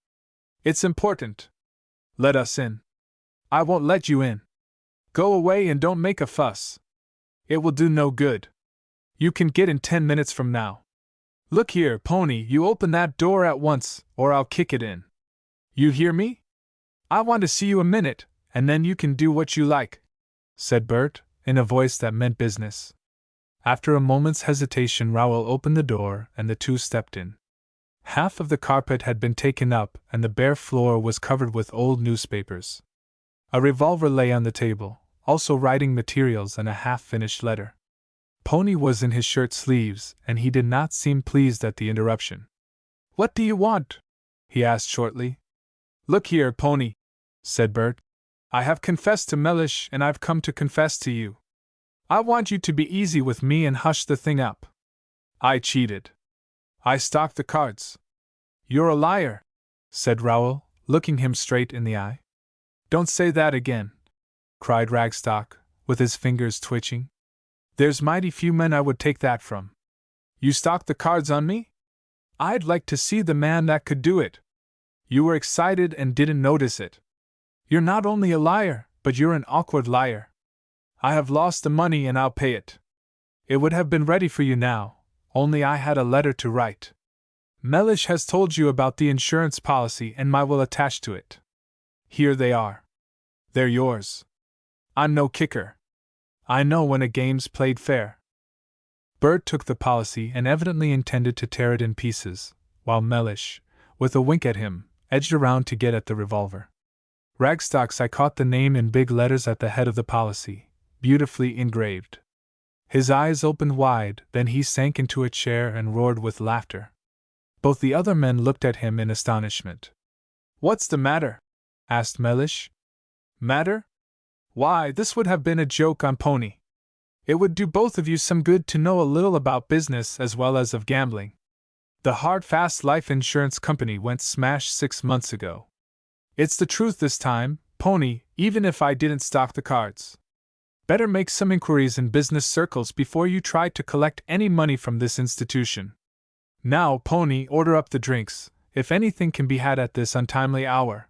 It's important. Let us in. I won't let you in. Go away and don't make a fuss. It will do no good. You can get in 10 minutes from now. Look here, Pony, you open that door at once, or I'll kick it in. You hear me? I want to see you a minute, and then you can do what you like, said Bert, in a voice that meant business. After a moment's hesitation, Raoul opened the door, and the two stepped in. Half of the carpet had been taken up, and the bare floor was covered with old newspapers. A revolver lay on the table, also writing materials and a half-finished letter. Pony was in his shirt sleeves, and he did not seem pleased at the interruption. What do you want? He asked shortly. Look here, Pony, said Bert. I have confessed to Mellish, and I've come to confess to you. I want you to be easy with me and hush the thing up. I cheated. I stalked the cards. You're a liar, said Raoul, looking him straight in the eye. Don't say that again, cried Ragstock, with his fingers twitching. There's mighty few men I would take that from. You stalked the cards on me? I'd like to see the man that could do it. You were excited and didn't notice it. You're not only a liar, but you're an awkward liar. I have lost the money and I'll pay it. It would have been ready for you now, only I had a letter to write. Mellish has told you about the insurance policy and my will attached to it. Here they are. They're yours. I'm no kicker. I know when a game's played fair. Bert took the policy and evidently intended to tear it in pieces, while Mellish, with a wink at him, edged around to get at the revolver. Ragstock's I caught the name in big letters at the head of the policy, beautifully engraved. His eyes opened wide, then he sank into a chair and roared with laughter. Both the other men looked at him in astonishment. What's the matter? Asked Mellish. Matter? Why, this would have been a joke on Pony. It would do both of you some good to know a little about business as well as of gambling. The Hard-Fast Life Insurance Company went smash 6 months ago. It's the truth this time, Pony, even if I didn't stock the cards. Better make some inquiries in business circles before you try to collect any money from this institution. Now, Pony, order up the drinks, if anything can be had at this untimely hour.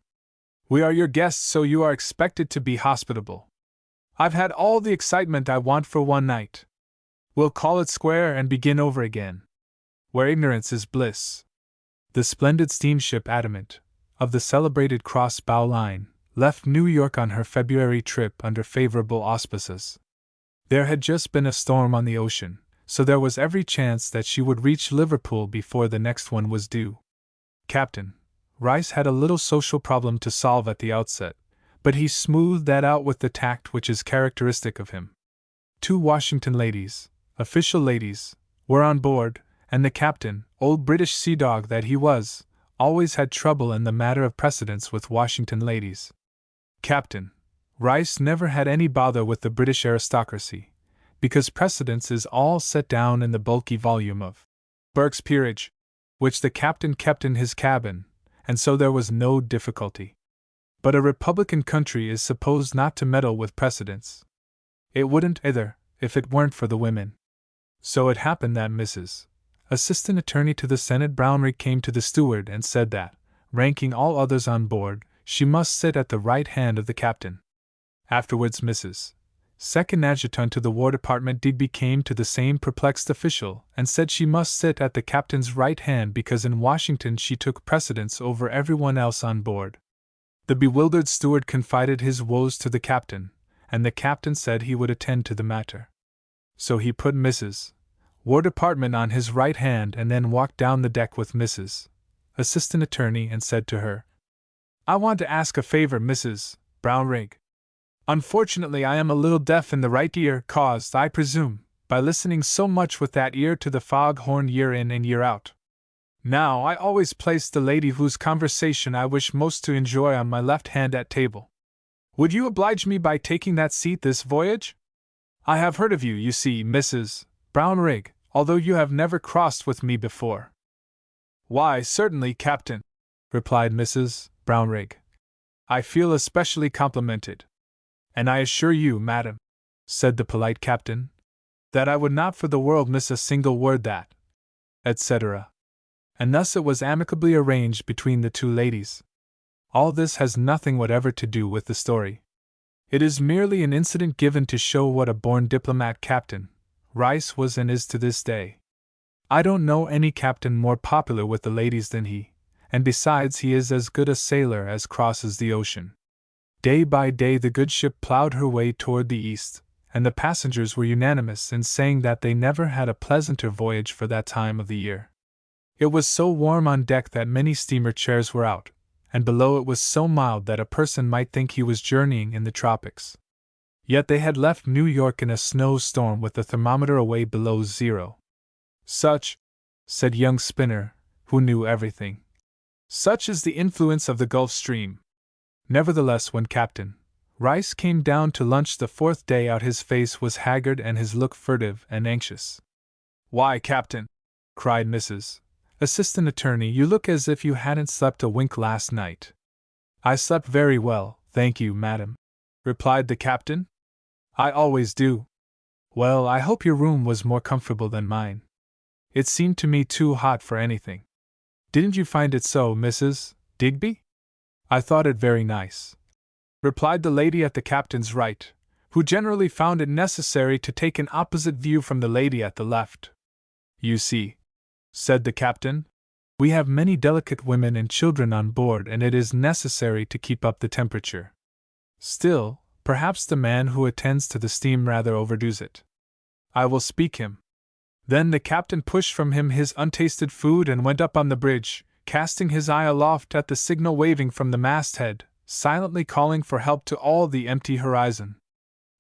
We are your guests, so you are expected to be hospitable. I've had all the excitement I want for one night. We'll call it square and begin over again. Where ignorance is bliss. The splendid steamship Adamant, of the celebrated cross-bow line, left New York on her February trip under favorable auspices. There had just been a storm on the ocean, so there was every chance that she would reach Liverpool before the next one was due. Captain Rice had a little social problem to solve at the outset, but he smoothed that out with the tact which is characteristic of him. 2 Washington ladies, official ladies, were on board, and the captain, old British sea dog that he was, always had trouble in the matter of precedence with Washington ladies. Captain Rice never had any bother with the British aristocracy, because precedence is all set down in the bulky volume of Burke's Peerage, which the captain kept in his cabin, and so there was no difficulty. But a republican country is supposed not to meddle with precedents. It wouldn't either, if it weren't for the women. So it happened that Mrs. Assistant Attorney to the Senate Brownrigg came to the steward and said that, ranking all others on board, she must sit at the right hand of the captain. Afterwards Mrs. Second Adjutant to the War Department Digby came to the same perplexed official and said she must sit at the captain's right hand because in Washington she took precedence over everyone else on board. The bewildered steward confided his woes to the captain, and the captain said he would attend to the matter. So he put Mrs. War Department on his right hand and then walked down the deck with Mrs. Assistant Attorney and said to her, I want to ask a favor, Mrs. Brownrigg. Unfortunately, I am a little deaf in the right ear, caused, I presume, by listening so much with that ear to the foghorn year in and year out. Now, I always place the lady whose conversation I wish most to enjoy on my left hand at table. Would you oblige me by taking that seat this voyage? I have heard of you, you see, Mrs. Brownrigg, although you have never crossed with me before. Why, certainly, Captain, replied Mrs. Brownrigg. I feel especially complimented. And I assure you, madam, said the polite captain, that I would not for the world miss a single word that, etc. and thus it was amicably arranged between the two ladies. All this has nothing whatever to do with the story. It is merely an incident given to show what a born diplomat Captain Rice was and is to this day. I don't know any captain more popular with the ladies than he, and besides he is as good a sailor as crosses the ocean. Day by day the good ship plowed her way toward the east, and the passengers were unanimous in saying that they never had a pleasanter voyage for that time of the year. It was so warm on deck that many steamer chairs were out, and below it was so mild that a person might think he was journeying in the tropics. Yet they had left New York in a snowstorm with the thermometer away below zero. Such, said young Spinner, who knew everything, such is the influence of the Gulf Stream. Nevertheless, when Captain Rice came down to lunch the fourth day out, his face was haggard and his look furtive and anxious. "Why, Captain," cried Mrs. Assistant Attorney, "you look as if you hadn't slept a wink last night." "I slept very well, thank you, madam," replied the captain. "I always do." "Well, I hope your room was more comfortable than mine. It seemed to me too hot for anything. Didn't you find it so, Mrs. Digby?" "I thought it very nice," replied the lady at the captain's right, who generally found it necessary to take an opposite view from the lady at the left. "You see," said the captain, "we have many delicate women and children on board, and it is necessary to keep up the temperature. Still, perhaps the man who attends to the steam rather overdoes it. I will speak him." Then the captain pushed from him his untasted food and went up on the bridge, casting his eye aloft at the signal waving from the masthead, silently calling for help to all the empty horizon.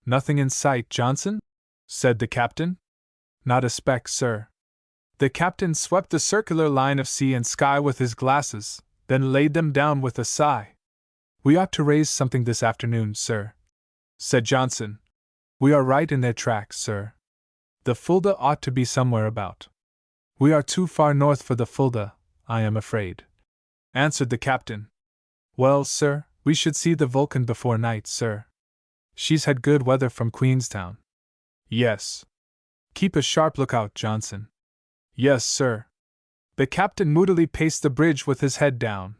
"Nothing in sight, Johnson?" said the captain. "Not a speck, sir." The captain swept the circular line of sea and sky with his glasses, then laid them down with a sigh. "We ought to raise something this afternoon, sir," said Johnson. "We are right in their track, sir. The Fulda ought to be somewhere about." "We are too far north for the Fulda, I am afraid," answered the captain. "Well, sir, we should see the Vulcan before night, sir. She's had good weather from Queenstown." "Yes." "Keep a sharp lookout, Johnson." "Yes, sir." The captain moodily paced the bridge with his head down.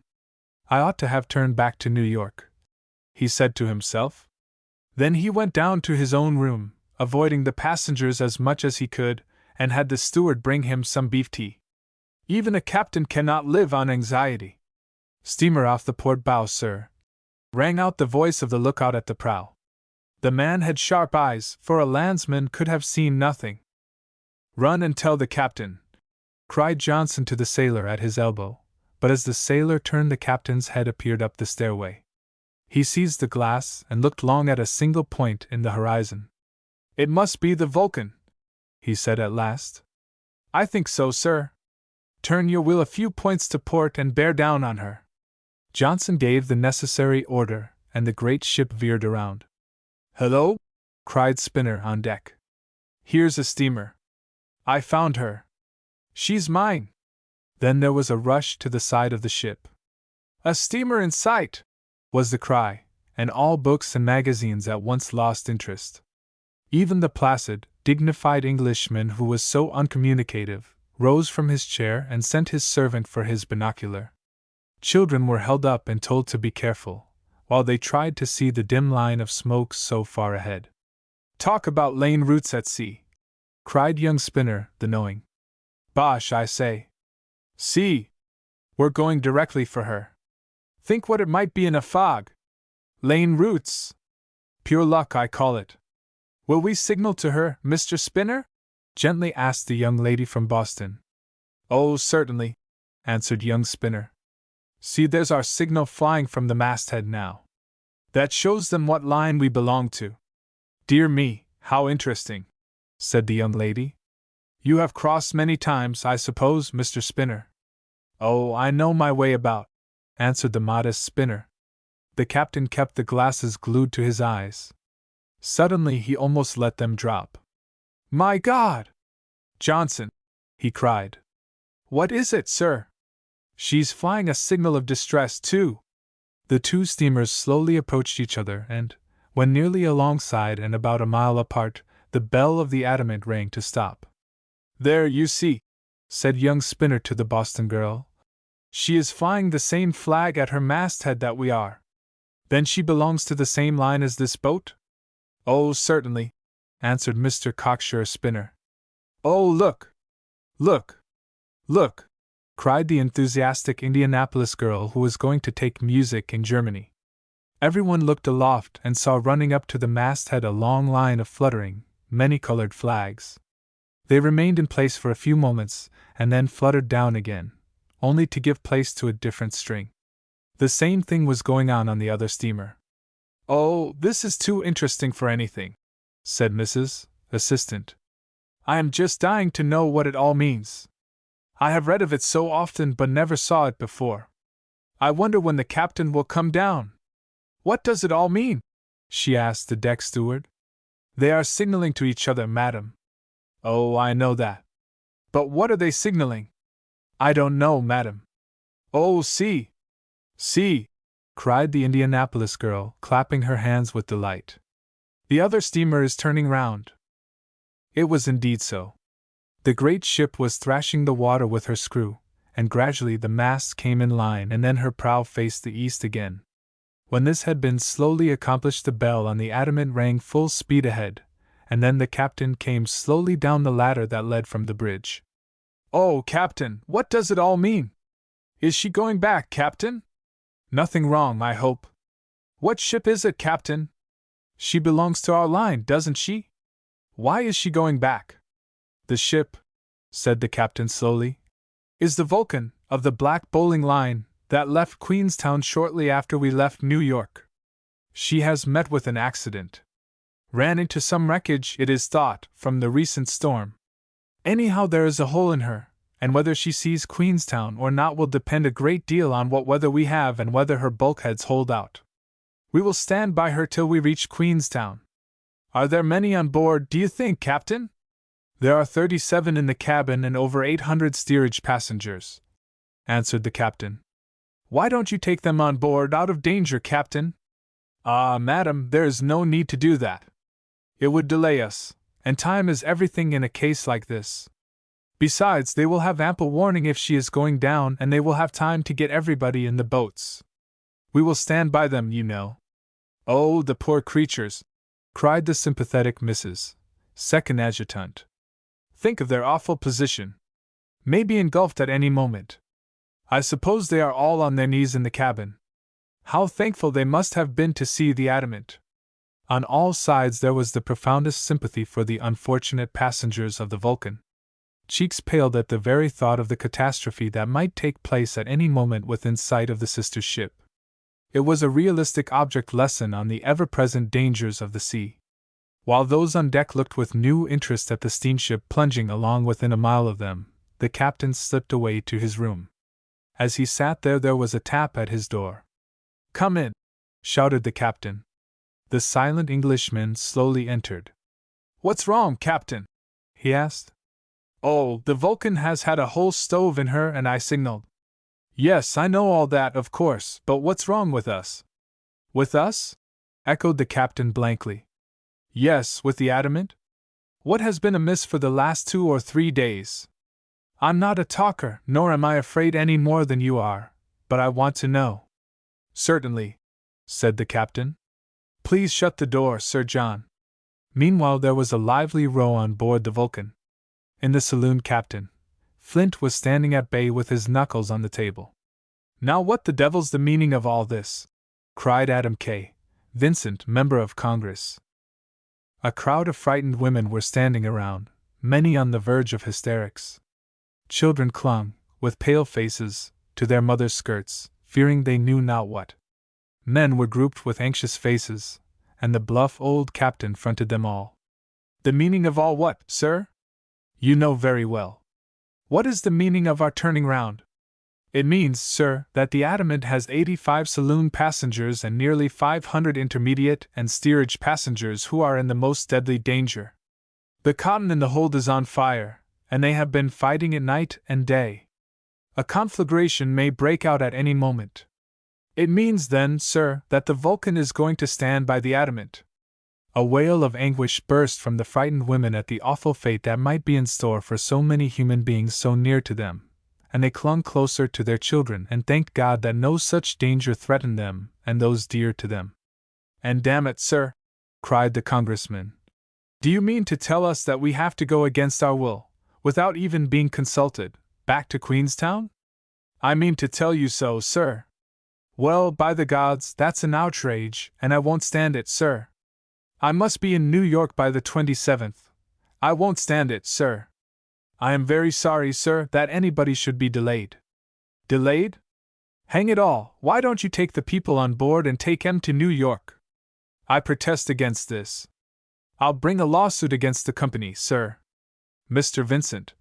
"I ought to have turned back to New York," he said to himself. Then he went down to his own room, avoiding the passengers as much as he could, and had the steward bring him some beef tea. Even a captain cannot live on anxiety. "Steamer off the port bow, sir," rang out the voice of the lookout at the prow. The man had sharp eyes, for a landsman could have seen nothing. "Run and tell the captain," cried Johnson to the sailor at his elbow, but as the sailor turned the captain's head appeared up the stairway. He seized the glass and looked long at a single point in the horizon. "It must be the Vulcan," he said at last. "I think so, sir. Turn your wheel a few points to port and bear down on her." Johnson gave the necessary order, and the great ship veered around. "Hello!" cried Spinner on deck. "Here's a steamer. I found her. She's mine." Then there was a rush to the side of the ship. "A steamer in sight!" was the cry, and all books and magazines at once lost interest. Even the placid, dignified Englishman who was so uncommunicative rose from his chair and sent his servant for his binocular. Children were held up and told to be careful, while they tried to see the dim line of smoke so far ahead. "Talk about laying roots at sea!" cried young Spinner, the knowing. "Bosh, I say. See! We're going directly for her. Think what it might be in a fog! Laying roots! Pure luck, I call it." "Will we signal to her, Mr. Spinner?" gently asked the young lady from Boston. "Oh, certainly," answered young Spinner. "See, there's our signal flying from the masthead now. That shows them what line we belong to." "Dear me, how interesting," said the young lady. "You have crossed many times, I suppose, Mr. Spinner?" "Oh, I know my way about," answered the modest Spinner. The captain kept the glasses glued to his eyes. Suddenly he almost let them drop. "My God! Johnson!" he cried. "What is it, sir?" "She's flying a signal of distress, too." The two steamers slowly approached each other, and, when nearly alongside and about a mile apart, the bell of the Adamant rang to stop. "There, you see," said young Spinner to the Boston girl. She is flying the same flag at her masthead that we are. Then she belongs to the same line as this boat? Oh, certainly, answered Mr. Cocksure Spinner. Oh, look! Look! Look! Cried the enthusiastic Indianapolis girl who was going to take music in Germany. Everyone looked aloft and saw running up to the masthead a long line of fluttering, many-colored flags. They remained in place for a few moments, and then fluttered down again, only to give place to a different string. The same thing was going on the other steamer. Oh, this is too interesting for anything, said Mrs. Assistant. I am just dying to know what it all means. I have read of it so often but never saw it before. I wonder when the captain will come down. What does it all mean? She asked the deck steward. They are signaling to each other, madam. Oh, I know that. But what are they signaling? I don't know, madam. Oh, see! See! Cried the Indianapolis girl, clapping her hands with delight. The other steamer is turning round. It was indeed so. The great ship was thrashing the water with her screw, and gradually the masts came in line and then her prow faced the east again. When this had been slowly accomplished, the bell on the Adamant rang full speed ahead, and then the captain came slowly down the ladder that led from the bridge. Oh, Captain, what does it all mean? Is she going back, Captain? Nothing wrong, I hope. What ship is it, Captain? She belongs to our line, doesn't she? Why is she going back? The ship, said the captain slowly, is the Vulcan, of the Black Bowling Line, that left Queenstown shortly after we left New York. She has met with an accident. Ran into some wreckage, it is thought, from the recent storm. Anyhow, there is a hole in her, and whether she sees Queenstown or not will depend a great deal on what weather we have and whether her bulkheads hold out. We will stand by her till we reach Queenstown. Are there many on board, do you think, Captain? There are 37 in the cabin and over 800 steerage passengers, answered the captain. Why don't you take them on board out of danger, Captain? Ah, madam, there is no need to do that. It would delay us, and time is everything in a case like this. Besides, they will have ample warning if she is going down, and they will have time to get everybody in the boats. We will stand by them, you know. Oh, the poor creatures, cried the sympathetic Mrs. Second Adjutant. Think of their awful position. May be engulfed at any moment. I suppose they are all on their knees in the cabin. How thankful they must have been to see the Adamant. On all sides there was the profoundest sympathy for the unfortunate passengers of the Vulcan. Cheeks paled at the very thought of the catastrophe that might take place at any moment within sight of the sister ship. It was a realistic object lesson on the ever-present dangers of the sea. While those on deck looked with new interest at the steamship plunging along within a mile of them, the captain slipped away to his room. As he sat there was a tap at his door. "Come in!" shouted the captain. The silent Englishman slowly entered. "What's wrong, Captain?" he asked. "Oh, the Vulcan has had a whole stove in her and I signaled." "Yes, I know all that, of course, but what's wrong with us?" "With us?" echoed the captain blankly. "Yes, with the Adamant? What has been amiss for the last 2 or 3 days? I'm not a talker, nor am I afraid any more than you are, but I want to know." "Certainly," said the captain. "Please shut the door, Sir John." Meanwhile there was a lively row on board the Vulcan. In the saloon, Captain Flint was standing at bay with his knuckles on the table. "Now what the devil's the meaning of all this?" cried Adam K. Vincent, member of Congress. A crowd of frightened women were standing around, many on the verge of hysterics. Children clung, with pale faces, to their mothers' skirts, fearing they knew not what. Men were grouped with anxious faces, and the bluff old captain fronted them all. "The meaning of all what, sir?" "You know very well." "What is the meaning of our turning round?" "It means, sir, that the Adamant has 85 saloon passengers and nearly 500 intermediate and steerage passengers who are in the most deadly danger. The cotton in the hold is on fire, and they have been fighting it night and day. A conflagration may break out at any moment. It means then, sir, that the Vulcan is going to stand by the Adamant." A wail of anguish burst from the frightened women at the awful fate that might be in store for so many human beings so near to them, and they clung closer to their children and thanked God that no such danger threatened them and those dear to them. "And damn it, sir," cried the congressman, "do you mean to tell us that we have to go against our will, without even being consulted, back to Queenstown?" "I mean to tell you so, sir." "Well, by the gods, that's an outrage, and I won't stand it, sir. I must be in New York by the 27th. I won't stand it, sir. I am very sorry, sir, that anybody should be delayed." "Delayed? Hang it all, why don't you take the people on board and take 'em to New York?" "I protest against this. I'll bring a lawsuit against the company, sir." "Mr. Vincent,"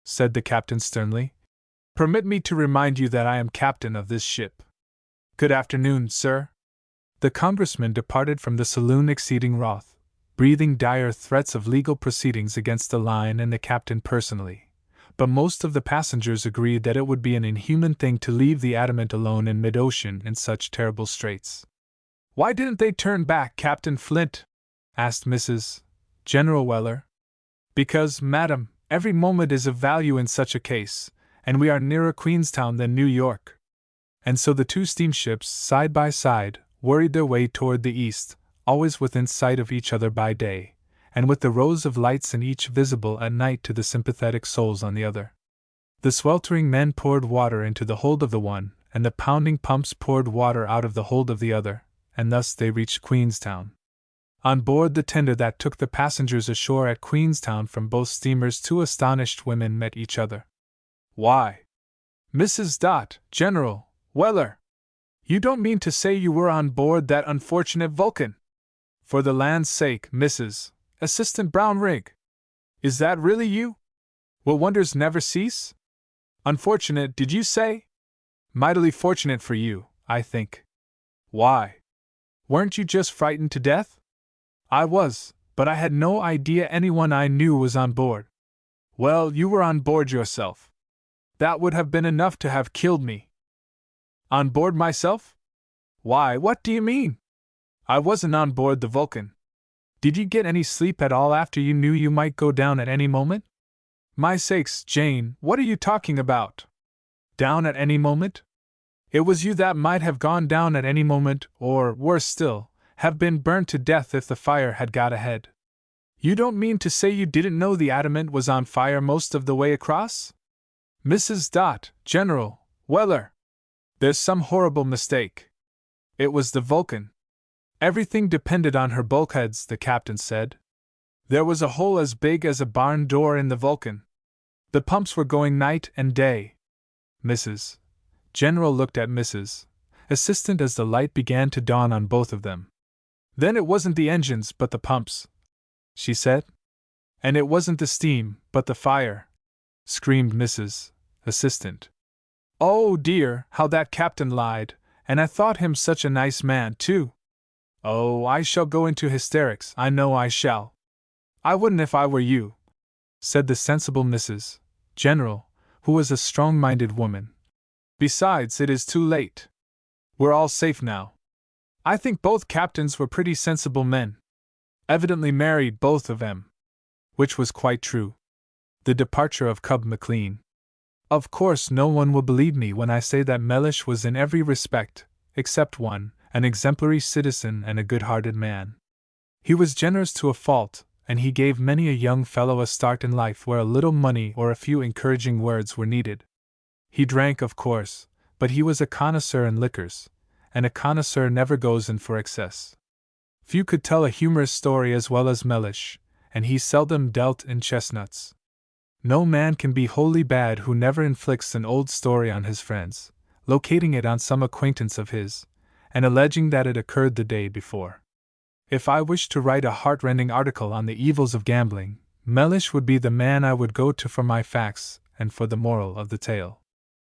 said the captain sternly, "permit me to remind you that I am captain of this ship." "Good afternoon, sir." The congressman departed from the saloon exceeding wroth, breathing dire threats of legal proceedings against the line and the captain personally, but most of the passengers agreed that it would be an inhuman thing to leave the Adamant alone in mid-ocean in such terrible straits. "Why didn't they turn back, Captain Flint?" asked Mrs. General Weller. "Because, madam, every moment is of value in such a case, and we are nearer Queenstown than New York." And so the two steamships, side by side, worried their way toward the east, always within sight of each other by day, and with the rows of lights in each visible at night to the sympathetic souls on the other. The sweltering men poured water into the hold of the one, and the pounding pumps poured water out of the hold of the other, and thus they reached Queenstown. On board the tender that took the passengers ashore at Queenstown from both steamers, two astonished women met each other. "Why, Mrs. General Weller! You don't mean to say you were on board that unfortunate Vulcan? For the land's sake, Mrs. Assistant Brownrigg! Is that really you? Will wonders never cease? Unfortunate, did you say? Mightily fortunate for you, I think. Why? Weren't you just frightened to death?" "I was, but I had no idea anyone I knew was on board." "Well, you were on board yourself. That would have been enough to have killed me." "On board myself? Why, what do you mean?" "I wasn't on board the Vulcan." "Did you get any sleep at all after you knew you might go down at any moment?" "My sakes, Jane, what are you talking about? Down at any moment? It was you that might have gone down at any moment, or, worse still, have been burned to death if the fire had got ahead. You don't mean to say you didn't know the Adamant was on fire most of the way across? Mrs. General Weller! There's some horrible mistake. It was the Vulcan. Everything depended on her bulkheads, the captain said. There was a hole as big as a barn door in the Vulcan. The pumps were going night and day." Mrs. General looked at Mrs. Assistant as the light began to dawn on both of them. "Then it wasn't the engines but the pumps," she said. "And it wasn't the steam but the fire," screamed Mrs. Assistant. "Oh dear, how that captain lied, and I thought him such a nice man, too. Oh, I shall go into hysterics, I know I shall." "I wouldn't if I were you," said the sensible Mrs. General, who was a strong-minded woman. "Besides, it is too late. We're all safe now. I think both captains were pretty sensible men. Evidently married, both of them." Which was quite true. The departure of Cub McLean. Of course, no one will believe me when I say that Mellish was in every respect, except one, an exemplary citizen and a good-hearted man. He was generous to a fault, and he gave many a young fellow a start in life where a little money or a few encouraging words were needed. He drank, of course, but he was a connoisseur in liquors, and a connoisseur never goes in for excess. Few could tell a humorous story as well as Mellish, and he seldom dealt in chestnuts. No man can be wholly bad who never inflicts an old story on his friends, locating it on some acquaintance of his, and alleging that it occurred the day before. If I wished to write a heart-rending article on the evils of gambling, Mellish would be the man I would go to for my facts and for the moral of the tale.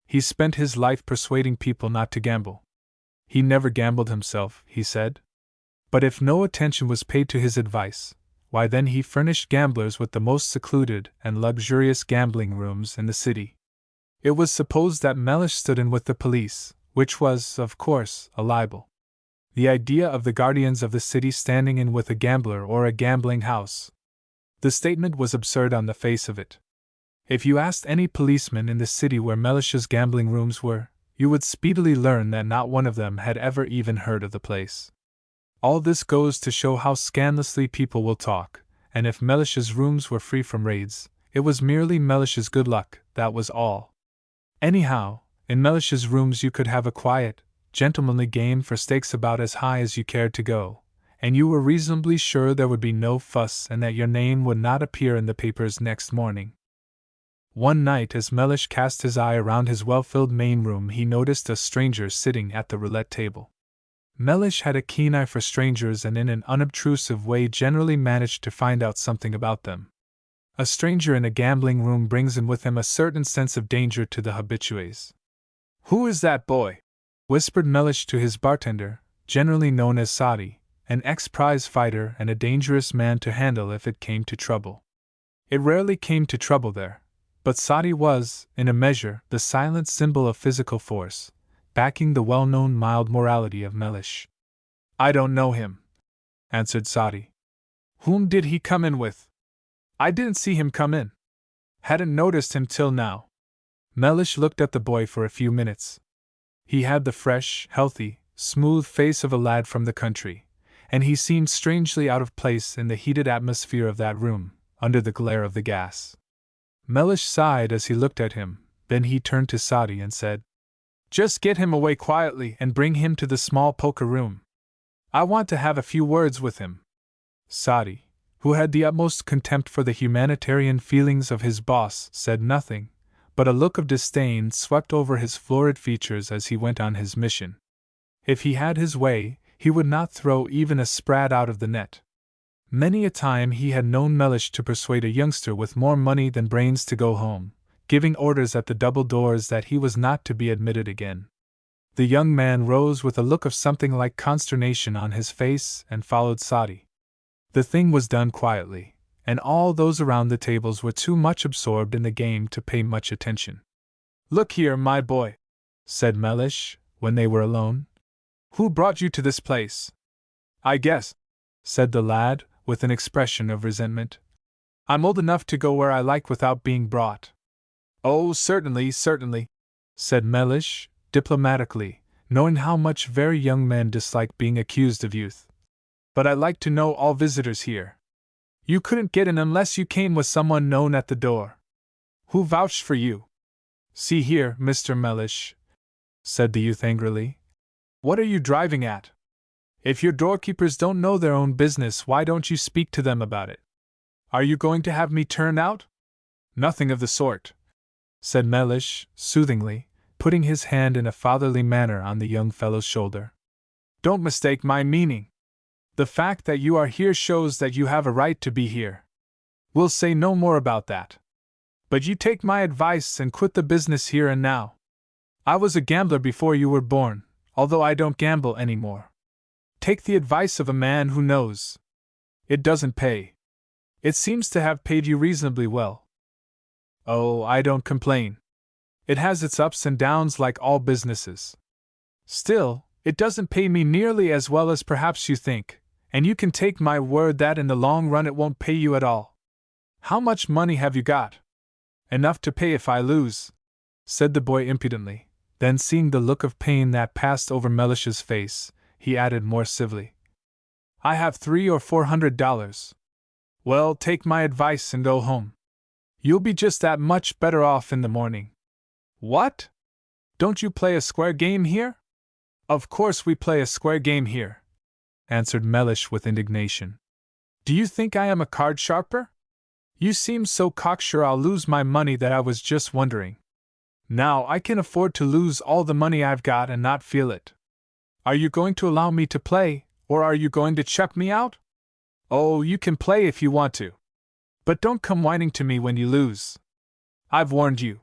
He spent his life persuading people not to gamble. He never gambled himself, he said. But if no attention was paid to his advice, why then he furnished gamblers with the most secluded and luxurious gambling rooms in the city. It was supposed that Mellish stood in with the police, which was, of course, a libel. The idea of the guardians of the city standing in with a gambler or a gambling house. The statement was absurd on the face of it. If you asked any policeman in the city where Mellish's gambling rooms were, you would speedily learn that not one of them had ever even heard of the place. All this goes to show how scandalously people will talk, and if Mellish's rooms were free from raids, it was merely Mellish's good luck, that was all. Anyhow, in Mellish's rooms you could have a quiet, gentlemanly game for stakes about as high as you cared to go, and you were reasonably sure there would be no fuss and that your name would not appear in the papers next morning. One night as Mellish cast his eye around his well-filled main room he noticed a stranger sitting at the roulette table. Mellish had a keen eye for strangers and in an unobtrusive way generally managed to find out something about them. A stranger in a gambling room brings in with him a certain sense of danger to the habitués. "Who is that boy?" whispered Mellish to his bartender, generally known as Sadi, an ex-prize fighter and a dangerous man to handle if it came to trouble. It rarely came to trouble there, but Sadi was, in a measure, the silent symbol of physical force, backing the well-known mild morality of Mellish. "I don't know him," answered Sadi. "Whom did he come in with?" "I didn't see him come in. Hadn't noticed him till now." Mellish looked at the boy for a few minutes. He had the fresh, healthy, smooth face of a lad from the country, and he seemed strangely out of place in the heated atmosphere of that room, under the glare of the gas. Mellish sighed as he looked at him, then he turned to Sadi and said, "Just get him away quietly and bring him to the small poker room. I want to have a few words with him." Sadi, who had the utmost contempt for the humanitarian feelings of his boss, said nothing, but a look of disdain swept over his florid features as he went on his mission. If he had his way, he would not throw even a sprat out of the net. Many a time he had known Mellish to persuade a youngster with more money than brains to go home, giving orders at the double doors that he was not to be admitted again. The young man rose with a look of something like consternation on his face and followed Sadi. The thing was done quietly, and all those around the tables were too much absorbed in the game to pay much attention. "Look here, my boy," said Mellish, when they were alone. "Who brought you to this place?" "I guess," said the lad, with an expression of resentment. "I'm old enough to go where I like without being brought." "Oh, certainly, certainly," said Mellish, diplomatically, knowing how much very young men dislike being accused of youth. "But I like to know all visitors here. You couldn't get in unless you came with someone known at the door. Who vouched for you?" "See here, Mr. Mellish," said the youth angrily. "What are you driving at? If your doorkeepers don't know their own business, why don't you speak to them about it? Are you going to have me turn out?" "Nothing of the sort," said Mellish, soothingly, putting his hand in a fatherly manner on the young fellow's shoulder. "Don't mistake my meaning. The fact that you are here shows that you have a right to be here. We'll say no more about that. But you take my advice and quit the business here and now. I was a gambler before you were born, although I don't gamble anymore. Take the advice of a man who knows. It doesn't pay. It seems to have paid you reasonably well." "Oh, I don't complain. It has its ups and downs like all businesses. Still, it doesn't pay me nearly as well as perhaps you think, and you can take my word that in the long run it won't pay you at all. How much money have you got?" "Enough to pay if I lose," said the boy impudently. Then, seeing the look of pain that passed over Mellish's face, he added more civilly, "I have $300 or $400. Well, take my advice and go home. You'll be just that much better off in the morning." "What? Don't you play a square game here?" "Of course we play a square game here," answered Mellish with indignation. "Do you think I am a card sharper? You seem so cocksure I'll lose my money that I was just wondering. Now I can afford to lose all the money I've got and not feel it. Are you going to allow me to play, or are you going to chuck me out?" "Oh, you can play if you want to. But don't come whining to me when you lose. I've warned you."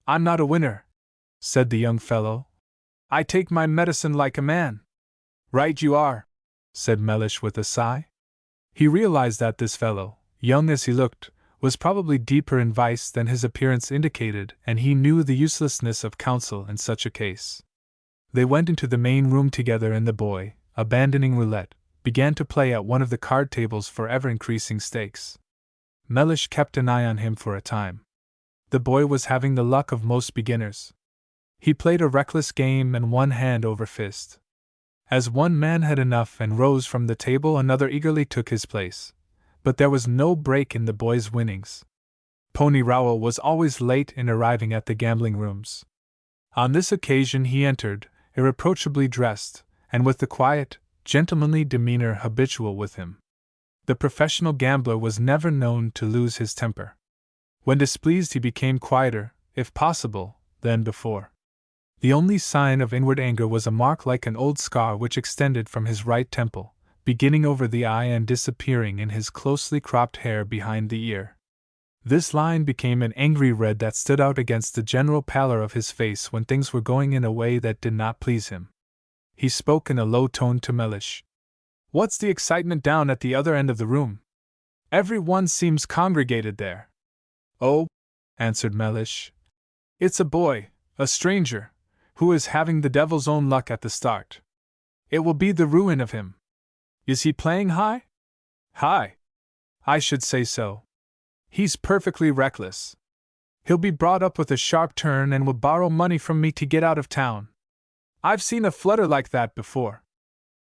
"I'm not a winner," said the young fellow. "I take my medicine like a man." "Right you are," said Mellish with a sigh. He realized that this fellow, young as he looked, was probably deeper in vice than his appearance indicated, and he knew the uselessness of counsel in such a case. They went into the main room together, and the boy, abandoning roulette, began to play at one of the card tables for ever-increasing stakes. Mellish kept an eye on him for a time. The boy was having the luck of most beginners. He played a reckless game and won hand over fist. As one man had enough and rose from the table, another eagerly took his place. But there was no break in the boy's winnings. Pony Rowell was always late in arriving at the gambling rooms. On this occasion he entered, irreproachably dressed, and with the quiet, gentlemanly demeanor habitual with him. The professional gambler was never known to lose his temper. When displeased he became quieter, if possible, than before. The only sign of inward anger was a mark like an old scar which extended from his right temple, beginning over the eye and disappearing in his closely cropped hair behind the ear. This line became an angry red that stood out against the general pallor of his face when things were going in a way that did not please him. He spoke in a low tone to Mellish. "What's the excitement down at the other end of the room? Every one seems congregated there." "Oh," answered Mellish. "It's a boy, a stranger, who is having the devil's own luck at the start. It will be the ruin of him." "Is he playing high?" "High? I should say so. He's perfectly reckless. He'll be brought up with a sharp turn and will borrow money from me to get out of town. I've seen a flutter like that before."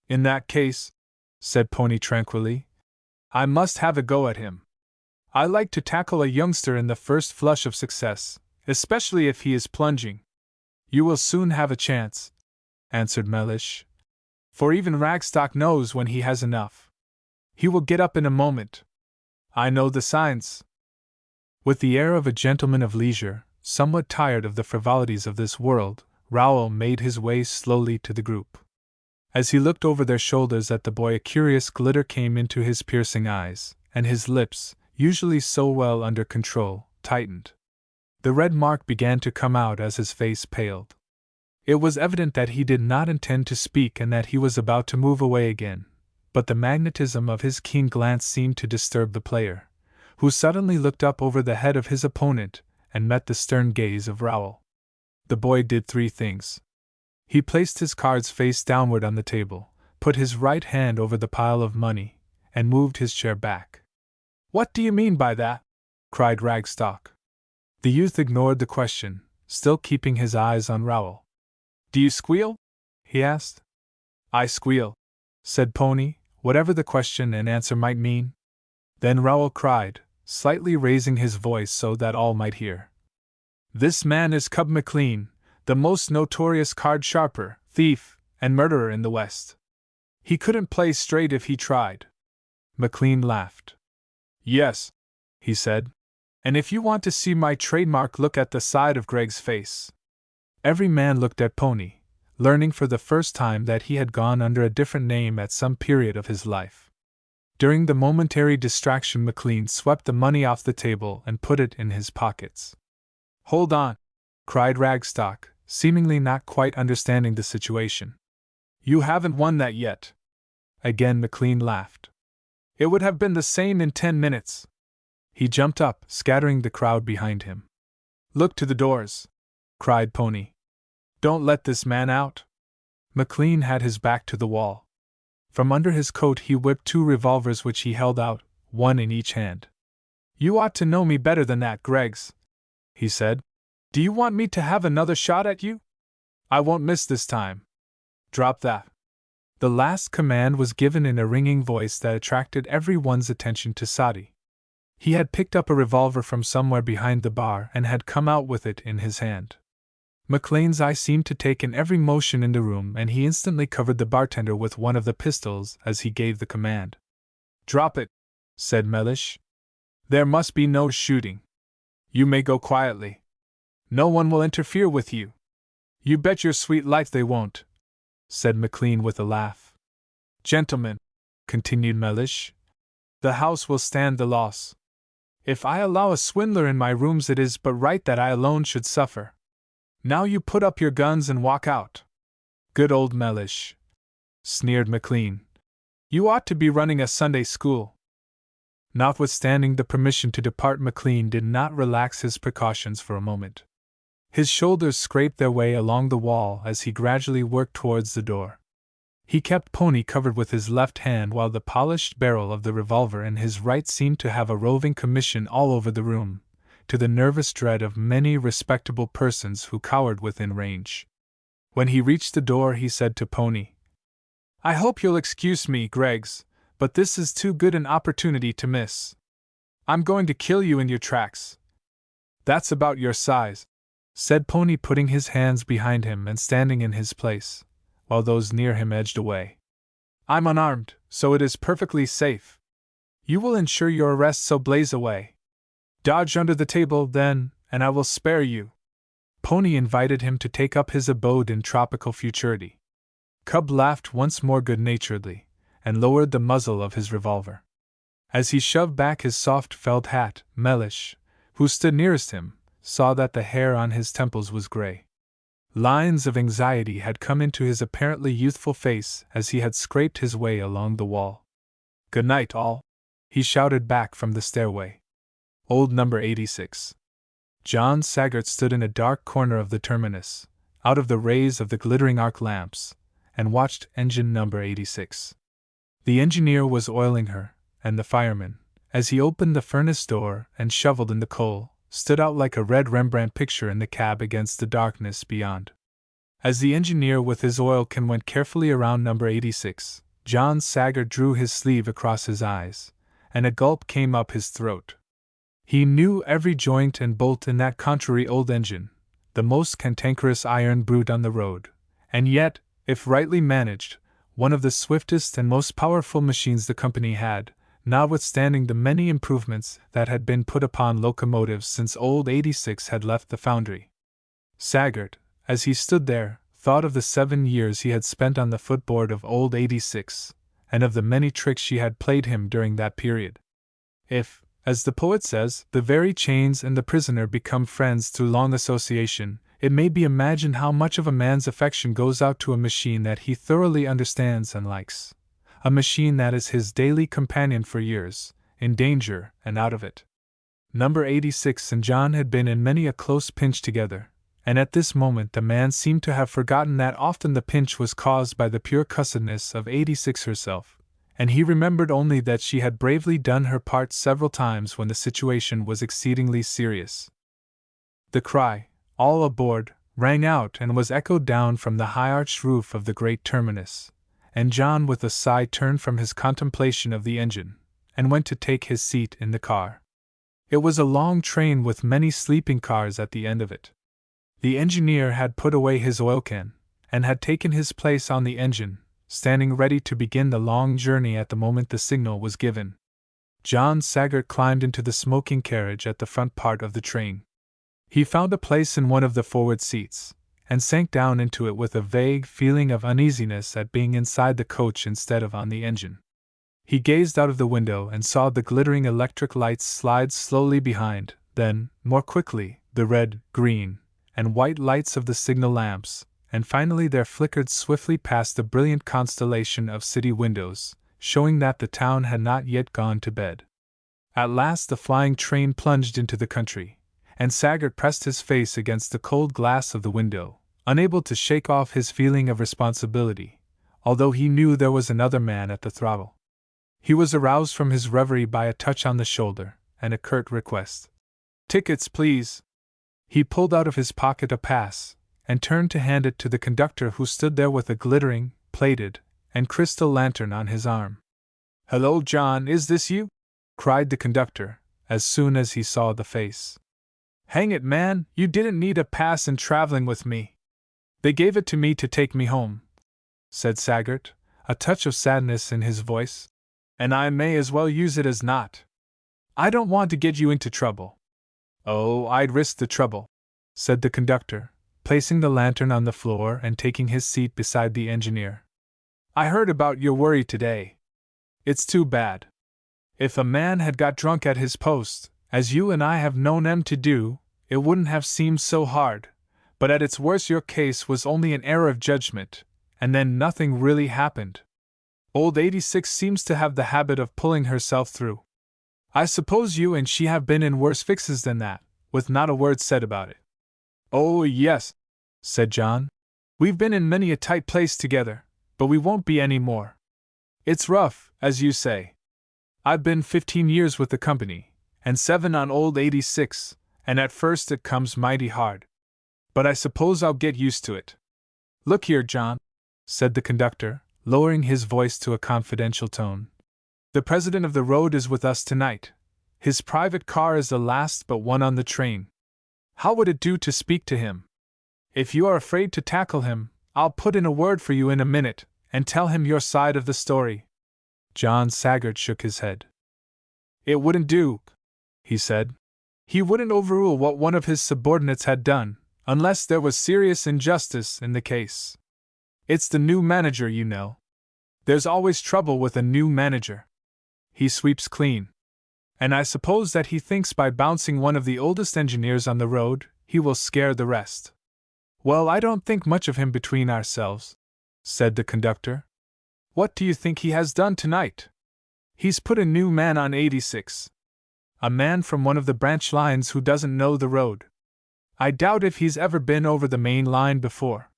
"In that case," said Pony tranquilly, "I must have a go at him. I like to tackle a youngster in the first flush of success, especially if he is plunging." "You will soon have a chance," answered Mellish. "For even Ragstock knows when he has enough. He will get up in a moment. I know the signs." With the air of a gentleman of leisure, somewhat tired of the frivolities of this world, Rowell made his way slowly to the group. As he looked over their shoulders at the boy, a curious glitter came into his piercing eyes, and his lips, usually so well under control, tightened. The red mark began to come out as his face paled. It was evident that he did not intend to speak and that he was about to move away again, but the magnetism of his keen glance seemed to disturb the player, who suddenly looked up over the head of his opponent and met the stern gaze of Rowell. The boy did three things. He placed his cards face downward on the table, put his right hand over the pile of money, and moved his chair back. "What do you mean by that?" cried Ragstock. The youth ignored the question, still keeping his eyes on Rowell. "Do you squeal?" he asked. "I squeal," said Pony, whatever the question and answer might mean. Then Rowell cried, slightly raising his voice so that all might hear. "This man is Cub McLean, the most notorious card sharper, thief, and murderer in the West. He couldn't play straight if he tried." McLean laughed. "Yes," he said, "and if you want to see my trademark, look at the side of Greg's face." Every man looked at Pony, learning for the first time that he had gone under a different name at some period of his life. During the momentary distraction, McLean swept the money off the table and put it in his pockets. "Hold on," cried Ragstock, seemingly not quite understanding the situation. "You haven't won that yet." Again McLean laughed. "It would have been the same in 10 minutes. He jumped up, scattering the crowd behind him. "Look to the doors," cried Pony. "Don't let this man out." McLean had his back to the wall. From under his coat he whipped 2 revolvers which he held out, one in each hand. "You ought to know me better than that, Greggs," he said. "Do you want me to have another shot at you? I won't miss this time. Drop that." The last command was given in a ringing voice that attracted everyone's attention to Sadi. He had picked up a revolver from somewhere behind the bar and had come out with it in his hand. McLean's eye seemed to take in every motion in the room, and he instantly covered the bartender with one of the pistols as he gave the command. "Drop it," said Mellish. "There must be no shooting. You may go quietly. No one will interfere with you." "You bet your sweet life they won't," said McLean with a laugh. "Gentlemen," continued Mellish, "the house will stand the loss. If I allow a swindler in my rooms, it is but right that I alone should suffer. Now you put up your guns and walk out." "Good old Mellish," sneered McLean. "You ought to be running a Sunday school." Notwithstanding the permission to depart, McLean did not relax his precautions for a moment. His shoulders scraped their way along the wall as he gradually worked towards the door. He kept Pony covered with his left hand while the polished barrel of the revolver in his right seemed to have a roving commission all over the room, to the nervous dread of many respectable persons who cowered within range. When he reached the door, he said to Pony, "I hope you'll excuse me, Greggs, but this is too good an opportunity to miss. I'm going to kill you in your tracks." "That's about your size," said Pony, putting his hands behind him and standing in his place, while those near him edged away. "I'm unarmed, so it is perfectly safe. You will ensure your arrest, so blaze away. Dodge under the table, then, and I will spare you." Pony invited him to take up his abode in tropical futurity. Cub laughed once more good-naturedly, and lowered the muzzle of his revolver. As he shoved back his soft felt hat, Mellish, who stood nearest him, saw that the hair on his temples was gray. Lines of anxiety had come into his apparently youthful face as he had scraped his way along the wall. "Good night, all," he shouted back from the stairway. Old number 86. John Saggart stood in a dark corner of the terminus, out of the rays of the glittering arc lamps, and watched engine number 86. The engineer was oiling her, and the fireman, as he opened the furnace door and shoveled in the coal, stood out like a red Rembrandt picture in the cab against the darkness beyond. As the engineer with his oil can went carefully around number 86, John Saggart drew his sleeve across his eyes, and a gulp came up his throat. He knew every joint and bolt in that contrary old engine, the most cantankerous iron brute on the road, and yet, if rightly managed, one of the swiftest and most powerful machines the company had, notwithstanding the many improvements that had been put upon locomotives since old 86 had left the foundry. Saggart, as he stood there, thought of the 7 years he had spent on the footboard of old 86, and of the many tricks she had played him during that period. If, as the poet says, the very chains and the prisoner become friends through long association, it may be imagined how much of a man's affection goes out to a machine that he thoroughly understands and likes. A machine that is his daily companion for years, in danger and out of it. Number 86 and John had been in many a close pinch together, and at this moment the man seemed to have forgotten that often the pinch was caused by the pure cussedness of 86 herself, and he remembered only that she had bravely done her part several times when the situation was exceedingly serious. The cry, "All aboard," rang out and was echoed down from the high-arched roof of the great terminus, and John with a sigh turned from his contemplation of the engine, and went to take his seat in the car. It was a long train with many sleeping cars at the end of it. The engineer had put away his oil can, and had taken his place on the engine, standing ready to begin the long journey at the moment the signal was given. John Saggart climbed into the smoking carriage at the front part of the train. He found a place in one of the forward seats, and sank down into it with a vague feeling of uneasiness at being inside the coach instead of on the engine. He gazed out of the window and saw the glittering electric lights slide slowly behind, then, more quickly, the red, green, and white lights of the signal lamps, and finally there flickered swiftly past the brilliant constellation of city windows, showing that the town had not yet gone to bed. At last the flying train plunged into the country, and Saggart pressed his face against the cold glass of the window, unable to shake off his feeling of responsibility, although he knew there was another man at the throttle. He was aroused from his reverie by a touch on the shoulder, and a curt request. "Tickets, please." He pulled out of his pocket a pass, and turned to hand it to the conductor, who stood there with a glittering, plated, and crystal lantern on his arm. "Hello, John, is this you?" cried the conductor, as soon as he saw the face. "Hang it, man, you didn't need a pass in traveling with me. They gave it to me to take me home," said Saggart, a touch of sadness in his voice. "And I may as well use it as not. I don't want to get you into trouble." "Oh, I'd risk the trouble," said the conductor, placing the lantern on the floor and taking his seat beside the engineer. "I heard about your worry today. It's too bad. If a man had got drunk at his post, as you and I have known him to do, it wouldn't have seemed so hard, but at its worst your case was only an error of judgment, and then nothing really happened. Old 86 seems to have the habit of pulling herself through. I suppose you and she have been in worse fixes than that, with not a word said about it." "Oh, yes," said John. "We've been in many a tight place together, but we won't be any more. It's rough, as you say. I've been 15 years with the company, and 7 on old 86, and at first it comes mighty hard. But I suppose I'll get used to it. Look here, John, said the conductor, lowering his voice to a confidential tone. The president of the road is with us tonight. His private car is the last but one on the train. How would it do to speak to him? If you are afraid to tackle him, I'll put in a word for you in a minute, and tell him your side of the story. John Saggart shook his head. It wouldn't do, he said. He wouldn't overrule what one of his subordinates had done, unless there was serious injustice in the case. It's the new manager, you know. There's always trouble with a new manager. He sweeps clean. And I suppose that he thinks by bouncing one of the oldest engineers on the road, he will scare the rest. Well, I don't think much of him between ourselves, said the conductor. What do you think he has done tonight? He's put a new man on 86. A man from one of the branch lines who doesn't know the road. I doubt if he's ever been over the main line before.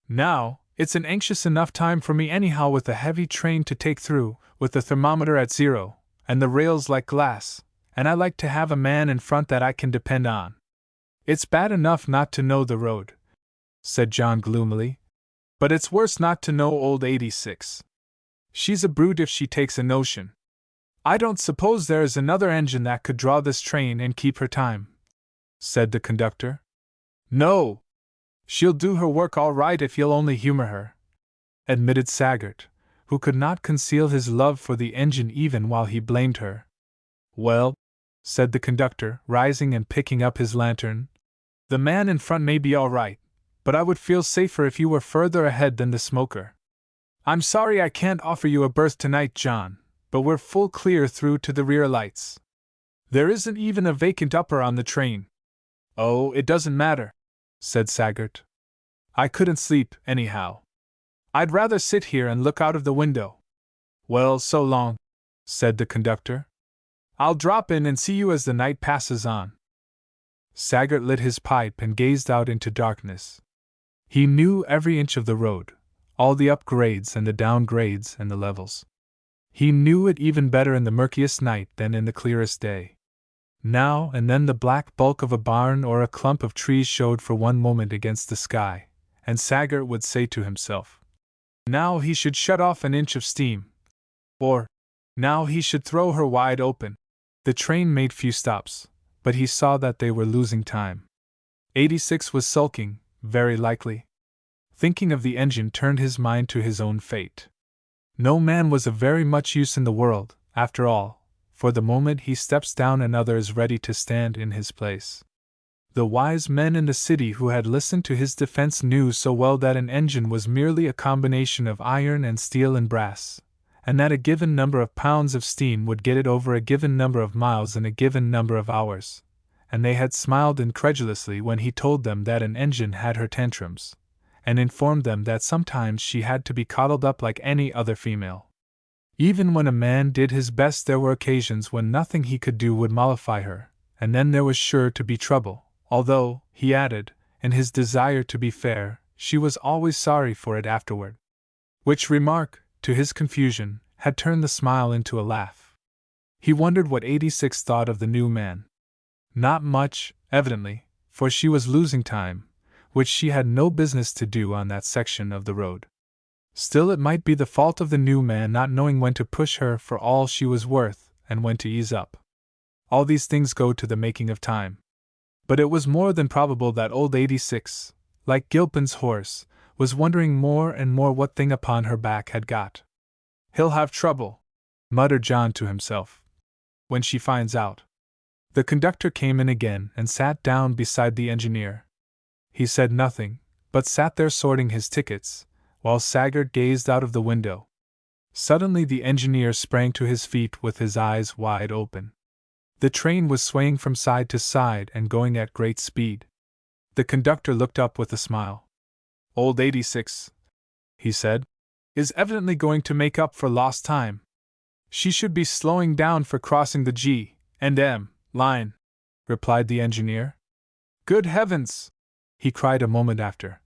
Now, it's an anxious enough time for me anyhow with a heavy train to take through, with the thermometer at 0, and the rails like glass, and I like to have a man in front that I can depend on. It's bad enough not to know the road, said John gloomily, but it's worse not to know old 86. She's a brute if she takes a notion. I don't suppose there is another engine that could draw this train and keep her time, said the conductor. No. She'll do her work all right if you'll only humor her, admitted Saggart, who could not conceal his love for the engine even while he blamed her. Well, said the conductor, rising and picking up his lantern, the man in front may be all right, but I would feel safer if you were further ahead than the smoker. I'm sorry I can't offer you a berth tonight, John, but we're full clear through to the rear lights. There isn't even a vacant upper on the train. Oh, it doesn't matter, said Saggart. I couldn't sleep, anyhow. I'd rather sit here and look out of the window. Well, so long, said the conductor. I'll drop in and see you as the night passes on. Saggart lit his pipe and gazed out into darkness. He knew every inch of the road, all the upgrades and the downgrades and the levels. He knew it even better in the murkiest night than in the clearest day. Now and then the black bulk of a barn or a clump of trees showed for one moment against the sky, and Saggart would say to himself, now he should shut off an inch of steam. Or, now he should throw her wide open. The train made few stops, but he saw that they were losing time. 86 was sulking, very likely. Thinking of the engine turned his mind to his own fate. No man was of very much use in the world, after all, for the moment he steps down another is ready to stand in his place. The wise men in the city who had listened to his defense knew so well that an engine was merely a combination of iron and steel and brass, and that a given number of pounds of steam would get it over a given number of miles in a given number of hours, and they had smiled incredulously when he told them that an engine had her tantrums, and informed them that sometimes she had to be coddled up like any other female. Even when a man did his best there were occasions when nothing he could do would mollify her, and then there was sure to be trouble, although, he added, in his desire to be fair, she was always sorry for it afterward. Which remark, to his confusion, had turned the smile into a laugh. He wondered what 86 thought of the new man. Not much, evidently, for she was losing time, which she had no business to do on that section of the road. Still, it might be the fault of the new man not knowing when to push her for all she was worth and when to ease up. All these things go to the making of time. But it was more than probable that old 86, like Gilpin's horse, was wondering more and more what thing upon her back had got. He'll have trouble, muttered John to himself, when she finds out. The conductor came in again and sat down beside the engineer. He said nothing, but sat there sorting his tickets, while Saggart gazed out of the window. Suddenly the engineer sprang to his feet with his eyes wide open. The train was swaying from side to side and going at great speed. The conductor looked up with a smile. Old 86, he said, is evidently going to make up for lost time. She should be slowing down for crossing the G&M line, replied the engineer. Good heavens! He cried a moment after.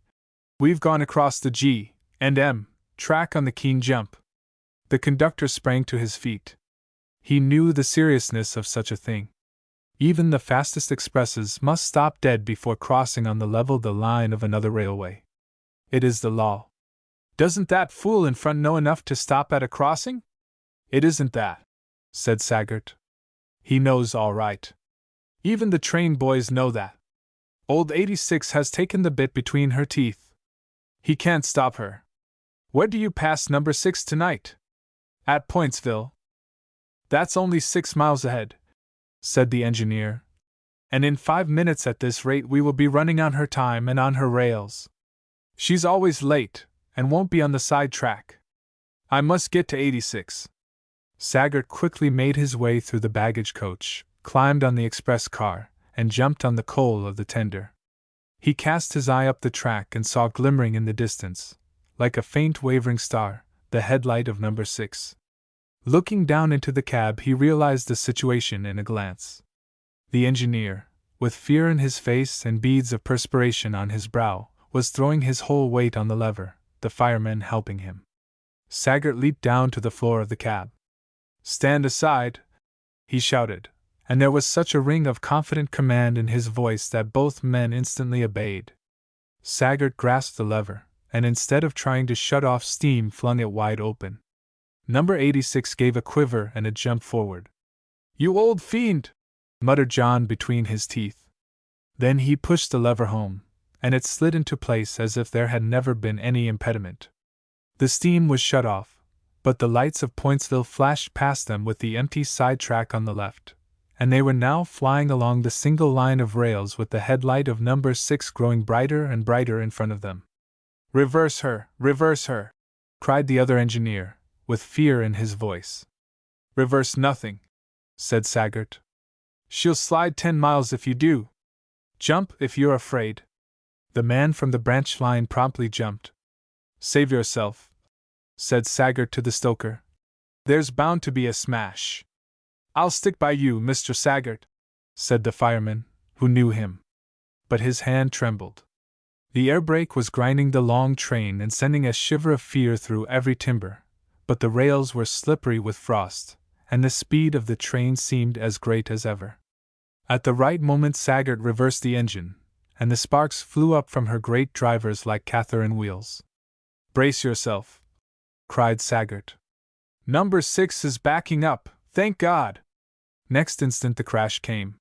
We've gone across the G&M track on the keen jump. The conductor sprang to his feet. He knew the seriousness of such a thing. Even the fastest expresses must stop dead before crossing on the line of another railway. It is the law. Doesn't that fool in front know enough to stop at a crossing? It isn't that, said Saggart. He knows all right. Even the train boys know that. Old 86 has taken the bit between her teeth. He can't stop her. Where do you pass number 6 tonight? At Pointsville. That's only 6 miles ahead, said the engineer. And in 5 minutes at this rate we will be running on her time and on her rails. She's always late, and won't be on the side track. I must get to 86. Saggart quickly made his way through the baggage coach, climbed on the express car, and jumped on the coal of the tender. He cast his eye up the track and saw glimmering in the distance, like a faint wavering star, the headlight of number 6. Looking down into the cab, he realized the situation in a glance. The engineer, with fear in his face and beads of perspiration on his brow, was throwing his whole weight on the lever, the fireman helping him. Saggart leaped down to the floor of the cab. "Stand aside!" he shouted, and there was such a ring of confident command in his voice that both men instantly obeyed. Saggart grasped the lever, and instead of trying to shut off steam, flung it wide open. Number 86 gave a quiver and a jump forward. "You old fiend!" muttered John between his teeth. Then he pushed the lever home, and it slid into place as if there had never been any impediment. The steam was shut off, but the lights of Pointsville flashed past them with the empty side track on the left, and they were now flying along the single line of rails with the headlight of number 6 growing brighter and brighter in front of them. "Reverse her! Reverse her!" cried the other engineer, with fear in his voice. "Reverse nothing," said Saggart. "She'll slide 10 miles if you do. Jump if you're afraid." The man from the branch line promptly jumped. "Save yourself," said Saggart to the stoker. "There's bound to be a smash." "I'll stick by you, Mr. Saggart," said the fireman, who knew him. But his hand trembled. The air brake was grinding the long train and sending a shiver of fear through every timber, but the rails were slippery with frost, and the speed of the train seemed as great as ever. At the right moment Saggart reversed the engine, and the sparks flew up from her great drivers like Catherine wheels. "Brace yourself," cried Saggart. "Number 6 is backing up, thank God!" Next instant the crash came.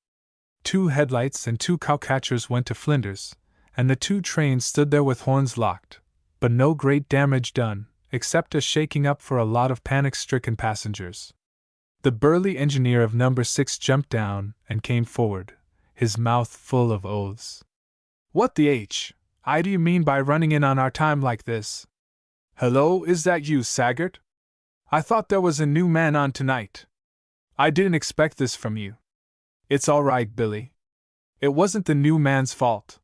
2 headlights and 2 cowcatchers went to flinders, and the 2 trains stood there with horns locked, but no great damage done, except a shaking up for a lot of panic-stricken passengers. The burly engineer of number 6 jumped down and came forward, his mouth full of oaths. "What the h.I. do you mean by running in on our time like this? Hello, is that you, Saggart? I thought there was a new man on tonight. I didn't expect this from you." "It's all right, Billy. It wasn't the new man's fault.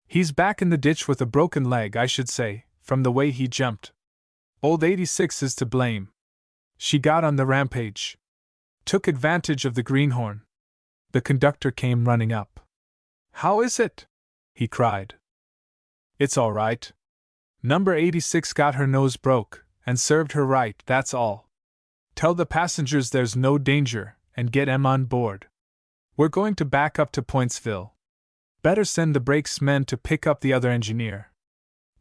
He's back in the ditch with a broken leg, I should say, from the way he jumped. Old 86 is to blame. She got on the rampage. Took advantage of the greenhorn." The conductor came running up. "How is it?" he cried. "It's all right. Number 86 got her nose broke, and served her right, that's all. Tell the passengers there's no danger, and get 'em on board. We're going to back up to Pointsville. Better send the brakes men to pick up the other engineer.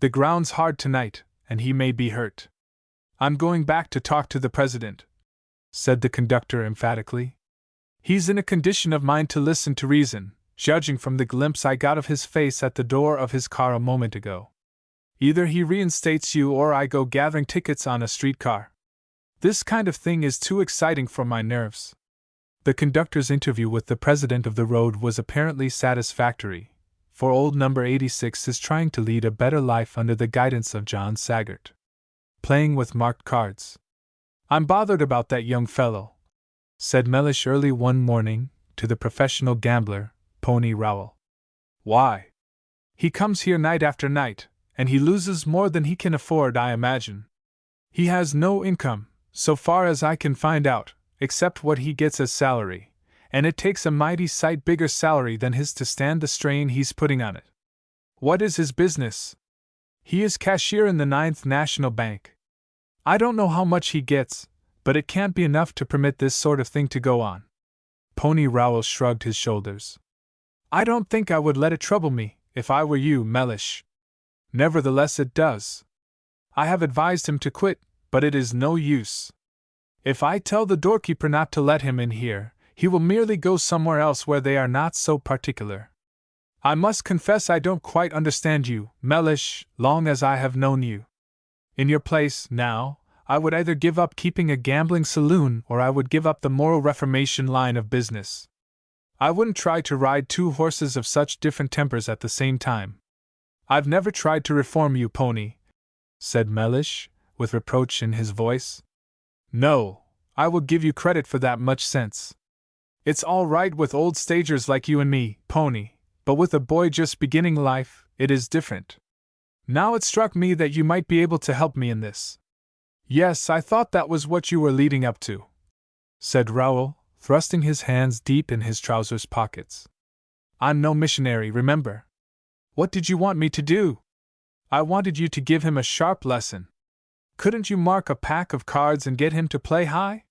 The ground's hard tonight, and he may be hurt. I'm going back to talk to the president," said the conductor emphatically. "He's in a condition of mind to listen to reason, judging from the glimpse I got of his face at the door of his car a moment ago. Either he reinstates you or I go gathering tickets on a streetcar. This kind of thing is too exciting for my nerves." The conductor's interview with the president of the road was apparently satisfactory, for old number 86 is trying to lead a better life under the guidance of John Saggart. Playing with marked cards. "I'm bothered about that young fellow," said Mellish early one morning to the professional gambler, Pony Rowell. "Why? He comes here night after night, and he loses more than he can afford, I imagine. He has no income, so far as I can find out, except what he gets as salary, and it takes a mighty sight bigger salary than his to stand the strain he's putting on it. What is his business? He is cashier in the 9th National Bank, I don't know how much he gets, but it can't be enough to permit this sort of thing to go on. Pony Rowell shrugged his shoulders. I don't think I would let it trouble me, if I were you, Mellish. Nevertheless it does. I have advised him to quit, but it is no use. If I tell the doorkeeper not to let him in here, he will merely go somewhere else where they are not so particular. I must confess I don't quite understand you, Mellish, long as I have known you. In your place, now, I would either give up keeping a gambling saloon or I would give up the moral reformation line of business. I wouldn't try to ride two horses of such different tempers at the same time. I've never tried to reform you, Pony, said Mellish, with reproach in his voice. No, I will give you credit for that much sense. It's all right with old stagers like you and me, Pony, but with a boy just beginning life, it is different. Now it struck me that you might be able to help me in this. Yes, I thought that was what you were leading up to, said Rowell, thrusting his hands deep in his trousers pockets. I'm no missionary, remember. What did you want me to do? I wanted you to give him a sharp lesson. Couldn't you mark a pack of cards and get him to play high?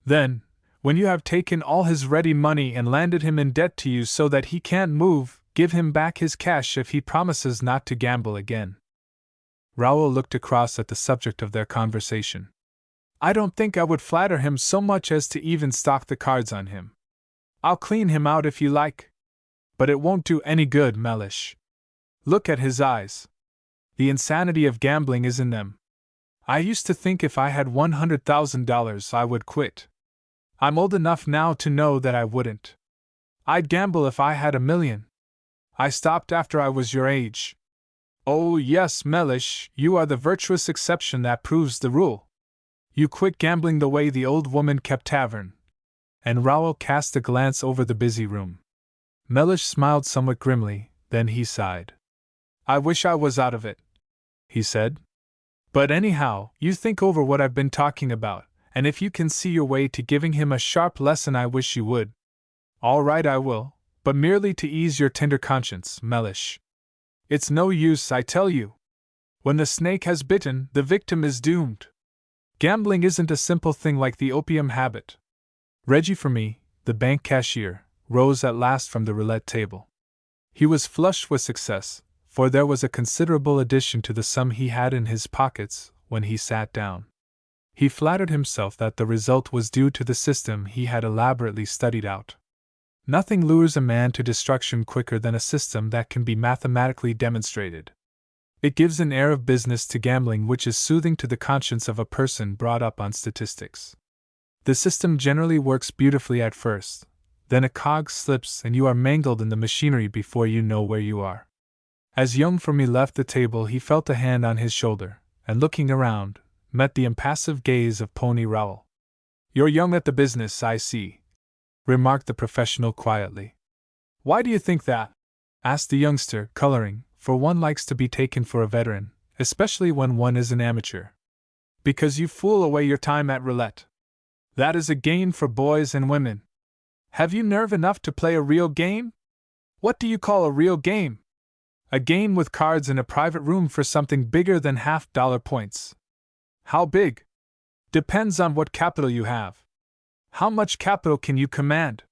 Then, when you have taken all his ready money and landed him in debt to you so that he can't move, give him back his cash if he promises not to gamble again. Rowell looked across at the subject of their conversation. I don't think I would flatter him so much as to even stock the cards on him. I'll clean him out if you like. But it won't do any good, Mellish. Look at his eyes. The insanity of gambling is in them. I used to think if I had $100,000 I would quit. I'm old enough now to know that I wouldn't. I'd gamble if I had $1 million. I stopped after I was your age. Oh yes, Mellish, you are the virtuous exception that proves the rule. You quit gambling the way the old woman kept tavern. And Rowell cast a glance over the busy room. Mellish smiled somewhat grimly, then he sighed. I wish I was out of it, he said. But anyhow, you think over what I've been talking about, and if you can see your way to giving him a sharp lesson I wish you would. All right, I will, but merely to ease your tender conscience, Mellish. It's no use, I tell you. When the snake has bitten, the victim is doomed. Gambling isn't a simple thing like the opium habit. Reggie for me, the bank cashier, rose at last from the roulette table. He was flushed with success, for there was a considerable addition to the sum he had in his pockets when he sat down. He flattered himself that the result was due to the system he had elaborately studied out. Nothing lures a man to destruction quicker than a system that can be mathematically demonstrated. It gives an air of business to gambling which is soothing to the conscience of a person brought up on statistics. The system generally works beautifully at first, then a cog slips and you are mangled in the machinery before you know where you are. As young Fermi left the table he felt a hand on his shoulder, and looking around, met the impassive gaze of Pony Rowell. You're young at the business, I see, remarked the professional quietly. Why do you think that? Asked the youngster, coloring, for one likes to be taken for a veteran, especially when one is an amateur. Because you fool away your time at roulette. That is a game for boys and women. Have you nerve enough to play a real game? What do you call a real game? A game with cards in a private room for something bigger than $half points. How big? Depends on what capital you have. How much capital can you command?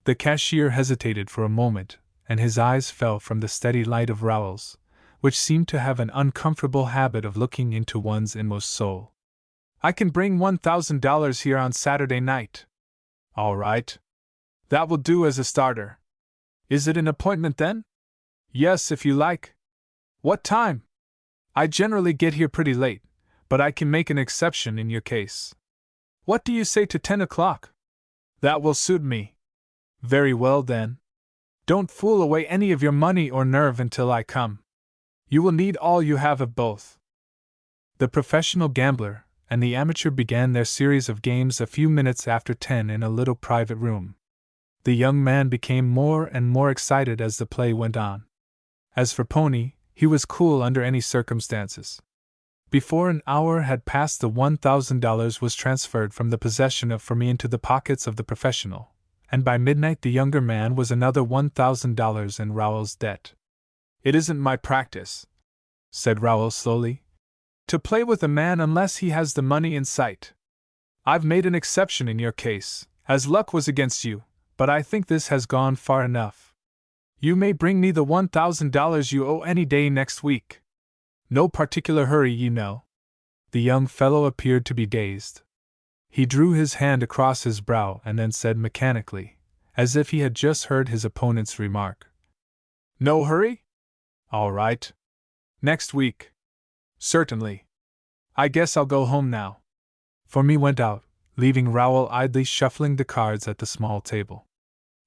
The cashier hesitated for a moment, and his eyes fell from the steady light of Rowell's, which seemed to have an uncomfortable habit of looking into one's inmost soul. I can bring $1,000 here on Saturday night. All right. That will do as a starter. Is it an appointment then? Yes, if you like. What time? I generally get here pretty late, but I can make an exception in your case. What do you say to 10 o'clock? That will suit me. Very well then. Don't fool away any of your money or nerve until I come. You will need all you have of both. The professional gambler and the amateur began their series of games a few minutes after 10 in a little private room. The young man became more and more excited as the play went on. As for Pony, he was cool under any circumstances. Before an hour had passed, the $1,000 was transferred from the possession of Fermi into the pockets of the professional, and by midnight the younger man was another $1,000 in Rowell's debt. It isn't my practice, said Rowell slowly, to play with a man unless he has the money in sight. I've made an exception in your case, as luck was against you, but I think this has gone far enough. You may bring me the $1,000 you owe any day next week. No particular hurry, you know." The young fellow appeared to be dazed. He drew his hand across his brow and then said mechanically, as if he had just heard his opponent's remark, "No hurry? All right. Next week." "Certainly. I guess I'll go home now." For me went out, leaving Rowell idly shuffling the cards at the small table.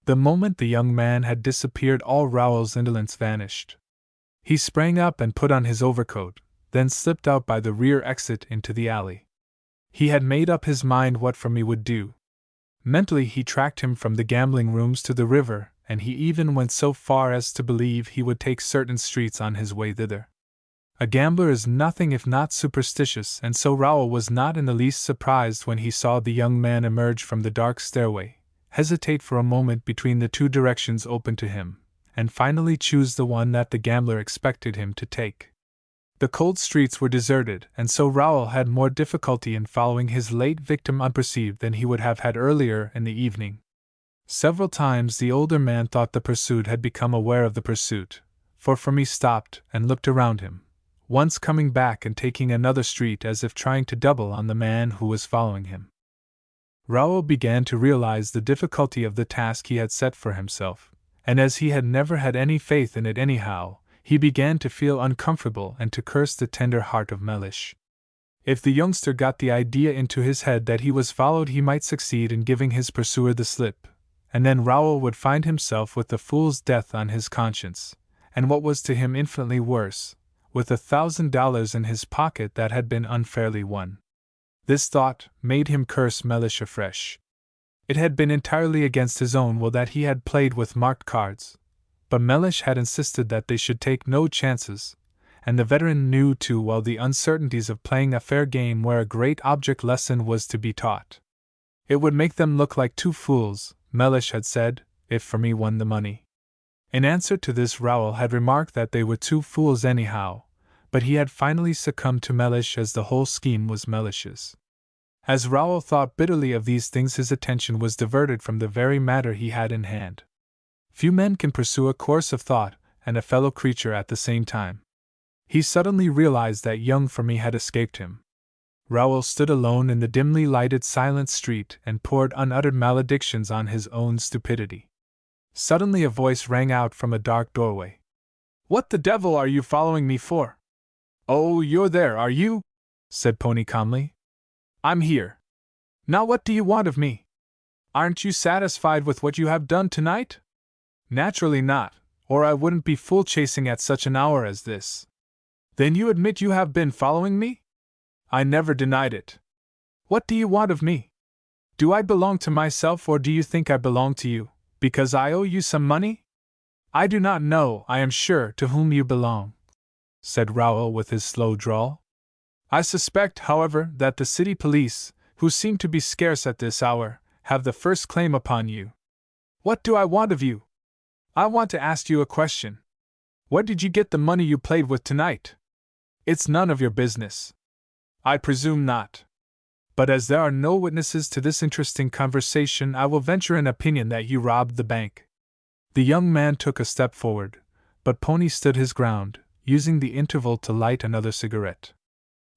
The moment the young man had disappeared, all Rowell's indolence vanished. He sprang up and put on his overcoat, then slipped out by the rear exit into the alley. He had made up his mind what for me would do. Mentally he tracked him from the gambling rooms to the river, and he even went so far as to believe he would take certain streets on his way thither. A gambler is nothing if not superstitious, and so Rowell was not in the least surprised when he saw the young man emerge from the dark stairway, hesitate for a moment between the two directions open to him, and finally choose the one that the gambler expected him to take. The cold streets were deserted, and so Rowell had more difficulty in following his late victim unperceived than he would have had earlier in the evening. Several times the older man thought the pursued had become aware of the pursuit, for he stopped and looked around him, once coming back and taking another street as if trying to double on the man who was following him. Rowell began to realize the difficulty of the task he had set for himself, and as he had never had any faith in it anyhow, he began to feel uncomfortable and to curse the tender heart of Mellish. If the youngster got the idea into his head that he was followed, he might succeed in giving his pursuer the slip, and then Rowell would find himself with the fool's death on his conscience, and what was to him infinitely worse, with $1,000 in his pocket that had been unfairly won. This thought made him curse Mellish afresh. It had been entirely against his own will that he had played with marked cards, but Mellish had insisted that they should take no chances, and the veteran knew too well the uncertainties of playing a fair game where a great object lesson was to be taught. It would make them look like two fools, Mellish had said, if for me won the money. In answer to this, Rowell had remarked that they were two fools anyhow, but he had finally succumbed to Mellish as the whole scheme was Mellish's. As Rowell thought bitterly of these things, his attention was diverted from the very matter he had in hand. Few men can pursue a course of thought and a fellow creature at the same time. He suddenly realized that young Fermi had escaped him. Rowell stood alone in the dimly lighted silent street and poured unuttered maledictions on his own stupidity. Suddenly a voice rang out from a dark doorway. "What the devil are you following me for?" "Oh, you're there, are you?" said Pony calmly. "I'm here. Now what do you want of me? Aren't you satisfied with what you have done tonight?" "Naturally not, or I wouldn't be fool chasing at such an hour as this." "Then you admit you have been following me?" "I never denied it." "What do you want of me? Do I belong to myself, or do you think I belong to you, because I owe you some money?" "I do not know, I am sure, to whom you belong," said Rowell with his slow drawl. "I suspect, however, that the city police, who seem to be scarce at this hour, have the first claim upon you." "What do I want of you?" "I want to ask you a question. Where did you get the money you played with tonight?" "It's none of your business." "I presume not. But as there are no witnesses to this interesting conversation, I will venture an opinion that you robbed the bank." The young man took a step forward, but Pony stood his ground, using the interval to light another cigarette.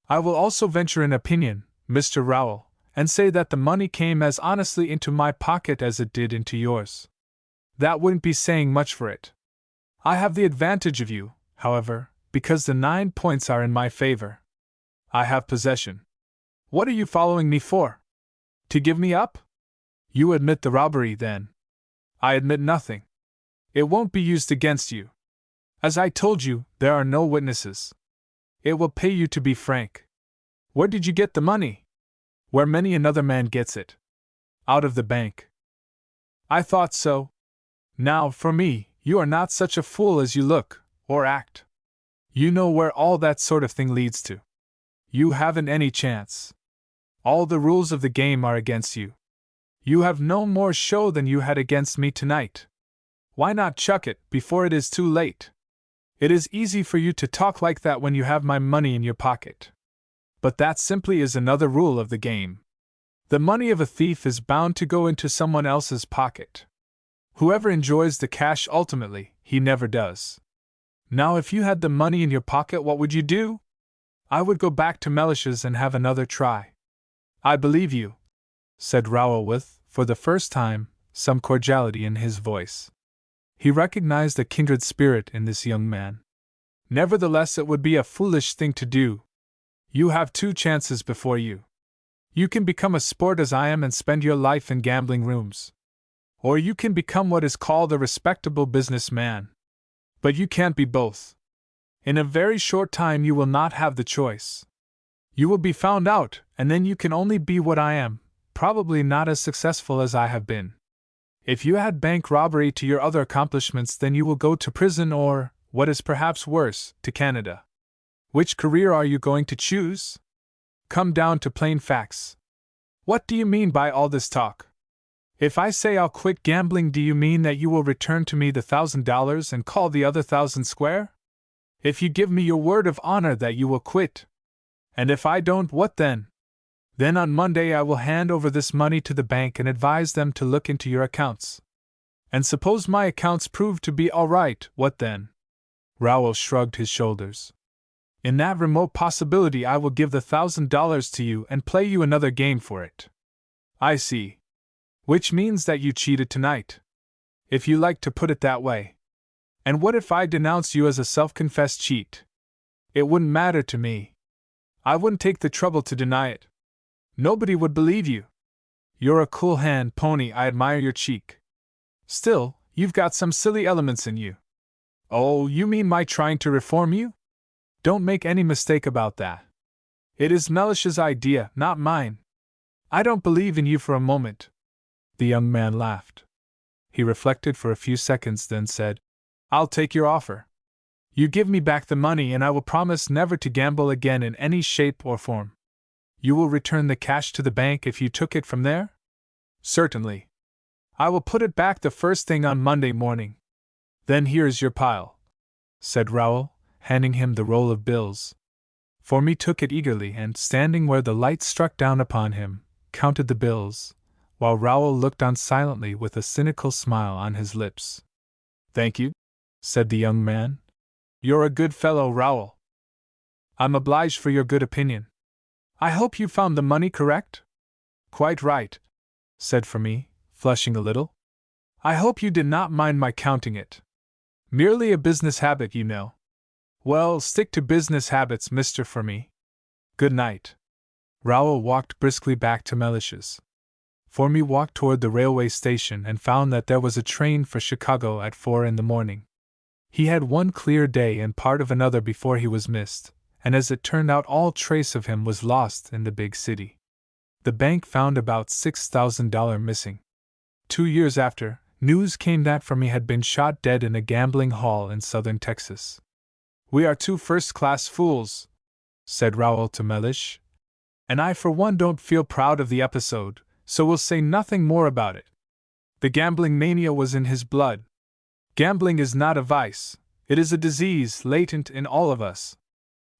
"I will also venture an opinion, Mr. Rowell, and say that the money came as honestly into my pocket as it did into yours. That wouldn't be saying much for it. I have the advantage of you, however, because the 9 points are in my favor. I have possession. What are you following me for? To give me up? You admit the robbery, then?" "I admit nothing. It won't be used against you. As I told you, there are no witnesses. It will pay you to be frank. Where did you get the money?" "Where many another man gets it. Out of the bank." "I thought so. Now, for me, you are not such a fool as you look, or act. You know where all that sort of thing leads to. You haven't any chance. All the rules of the game are against you. You have no more show than you had against me tonight. Why not chuck it before it is too late? It is easy for you to talk like that when you have my money in your pocket. But that simply is another rule of the game. The money of a thief is bound to go into someone else's pocket. Whoever enjoys the cash ultimately, he never does. Now, if you had the money in your pocket, what would you do? I would go back to Mellish's and have another try. I believe you, said Rowell with, for the first time, some cordiality in his voice. He recognized a kindred spirit in this young man. Nevertheless, it would be a foolish thing to do. You have two chances before you. You can become a sport as I am and spend your life in gambling rooms. Or you can become what is called a respectable businessman. But you can't be both. In a very short time you will not have the choice. You will be found out, and then you can only be what I am, probably not as successful as I have been. If you add bank robbery to your other accomplishments, then you will go to prison or, what is perhaps worse, to Canada. Which career are you going to choose? Come down to plain facts. What do you mean by all this talk? If I say I'll quit gambling, do you mean that you will return to me the $1,000 and call the other 1,000 square? If you give me your word of honor that you will quit. And if I don't, what then? Then on Monday I will hand over this money to the bank and advise them to look into your accounts. And suppose my accounts prove to be all right, what then? Rowell shrugged his shoulders. In that remote possibility I will give the $1,000 to you and play you another game for it. I see. Which means that you cheated tonight. If you like to put it that way. And what if I denounce you as a self-confessed cheat? It wouldn't matter to me. I wouldn't take the trouble to deny it. Nobody would believe you. You're a cool hand, Pony, I admire your cheek. Still, you've got some silly elements in you. Oh, you mean my trying to reform you? Don't make any mistake about that. It is Mellish's idea, not mine. I don't believe in you for a moment. The young man laughed. He reflected for a few seconds, then said, I'll take your offer. You give me back the money and I will promise never to gamble again in any shape or form. You will return the cash to the bank if you took it from there? Certainly. I will put it back the first thing on Monday morning. Then here's your pile, said Rowell, handing him the roll of bills. Formy took it eagerly and, standing where the light struck down upon him, counted the bills, while Rowell looked on silently with a cynical smile on his lips. Thank you, said the young man. You're a good fellow, Rowell. I'm obliged for your good opinion. I hope you found the money correct? Quite right, said Formy, flushing a little. I hope you did not mind my counting it. Merely a business habit, you know. Well, stick to business habits, Mr. Formy. Good night. Rowell walked briskly back to Mellish's. Formy walked toward the railway station and found that there was a train for Chicago at 4 a.m. He had one clear day and part of another before he was missed, and as it turned out all trace of him was lost in the big city. The bank found about $6,000 missing. 2 years after, news came that Formy had been shot dead in a gambling hall in southern Texas. We are two first-class fools, said Rowell to Mellish, and I for one don't feel proud of the episode, so we'll say nothing more about it. The gambling mania was in his blood. Gambling is not a vice, it is a disease latent in all of us.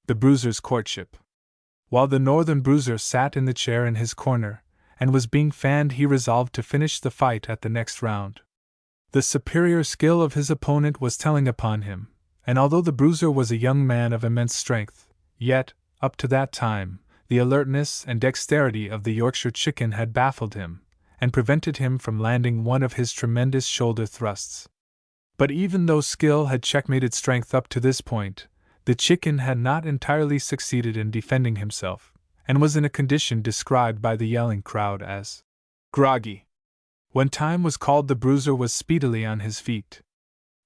The Bruiser's courtship. While the northern bruiser sat in the chair in his corner, and was being fanned, he resolved to finish the fight at the next round. The superior skill of his opponent was telling upon him, and although the bruiser was a young man of immense strength, yet, up to that time, the alertness and dexterity of the Yorkshire chicken had baffled him, and prevented him from landing one of his tremendous shoulder thrusts. But even though skill had checkmated strength up to this point, the chicken had not entirely succeeded in defending himself, and was in a condition described by the yelling crowd as groggy. When time was called, the bruiser was speedily on his feet.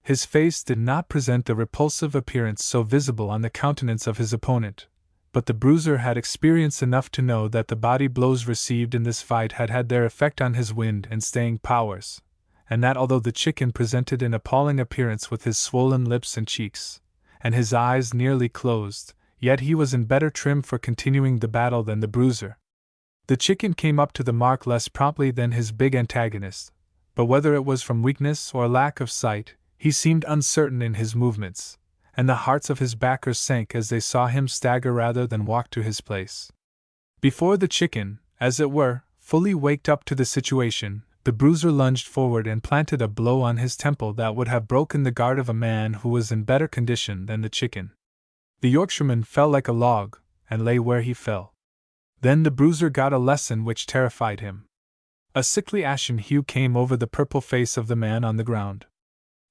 His face did not present the repulsive appearance so visible on the countenance of his opponent, but the bruiser had experience enough to know that the body blows received in this fight had had their effect on his wind and staying powers, and that although the chicken presented an appalling appearance with his swollen lips and cheeks, and his eyes nearly closed, yet he was in better trim for continuing the battle than the bruiser. The chicken came up to the mark less promptly than his big antagonist, but whether it was from weakness or lack of sight, he seemed uncertain in his movements, and the hearts of his backers sank as they saw him stagger rather than walk to his place. Before the chicken, as it were, fully waked up to the situation, the bruiser lunged forward and planted a blow on his temple that would have broken the guard of a man who was in better condition than the chicken. The Yorkshireman fell like a log, and lay where he fell. Then the bruiser got a lesson which terrified him. A sickly ashen hue came over the purple face of the man on the ground.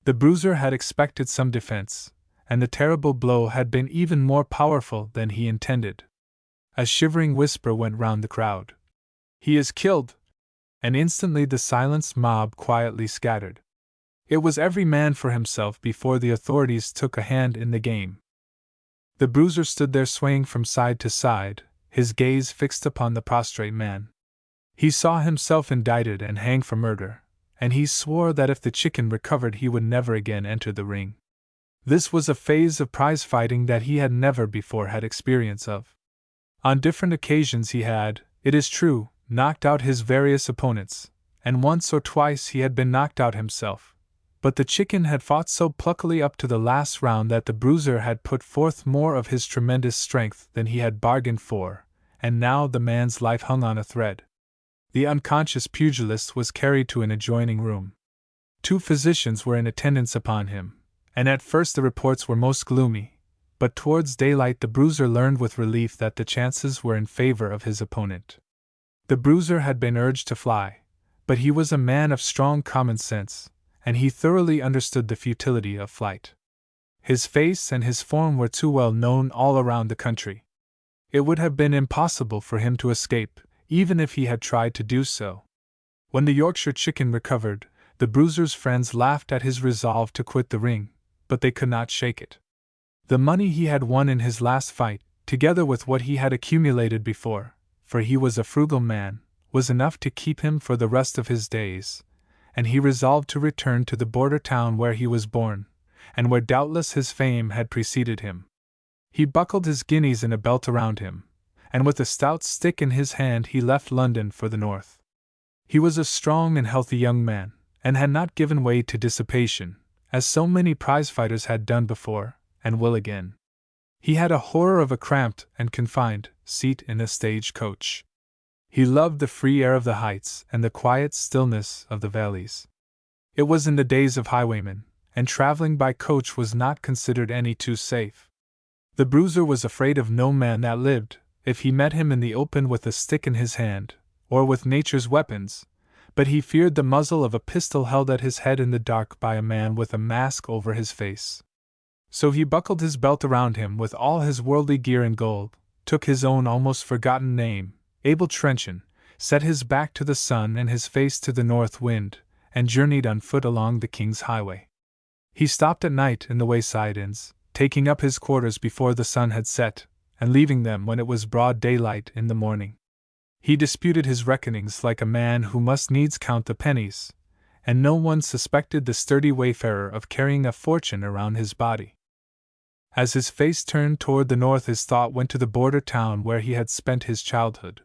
The bruiser had expected some defense, and the terrible blow had been even more powerful than he intended. A shivering whisper went round the crowd. "He is killed!" And instantly the silenced mob quietly scattered. It was every man for himself before the authorities took a hand in the game. The bruiser stood there swaying from side to side, his gaze fixed upon the prostrate man. He saw himself indicted and hanged for murder, and he swore that if the chicken recovered he would never again enter the ring. This was a phase of prize fighting that he had never before had experience of. On different occasions he had, it is true, knocked out his various opponents, and once or twice he had been knocked out himself, but the chicken had fought so pluckily up to the last round that the bruiser had put forth more of his tremendous strength than he had bargained for, and now the man's life hung on a thread. The unconscious pugilist was carried to an adjoining room. 2 physicians were in attendance upon him, and at first the reports were most gloomy, but towards daylight the bruiser learned with relief that the chances were in favor of his opponent. The bruiser had been urged to fly, but he was a man of strong common sense, and he thoroughly understood the futility of flight. His face and his form were too well known all around the country. It would have been impossible for him to escape, even if he had tried to do so. When the Yorkshire chicken recovered, the bruiser's friends laughed at his resolve to quit the ring, but they could not shake it. The money he had won in his last fight, together with what he had accumulated before, for he was a frugal man, was enough to keep him for the rest of his days, and he resolved to return to the border town where he was born, and where doubtless his fame had preceded him. He buckled his guineas in a belt around him, and with a stout stick in his hand he left London for the north. He was a strong and healthy young man, and had not given way to dissipation, as so many prize-fighters had done before, and will again. He had a horror of a cramped and confined seat in a stage-coach. He loved the free air of the heights and the quiet stillness of the valleys. It was in the days of highwaymen, and traveling by coach was not considered any too safe. The bruiser was afraid of no man that lived, if he met him in the open with a stick in his hand, or with nature's weapons, but he feared the muzzle of a pistol held at his head in the dark by a man with a mask over his face. So he buckled his belt around him with all his worldly gear in gold, took his own almost forgotten name, Abel Trenchon, set his back to the sun and his face to the north wind, and journeyed on foot along the King's Highway. He stopped at night in the wayside inns, taking up his quarters before the sun had set, and leaving them when it was broad daylight in the morning. He disputed his reckonings like a man who must needs count the pennies, and no one suspected the sturdy wayfarer of carrying a fortune around his body. As his face turned toward the north his thought went to the border town where he had spent his childhood.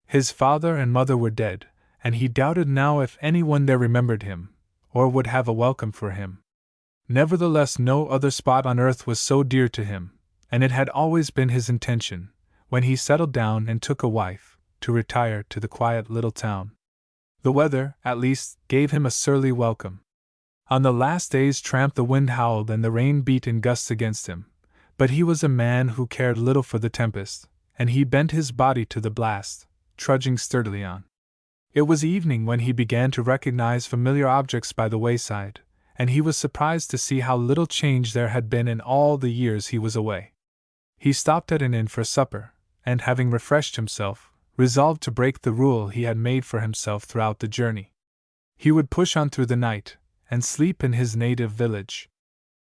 His father and mother were dead, and he doubted now if anyone there remembered him, or would have a welcome for him. Nevertheless, no other spot on earth was so dear to him, and it had always been his intention, when he settled down and took a wife, to retire to the quiet little town. The weather, at least, gave him a surly welcome. On the last day's tramp the wind howled and the rain beat in gusts against him, but he was a man who cared little for the tempest, and he bent his body to the blast, trudging sturdily on. It was evening when he began to recognize familiar objects by the wayside, and he was surprised to see how little change there had been in all the years he was away. He stopped at an inn for supper, and having refreshed himself, resolved to break the rule he had made for himself throughout the journey. He would push on through the night, and sleep in his native village.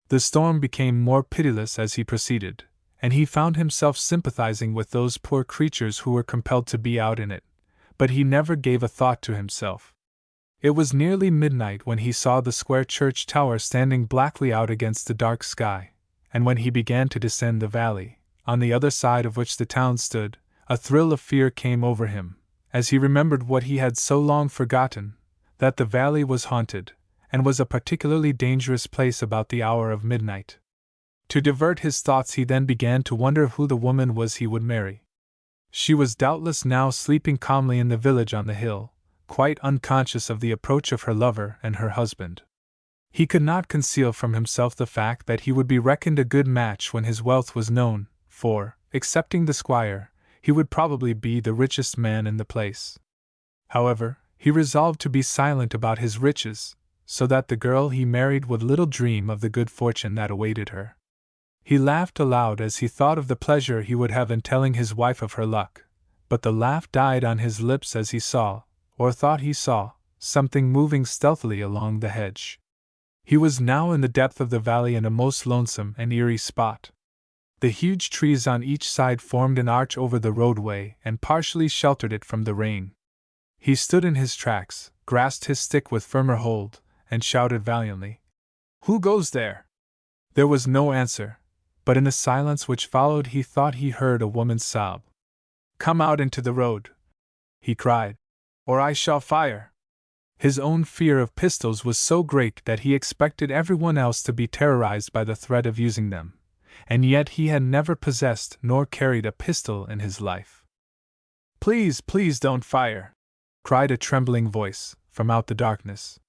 The storm became more pitiless as he proceeded, and he found himself sympathizing with those poor creatures who were compelled to be out in it, but he never gave a thought to himself. It was nearly midnight when he saw the square church tower standing blackly out against the dark sky, and when he began to descend the valley, on the other side of which the town stood, a thrill of fear came over him, as he remembered what he had so long forgotten, that the valley was haunted, and was a particularly dangerous place about the hour of midnight. To divert his thoughts, he then began to wonder who the woman was he would marry. She was doubtless now sleeping calmly in the village on the hill, quite unconscious of the approach of her lover and her husband. He could not conceal from himself the fact that he would be reckoned a good match when his wealth was known, for, excepting the squire, he would probably be the richest man in the place. However, he resolved to be silent about his riches, so that the girl he married would little dream of the good fortune that awaited her. He laughed aloud as he thought of the pleasure he would have in telling his wife of her luck, but the laugh died on his lips as he saw, or thought he saw, something moving stealthily along the hedge. He was now in the depth of the valley in a most lonesome and eerie spot. The huge trees on each side formed an arch over the roadway and partially sheltered it from the rain. He stood in his tracks, grasped his stick with firmer hold, and shouted valiantly, "Who goes there?" There was no answer, but in the silence which followed he thought he heard a woman's sob. "Come out into the road," he cried, "or I shall fire." His own fear of pistols was so great that he expected everyone else to be terrorized by the threat of using them, and yet he had never possessed nor carried a pistol in his life. "Please, please don't fire," cried a trembling voice from out the darkness.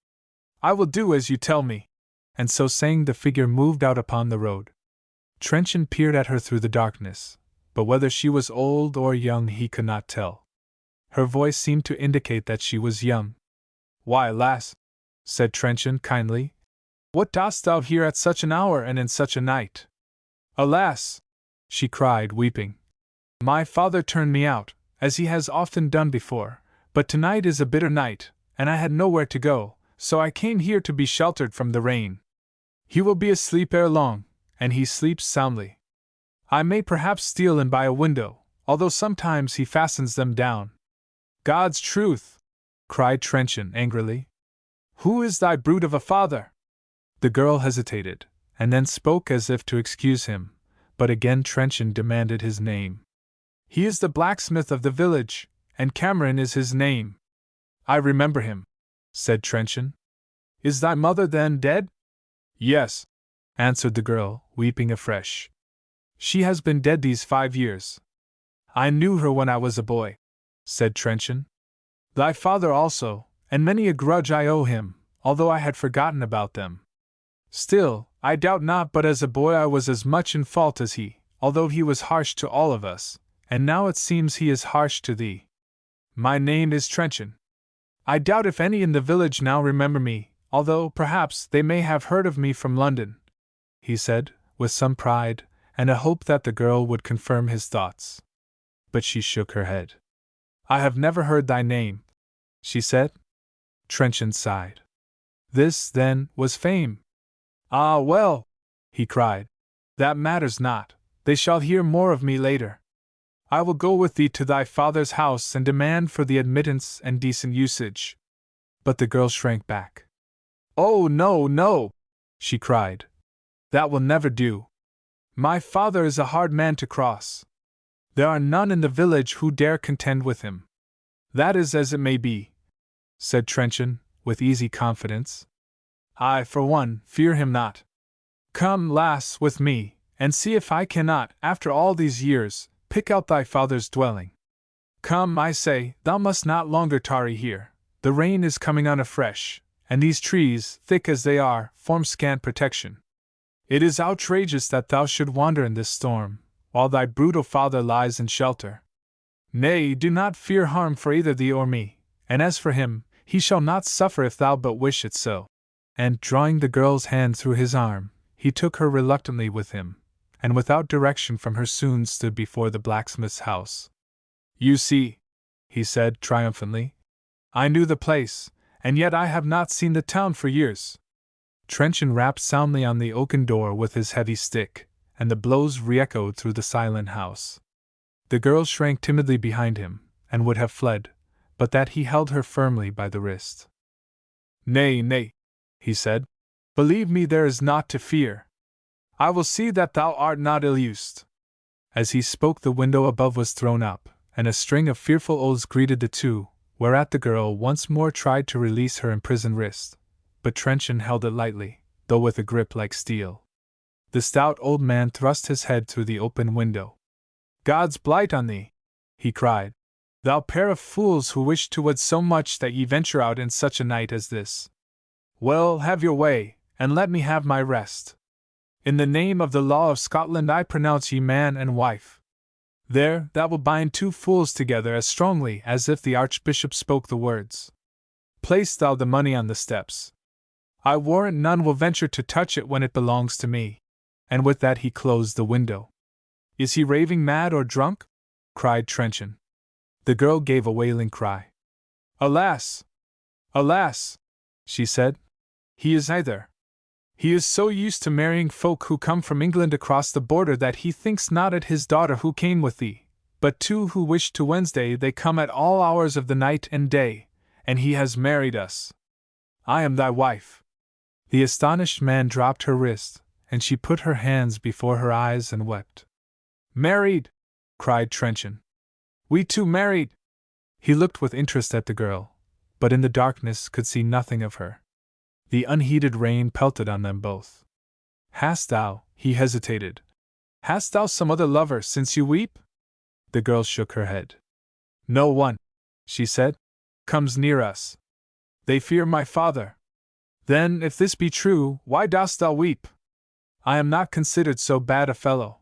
"I will do as you tell me." And so saying, the figure moved out upon the road. Trenchon peered at her through the darkness, but whether she was old or young he could not tell. Her voice seemed to indicate that she was young. "Why, lass," said Trenchon kindly, "what dost thou here at such an hour and in such a night?" "Alas!" she cried, weeping. "My father turned me out, as he has often done before, but tonight is a bitter night, and I had nowhere to go, so I came here to be sheltered from the rain. He will be asleep ere long, and he sleeps soundly. I may perhaps steal in by a window, although sometimes he fastens them down." "God's truth!" cried Trenchon angrily. "Who is thy brute of a father?" The girl hesitated, and then spoke as if to excuse him, but again Trenchon demanded his name. "He is the blacksmith of the village, and Cameron is his name." "I remember him," said Trenchon. "Is thy mother then dead?" "Yes," answered the girl, weeping afresh. "She has been dead these 5 years. I knew her when I was a boy," said Trenchon. "Thy father also, and many a grudge I owe him, although I had forgotten about them. Still, I doubt not but as a boy I was as much in fault as he, although he was harsh to all of us, and now it seems he is harsh to thee. My name is Trenchon. I doubt if any in the village now remember me, although, perhaps, they may have heard of me from London," he said, with some pride, and a hope that the girl would confirm his thoughts. But she shook her head. "I have never heard thy name," she said. Trenchon sighed. This, then, was fame. "Ah, well," he cried, "that matters not, they shall hear more of me later. I will go with thee to thy father's house and demand for the admittance and decent usage." But the girl shrank back. "Oh, no, no!" she cried. "That will never do. My father is a hard man to cross. There are none in the village who dare contend with him." "That is as it may be," said Trenchon, with easy confidence. "I, for one, fear him not. Come, lass, with me, and see if I cannot, after all these years, pick out thy father's dwelling. Come, I say, thou must not longer tarry here. The rain is coming on afresh, and these trees, thick as they are, form scant protection. It is outrageous that thou should wander in this storm, while thy brutal father lies in shelter. Nay, do not fear harm for either thee or me, and as for him, he shall not suffer if thou but wish it so." And, drawing the girl's hand through his arm, he took her reluctantly with him, and without direction from her soon stood before the blacksmith's house. "You see," he said triumphantly, "I knew the place, and yet I have not seen the town for years." Trenchon rapped soundly on the oaken door with his heavy stick, and the blows re-echoed through the silent house. The girl shrank timidly behind him, and would have fled, but that he held her firmly by the wrist. "Nay, nay," he said. "Believe me, there is naught to fear. I will see that thou art not ill-used." As he spoke, the window above was thrown up, and a string of fearful oaths greeted the two, whereat the girl once more tried to release her imprisoned wrist, but Trenchon held it lightly, though with a grip like steel. The stout old man thrust his head through the open window. "God's blight on thee!" he cried. "Thou pair of fools who wish to wed so much that ye venture out in such a night as this. Well, have your way, and let me have my rest. In the name of the law of Scotland I pronounce ye man and wife. There, that will bind two fools together as strongly as if the Archbishop spoke the words. Place thou the money on the steps. I warrant none will venture to touch it when it belongs to me." And with that he closed the window. "Is he raving mad or drunk?" cried Trenchon. The girl gave a wailing cry. "Alas! Alas!" she said. "He is either. He is so used to marrying folk who come from England across the border that he thinks not at his daughter who came with thee, but two who wish to Wednesday they come at all hours of the night and day, and he has married us. I am thy wife." The astonished man dropped her wrist, and she put her hands before her eyes and wept. "Married!" cried Trenchon. "We two married!" He looked with interest at the girl, but in the darkness could see nothing of her. The unheeded rain pelted on them both. "Hast thou," he hesitated, "hast thou some other lover since you weep?" The girl shook her head. "No one," she said, "comes near us. They fear my father." "Then, if this be true, why dost thou weep? I am not considered so bad a fellow.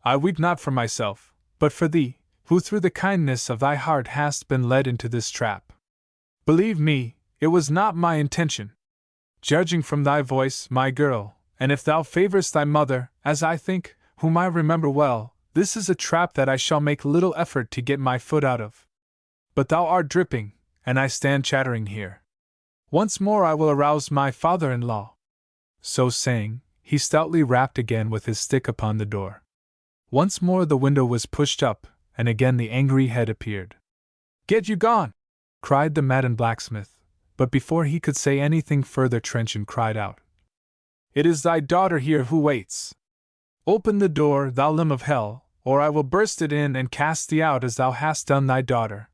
I weep not for myself, but for thee, who through the kindness of thy heart hast been led into this trap. Believe me, it was not my intention. Judging from thy voice, my girl, and if thou favorest thy mother, as I think, whom I remember well, this is a trap that I shall make little effort to get my foot out of. But thou art dripping, and I stand chattering here. Once more I will arouse my father-in-law." So saying, he stoutly rapped again with his stick upon the door. Once more the window was pushed up, and again the angry head appeared. "Get you gone!" cried the maddened blacksmith, but before he could say anything further Trenchon cried out. "It is thy daughter here who waits. Open the door, thou limb of hell, or I will burst it in and cast thee out as thou hast done thy daughter."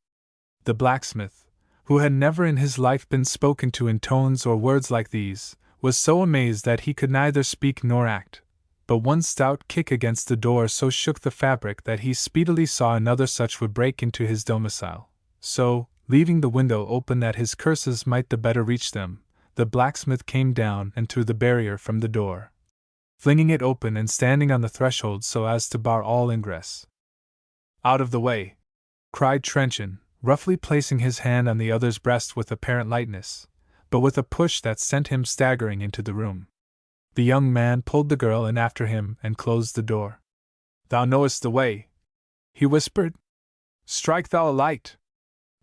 The blacksmith, who had never in his life been spoken to in tones or words like these, was so amazed that he could neither speak nor act, but one stout kick against the door so shook the fabric that he speedily saw another such would break into his domicile. So, leaving the window open that his curses might the better reach them, the blacksmith came down and threw the barrier from the door, flinging it open and standing on the threshold so as to bar all ingress. "Out of the way!" cried Trenchon, roughly placing his hand on the other's breast with apparent lightness, but with a push that sent him staggering into the room. The young man pulled the girl in after him and closed the door. "Thou knowest the way," he whispered. "Strike thou a light."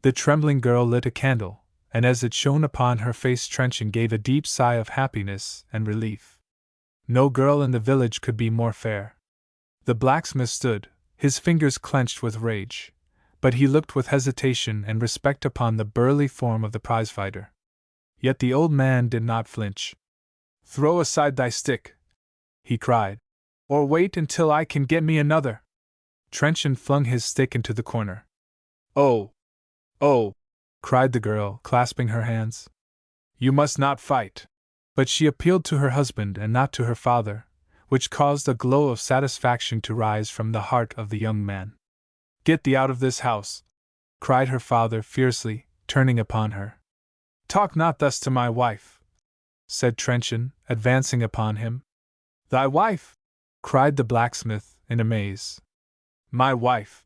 The trembling girl lit a candle, and as it shone upon her face Trenchon gave a deep sigh of happiness and relief. No girl in the village could be more fair. The blacksmith stood, his fingers clenched with rage, but he looked with hesitation and respect upon the burly form of the prizefighter. Yet the old man did not flinch. "Throw aside thy stick," he cried, "or wait until I can get me another." Trenchon flung his stick into the corner. "Oh! Oh!" cried the girl, clasping her hands. "You must not fight." But she appealed to her husband and not to her father, which caused a glow of satisfaction to rise from the heart of the young man. "Get thee out of this house!" cried her father fiercely, turning upon her. "Talk not thus to my wife," said Trenchon, advancing upon him. "Thy wife?" cried the blacksmith, in amaze. "My wife,"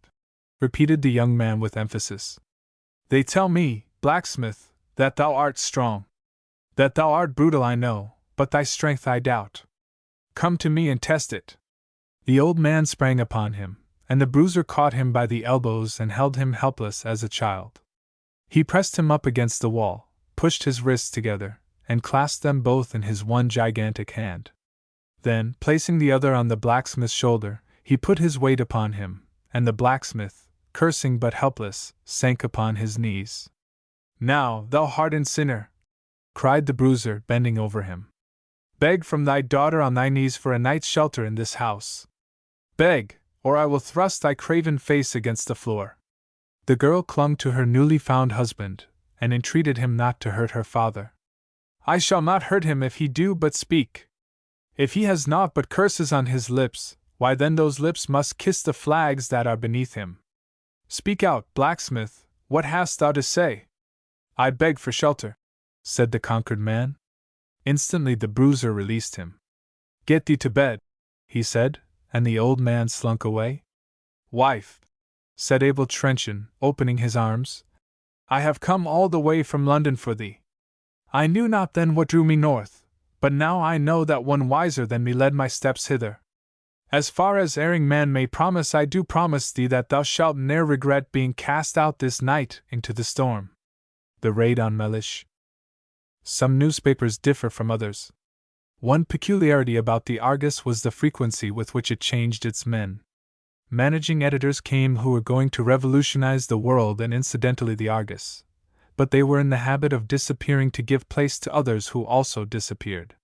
repeated the young man with emphasis. "They tell me, blacksmith, that thou art strong. That thou art brutal I know, but thy strength I doubt. Come to me and test it." The old man sprang upon him, and the bruiser caught him by the elbows and held him helpless as a child. He pressed him up against the wall, pushed his wrists together, and clasped them both in his one gigantic hand. Then, placing the other on the blacksmith's shoulder, he put his weight upon him, and the blacksmith, cursing but helpless, sank upon his knees. "Now, thou hardened sinner!" cried the bruiser, bending over him. "Beg from thy daughter on thy knees for a night's shelter in this house. Beg, or I will thrust thy craven face against the floor." The girl clung to her newly found husband, and entreated him not to hurt her father. "I shall not hurt him if he do but speak," If he has naught but curses on his lips, why then those lips must kiss the flags that are beneath him. Speak out, blacksmith, what hast thou to say? I beg for shelter, said the conquered man. Instantly the bruiser released him. Get thee to bed, he said, and the old man slunk away. Wife, said Abel Trenchon, opening his arms, I have come all the way from London for thee. I knew not then what drew me north, but now I know that one wiser than me led my steps hither. As far as erring man may promise, I do promise thee that thou shalt ne'er regret being cast out this night into the storm. The raid on Mellish. Some newspapers differ from others. One peculiarity about the Argus was the frequency with which it changed its men. Managing editors came who were going to revolutionize the world and incidentally the Argus, but they were in the habit of disappearing to give place to others who also disappeared.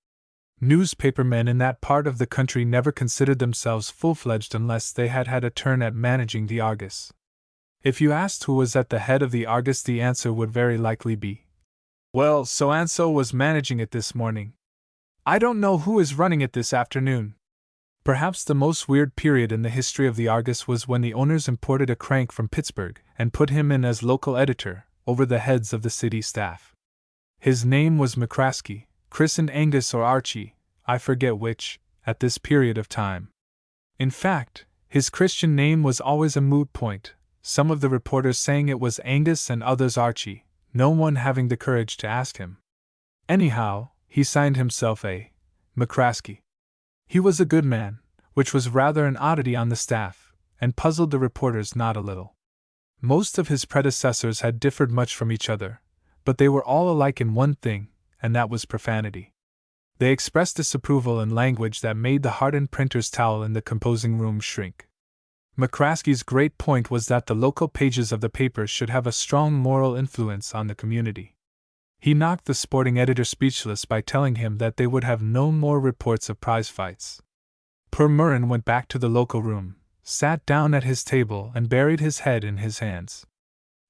Newspapermen in that part of the country never considered themselves full-fledged unless they had had a turn at managing the Argus. If you asked who was at the head of the Argus, the answer would very likely be, well, so-and-so was managing it this morning. I don't know who is running it this afternoon. Perhaps the most weird period in the history of the Argus was when the owners imported a crank from Pittsburgh and put him in as local editor, over the heads of the city staff. His name was McCraskey, christened Angus or Archie, I forget which, at this period of time. In fact, his Christian name was always a moot point, some of the reporters saying it was Angus and others Archie, no one having the courage to ask him. Anyhow, he signed himself A. McCraskey. He was a good man, which was rather an oddity on the staff, and puzzled the reporters not a little. Most of his predecessors had differed much from each other, but they were all alike in one thing, and that was profanity. They expressed disapproval in language that made the hardened printer's towel in the composing room shrink. McCraskey's great point was that the local pages of the papers should have a strong moral influence on the community. He knocked the sporting editor speechless by telling him that they would have no more reports of prize fights. Poor Murrin went back to the local room, sat down at his table and buried his head in his hands.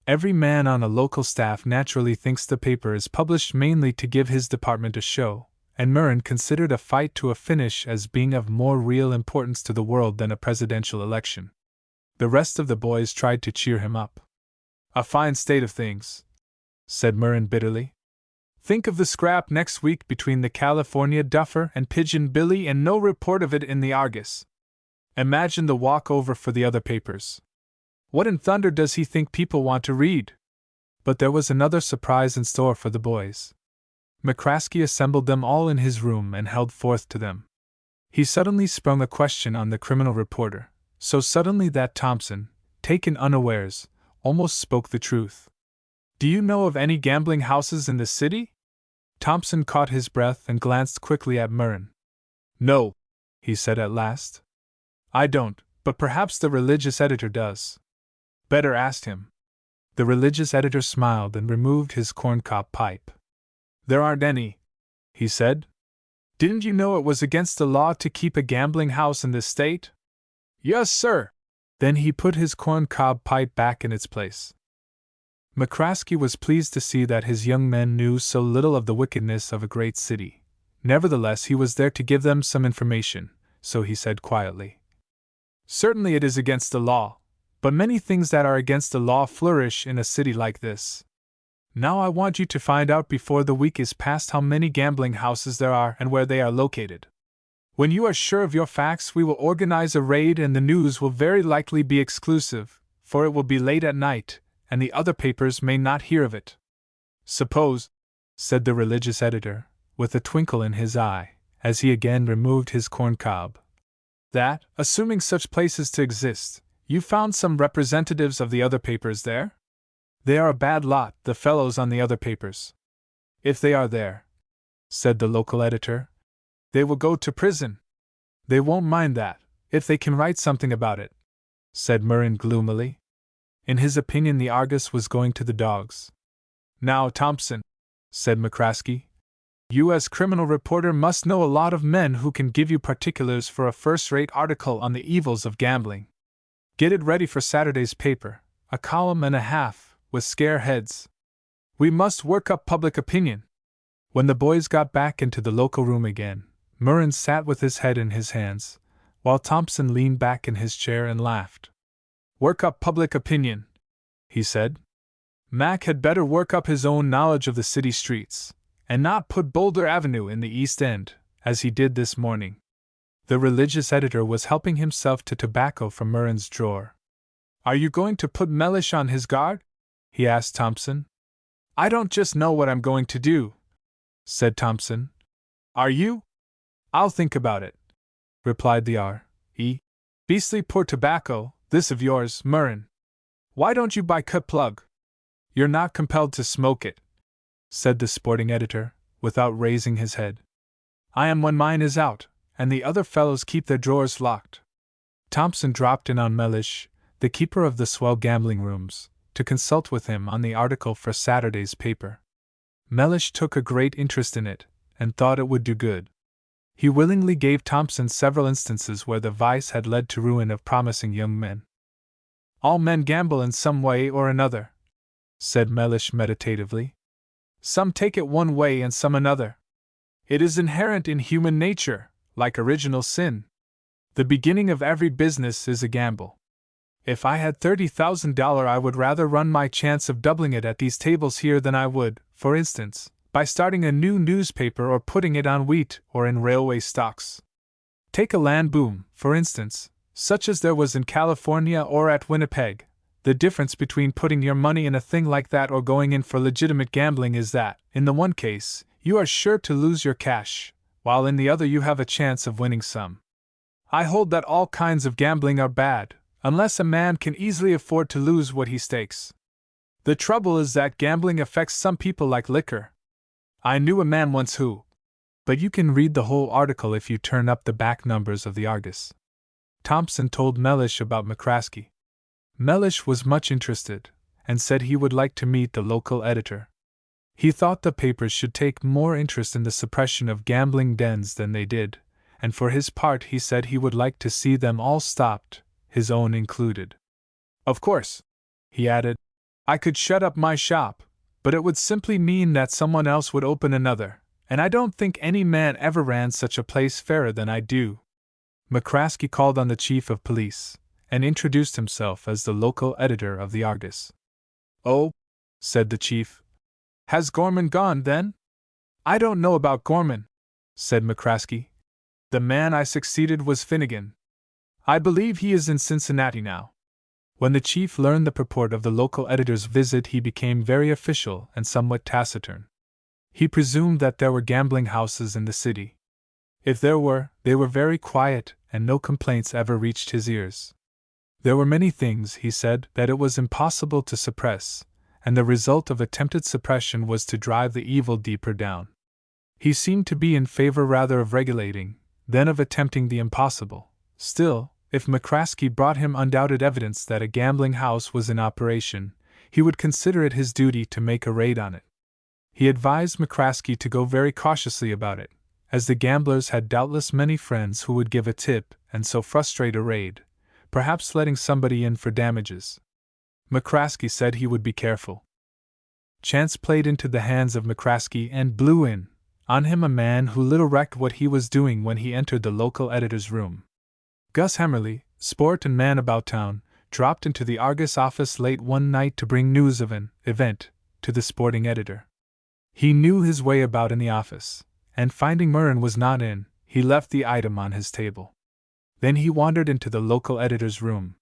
Every man on a local staff naturally thinks the paper is published mainly to give his department a show, and Murrin considered a fight to a finish as being of more real importance to the world than a presidential election. The rest of the boys tried to cheer him up. A fine state of things, said Murrin bitterly. Think of the scrap next week between the California Duffer and Pigeon Billy and no report of it in the Argus. Imagine the walkover for the other papers. What in thunder does he think people want to read? But there was another surprise in store for the boys. McCraskey assembled them all in his room and held forth to them. He suddenly sprung a question on the criminal reporter, so suddenly that Thompson, taken unawares, almost spoke the truth. Do you know of any gambling houses in the city? Thompson caught his breath and glanced quickly at Murrin. No, he said at last. I don't, but perhaps the religious editor does. Better ask him. The religious editor smiled and removed his corncob pipe. There aren't any, he said. Didn't you know it was against the law to keep a gambling house in this state? Yes, sir. Then he put his corncob pipe back in its place. McCraskey was pleased to see that his young men knew so little of the wickedness of a great city. Nevertheless, he was there to give them some information, so he said quietly, Certainly it is against the law, but many things that are against the law flourish in a city like this. Now I want you to find out before the week is past how many gambling houses there are and where they are located. When you are sure of your facts, we will organize a raid, and the news will very likely be exclusive, for it will be late at night, and the other papers may not hear of it. Suppose, said the religious editor, with a twinkle in his eye, as he again removed his corncob, that, assuming such places to exist, you found some representatives of the other papers there? They are a bad lot, the fellows on the other papers. If they are there, said the local editor, they will go to prison. They won't mind that, if they can write something about it, said Murrin gloomily. In his opinion, the Argus was going to the dogs. Now, Thompson, said McCraskey, you as criminal reporter must know a lot of men who can give you particulars for a first-rate article on the evils of gambling. Get it ready for Saturday's paper, a column and a half, with scare heads. We must work up public opinion. When the boys got back into the local room again, Murren sat with his head in his hands, while Thompson leaned back in his chair and laughed. "Work up public opinion," he said. "Mac had better work up his own knowledge of the city streets, and not put Boulder Avenue in the East End, as he did this morning." The religious editor was helping himself to tobacco from Murren's drawer. "Are you going to put Mellish on his guard?" he asked Thompson. "I don't just know what I'm going to do," said Thompson. "Are you?" "I'll think about it," replied the R.E. "Beastly poor tobacco, this of yours, Murren. Why don't you buy cut plug?" "You're not compelled to smoke it," said the sporting editor, without raising his head. "I am when mine is out, and the other fellows keep their drawers locked." Thompson dropped in on Mellish, the keeper of the swell gambling rooms, to consult with him on the article for Saturday's paper. Mellish took a great interest in it, and thought it would do good. He willingly gave Thompson several instances where the vice had led to ruin of promising young men. "All men gamble in some way or another," said Mellish meditatively. "Some take it one way and some another. It is inherent in human nature, like original sin. The beginning of every business is a gamble. If I had $30,000 I would rather run my chance of doubling it at these tables here than I would, for instance, by starting a new newspaper or putting it on wheat or in railway stocks. Take a land boom, for instance, such as there was in California or at Winnipeg. The difference between putting your money in a thing like that or going in for legitimate gambling is that, in the one case, you are sure to lose your cash, while in the other you have a chance of winning some. I hold that all kinds of gambling are bad, unless a man can easily afford to lose what he stakes. The trouble is that gambling affects some people like liquor. I knew a man once who... But you can read the whole article if you turn up the back numbers of the Argus. Thompson told Mellish about McCraskey. Mellish was much interested, and said he would like to meet the local editor. He thought the papers should take more interest in the suppression of gambling dens than they did, and for his part he said he would like to see them all stopped, his own included. "Of course," he added, "I could shut up my shop, but it would simply mean that someone else would open another, and I don't think any man ever ran such a place fairer than I do." McCraskey called on the chief of police, and introduced himself as the local editor of the Argus. "Oh," said the chief. "Has Gorman gone, then?" "I don't know about Gorman," said McCraskey. "The man I succeeded was Finnegan. I believe he is in Cincinnati now." When the chief learned the purport of the local editor's visit, he became very official and somewhat taciturn. He presumed that there were gambling houses in the city. If there were, they were very quiet, and no complaints ever reached his ears. There were many things, he said, that it was impossible to suppress, and the result of attempted suppression was to drive the evil deeper down. He seemed to be in favor rather of regulating than of attempting the impossible. Still, if McCraskey brought him undoubted evidence that a gambling house was in operation, he would consider it his duty to make a raid on it. He advised McCraskey to go very cautiously about it, as the gamblers had doubtless many friends who would give a tip and so frustrate a raid, perhaps letting somebody in for damages. McCraskey said he would be careful. Chance played into the hands of McCraskey and blew in on him a man who little recked what he was doing when he entered the local editor's room. Gus Hammerly, sport and man about town, dropped into the Argus office late one night to bring news of an event to the sporting editor. He knew his way about in the office, and finding Murren was not in, he left the item on his table. Then he wandered into the local editor's room.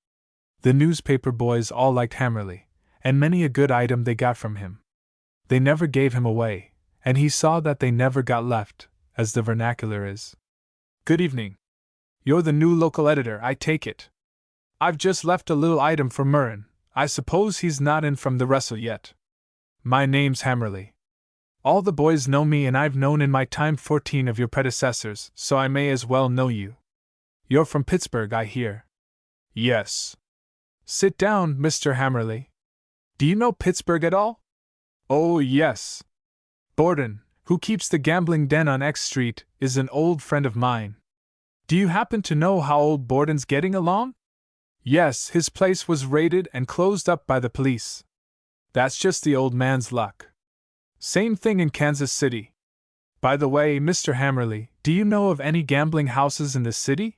The newspaper boys all liked Hammerly, and many a good item they got from him. They never gave him away, and he saw that they never got left, as the vernacular is. "Good evening. You're the new local editor, I take it. I've just left a little item for Murren. I suppose he's not in from the wrestle yet." "My name's Hammerly. All the boys know me, and I've known in my time 14 of your predecessors, so I may as well know you. You're from Pittsburgh, I hear." "Yes." "Sit down, Mr. Hammerly. Do you know Pittsburgh at all?" "Oh, yes. Borden, who keeps the gambling den on X Street, is an old friend of mine. Do you happen to know how old Borden's getting along?" "Yes, his place was raided and closed up by the police." "That's just the old man's luck. Same thing in Kansas City. By the way, Mr. Hammerly, do you know of any gambling houses in the city?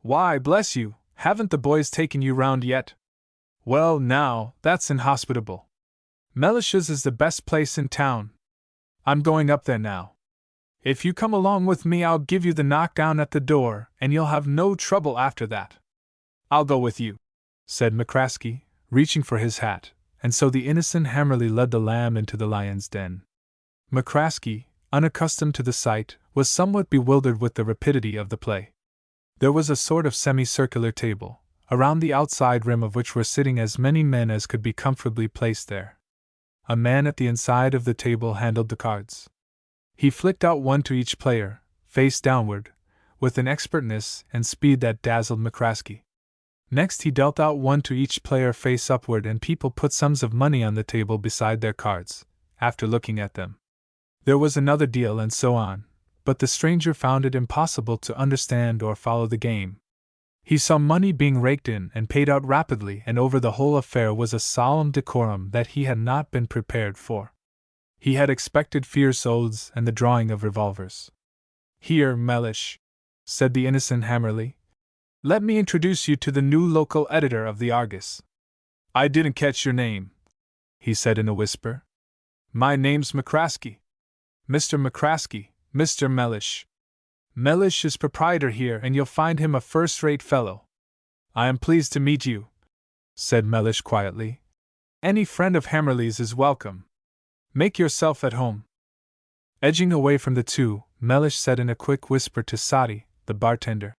Why, bless you, haven't the boys taken you round yet? Well, now, that's inhospitable. Mellish's is the best place in town. I'm going up there now. If you come along with me, I'll give you the knockdown at the door, and you'll have no trouble after that. I'll go with you, said McCraskey, reaching for his hat, and so the innocent Hammerly led the lamb into the lion's den. McCraskey, unaccustomed to the sight, was somewhat bewildered with the rapidity of the play. There was a sort of semicircular table, around the outside rim of which were sitting as many men as could be comfortably placed there. A man at the inside of the table handled the cards. He flicked out one to each player, face downward, with an expertness and speed that dazzled McCraskey. Next he dealt out one to each player face upward, and people put sums of money on the table beside their cards, after looking at them. There was another deal, and so on, but the stranger found it impossible to understand or follow the game. He saw money being raked in and paid out rapidly, and over the whole affair was a solemn decorum that he had not been prepared for. He had expected fierce oaths and the drawing of revolvers. Here, Mellish, said the innocent Hammerly, let me introduce you to the new local editor of the Argus. I didn't catch your name, he said in a whisper. My name's McCraskey. Mr. McCraskey, Mr. Mellish. Mellish is proprietor here, and you'll find him a first-rate fellow. I am pleased to meet you, said Mellish quietly. Any friend of Hammerly's is welcome. Make yourself at home. Edging away from the two, Mellish said in a quick whisper to Soddy, the bartender,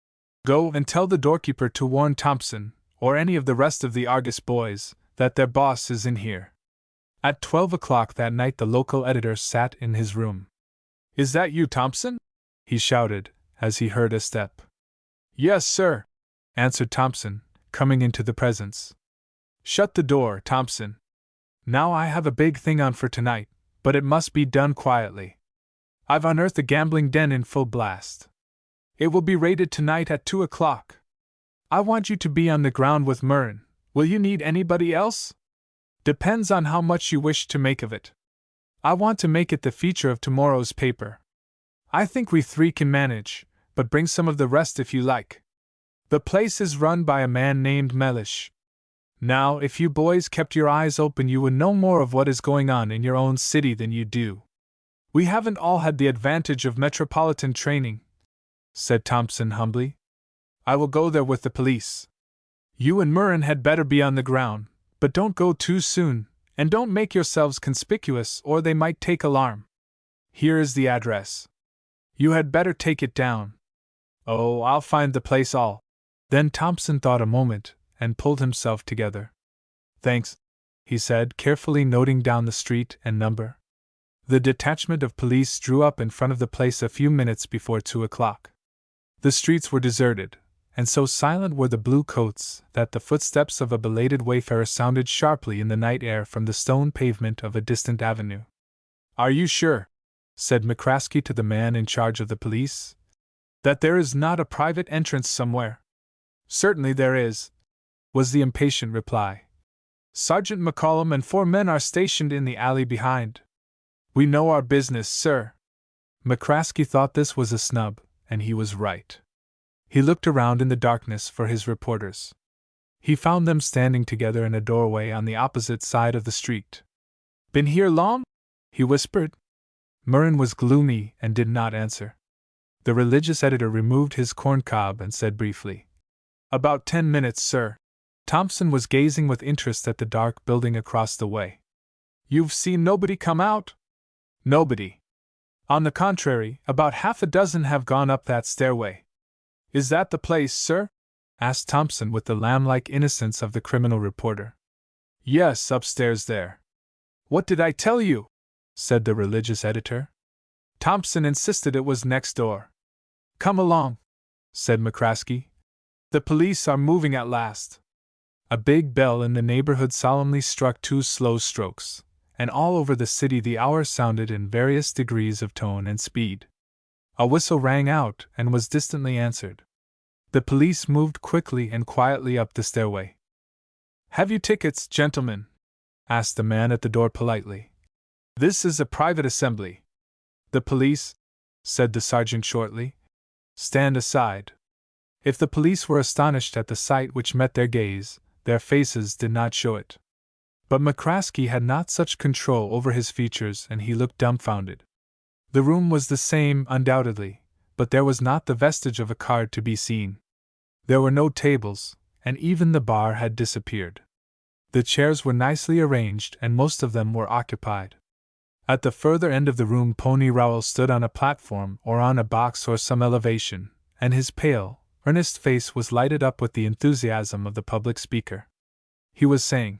go and tell the doorkeeper to warn Thompson, or any of the rest of the Argus boys, that their boss is in here. At 12 o'clock that night the local editor sat in his room. Is that you, Thompson? He shouted, as he heard a step. Yes, sir, answered Thompson, coming into the presence. Shut the door, Thompson. Now I have a big thing on for tonight, but it must be done quietly. I've unearthed a gambling den in full blast. It will be raided tonight at 2 o'clock. I want you to be on the ground with Murrin. Will you need anybody else? Depends on how much you wish to make of it. I want to make it the feature of tomorrow's paper. I think we three can manage, but bring some of the rest if you like. The place is run by a man named Mellish. Now, if you boys kept your eyes open, you would know more of what is going on in your own city than you do. We haven't all had the advantage of metropolitan training, said Thompson humbly. I will go there with the police. You and Murrin had better be on the ground, but don't go too soon, and don't make yourselves conspicuous or they might take alarm. Here is the address. You had better take it down. Oh, I'll find the place all. Then Thompson thought a moment, and pulled himself together. Thanks, he said, carefully noting down the street and number. The detachment of police drew up in front of the place a few minutes before 2 o'clock. The streets were deserted, and so silent were the blue coats that the footsteps of a belated wayfarer sounded sharply in the night air from the stone pavement of a distant avenue. Are you sure, said McCraskey to the man in charge of the police, that there is not a private entrance somewhere? Certainly there is, was the impatient reply. Sergeant McCollum and 4 men are stationed in the alley behind. We know our business, sir. McCraskey thought this was a snub, and he was right. He looked around in the darkness for his reporters. He found them standing together in a doorway on the opposite side of the street. Been here long? He whispered. Murrin was gloomy and did not answer. The religious editor removed his corncob and said briefly, About 10 minutes, sir. Thompson was gazing with interest at the dark building across the way. You've seen nobody come out? Nobody. On the contrary, about half a dozen have gone up that stairway. Is that the place, sir? Asked Thompson with the lamb-like innocence of the criminal reporter. Yes, upstairs there. What did I tell you? Said the religious editor. Thompson insisted it was next door. Come along, said McCraskey. The police are moving at last. A big bell in the neighborhood solemnly struck 2 slow strokes, and all over the city the hour sounded in various degrees of tone and speed. A whistle rang out and was distantly answered. The police moved quickly and quietly up the stairway. Have you tickets, gentlemen? Asked the man at the door politely. This is a private assembly. The police, said the sergeant shortly. Stand aside. If the police were astonished at the sight which met their gaze, their faces did not show it. But McCraskey had not such control over his features, and he looked dumbfounded. The room was the same, undoubtedly, but there was not the vestige of a card to be seen. There were no tables, and even the bar had disappeared. The chairs were nicely arranged, and most of them were occupied. At the further end of the room Pony Rowell stood on a platform or on a box or some elevation, and his pale, earnest face was lighted up with the enthusiasm of the public speaker. He was saying,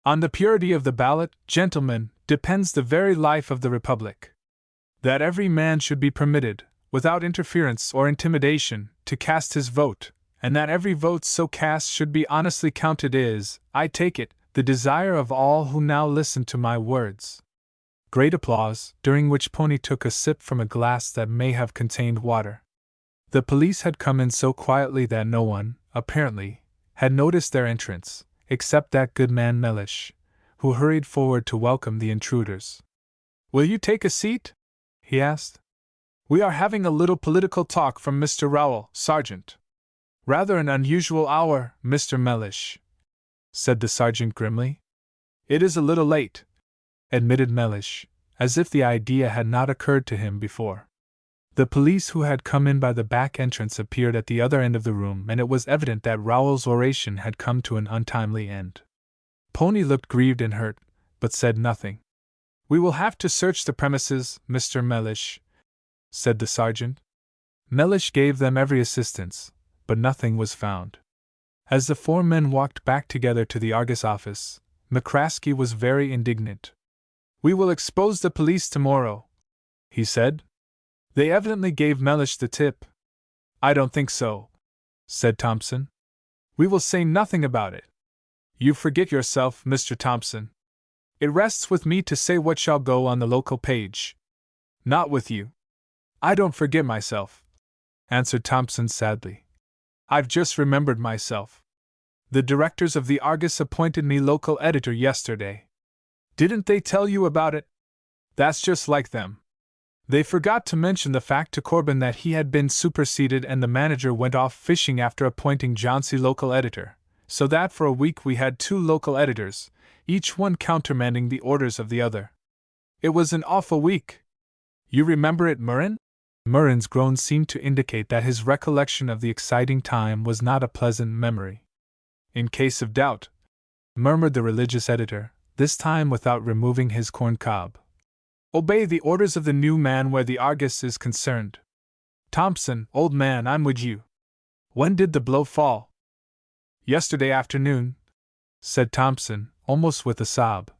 "On the purity of the ballot, gentlemen, depends the very life of the Republic. That every man should be permitted, without interference or intimidation, to cast his vote, and that every vote so cast should be honestly counted is, I take it, the desire of all who now listen to my words." Great applause, during which Pony took a sip from a glass that may have contained water. The police had come in so quietly that no one, apparently, had noticed their entrance, except that good man Mellish, who hurried forward to welcome the intruders. "Will you take a seat?" he asked. "We are having a little political talk from Mr. Rowell, Sergeant." "Rather an unusual hour, Mr. Mellish," said the sergeant grimly. "It is a little late," admitted Mellish, as if the idea had not occurred to him before. The police who had come in by the back entrance appeared at the other end of the room, and it was evident that Rowell's oration had come to an untimely end. Pony looked grieved and hurt, but said nothing. "We will have to search the premises, Mr. Mellish," said the sergeant. Mellish gave them every assistance, but nothing was found. As the four men walked back together to the Argus office, McCraskey was very indignant. "We will expose the police tomorrow," he said. "They evidently gave Mellish the tip." "I don't think so," said Thompson. "We will say nothing about it." "You forget yourself, Mr. Thompson. It rests with me to say what shall go on the local page." "Not with you." "I don't forget myself," answered Thompson sadly. "I've just remembered myself. The directors of the Argus appointed me local editor yesterday. Didn't they tell you about it? That's just like them. They forgot to mention the fact to Corbin that he had been superseded, and the manager went off fishing after appointing Johnsy local editor, so that for a week we had two local editors, each one countermanding the orders of the other. It was an awful week. You remember it, Murrin?" Murrin's groan seemed to indicate that his recollection of the exciting time was not a pleasant memory. "In case of doubt," murmured the religious editor, this time without removing his corncob. "Obey the orders of the new man where the Argus is concerned. Thompson, old man, I'm with you. When did the blow fall?" "Yesterday afternoon," said Thompson, almost with a sob.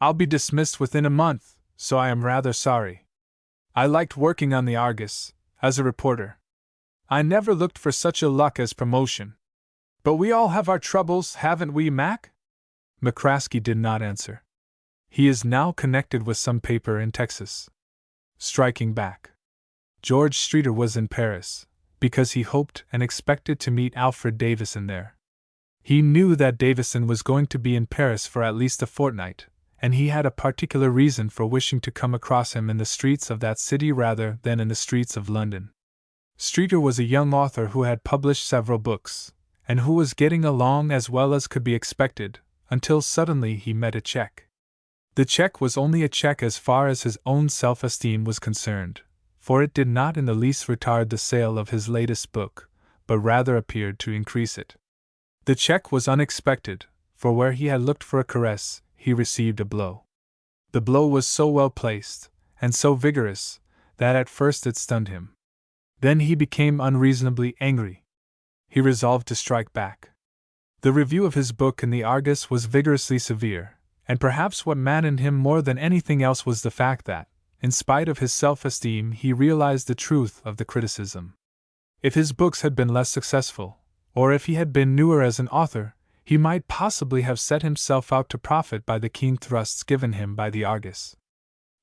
"I'll be dismissed within a month, so I am rather sorry. I liked working on the Argus, as a reporter. I never looked for such a luck as promotion. But we all have our troubles, haven't we, Mac?" McCraskey did not answer. "He is now connected with some paper in Texas." Striking back. George Streeter was in Paris, because he hoped and expected to meet Alfred Davison there. He knew that Davison was going to be in Paris for at least a fortnight, and he had a particular reason for wishing to come across him in the streets of that city rather than in the streets of London. Streeter was a young author who had published several books, and who was getting along as well as could be expected, until suddenly he met a check. The check was only a check as far as his own self-esteem was concerned, for it did not in the least retard the sale of his latest book, but rather appeared to increase it. The check was unexpected, for where he had looked for a caress, he received a blow. The blow was so well placed, and so vigorous, that at first it stunned him. Then he became unreasonably angry. He resolved to strike back. The review of his book in the Argus was vigorously severe, and perhaps what maddened him more than anything else was the fact that, in spite of his self-esteem, he realized the truth of the criticism. If his books had been less successful, or if he had been newer as an author, he might possibly have set himself out to profit by the keen thrusts given him by the Argus.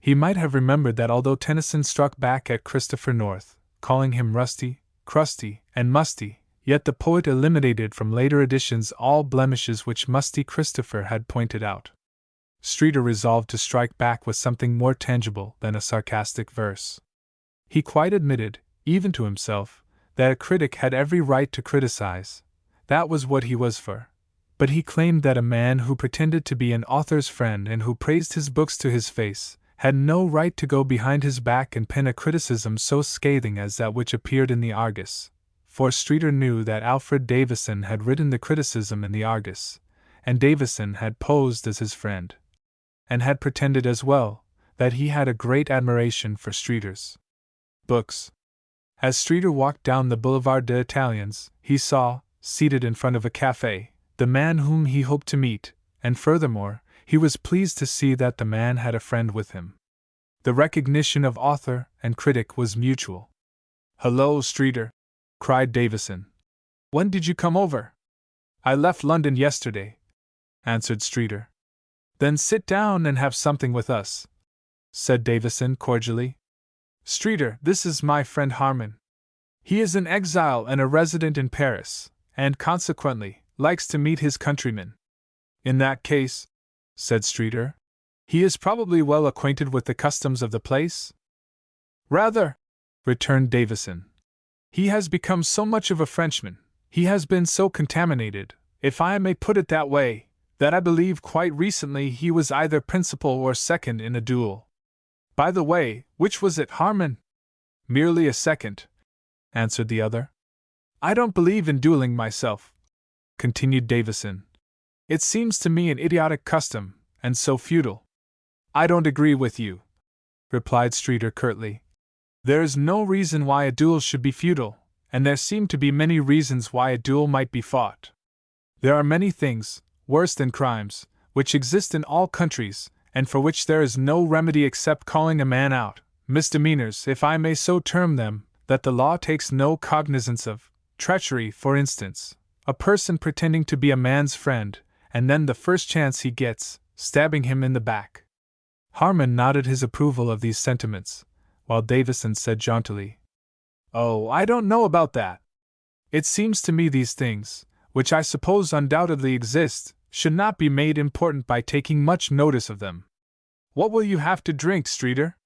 He might have remembered that although Tennyson struck back at Christopher North, calling him rusty, crusty, and musty, yet the poet eliminated from later editions all blemishes which musty Christopher had pointed out. Streeter resolved to strike back with something more tangible than a sarcastic verse. He quite admitted, even to himself, that a critic had every right to criticize. That was what he was for. But he claimed that a man who pretended to be an author's friend and who praised his books to his face had no right to go behind his back and pen a criticism so scathing as that which appeared in the Argus. For Streeter knew that Alfred Davison had written the criticism in the Argus, and Davison had posed as his friend, and had pretended as well that he had a great admiration for Streeter's books. As Streeter walked down the Boulevard des Italiens, he saw, seated in front of a café, the man whom he hoped to meet, and furthermore, he was pleased to see that the man had a friend with him. The recognition of author and critic was mutual. "Hello, Streeter," cried Davison. "When did you come over?" "I left London yesterday," answered Streeter. "Then sit down and have something with us," said Davison cordially. "Streeter, this is my friend Harmon. He is an exile and a resident in Paris, and consequently likes to meet his countrymen." "In that case," said Streeter, "he is probably well acquainted with the customs of the place?" "Rather," returned Davison. "He has become so much of a Frenchman, he has been so contaminated, if I may put it that way, that I believe quite recently he was either principal or second in a duel." "By the way, which was it, Harmon?" "Merely a second," answered the other. "I don't believe in dueling myself," continued Davison. "It seems to me an idiotic custom, and so futile." "I don't agree with you," replied Streeter curtly. "There is no reason why a duel should be futile, and there seem to be many reasons why a duel might be fought. There are many things, worse than crimes, which exist in all countries, and for which there is no remedy except calling a man out, misdemeanors, if I may so term them, that the law takes no cognizance of. Treachery, for instance, a person pretending to be a man's friend, and then the first chance he gets, stabbing him in the back." Harmon nodded his approval of these sentiments, while Davison said jauntily, "Oh, I don't know about that. It seems to me these things, which I suppose undoubtedly exist, should not be made important by taking much notice of them. What will you have to drink, Streeter?"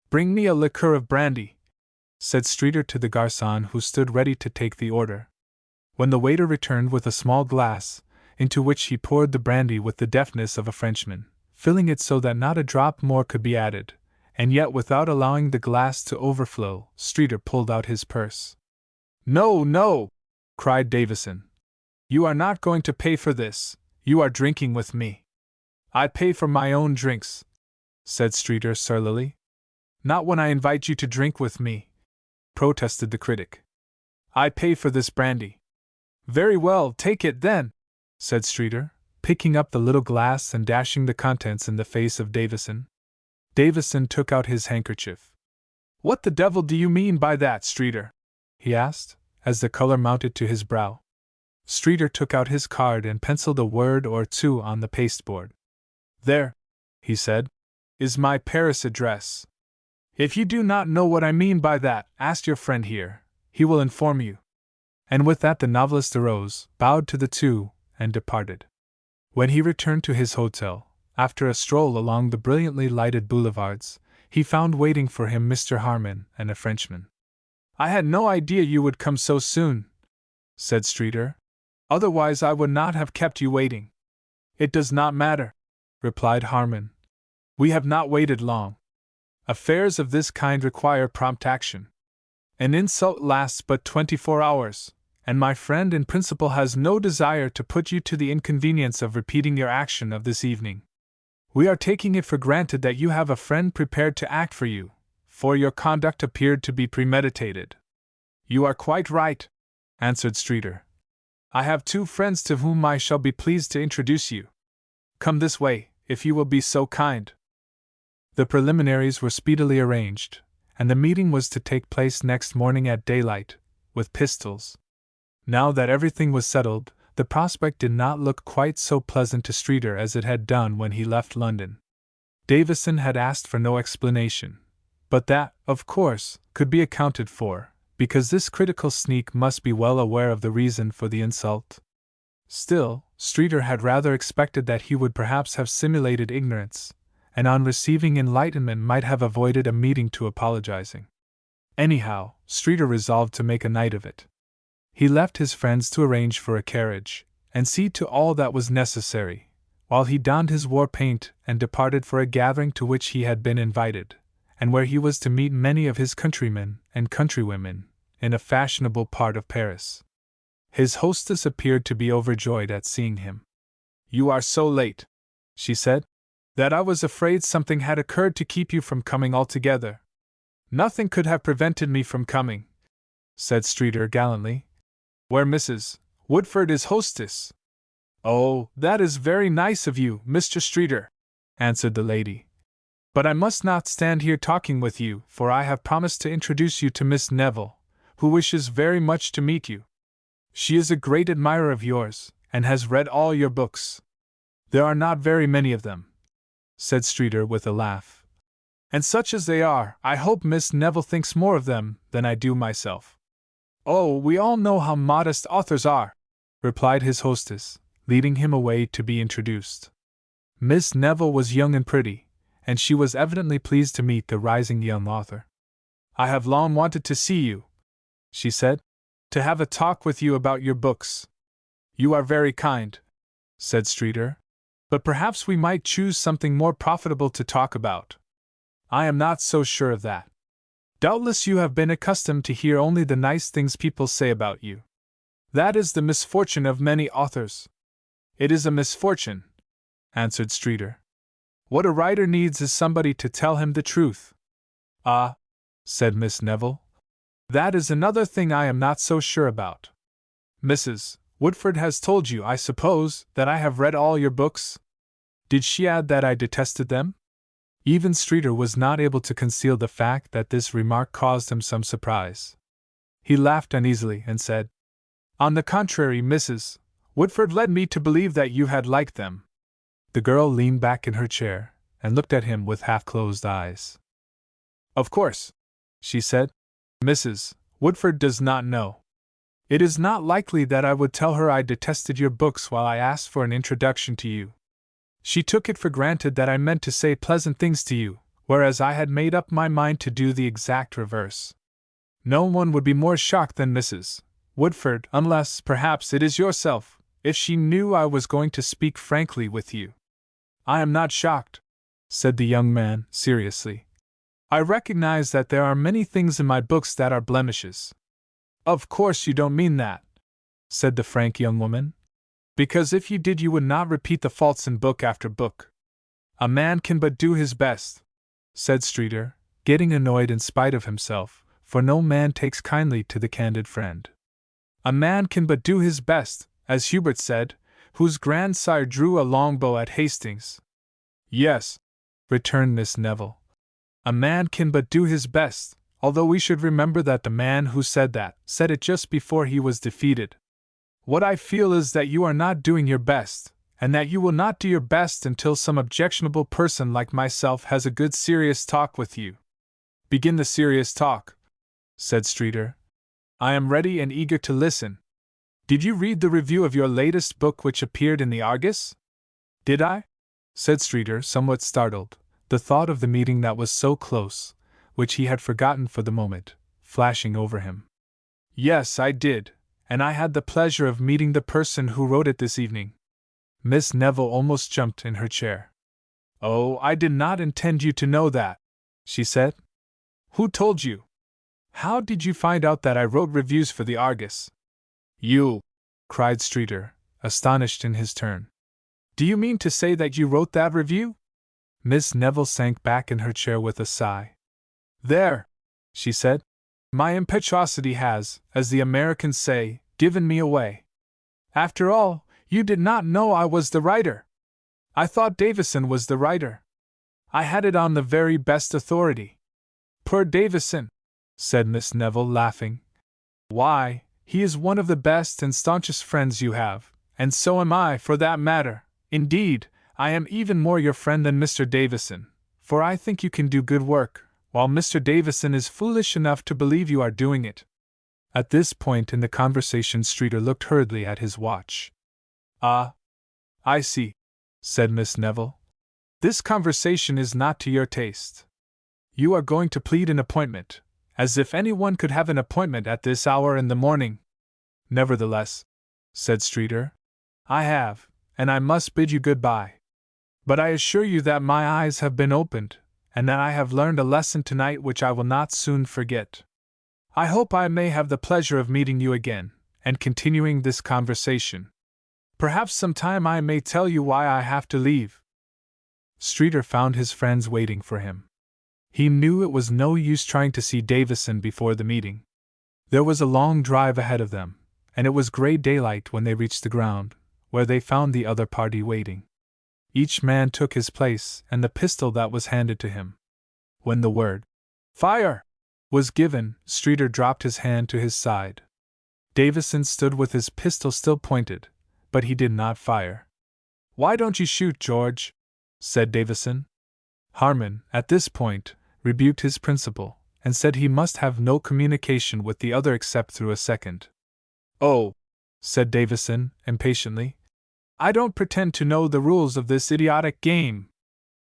"Bring me a liqueur of brandy," said Streeter to the garçon who stood ready to take the order. When the waiter returned with a small glass, into which he poured the brandy with the deftness of a Frenchman, filling it so that not a drop more could be added, and yet without allowing the glass to overflow, Streeter pulled out his purse. "No, no!" cried Davison. "You are not going to pay for this, you are drinking with me." "I pay for my own drinks," said Streeter surlily. "Not when I invite you to drink with me," protested the critic. "I pay for this brandy." "Very well, take it then," said Streeter, picking up the little glass and dashing the contents in the face of Davison. Davison took out his handkerchief. "What the devil do you mean by that, Streeter?" he asked, as the color mounted to his brow. Streeter took out his card and penciled a word or two on the pasteboard. "There," he said, "is my Paris address. If you do not know what I mean by that, ask your friend here, he will inform you." And with that the novelist arose, bowed to the two, and departed. When he returned to his hotel, after a stroll along the brilliantly lighted boulevards, he found waiting for him Mr. Harmon and a Frenchman. "I had no idea you would come so soon," said Streeter. "Otherwise I would not have kept you waiting." "It does not matter," replied Harmon. "We have not waited long. Affairs of this kind require prompt action. An insult lasts but 24 hours, and my friend in principle has no desire to put you to the inconvenience of repeating your action of this evening. We are taking it for granted that you have a friend prepared to act for you, for your conduct appeared to be premeditated." "You are quite right," answered Streeter. "I have two friends to whom I shall be pleased to introduce you. Come this way, if you will be so kind." The preliminaries were speedily arranged, and the meeting was to take place next morning at daylight, with pistols. Now that everything was settled, the prospect did not look quite so pleasant to Streeter as it had done when he left London. Davison had asked for no explanation, but that, of course, could be accounted for, because this critical sneak must be well aware of the reason for the insult. Still, Streeter had rather expected that he would perhaps have simulated ignorance, and on receiving enlightenment might have avoided a meeting to apologizing. Anyhow, Streeter resolved to make a night of it. He left his friends to arrange for a carriage, and see to all that was necessary, while he donned his war paint and departed for a gathering to which he had been invited, and where he was to meet many of his countrymen and countrywomen, in a fashionable part of Paris. His hostess appeared to be overjoyed at seeing him. "You are so late," she said, "that I was afraid something had occurred to keep you from coming altogether." "Nothing could have prevented me from coming," said Streeter gallantly. "Where Mrs. Woodford is hostess." "Oh, that is very nice of you, Mr. Streeter," answered the lady. "But I must not stand here talking with you, for I have promised to introduce you to Miss Neville, who wishes very much to meet you. She is a great admirer of yours, and has read all your books." "There are not very many of them," said Streeter with a laugh. "And such as they are, I hope Miss Neville thinks more of them than I do myself." "Oh, we all know how modest authors are," replied his hostess, leading him away to be introduced. Miss Neville was young and pretty, and she was evidently pleased to meet the rising young author. "I have long wanted to see you," she said, "to have a talk with you about your books." "You are very kind," said Streeter, "but perhaps we might choose something more profitable to talk about." "I am not so sure of that. Doubtless you have been accustomed to hear only the nice things people say about you. That is the misfortune of many authors." "It is a misfortune," answered Streeter. "What a writer needs is somebody to tell him the truth." "Ah," said Miss Neville, "that is another thing I am not so sure about. Mrs. Woodford has told you, I suppose, that I have read all your books? Did she add that I detested them?" Even Streeter was not able to conceal the fact that this remark caused him some surprise. He laughed uneasily and said, "On the contrary, Mrs. Woodford led me to believe that you had liked them." The girl leaned back in her chair and looked at him with half-closed eyes. "Of course," she said, "Mrs. Woodford does not know. It is not likely that I would tell her I detested your books while I asked for an introduction to you. She took it for granted that I meant to say pleasant things to you, whereas I had made up my mind to do the exact reverse. No one would be more shocked than Mrs. Woodford, unless, perhaps, it is yourself, if she knew I was going to speak frankly with you." "I am not shocked," said the young man, seriously. "I recognize that there are many things in my books that are blemishes." "Of course you don't mean that," said the frank young woman. "Because if you did, you would not repeat the faults in book after book." "A man can but do his best," said Streeter, getting annoyed in spite of himself, for no man takes kindly to the candid friend. "A man can but do his best, as Hubert said, whose grandsire drew a longbow at Hastings." "Yes," returned Miss Neville, "a man can but do his best, although we should remember that the man who said that said it just before he was defeated. What I feel is that you are not doing your best, and that you will not do your best until some objectionable person like myself has a good serious talk with you." "Begin the serious talk," said Streeter. "I am ready and eager to listen. Did you read the review of your latest book which appeared in the Argus?" "Did I?" said Streeter, somewhat startled, the thought of the meeting that was so close, which he had forgotten for the moment, flashing over him. "Yes, I did, and I had the pleasure of meeting the person who wrote it this evening." Miss Neville almost jumped in her chair. "Oh, I did not intend you to know that," she said. "Who told you? How did you find out that I wrote reviews for the Argus?" "You!" cried Streeter, astonished in his turn. "Do you mean to say that you wrote that review?" Miss Neville sank back in her chair with a sigh. "There," she said, "my impetuosity has, as the Americans say, given me away. After all, you did not know I was the writer. I thought Davison was the writer. I had it on the very best authority." "Poor Davison," said Miss Neville, laughing. "Why, he is one of the best and staunchest friends you have, and so am I, for that matter. Indeed, I am even more your friend than Mr. Davison, for I think you can do good work, while Mr. Davison is foolish enough to believe you are doing it." At this point in the conversation, Streeter looked hurriedly at his watch. "Ah, I see," said Miss Neville. "This conversation is not to your taste. You are going to plead an appointment, As if anyone could have an appointment at this hour in the morning. Nevertheless, said Streeter, I have, and I must bid you goodbye. But I assure you that my eyes have been opened, and that I have learned a lesson tonight which I will not soon forget. I hope I may have the pleasure of meeting you again, and continuing this conversation. Perhaps sometime I may tell you why I have to leave. Streeter found his friends waiting for him. He knew it was no use trying to see Davison before the meeting. There was a long drive ahead of them, and it was gray daylight when they reached the ground, where they found the other party waiting. Each man took his place and the pistol that was handed to him. When the word, "Fire!" was given, Streeter dropped his hand to his side. Davison stood with his pistol still pointed, but he did not fire. "Why don't you shoot, George?" said Davison. Harmon, at this point, rebuked his principal, and said he must have no communication with the other except through a second. "Oh," said Davison, impatiently, "I don't pretend to know the rules of this idiotic game."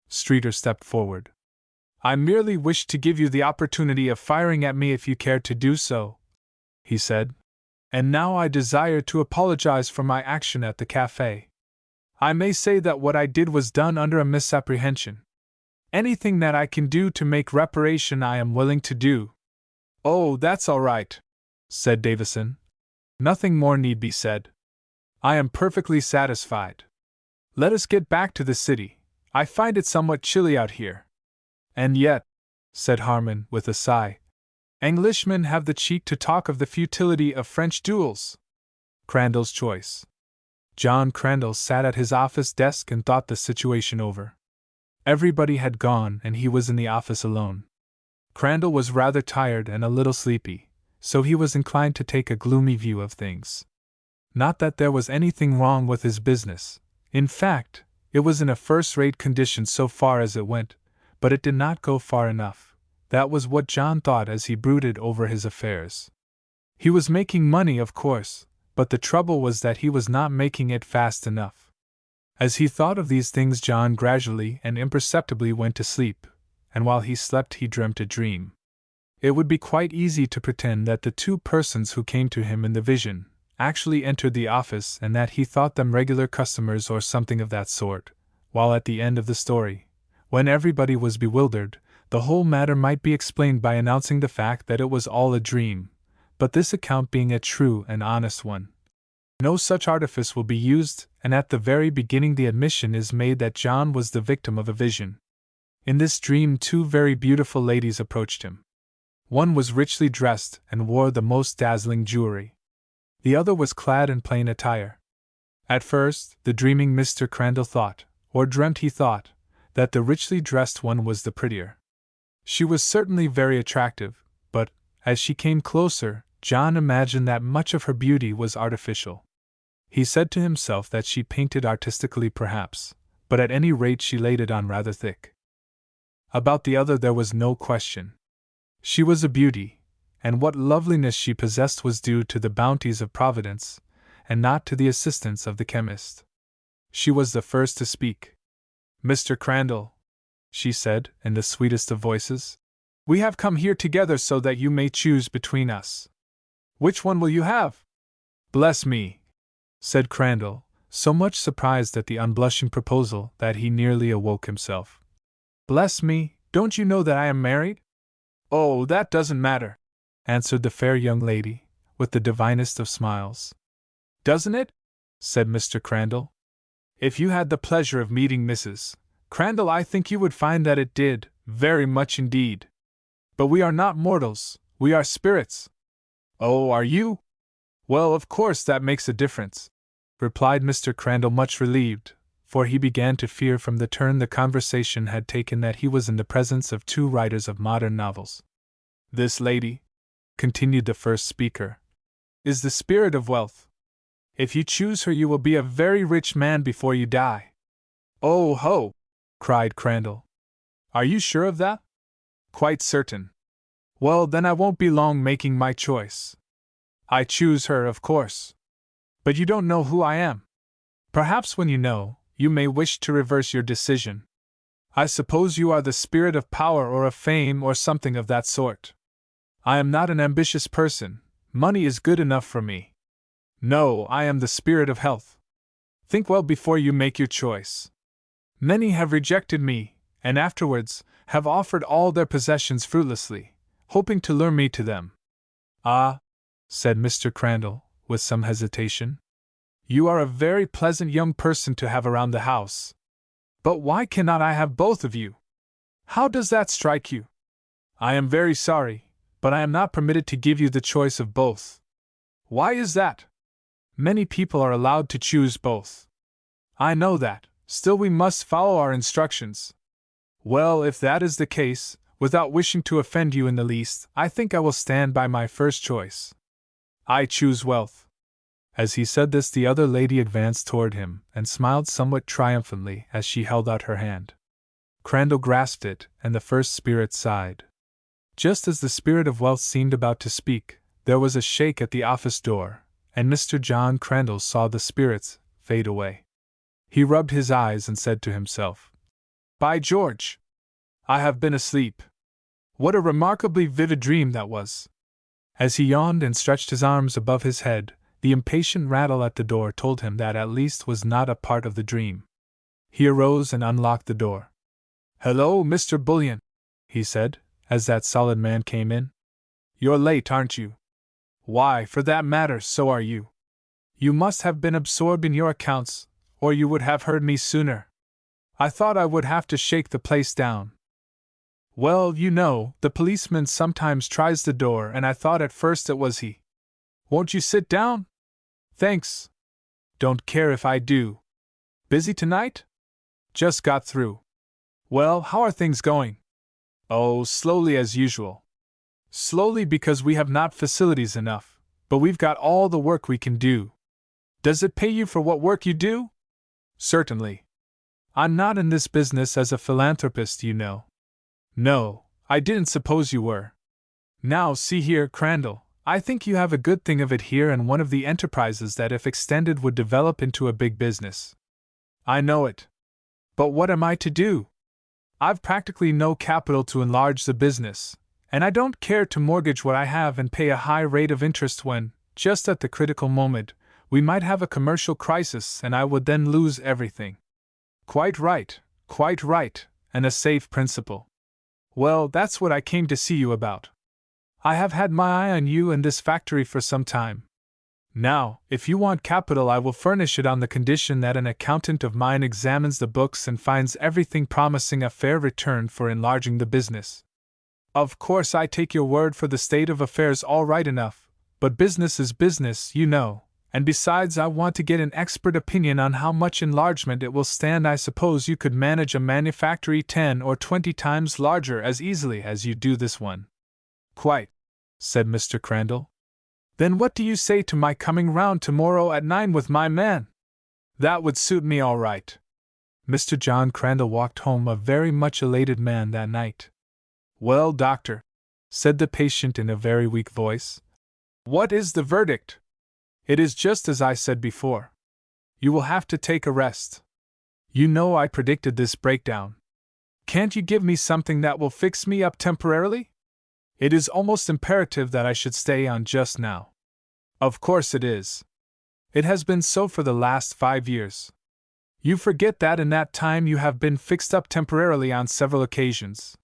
Streeter stepped forward. "I merely wished to give you the opportunity of firing at me if you cared to do so," he said. "And now I desire to apologize for my action at the cafe. I may say that what I did was done under a misapprehension. Anything that I can do to make reparation I am willing to do." "Oh, that's all right," said Davison. "Nothing more need be said. I am perfectly satisfied. Let us get back to the city. I find it somewhat chilly out here. And yet," said Harmon with a sigh, "Englishmen have the cheek to talk of the futility of French duels." Crandall's choice. John Crandall sat at his office desk and thought the situation over. Everybody had gone and he was in the office alone. Crandall was rather tired and a little sleepy, so he was inclined to take a gloomy view of things. Not that there was anything wrong with his business. In fact, it was in a first-rate condition so far as it went, but it did not go far enough. That was what John thought as he brooded over his affairs. He was making money, of course, but the trouble was that he was not making it fast enough. As he thought of these things, John gradually and imperceptibly went to sleep, and while he slept he dreamt a dream. It would be quite easy to pretend that the two persons who came to him in the vision actually entered the office and that he thought them regular customers or something of that sort, while at the end of the story, when everybody was bewildered, the whole matter might be explained by announcing the fact that it was all a dream, but this account being a true and honest one, no such artifice will be used, and at the very beginning the admission is made that John was the victim of a vision. In this dream two very beautiful ladies approached him. One was richly dressed and wore the most dazzling jewelry. The other was clad in plain attire. At first, the dreaming Mr. Crandall thought, or dreamt he thought, that the richly dressed one was the prettier. She was certainly very attractive, but, as she came closer, John imagined that much of her beauty was artificial. He said to himself that she painted artistically perhaps, but at any rate she laid it on rather thick. About the other there was no question. She was a beauty, and what loveliness she possessed was due to the bounties of Providence, and not to the assistance of the chemist. She was the first to speak. "Mr. Crandall," she said, in the sweetest of voices, "we have come here together so that you may choose between us. Which one will you have?" "Bless me," said Crandall, so much surprised at the unblushing proposal that he nearly awoke himself. "Bless me, don't you know that I am married?" "Oh, that doesn't matter," answered the fair young lady, with the divinest of smiles. "Doesn't it?" said Mr. Crandall. "If you had the pleasure of meeting Mrs. Crandall, I think you would find that it did, very much indeed. But we are not mortals, we are spirits." "Oh, are you? Well, of course that makes a difference," replied Mr. Crandall, much relieved, for he began to fear from the turn the conversation had taken that he was in the presence of two writers of modern novels. "This lady," continued the first speaker, "is the spirit of wealth. If you choose her you will be a very rich man before you die." "Oh ho!" cried Crandall. "Are you sure of that?" "Quite certain." "Well, then I won't be long making my choice. I choose her, of course. But you don't know who I am. Perhaps when you know, you may wish to reverse your decision. I suppose you are the spirit of power or of fame or something of that sort." I am not an ambitious person. Money is good enough for me. No, I am the spirit of health. Think well before you make your choice. Many have rejected me, and afterwards have offered all their possessions fruitlessly, hoping to lure me to them. Ah, said Mr. Crandall, with some hesitation. You are a very pleasant young person to have around the house. But why cannot I have both of you? How does that strike you? I am very sorry, but I am not permitted to give you the choice of both. Why is that? Many people are allowed to choose both. I know that, still we must follow our instructions. Well, if that is the case, without wishing to offend you in the least, I think I will stand by my first choice. I choose wealth. As he said this, the other lady advanced toward him and smiled somewhat triumphantly as she held out her hand. Crandall grasped it, and the first spirit sighed. Just as the spirit of wealth seemed about to speak, there was a shake at the office door, and Mr. John Crandall saw the spirits fade away. He rubbed his eyes and said to himself, "By George! I have been asleep. What a remarkably vivid dream that was!" As he yawned and stretched his arms above his head, the impatient rattle at the door told him that at least was not a part of the dream. He arose and unlocked the door. "Hello, Mr. Bullion," he said, as that solid man came in. "You're late, aren't you? Why, for that matter, so are you. You must have been absorbed in your accounts, or you would have heard me sooner. I thought I would have to shake the place down. Well, you know, the policeman sometimes tries the door, and I thought at first it was he. Won't you sit down? Thanks. Don't care if I do. Busy tonight? Just got through. Well, how are things going? Oh, slowly as usual. Slowly because we have not facilities enough, but we've got all the work we can do. Does it pay you for what work you do? Certainly. I'm not in this business as a philanthropist, you know. No, I didn't suppose you were. Now, see here, Crandall, I think you have a good thing of it here and one of the enterprises that if extended would develop into a big business. I know it. But what am I to do? I've practically no capital to enlarge the business, and I don't care to mortgage what I have and pay a high rate of interest when, just at the critical moment, we might have a commercial crisis and I would then lose everything. Quite right, and a safe principle. Well, that's what I came to see you about. I have had my eye on you and this factory for some time. Now, if you want capital, I will furnish it on the condition that an accountant of mine examines the books and finds everything promising a fair return for enlarging the business. Of course, I take your word for the state of affairs all right enough, but business is business, you know, and besides, I want to get an expert opinion on how much enlargement it will stand. I suppose you could manage a manufactory 10 or 20 times larger as easily as you do this one. Quite, said Mr. Crandall. Then what do you say to my coming round tomorrow at 9 with my man? That would suit me all right. Mr. John Crandall walked home a very much elated man that night. Well, doctor, said the patient in a very weak voice, what is the verdict? It is just as I said before. You will have to take a rest. You know I predicted this breakdown. Can't you give me something that will fix me up temporarily? It is almost imperative that I should stay on just now. Of course it is. It has been so for the last 5 years. You forget that in that time you have been fixed up temporarily on several occasions.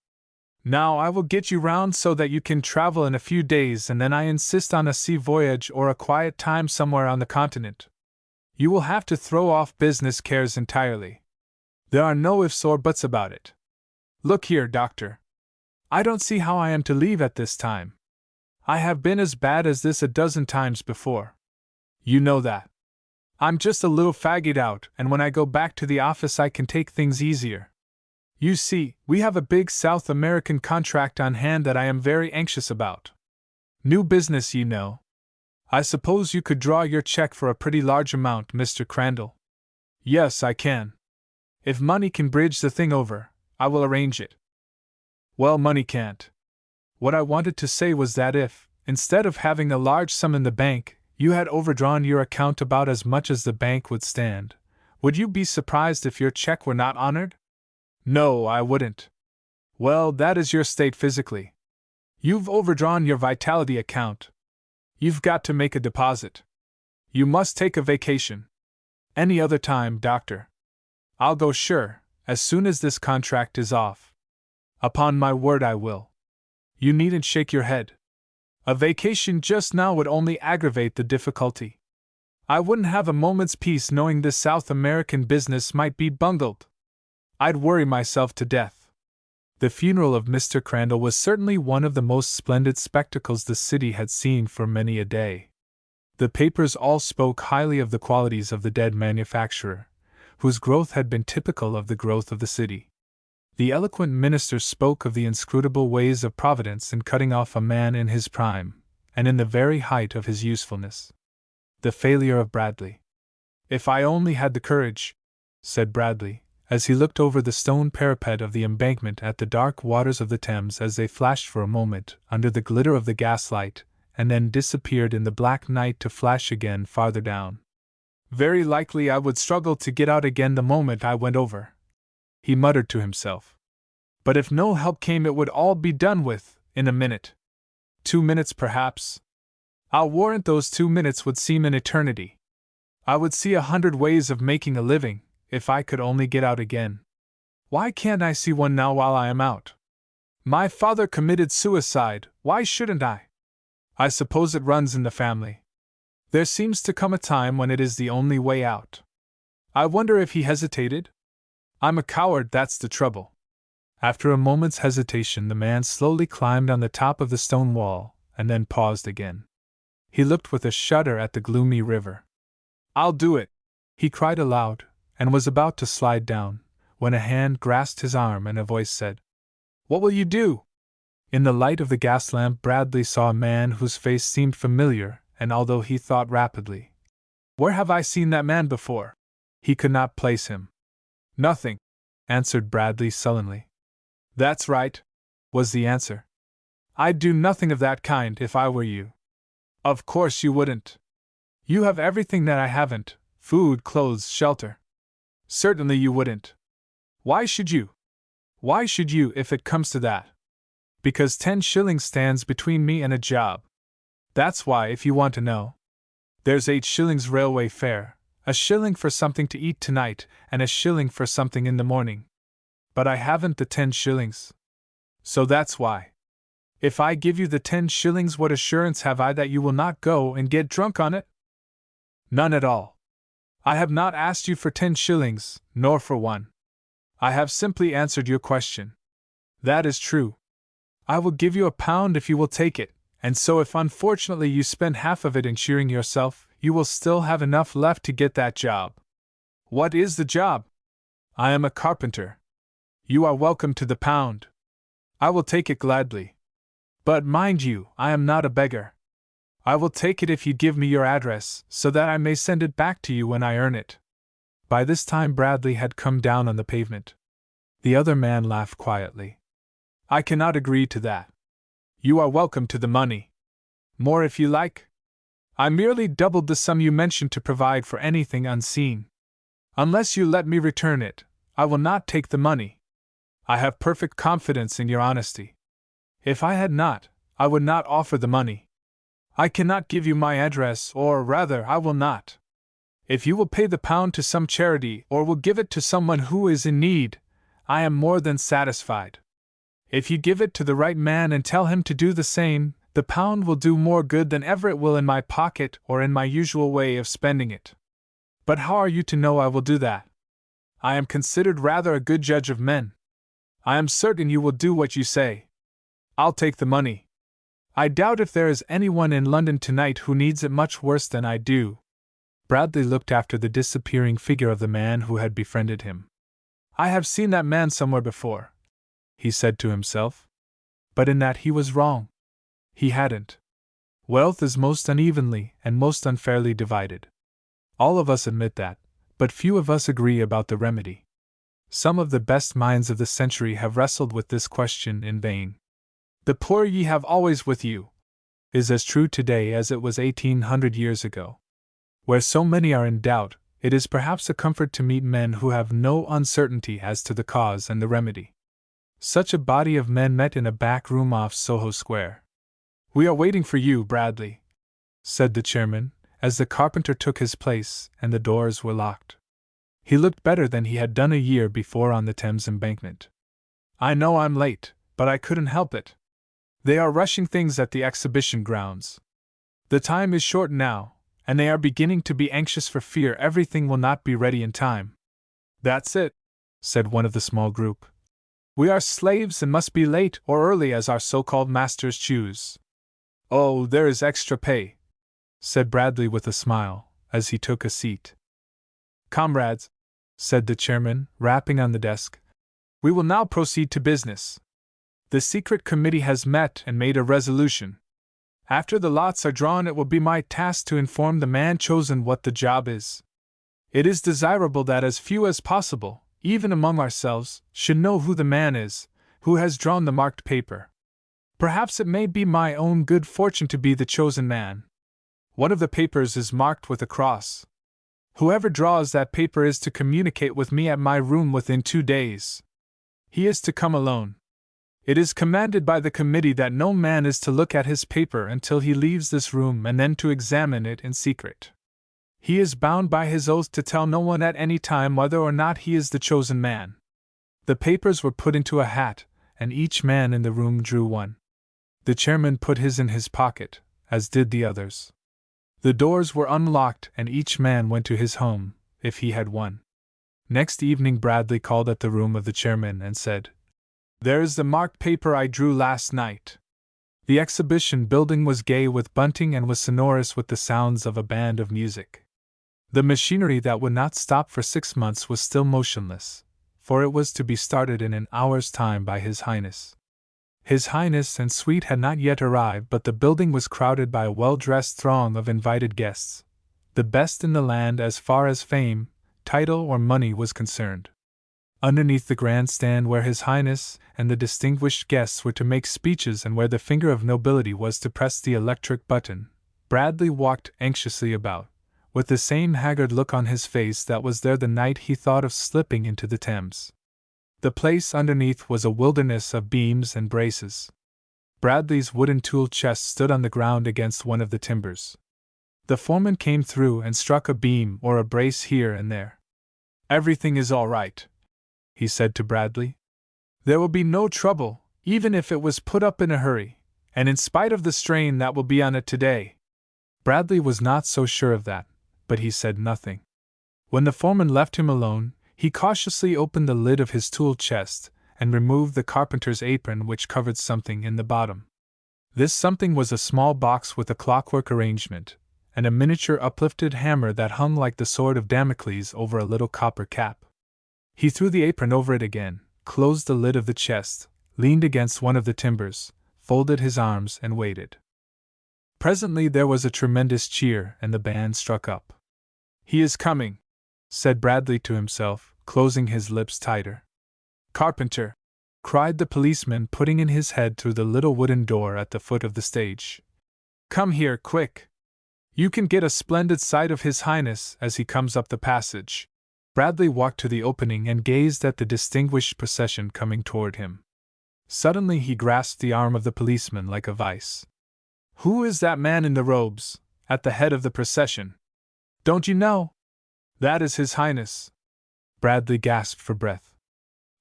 Now I will get you round so that you can travel in a few days, and then I insist on a sea voyage or a quiet time somewhere on the continent. You will have to throw off business cares entirely. There are no ifs or buts about it. Look here, doctor. I don't see how I am to leave at this time. I have been as bad as this a dozen times before. You know that. I'm just a little fagged out, and when I go back to the office I can take things easier. You see, we have a big South American contract on hand that I am very anxious about. New business, you know. I suppose you could draw your check for a pretty large amount, Mr. Crandall. Yes, I can. If money can bridge the thing over, I will arrange it. Well, money can't. What I wanted to say was that if, instead of having a large sum in the bank, you had overdrawn your account about as much as the bank would stand, would you be surprised if your check were not honored? No, I wouldn't. Well, that is your state physically. You've overdrawn your vitality account. You've got to make a deposit. You must take a vacation. Any other time, doctor. I'll go sure, as soon as this contract is off. Upon my word I will. You needn't shake your head. A vacation just now would only aggravate the difficulty. I wouldn't have a moment's peace knowing this South American business might be bungled. I'd worry myself to death. The funeral of Mr. Crandall was certainly one of the most splendid spectacles the city had seen for many a day. The papers all spoke highly of the qualities of the dead manufacturer, whose growth had been typical of the growth of the city. The eloquent minister spoke of the inscrutable ways of Providence in cutting off a man in his prime, and in the very height of his usefulness. The failure of Bradley. "If I only had the courage," said Bradley, as he looked over the stone parapet of the embankment at the dark waters of the Thames as they flashed for a moment under the glitter of the gaslight, and then disappeared in the black night to flash again farther down. "Very likely I would struggle to get out again the moment I went over," he muttered to himself. "But if no help came it would all be done with, in a minute. 2 minutes perhaps. I'll warrant those 2 minutes would seem an eternity. I would see 100 ways of making a living, if I could only get out again. Why can't I see one now while I am out? My father committed suicide, why shouldn't I? I suppose it runs in the family. There seems to come a time when it is the only way out. I wonder if he hesitated? I'm a coward, that's the trouble." After a moment's hesitation, the man slowly climbed on the top of the stone wall, and then paused again. He looked with a shudder at the gloomy river. "I'll do it," he cried aloud, and was about to slide down, when a hand grasped his arm and a voice said, "What will you do?" In the light of the gas lamp, Bradley saw a man whose face seemed familiar, and although he thought rapidly, "Where have I seen that man before?" he could not place him. "Nothing," answered Bradley sullenly. "That's right," was the answer. "I'd do nothing of that kind if I were you." "Of course you wouldn't. You have everything that I haven't: food, clothes, shelter." "Certainly you wouldn't. Why should you? Why should you, if it comes to that?" "Because 10 shillings stands between me and a job. That's why, if you want to know. There's 8 shillings railway fare, a shilling for something to eat tonight, and a shilling for something in the morning. But I haven't the 10 shillings. So that's why. If I give you the 10 shillings, what assurance have I that you will not go and get drunk on it? None at all. I have not asked you for 10 shillings, nor for one. I have simply answered your question. That is true. I will give you £1 if you will take it, and so if unfortunately you spend half of it in cheering yourself, you will still have enough left to get that job." "What is the job?" "I am a carpenter." "You are welcome to the £1. I will take it gladly. But mind you, I am not a beggar. I will take it if you give me your address, so that I may send it back to you when I earn it." By this time Bradley had come down on the pavement. The other man laughed quietly. "I cannot agree to that. You are welcome to the money. More if you like. I merely doubled the sum you mentioned to provide for anything unseen. Unless you let me return it, I will not take the money. I have perfect confidence in your honesty. If I had not, I would not offer the money. I cannot give you my address, or rather, I will not. If you will pay the £1 to some charity, or will give it to someone who is in need, I am more than satisfied. If you give it to the right man and tell him to do the same, the £1 will do more good than ever it will in my pocket or in my usual way of spending it. But how are you to know I will do that? I am considered rather a good judge of men. I am certain you will do what you say. I'll take the money. I doubt if there is anyone in London tonight who needs it much worse than I do." Bradley looked after the disappearing figure of the man who had befriended him. "I have seen that man somewhere before," he said to himself. But in that he was wrong. He hadn't. Wealth is most unevenly and most unfairly divided. All of us admit that, but few of us agree about the remedy. Some of the best minds of the century have wrestled with this question in vain. "The poor ye have always with you" is as true today as it was 1800 years ago. Where so many are in doubt, it is perhaps a comfort to meet men who have no uncertainty as to the cause and the remedy. Such a body of men met in a back room off Soho Square. "We are waiting for you, Bradley," said the chairman, as the carpenter took his place and the doors were locked. He looked better than he had done a year before on the Thames Embankment. "I know I'm late, but I couldn't help it. They are rushing things at the exhibition grounds. The time is short now, and they are beginning to be anxious for fear everything will not be ready in time." "That's it," said one of the small group. "We are slaves and must be late or early as our so-called masters choose." "Oh, there is extra pay," said Bradley with a smile, as he took a seat. "Comrades," said the chairman, rapping on the desk, "we will now proceed to business. The secret committee has met and made a resolution. After the lots are drawn, it will be my task to inform the man chosen what the job is. It is desirable that as few as possible, even among ourselves, should know who the man is, who has drawn the marked paper. Perhaps it may be my own good fortune to be the chosen man. One of the papers is marked with a cross. Whoever draws that paper is to communicate with me at my room within 2 days. He is to come alone. It is commanded by the committee that no man is to look at his paper until he leaves this room and then to examine it in secret. He is bound by his oath to tell no one at any time whether or not he is the chosen man." The papers were put into a hat, and each man in the room drew one. The chairman put his in his pocket, as did the others. The doors were unlocked and each man went to his home, if he had one. Next evening Bradley called at the room of the chairman and said, "There is the marked paper I drew last night." The exhibition building was gay with bunting and was sonorous with the sounds of a band of music. The machinery that would not stop for 6 months was still motionless, for it was to be started in an hour's time by His Highness. His Highness and suite had not yet arrived, but the building was crowded by a well-dressed throng of invited guests, the best in the land as far as fame, title, or money was concerned. Underneath the grandstand where His Highness and the distinguished guests were to make speeches and where the finger of nobility was to press the electric button, Bradley walked anxiously about, with the same haggard look on his face that was there the night he thought of slipping into the Thames. The place underneath was a wilderness of beams and braces. Bradley's wooden tool chest stood on the ground against one of the timbers. The foreman came through and struck a beam or a brace here and there. "Everything is all right," he said to Bradley. "There will be no trouble, even if it was put up in a hurry, and in spite of the strain that will be on it today." Bradley was not so sure of that, but he said nothing. When the foreman left him alone, he cautiously opened the lid of his tool chest and removed the carpenter's apron which covered something in the bottom. This something was a small box with a clockwork arrangement, and a miniature uplifted hammer that hung like the sword of Damocles over a little copper cap. He threw the apron over it again, closed the lid of the chest, leaned against one of the timbers, folded his arms and waited. Presently there was a tremendous cheer and the band struck up. "He is coming," said Bradley to himself, closing his lips tighter. "Carpenter!" cried the policeman, putting in his head through the little wooden door at the foot of the stage. "Come here, quick! You can get a splendid sight of His Highness as he comes up the passage." Bradley walked to the opening and gazed at the distinguished procession coming toward him. Suddenly he grasped the arm of the policeman like a vice. "Who is that man in the robes, at the head of the procession? Don't you know? That is His Highness." Bradley gasped for breath.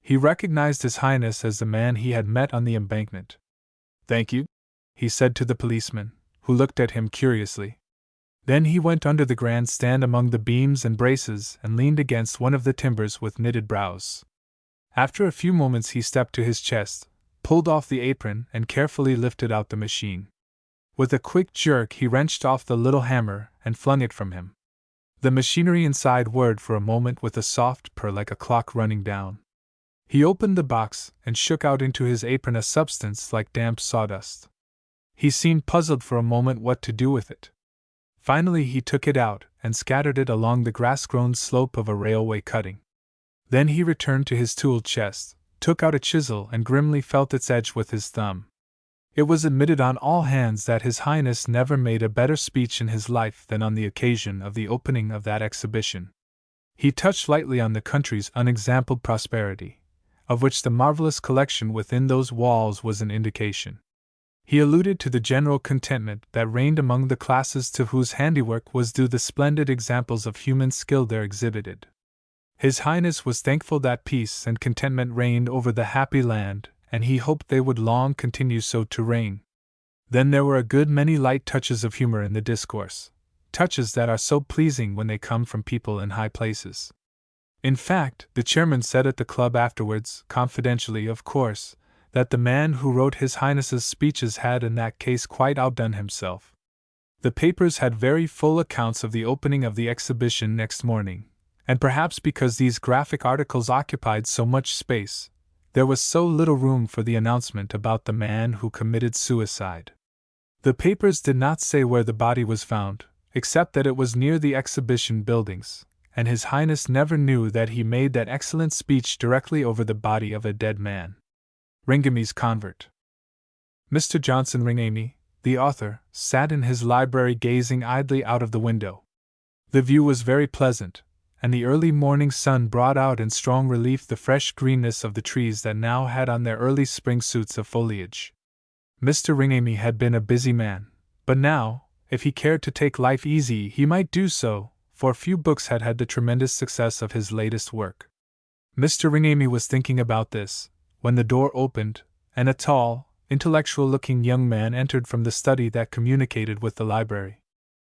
He recognized His Highness as the man he had met on the embankment. "Thank you," he said to the policeman, who looked at him curiously. Then he went under the grandstand among the beams and braces and leaned against one of the timbers with knitted brows. After a few moments he stepped to his chest, pulled off the apron and carefully lifted out the machine. With a quick jerk he wrenched off the little hammer and flung it from him. The machinery inside whirred for a moment with a soft purr like a clock running down. He opened the box and shook out into his apron a substance like damp sawdust. He seemed puzzled for a moment what to do with it. Finally he took it out and scattered it along the grass-grown slope of a railway cutting. Then he returned to his tool chest, took out a chisel and grimly felt its edge with his thumb. It was admitted on all hands that His Highness never made a better speech in his life than on the occasion of the opening of that exhibition. He touched lightly on the country's unexampled prosperity, of which the marvelous collection within those walls was an indication. He alluded to the general contentment that reigned among the classes to whose handiwork was due the splendid examples of human skill there exhibited. His Highness was thankful that peace and contentment reigned over the happy land, and he hoped they would long continue so to reign. Then there were a good many light touches of humor in the discourse, touches that are so pleasing when they come from people in high places. In fact, the chairman said at the club afterwards, confidentially of course, that the man who wrote His Highness's speeches had in that case quite outdone himself. The papers had very full accounts of the opening of the exhibition next morning, and perhaps because these graphic articles occupied so much space, there was so little room for the announcement about the man who committed suicide. The papers did not say where the body was found, except that it was near the exhibition buildings, and His Highness never knew that he made that excellent speech directly over the body of a dead man. Ringamee's convert. Mr. Johnson Ringamee, the author, sat in his library gazing idly out of the window. The view was very pleasant, and the early morning sun brought out in strong relief the fresh greenness of the trees that now had on their early spring suits of foliage. Mr. Ringamee had been a busy man, but now, if he cared to take life easy, he might do so, for few books had had the tremendous success of his latest work. Mr. Ringamee was thinking about this, when the door opened, and a tall, intellectual-looking young man entered from the study that communicated with the library.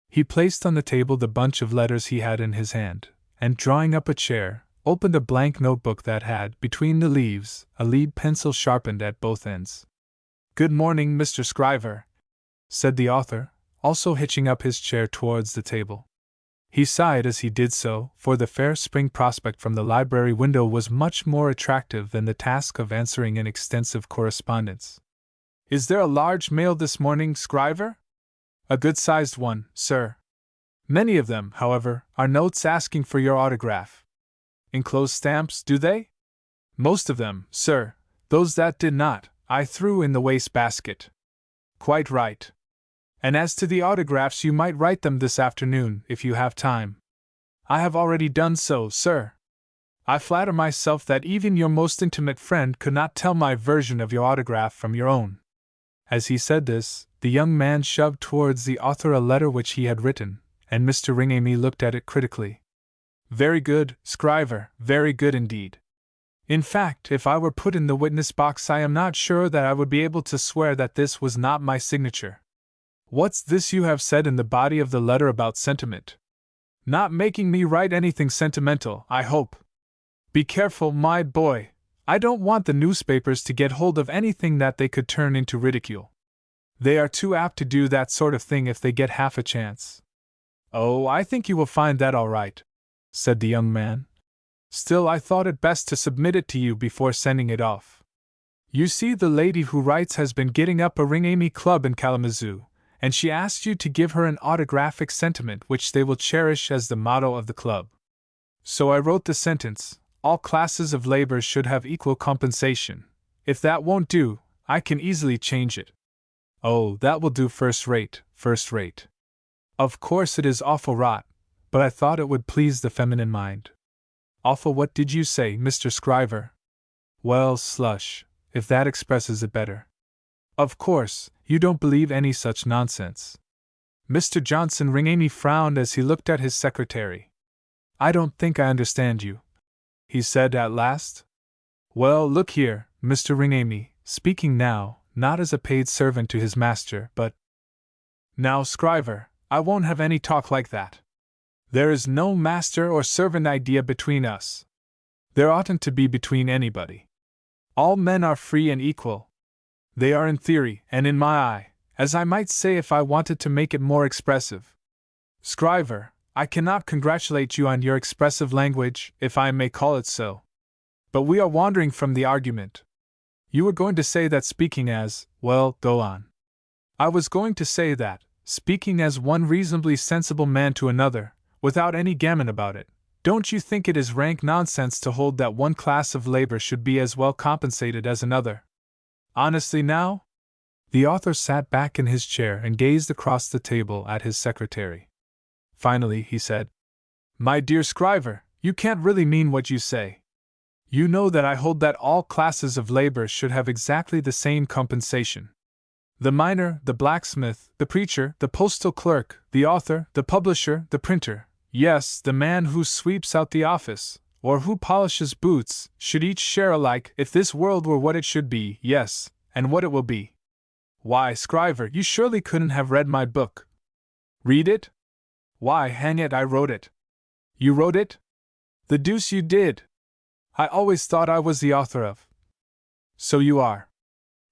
He placed on the table the bunch of letters he had in his hand, and drawing up a chair, opened a blank notebook that had, between the leaves, a lead pencil sharpened at both ends. "Good morning, Mr. Scriver," said the author, also hitching up his chair towards the table. He sighed as he did so, for the fair spring prospect from the library window was much more attractive than the task of answering an extensive correspondence. "Is there a large mail this morning, Scriver?" "A good-sized one, sir. Many of them, however, are notes asking for your autograph." "Enclose stamps, do they?" "Most of them, sir. Those that did not, I threw in the waste-basket." "Quite right. And as to the autographs, you might write them this afternoon, if you have time." "I have already done so, sir. I flatter myself that even your most intimate friend could not tell my version of your autograph from your own." As he said this, the young man shoved towards the author a letter which he had written, and Mr. Ringamee looked at it critically. "Very good, Scriver, very good indeed. In fact, if I were put in the witness box, I am not sure that I would be able to swear that this was not my signature. What's this you have said in the body of the letter about sentiment? Not making me write anything sentimental, I hope. Be careful, my boy. I don't want the newspapers to get hold of anything that they could turn into ridicule. They are too apt to do that sort of thing if they get half a chance." "Oh, I think you will find that all right," said the young man. "Still, I thought it best to submit it to you before sending it off. You see, the lady who writes has been getting up a Ringamee Club in Kalamazoo, and she asked you to give her an autographic sentiment which they will cherish as the motto of the club. So I wrote the sentence, 'All classes of labor should have equal compensation.' If that won't do, I can easily change it." "Oh, that will do first rate, first rate. Of course it is awful rot, but I thought it would please the feminine mind." "Awful what did you say, Mr. Scriver?" "Well, slush, if that expresses it better. Of course, you don't believe any such nonsense." Mr. Johnson Ringamee frowned as he looked at his secretary. "I don't think I understand you," he said at last. "Well, look here, Mr. Ringamee, speaking now, not as a paid servant to his master, but—" "Now, Scriver, I won't have any talk like that. There is no master or servant idea between us. There oughtn't to be between anybody. All men are free and equal. They are in theory, and in my eye, as I might say if I wanted to make it more expressive. Scriver, I cannot congratulate you on your expressive language, if I may call it so. But we are wandering from the argument. You were going to say that speaking as— well, go on." "I was going to say that, speaking as one reasonably sensible man to another, without any gammon about it, don't you think it is rank nonsense to hold that one class of labor should be as well compensated as another? Honestly now?" The author sat back in his chair and gazed across the table at his secretary. Finally he said, "My dear Scriver, you can't really mean what you say. You know that I hold that all classes of labor should have exactly the same compensation. The miner, the blacksmith, the preacher, the postal clerk, the author, the publisher, the printer, yes, the man who sweeps out the office, or who polishes boots, should each share alike if this world were what it should be, yes, and what it will be. Why, Scriver, you surely couldn't have read my book. Read it? Why, hang it, I wrote it. You wrote it? The deuce you did! I always thought I was the author of. So you are.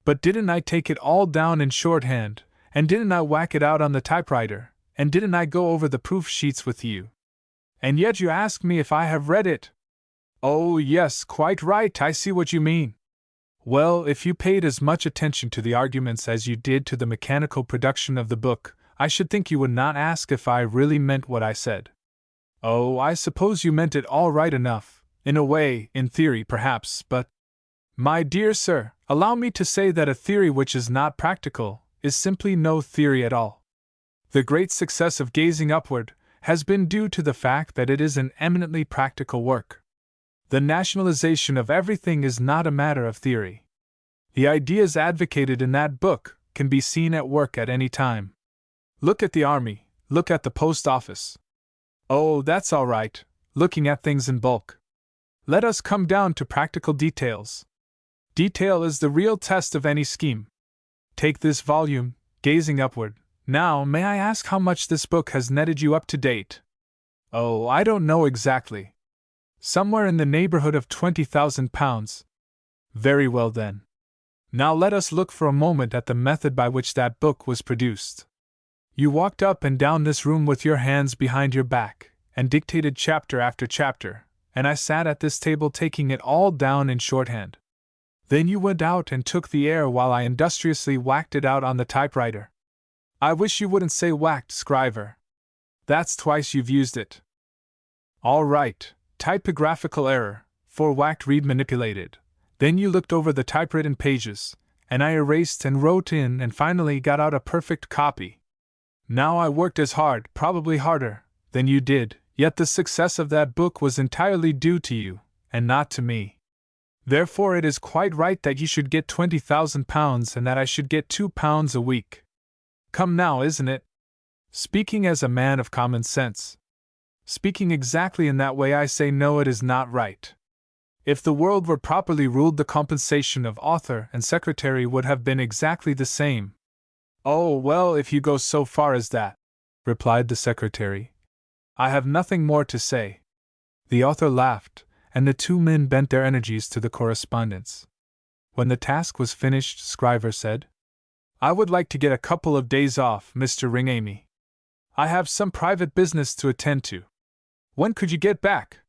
But didn't I take it all down in shorthand, and didn't I whack it out on the typewriter, and didn't I go over the proof sheets with you? And yet you ask me if I have read it. Oh, yes, quite right, I see what you mean. Well, if you paid as much attention to the arguments as you did to the mechanical production of the book, I should think you would not ask if I really meant what I said. Oh, I suppose you meant it all right enough, in a way, in theory perhaps, but… My dear sir, allow me to say that a theory which is not practical is simply no theory at all. The great success of Gazing Upward has been due to the fact that it is an eminently practical work. The nationalization of everything is not a matter of theory. The ideas advocated in that book can be seen at work at any time. Look at the army, look at the post office. Oh, that's all right, looking at things in bulk. Let us come down to practical details. Detail is the real test of any scheme. Take this volume, Gazing Upward. Now, may I ask how much this book has netted you up to date? Oh, I don't know exactly. Somewhere in the neighborhood of £20,000. Very well then. Now let us look for a moment at the method by which that book was produced. You walked up and down this room with your hands behind your back, and dictated chapter after chapter, and I sat at this table taking it all down in shorthand. Then you went out and took the air while I industriously whacked it out on the typewriter. I wish you wouldn't say whacked, Scriver. That's twice you've used it. All right, typographical error, for whacked read manipulated. Then you looked over the typewritten pages, and I erased and wrote in and finally got out a perfect copy. Now I worked as hard, probably harder, than you did, yet the success of that book was entirely due to you, and not to me. Therefore it is quite right that you should get £20,000 and that I should get £2 a week. Come now, isn't it? Speaking as a man of common sense. Speaking exactly in that way, I say no, it is not right. If the world were properly ruled, the compensation of author and secretary would have been exactly the same. Oh, well, if you go so far as that, replied the secretary, I have nothing more to say. The author laughed, and the two men bent their energies to the correspondence. When the task was finished, Scriver said, I would like to get a couple of days off, Mr. Ringamy. I have some private business to attend to. When could you get back?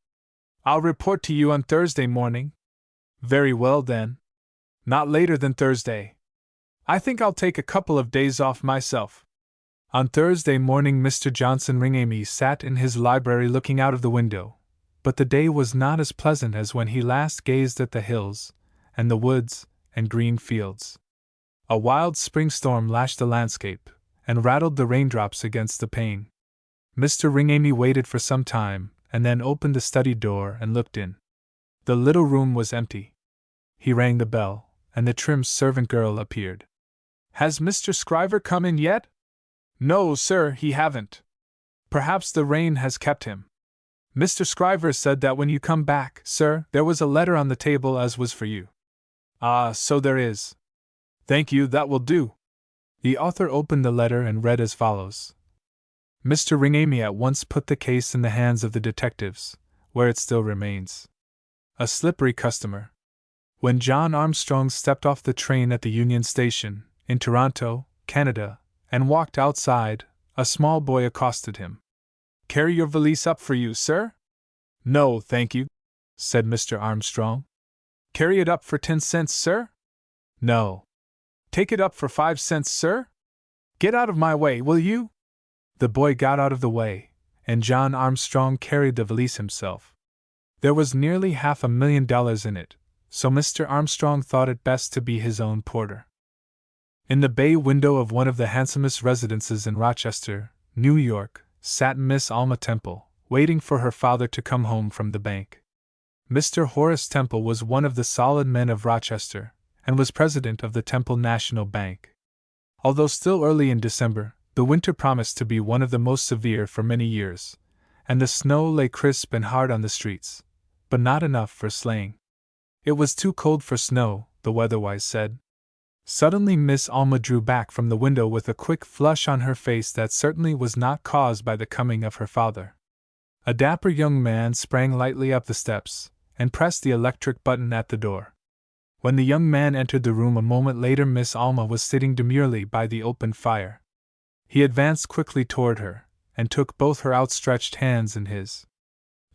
I'll report to you on Thursday morning. Very well then. Not later than Thursday. I think I'll take a couple of days off myself. On Thursday morning Mr. Johnson Ringamy sat in his library looking out of the window, but the day was not as pleasant as when he last gazed at the hills, and the woods, and green fields. A wild spring storm lashed the landscape, and rattled the raindrops against the pane. Mr. Ringamy waited for some time, and then opened the study door and looked in. The little room was empty. He rang the bell, and the trim servant girl appeared. Has Mr. Scriver come in yet? No, sir, he haven't. Perhaps the rain has kept him. Mr. Scriver said that when you come back, sir, there was a letter on the table as was for you. Ah, so there is. Thank you, that will do. The author opened the letter and read as follows. Mr. Ringamy at once put the case in the hands of the detectives, where it still remains. A slippery customer. When John Armstrong stepped off the train at the Union Station, in Toronto, Canada, and walked outside, a small boy accosted him. Carry your valise up for you, sir? No, thank you, said Mr. Armstrong. Carry it up for 10 cents, sir? No. Take it up for 5 cents, sir? Get out of my way, will you? The boy got out of the way, and John Armstrong carried the valise himself. There was nearly $500,000 in it, so Mr. Armstrong thought it best to be his own porter. In the bay window of one of the handsomest residences in Rochester, New York, sat Miss Alma Temple, waiting for her father to come home from the bank. Mr. Horace Temple was one of the solid men of Rochester, and was president of the Temple National Bank. Although still early in December, the winter promised to be one of the most severe for many years, and the snow lay crisp and hard on the streets, but not enough for sleighing. It was too cold for snow, the weatherwise said. Suddenly Miss Alma drew back from the window with a quick flush on her face that certainly was not caused by the coming of her father. A dapper young man sprang lightly up the steps, and pressed the electric button at the door. When the young man entered the room a moment later, Miss Alma was sitting demurely by the open fire. He advanced quickly toward her, and took both her outstretched hands in his.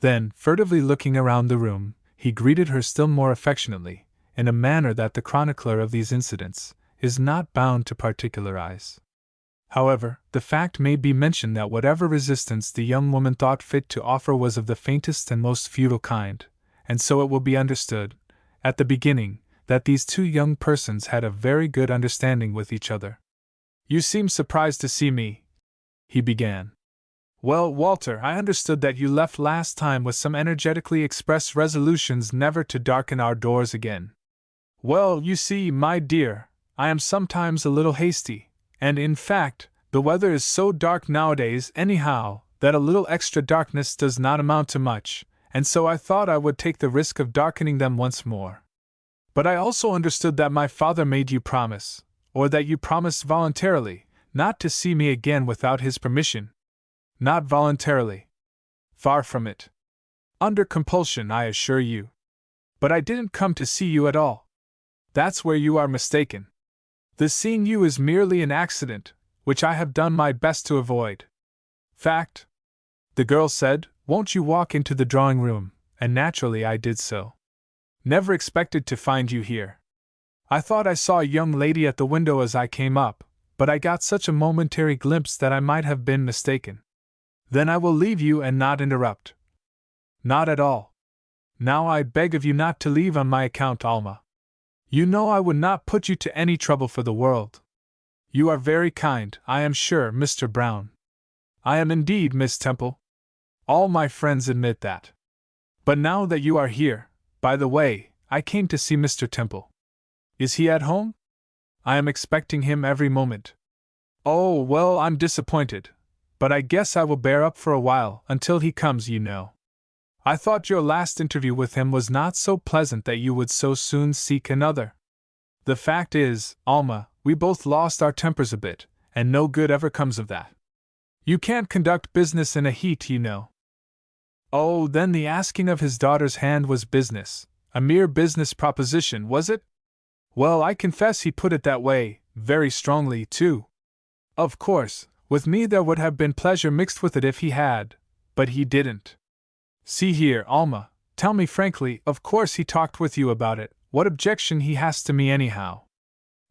Then, furtively looking around the room, he greeted her still more affectionately, in a manner that the chronicler of these incidents is not bound to particularize. However, the fact may be mentioned that whatever resistance the young woman thought fit to offer was of the faintest and most futile kind, and so it will be understood, at the beginning, that these two young persons had a very good understanding with each other. "You seem surprised to see me," he began. "Well, Walter, I understood that you left last time with some energetically expressed resolutions never to darken our doors again. Well, you see, my dear, I am sometimes a little hasty, and in fact, the weather is so dark nowadays anyhow, that a little extra darkness does not amount to much, and so I thought I would take the risk of darkening them once more. But I also understood that my father made you promise, or that you promised voluntarily, not to see me again without his permission." "Not voluntarily. Far from it. Under compulsion, I assure you. But I didn't come to see you at all. That's where you are mistaken. The seeing you is merely an accident, which I have done my best to avoid." "Fact," the girl said. "Won't you walk into the drawing room?" And naturally I did so. "Never expected to find you here. I thought I saw a young lady at the window as I came up, but I got such a momentary glimpse that I might have been mistaken. Then I will leave you and not interrupt." "Not at all. Now I beg of you not to leave on my account, Alma. You know I would not put you to any trouble for the world. You are very kind, I am sure, Mr. Brown." "I am indeed, Miss Temple. All my friends admit that. But now that you are here, by the way, I came to see Mr. Temple. Is he at home? I am expecting him every moment." "Oh, well, I'm disappointed. But I guess I will bear up for a while, until he comes, you know. I thought your last interview with him was not so pleasant that you would so soon seek another. The fact is, Alma, we both lost our tempers a bit, and no good ever comes of that. You can't conduct business in a heat, you know." "Oh, then the asking of his daughter's hand was business, a mere business proposition, was it? Well, I confess he put it that way, very strongly, too. Of course, with me there would have been pleasure mixed with it if he had, but he didn't. See here, Alma, tell me frankly, of course he talked with you about it, what objection he has to me anyhow.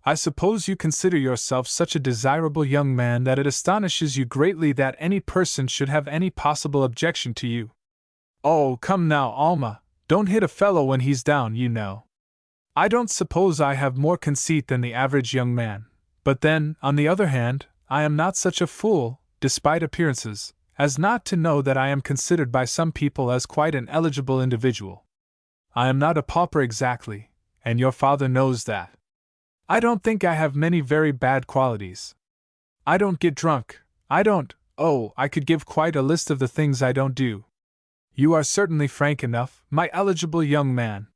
I suppose you consider yourself such a desirable young man that it astonishes you greatly that any person should have any possible objection to you. Oh, come now, Alma, don't hit a fellow when he's down, you know. I don't suppose I have more conceit than the average young man, but then, on the other hand, I am not such a fool, despite appearances, as not to know that I am considered by some people as quite an eligible individual. I am not a pauper exactly, and your father knows that. I don't think I have many very bad qualities. I don't get drunk, I could give quite a list of the things I don't do. You are certainly frank enough, my eligible young man.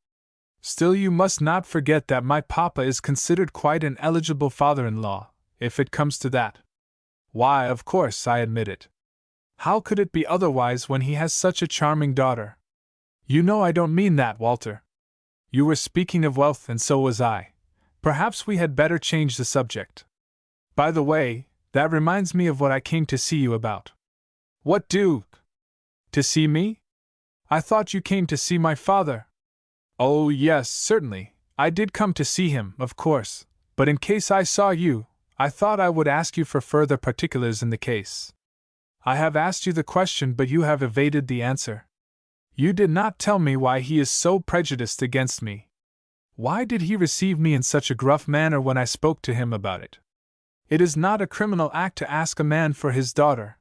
Still, you must not forget that my papa is considered quite an eligible father-in-law, if it comes to that. Why, of course, I admit it. How could it be otherwise when he has such a charming daughter? You know I don't mean that, Walter. You were speaking of wealth and so was I. Perhaps we had better change the subject. By the way, that reminds me of what I came to see you about." "What do? To see me? I thought you came to see my father." "Oh, yes, certainly, I did come to see him, of course, but in case I saw you, I thought I would ask you for further particulars in the case. I have asked you the question, but you have evaded the answer. You did not tell me why he is so prejudiced against me. Why did he receive me in such a gruff manner when I spoke to him about it? It is not a criminal act to ask a man for his daughter.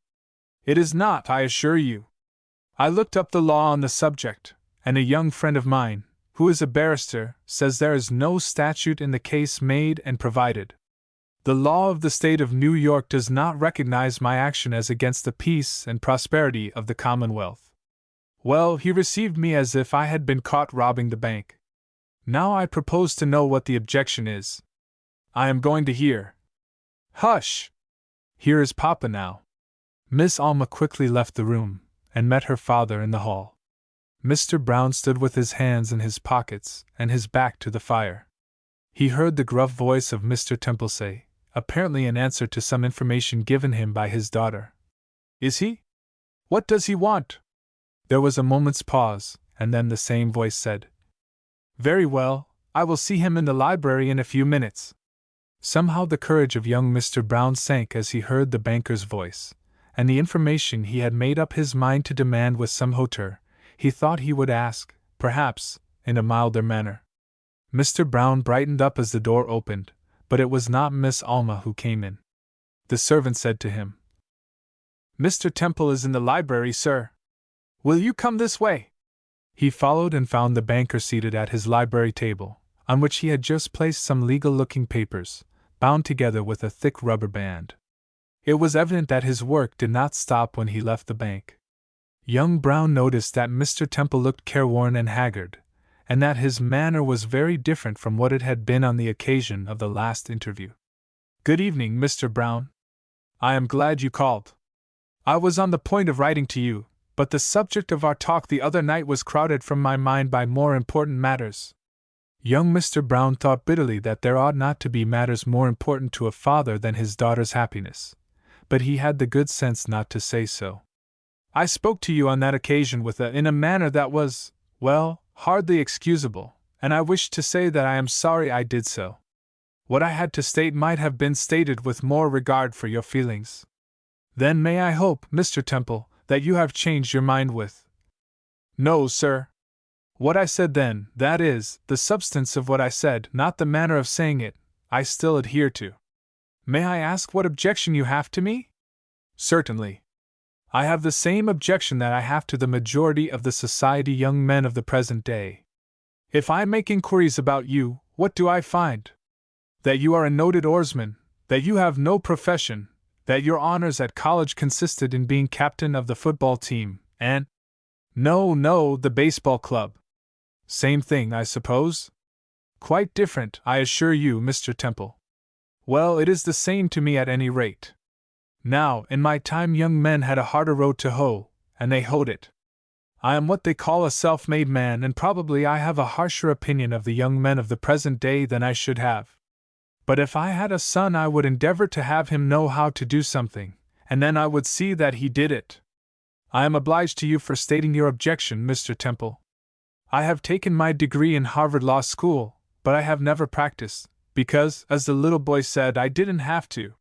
It is not, I assure you. I looked up the law on the subject, and a young friend of mine, who is a barrister, says there is no statute in the case made and provided. The law of the state of New York does not recognize my action as against the peace and prosperity of the Commonwealth. Well, he received me as if I had been caught robbing the bank. Now I propose to know what the objection is. I am going to hear. Hush! Here is Papa now. Miss Alma quickly left the room, and met her father in the hall. Mr. Brown stood with his hands in his pockets and his back to the fire. He heard the gruff voice of Mr. Temple say, apparently in answer to some information given him by his daughter, "Is he? What does he want?" There was a moment's pause, and then the same voice said, "Very well, I will see him in the library in a few minutes." Somehow the courage of young Mr. Brown sank as he heard the banker's voice, and the information he had made up his mind to demand with some hauteur, he thought he would ask, perhaps, in a milder manner. Mr. Brown brightened up as the door opened, but it was not Miss Alma who came in. The servant said to him, "Mr. Temple is in the library, sir. Will you come this way?" He followed and found the banker seated at his library table, on which he had just placed some legal-looking papers, bound together with a thick rubber band. It was evident that his work did not stop when he left the bank. Young Brown noticed that Mr. Temple looked careworn and haggard, and that his manner was very different from what it had been on the occasion of the last interview. "Good evening, Mr. Brown. I am glad you called. I was on the point of writing to you, but the subject of our talk the other night was crowded from my mind by more important matters." Young Mr. Brown thought bitterly that there ought not to be matters more important to a father than his daughter's happiness, but he had the good sense not to say so. "I spoke to you on that occasion in a manner that was, well, hardly excusable, and I wish to say that I am sorry I did so. What I had to state might have been stated with more regard for your feelings. Then may I hope, Mr. Temple, that you have changed your mind with—" "No, sir. What I said then, that is, the substance of what I said, not the manner of saying it, I still adhere to. May I ask what objection you have to me?" "Certainly. I have the same objection that I have to the majority of the society young men of the present day. If I make inquiries about you, what do I find? That you are a noted oarsman, that you have no profession, that your honors at college consisted in being captain of the football team, and— No, the baseball club. Same thing, I suppose? Quite different, I assure you, Mr. Temple. Well, it is the same to me at any rate. Now, in my time young men had a harder road to hoe, and they hoed it. I am what they call a self-made man, and probably I have a harsher opinion of the young men of the present day than I should have. But if I had a son I would endeavor to have him know how to do something, and then I would see that he did it. I am obliged to you for stating your objection, Mr. Temple. I have taken my degree in Harvard Law School, but I have never practiced, because, as the little boy said, I didn't have to.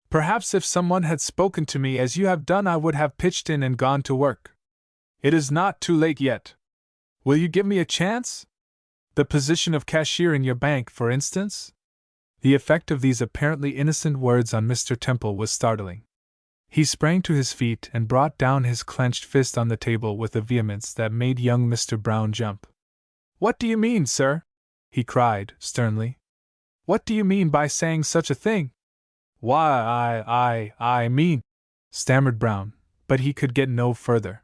Perhaps if someone had spoken to me as you have done I would have pitched in and gone to work. It is not too late yet. Will you give me a chance? The position of cashier in your bank, for instance?" The effect of these apparently innocent words on Mr. Temple was startling. He sprang to his feet and brought down his clenched fist on the table with a vehemence that made young Mr. Brown jump. "What do you mean, sir?" he cried, sternly. "What do you mean by saying such a thing?" "Why, I mean," stammered Brown, but he could get no further.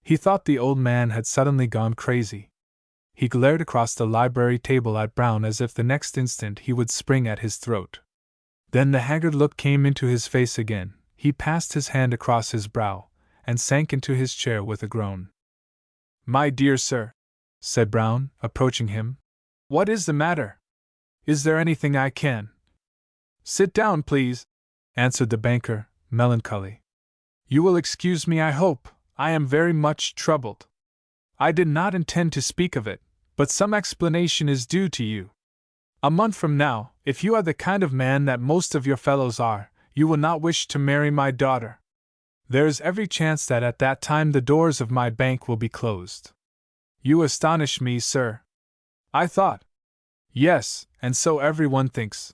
He thought the old man had suddenly gone crazy. He glared across the library table at Brown as if the next instant he would spring at his throat. Then the haggard look came into his face again, he passed his hand across his brow, and sank into his chair with a groan. "My dear sir," said Brown, approaching him, "what is the matter? Is there anything I can—" "Sit down, please," answered the banker, melancholy. "You will excuse me, I hope. I am very much troubled. I did not intend to speak of it, but some explanation is due to you. A month from now, if you are the kind of man that most of your fellows are, you will not wish to marry my daughter. There is every chance that at that time the doors of my bank will be closed. You astonish me, sir. I thought. Yes, and so everyone thinks.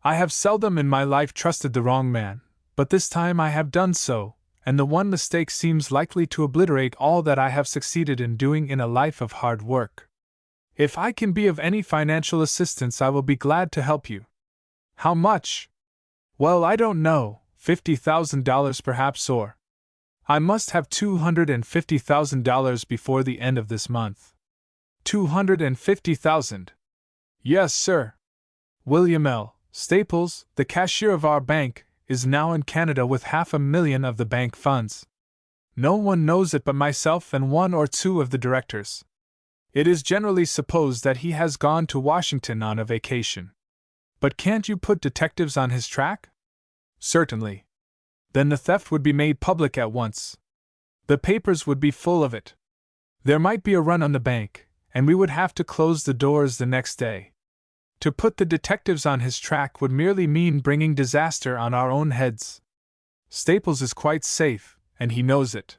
I have seldom in my life trusted the wrong man, but this time I have done so, and the one mistake seems likely to obliterate all that I have succeeded in doing in a life of hard work. If I can be of any financial assistance, I will be glad to help you. How much? Well, I don't know, $50,000 perhaps, or I must have $250,000 before the end of this month. $250,000. Yes, sir. William L. Staples, the cashier of our bank, is now in Canada with $500,000 of the bank funds. No one knows it but myself and one or two of the directors. It is generally supposed that he has gone to Washington on a vacation. But can't you put detectives on his track? Certainly. Then the theft would be made public at once. The papers would be full of it. There might be a run on the bank, and we would have to close the doors the next day. To put the detectives on his track would merely mean bringing disaster on our own heads. Staples is quite safe, and he knows it.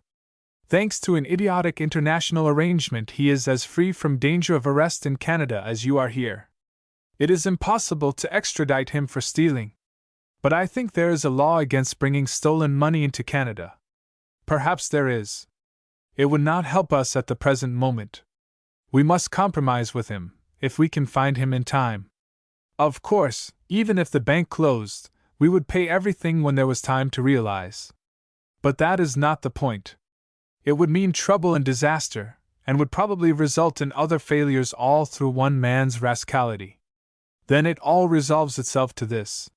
Thanks to an idiotic international arrangement, he is as free from danger of arrest in Canada as you are here. It is impossible to extradite him for stealing. But I think there is a law against bringing stolen money into Canada. Perhaps there is. It would not help us at the present moment. We must compromise with him, if we can find him in time. Of course, even if the bank closed, we would pay everything when there was time to realize. But that is not the point. It would mean trouble and disaster, and would probably result in other failures, all through one man's rascality. Then it all resolves itself to this.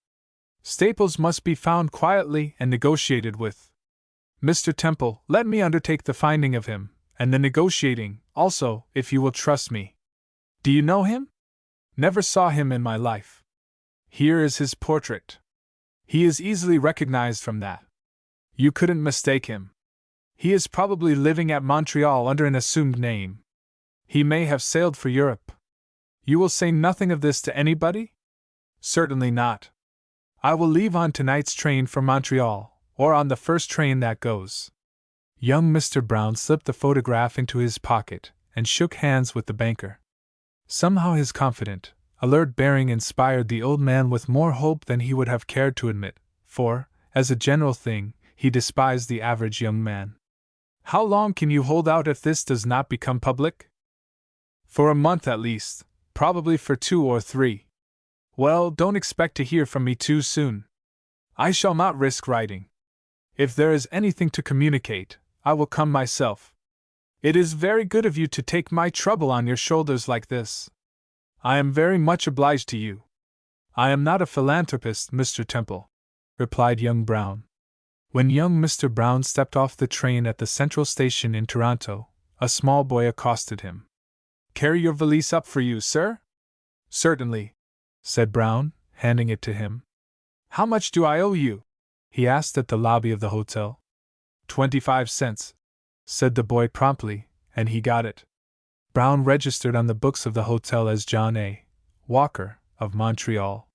Staples must be found quietly and negotiated with. Mr. Temple, let me undertake the finding of him, and the negotiating, also, if you will trust me. Do you know him? Never saw him in my life. Here is his portrait. He is easily recognized from that. You couldn't mistake him. He is probably living at Montreal under an assumed name. He may have sailed for Europe. You will say nothing of this to anybody? Certainly not. I will leave on tonight's train for Montreal, or on the first train that goes. Young Mr. Brown slipped the photograph into his pocket and shook hands with the banker. Somehow his confident, alert bearing inspired the old man with more hope than he would have cared to admit, for, as a general thing, he despised the average young man. How long can you hold out if this does not become public? For a month at least, probably for 2 or 3. Well, don't expect to hear from me too soon. I shall not risk writing. If there is anything to communicate, I will come myself. It is very good of you to take my trouble on your shoulders like this. I am very much obliged to you. I am not a philanthropist, Mr. Temple, replied young Brown. When young Mr. Brown stepped off the train at the Central Station in Toronto, a small boy accosted him. Carry your valise up for you, sir? Certainly, said Brown, handing it to him. How much do I owe you? He asked at the lobby of the hotel. 25 cents, said the boy promptly, and he got it. Brown registered on the books of the hotel as John A. Walker, of Montreal.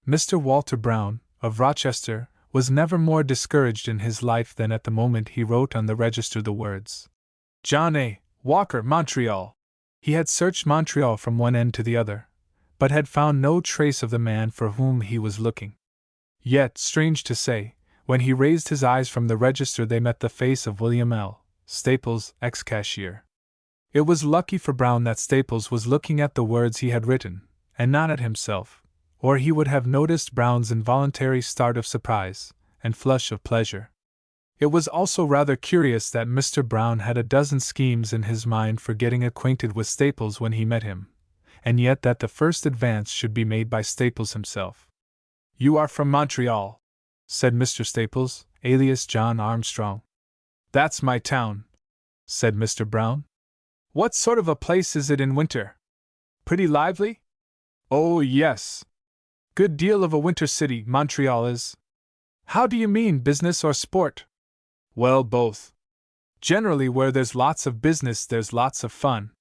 Mr. Walter Brown, of Rochester, was never more discouraged in his life than at the moment he wrote on the register the words, John A. Walker, Montreal. He had searched Montreal from one end to the other, but had found no trace of the man for whom he was looking. Yet, strange to say, when he raised his eyes from the register they met the face of William L. Staples, ex-cashier. It was lucky for Brown that Staples was looking at the words he had written, and not at himself, or he would have noticed Brown's involuntary start of surprise and flush of pleasure. It was also rather curious that Mr. Brown had a dozen schemes in his mind for getting acquainted with Staples when he met him, and yet that the first advance should be made by Staples himself. You are from Montreal, said Mr. Staples, alias John Armstrong. That's my town, said Mr. Brown. What sort of a place is it in winter? Pretty lively? Oh, yes. Good deal of a winter city, Montreal is. How do you mean, business or sport? Well, both. Generally, where there's lots of business, there's lots of fun.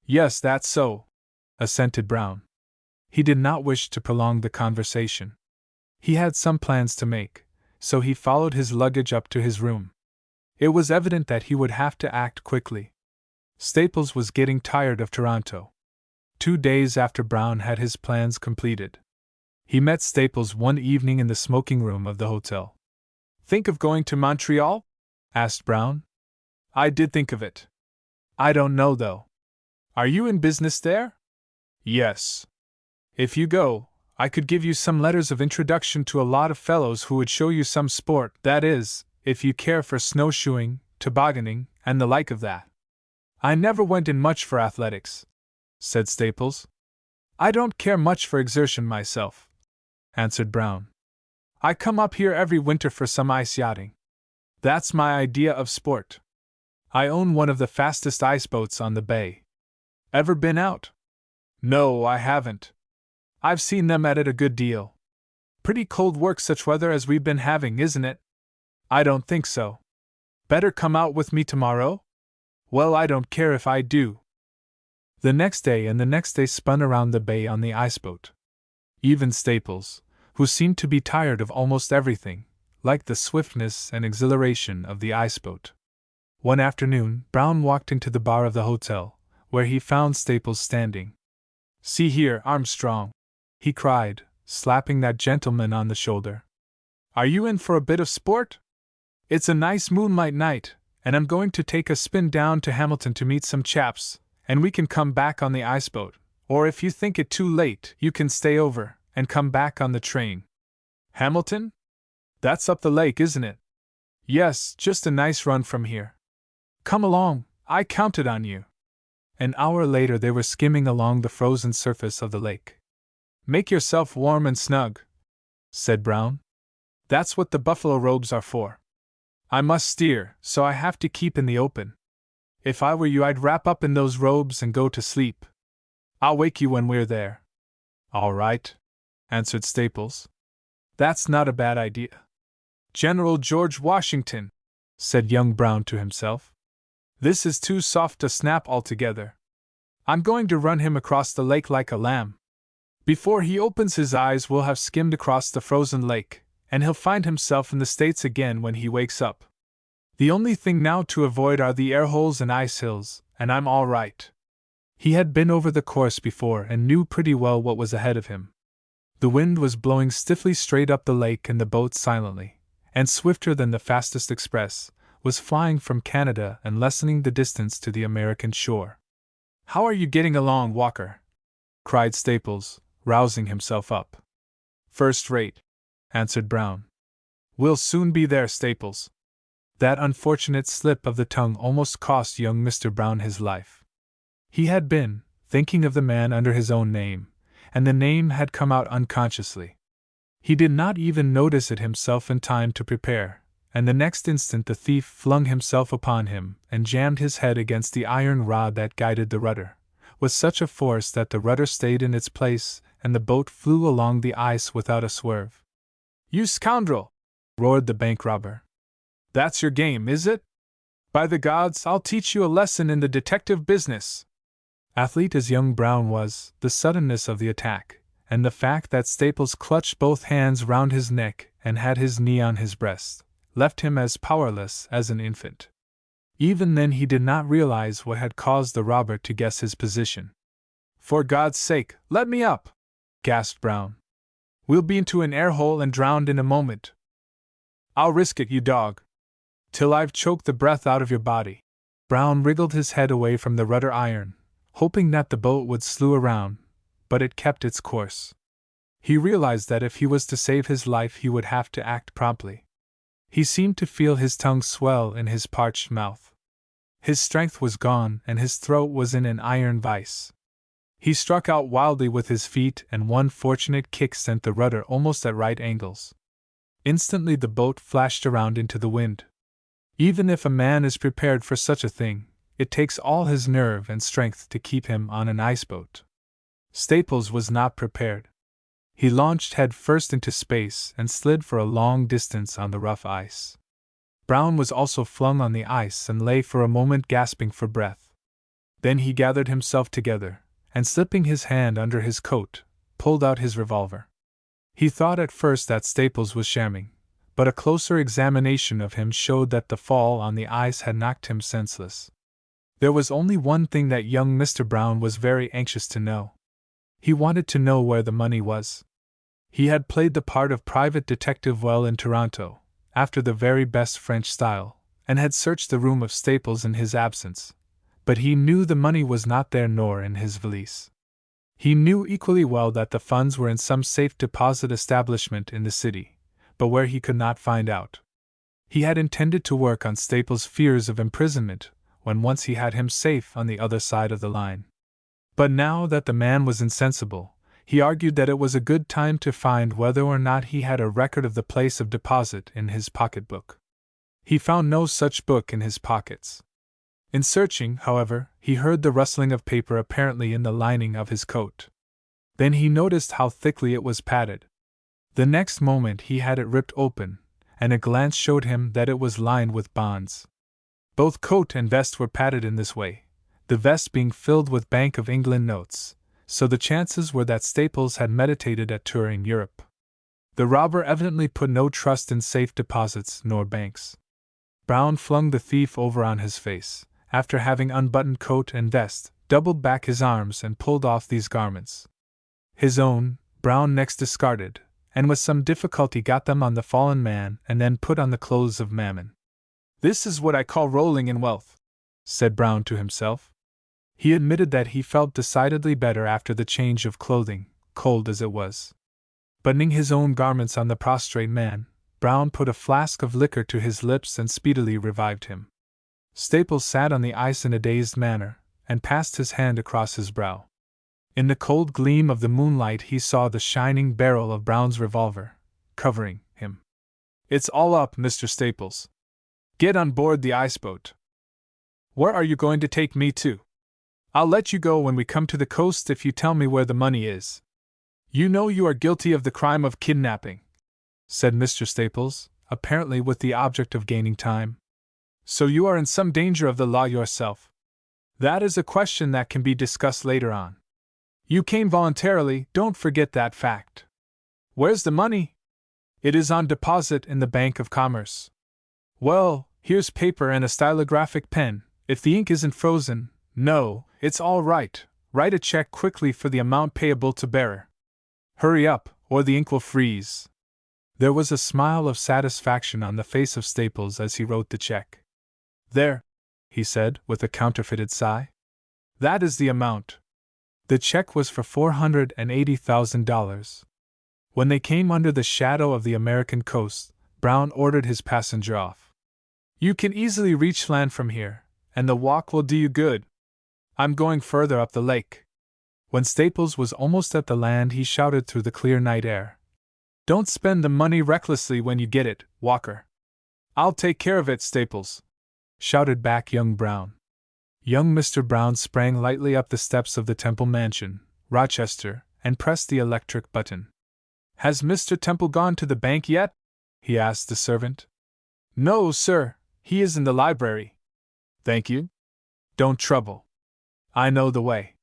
Yes, that's so, assented Brown. He did not wish to prolong the conversation. He had some plans to make, so he followed his luggage up to his room. It was evident that he would have to act quickly. Staples was getting tired of Toronto. 2 days after Brown had his plans completed, he met Staples one evening in the smoking room of the hotel. Think of going to Montreal? asked Brown. I did think of it. I don't know, though. Are you in business there? Yes. If you go, I could give you some letters of introduction to a lot of fellows who would show you some sport, that is, if you care for snowshoeing, tobogganing, and the like of that. I never went in much for athletics, said Staples. I don't care much for exertion myself, answered Brown. I come up here every winter for some ice yachting. That's my idea of sport. I own one of the fastest ice boats on the bay. Ever been out? No, I haven't. I've seen them at it a good deal. Pretty cold work such weather as we've been having, isn't it? I don't think so. Better come out with me tomorrow? Well, I don't care if I do. The next day and the next day spun around the bay on the iceboat. Even Staples, who seemed to be tired of almost everything, liked the swiftness and exhilaration of the iceboat. One afternoon, Brown walked into the bar of the hotel, where he found Staples standing. See here, Armstrong, he cried, slapping that gentleman on the shoulder. Are you in for a bit of sport? It's a nice moonlight night, and I'm going to take a spin down to Hamilton to meet some chaps, and we can come back on the iceboat, or if you think it too late, you can stay over and come back on the train. Hamilton? That's up the lake, isn't it? Yes, just a nice run from here. Come along, I counted on you. An hour later they were skimming along the frozen surface of the lake. Make yourself warm and snug, said Brown. That's what the buffalo robes are for. I must steer, so I have to keep in the open. If I were you, I'd wrap up in those robes and go to sleep. I'll wake you when we're there. All right, answered Staples. That's not a bad idea. General George Washington, said young Brown to himself. This is too soft to snap altogether. I'm going to run him across the lake like a lamb. Before he opens his eyes, we'll have skimmed across the frozen lake, and he'll find himself in the States again when he wakes up. The only thing now to avoid are the air holes and ice hills, and I'm all right. He had been over the course before and knew pretty well what was ahead of him. The wind was blowing stiffly straight up the lake, and the boat silently, and swifter than the fastest express, was flying from Canada and lessening the distance to the American shore. How are you getting along, Walker? Cried Staples, rousing himself up. First rate, answered Brown. We'll soon be there, Staples. That unfortunate slip of the tongue almost cost young Mr. Brown his life. He had been thinking of the man under his own name, and the name had come out unconsciously. He did not even notice it himself in time to prepare, and the next instant the thief flung himself upon him and jammed his head against the iron rod that guided the rudder, with such a force that the rudder stayed in its place and the boat flew along the ice without a swerve. You scoundrel! Roared the bank robber. That's your game, is it? By the gods, I'll teach you a lesson in the detective business. Athlete as young Brown was, the suddenness of the attack, and the fact that Staples clutched both hands round his neck and had his knee on his breast, left him as powerless as an infant. Even then he did not realize what had caused the robber to guess his position. For God's sake, let me up! Gasped Brown. We'll be into an air hole and drowned in a moment. I'll risk it, you dog. Till I've choked the breath out of your body. Brown wriggled his head away from the rudder iron, hoping that the boat would slew around, but it kept its course. He realized that if he was to save his life he would have to act promptly. He seemed to feel his tongue swell in his parched mouth. His strength was gone and his throat was in an iron vice. He struck out wildly with his feet, and one fortunate kick sent the rudder almost at right angles. Instantly the boat flashed around into the wind. Even if a man is prepared for such a thing, it takes all his nerve and strength to keep him on an iceboat. Staples was not prepared. He launched head first into space and slid for a long distance on the rough ice. Brown was also flung on the ice and lay for a moment gasping for breath. Then he gathered himself together, and slipping his hand under his coat, pulled out his revolver. He thought at first that Staples was shamming, but a closer examination of him showed that the fall on the ice had knocked him senseless. There was only one thing that young Mr. Brown was very anxious to know. He wanted to know where the money was. He had played the part of private detective well in Toronto, after the very best French style, and had searched the room of Staples in his absence, but he knew the money was not there nor in his valise. He knew equally well that the funds were in some safe deposit establishment in the city, but where he could not find out. He had intended to work on Staples' fears of imprisonment when once he had him safe on the other side of the line. But now that the man was insensible, he argued that it was a good time to find whether or not he had a record of the place of deposit in his pocketbook. He found no such book in his pockets. In searching, however, he heard the rustling of paper apparently in the lining of his coat. Then he noticed how thickly it was padded. The next moment he had it ripped open, and a glance showed him that it was lined with bonds. Both coat and vest were padded in this way, the vest being filled with Bank of England notes, so the chances were that Staples had meditated at touring Europe. The robber evidently put no trust in safe deposits nor banks. Brown flung the thief over on his face, after having unbuttoned coat and vest, doubled back his arms and pulled off these garments. His own, Brown next discarded, and with some difficulty got them on the fallen man and then put on the clothes of Mammon. "This is what I call rolling in wealth," said Brown to himself. He admitted that he felt decidedly better after the change of clothing, cold as it was. Buttoning his own garments on the prostrate man, Brown put a flask of liquor to his lips and speedily revived him. Staples sat on the ice in a dazed manner, and passed his hand across his brow. In the cold gleam of the moonlight he saw the shining barrel of Brown's revolver, covering him. "It's all up, Mr. Staples. Get on board the iceboat." "Where are you going to take me to?" "I'll let you go when we come to the coast if you tell me where the money is." "You know you are guilty of the crime of kidnapping," said Mr. Staples, apparently with the object of gaining time. "So you are in some danger of the law yourself." "That is a question that can be discussed later on." "You came voluntarily, don't forget that fact." "Where's the money?" "It is on deposit in the Bank of Commerce." "Well, here's paper and a stylographic pen. If the ink isn't frozen, no, it's all right. Write a check quickly for the amount payable to bearer. Hurry up, or the ink will freeze." There was a smile of satisfaction on the face of Staples as he wrote the check. "There," he said, with a counterfeited sigh. "That is the amount." The check was for $480,000. When they came under the shadow of the American coast, Brown ordered his passenger off. "You can easily reach land from here, and the walk will do you good. I'm going further up the lake." When Staples was almost at the land, he shouted through the clear night air, "Don't spend the money recklessly when you get it, Walker." "I'll take care of it, Staples," shouted back young Brown. Young Mr. Brown sprang lightly up the steps of the Temple Mansion, Rochester, and pressed the electric button. "Has Mr. Temple gone to the bank yet?" he asked the servant. "No, sir, he is in the library." "Thank you. Don't trouble. I know the way."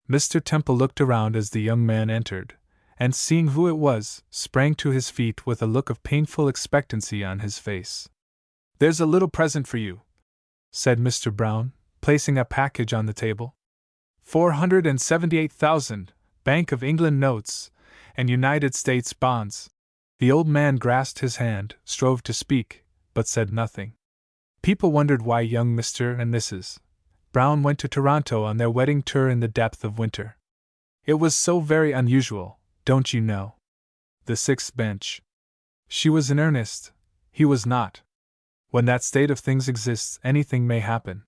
Mr. Temple looked around as the young man entered, and seeing who it was, sprang to his feet with a look of painful expectancy on his face. "There's a little present for you," said Mr. Brown, placing a package on the table. $478,000, Bank of England notes, and United States bonds. The old man grasped his hand, strove to speak, but said nothing. People wondered why young Mr. and Mrs. Brown went to Toronto on their wedding tour in the depth of winter. It was so very unusual, don't you know? The sixth bench. She was in earnest, he was not. When that state of things exists, anything may happen.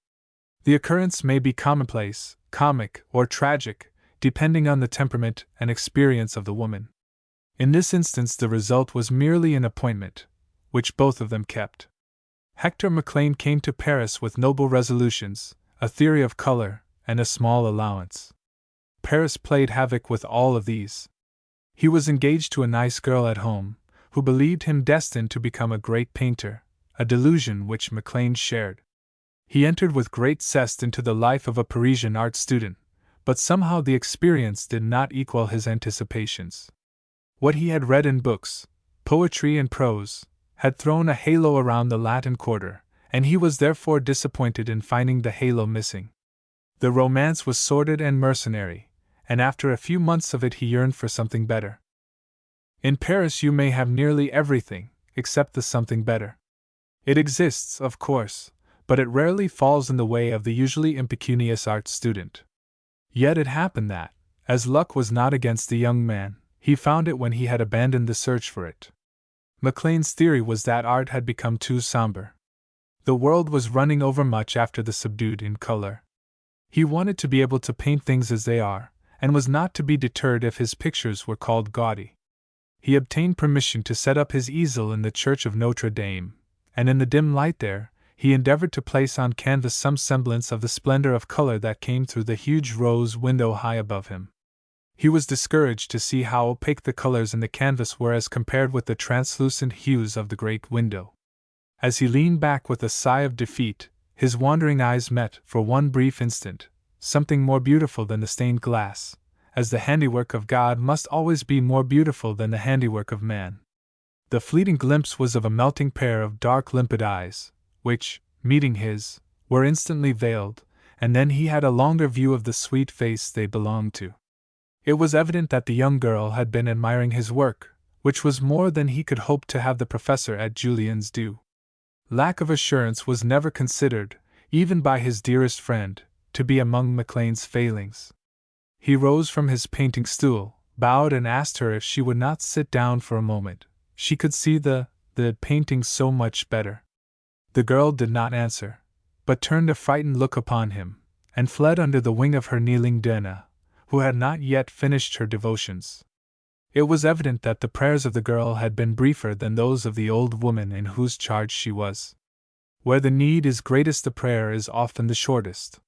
The occurrence may be commonplace, comic, or tragic, depending on the temperament and experience of the woman. In this instance, the result was merely an appointment, which both of them kept. Hector McLean came to Paris with noble resolutions, a theory of color, and a small allowance. Paris played havoc with all of these. He was engaged to a nice girl at home, who believed him destined to become a great painter, a delusion which McLean shared. He entered with great zest into the life of a Parisian art student, but somehow the experience did not equal his anticipations. What he had read in books, poetry and prose, had thrown a halo around the Latin Quarter, and he was therefore disappointed in finding the halo missing. The romance was sordid and mercenary, and after a few months of it he yearned for something better. In Paris you may have nearly everything, except the something better. It exists, of course, but it rarely falls in the way of the usually impecunious art student. Yet it happened that, as luck was not against the young man, he found it when he had abandoned the search for it. MacLean's theory was that art had become too somber. The world was running over much after the subdued in color. He wanted to be able to paint things as they are, and was not to be deterred if his pictures were called gaudy. He obtained permission to set up his easel in the church of Notre Dame, and in the dim light there, he endeavored to place on canvas some semblance of the splendor of color that came through the huge rose window high above him. He was discouraged to see how opaque the colors in the canvas were as compared with the translucent hues of the great window. As he leaned back with a sigh of defeat, his wandering eyes met, for one brief instant, something more beautiful than the stained glass, as the handiwork of God must always be more beautiful than the handiwork of man. The fleeting glimpse was of a melting pair of dark limpid eyes, which, meeting his, were instantly veiled, and then he had a longer view of the sweet face they belonged to. It was evident that the young girl had been admiring his work, which was more than he could hope to have the professor at Julian's do. Lack of assurance was never considered, even by his dearest friend, to be among MacLean's failings. He rose from his painting stool, bowed and asked her if she would not sit down for a moment. She could see the painting so much better. The girl did not answer, but turned a frightened look upon him, and fled under the wing of her kneeling duenna, who had not yet finished her devotions. It was evident that the prayers of the girl had been briefer than those of the old woman in whose charge she was. Where the need is greatest, the prayer is often the shortest.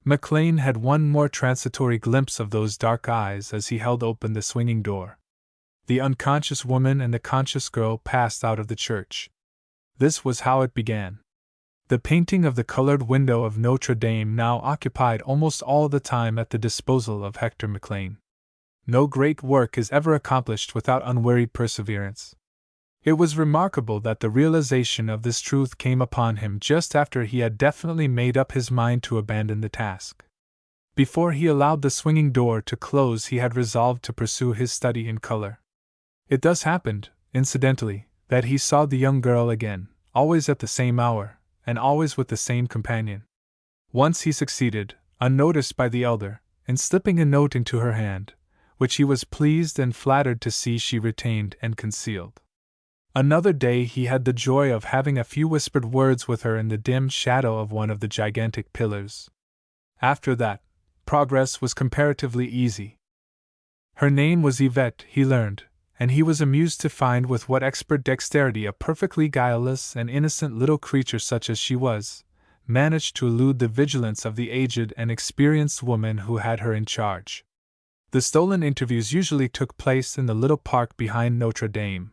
MacLean had one more transitory glimpse of those dark eyes as he held open the swinging door. The unconscious woman and the conscious girl passed out of the church. This was how it began. The painting of the colored window of Notre Dame now occupied almost all the time at the disposal of Hector MacLean. No great work is ever accomplished without unwearied perseverance. It was remarkable that the realization of this truth came upon him just after he had definitely made up his mind to abandon the task. Before he allowed the swinging door to close, he had resolved to pursue his study in color. It thus happened, incidentally, that he saw the young girl again, always at the same hour, and always with the same companion. Once he succeeded, unnoticed by the elder, in slipping a note into her hand, which he was pleased and flattered to see she retained and concealed. Another day he had the joy of having a few whispered words with her in the dim shadow of one of the gigantic pillars. After that, progress was comparatively easy. Her name was Yvette, he learned, and he was amused to find with what expert dexterity a perfectly guileless and innocent little creature such as she was, managed to elude the vigilance of the aged and experienced woman who had her in charge. The stolen interviews usually took place in the little park behind Notre Dame.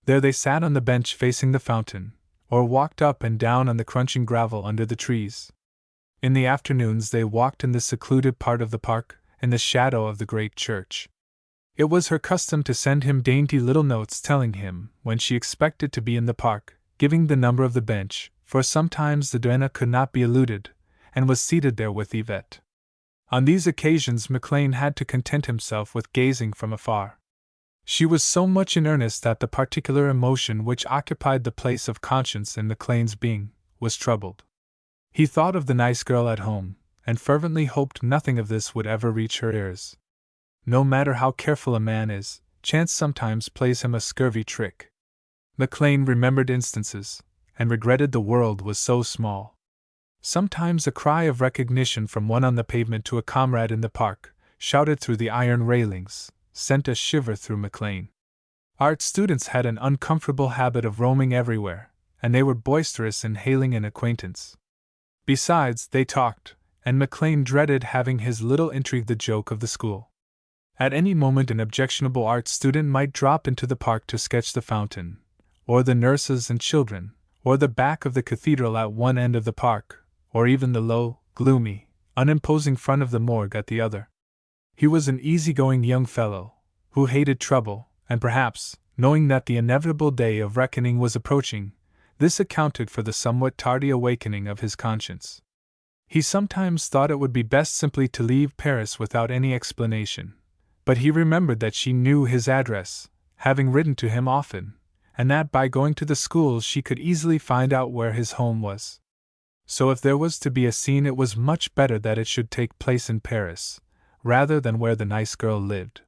There they sat on the bench facing the fountain, or walked up and down on the crunching gravel under the trees. In the afternoons they walked in the secluded part of the park, in the shadow of the great church. It was her custom to send him dainty little notes telling him when she expected to be in the park, giving the number of the bench, for sometimes the duenna could not be eluded, and was seated there with Yvette. On these occasions MacLean had to content himself with gazing from afar. She was so much in earnest that the particular emotion which occupied the place of conscience in MacLean's being was troubled. He thought of the nice girl at home, and fervently hoped nothing of this would ever reach her ears. No matter how careful a man is, chance sometimes plays him a scurvy trick. MacLean remembered instances, and regretted the world was so small. Sometimes a cry of recognition from one on the pavement to a comrade in the park, shouted through the iron railings, sent a shiver through MacLean. Art students had an uncomfortable habit of roaming everywhere, and they were boisterous in hailing an acquaintance. Besides, they talked, and MacLean dreaded having his little intrigue the joke of the school. At any moment an objectionable art student might drop into the park to sketch the fountain, or the nurses and children, or the back of the cathedral at one end of the park, or even the low, gloomy, unimposing front of the morgue at the other. He was an easy-going young fellow, who hated trouble, and perhaps, knowing that the inevitable day of reckoning was approaching, this accounted for the somewhat tardy awakening of his conscience. He sometimes thought it would be best simply to leave Paris without any explanation, but he remembered that she knew his address, having written to him often, and that by going to the school she could easily find out where his home was. So if there was to be a scene, it was much better that it should take place in Paris, rather than where the nice girl lived.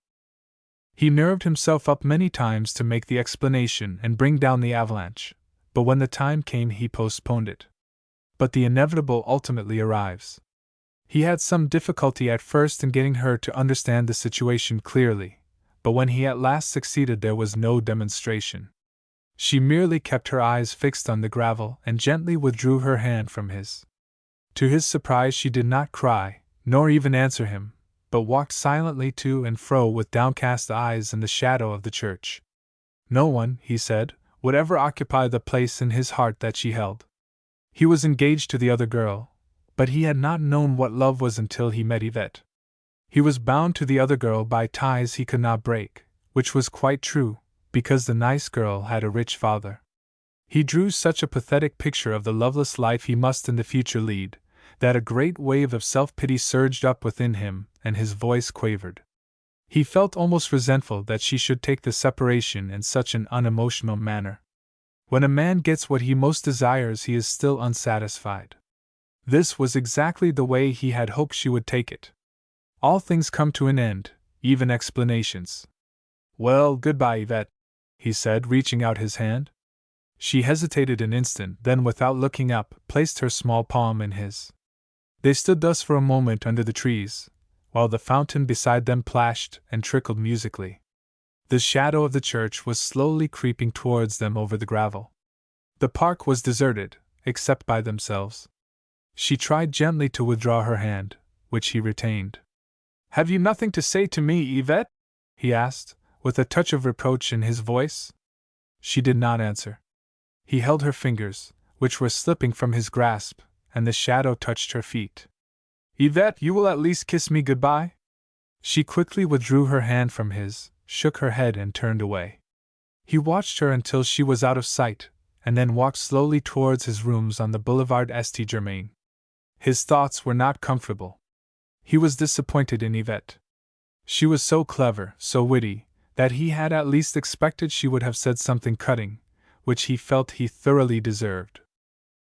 He nerved himself up many times to make the explanation and bring down the avalanche, but when the time came he postponed it. But the inevitable ultimately arrives. He had some difficulty at first in getting her to understand the situation clearly, but when he at last succeeded there was no demonstration. She merely kept her eyes fixed on the gravel and gently withdrew her hand from his. To his surprise she did not cry, nor even answer him, but walked silently to and fro with downcast eyes in the shadow of the church. No one, he said, would ever occupy the place in his heart that she held. He was engaged to the other girl, but he had not known what love was until he met Yvette. He was bound to the other girl by ties he could not break, which was quite true, because the nice girl had a rich father. He drew such a pathetic picture of the loveless life he must in the future lead, that a great wave of self-pity surged up within him, and his voice quavered. He felt almost resentful that she should take the separation in such an unemotional manner. When a man gets what he most desires, he is still unsatisfied. This was exactly the way he had hoped she would take it. All things come to an end, even explanations. "Well, goodbye, Yvette," he said, reaching out his hand. She hesitated an instant, then without looking up, placed her small palm in his. They stood thus for a moment under the trees, while the fountain beside them plashed and trickled musically. The shadow of the church was slowly creeping towards them over the gravel. The park was deserted, except by themselves. She tried gently to withdraw her hand, which he retained. "Have you nothing to say to me, Yvette?" he asked, with a touch of reproach in his voice. She did not answer. He held her fingers, which were slipping from his grasp, and the shadow touched her feet. "Yvette, you will at least kiss me goodbye?" She quickly withdrew her hand from his, shook her head and turned away. He watched her until she was out of sight, and then walked slowly towards his rooms on the Boulevard St. Germain. His thoughts were not comfortable. He was disappointed in Yvette. She was so clever, so witty, that he had at least expected she would have said something cutting, which he felt he thoroughly deserved.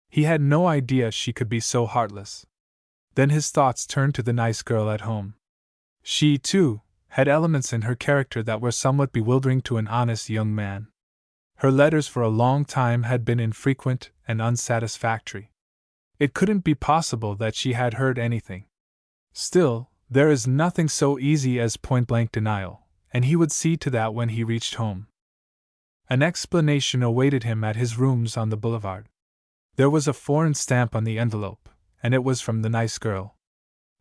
He had no idea she could be so heartless. Then his thoughts turned to the nice girl at home. She, too, had elements in her character that were somewhat bewildering to an honest young man. Her letters for a long time had been infrequent and unsatisfactory. It couldn't be possible that she had heard anything. Still, there is nothing so easy as point-blank denial, and he would see to that when he reached home. An explanation awaited him at his rooms on the boulevard. There was a foreign stamp on the envelope, and it was from the nice girl.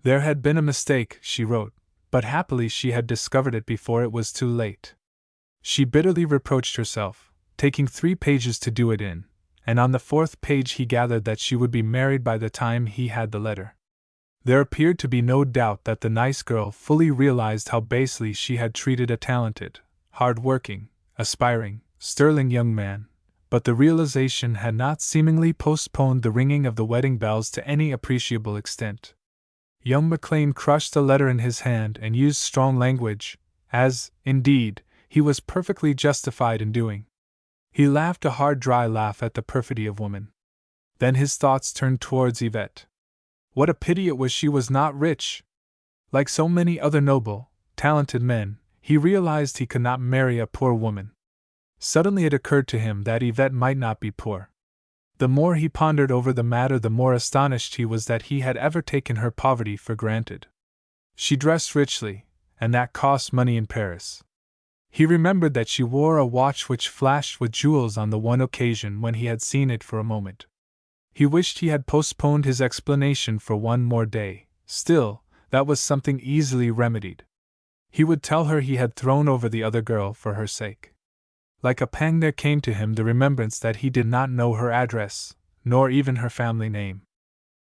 There had been a mistake, she wrote, but happily she had discovered it before it was too late. She bitterly reproached herself, taking 3 pages to do it in, and on the 4th page he gathered that she would be married by the time he had the letter. There appeared to be no doubt that the nice girl fully realized how basely she had treated a talented, hard-working, aspiring, sterling young man, but the realization had not seemingly postponed the ringing of the wedding bells to any appreciable extent. Young McLean crushed the letter in his hand and used strong language, as, indeed, he was perfectly justified in doing. He laughed a hard, dry laugh at the perfidy of woman. Then his thoughts turned towards Yvette. What a pity it was she was not rich! Like so many other noble, talented men, he realized he could not marry a poor woman. Suddenly it occurred to him that Yvette might not be poor. The more he pondered over the matter, the more astonished he was that he had ever taken her poverty for granted. She dressed richly, and that cost money in Paris. He remembered that she wore a watch which flashed with jewels on the one occasion when he had seen it for a moment. He wished he had postponed his explanation for one more day. Still, that was something easily remedied. He would tell her he had thrown over the other girl for her sake. Like a pang there came to him the remembrance that he did not know her address, nor even her family name.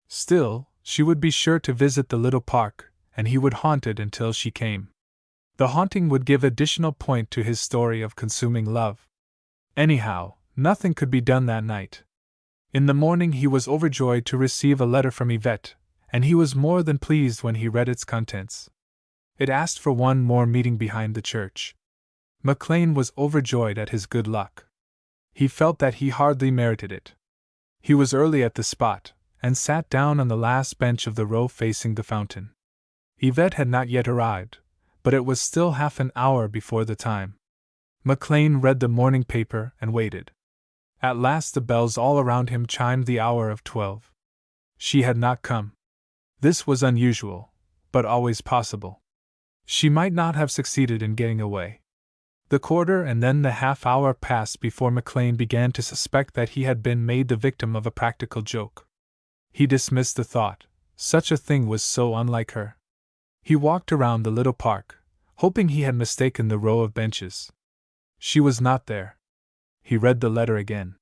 Still, she would be sure to visit the little park, and he would haunt it until she came. The haunting would give additional point to his story of consuming love. Anyhow, nothing could be done that night. In the morning he was overjoyed to receive a letter from Yvette, and he was more than pleased when he read its contents. It asked for one more meeting behind the church. McLean was overjoyed at his good luck. He felt that he hardly merited it. He was early at the spot, and sat down on the last bench of the row facing the fountain. Yvette had not yet arrived, but it was still half an hour before the time. McLean read the morning paper and waited. At last the bells all around him chimed the hour of 12. She had not come. This was unusual, but always possible. She might not have succeeded in getting away. The quarter and then the half-hour passed before McLean began to suspect that he had been made the victim of a practical joke. He dismissed the thought, such a thing was so unlike her. He walked around the little park, hoping he had mistaken the row of benches. She was not there. He read the letter again.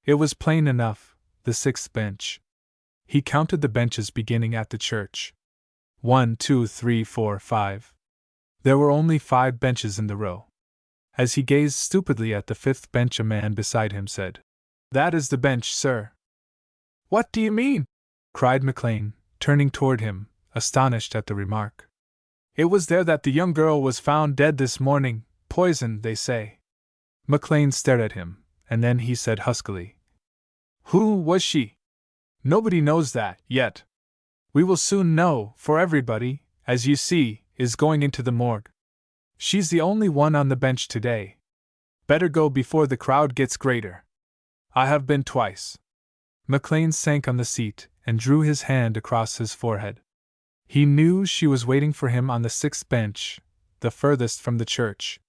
It was plain enough, the 6th bench. He counted the benches beginning at the church. 1, 2, 3, 4, 5. There were only 5 benches in the row. As he gazed stupidly at the 5th bench, a man beside him said, "That is the bench, sir." "What do you mean?" cried McLean, turning toward him, astonished at the remark. "It was there that the young girl was found dead this morning, poisoned, they say." McLean stared at him, and then he said huskily, "Who was she?" "Nobody knows that, yet. We will soon know, for everybody, as you see, is going into the morgue. She's the only one on the bench today. Better go before the crowd gets greater. I have been twice." McLean sank on the seat and drew his hand across his forehead. He knew she was waiting for him on the 6th bench, the furthest from the church,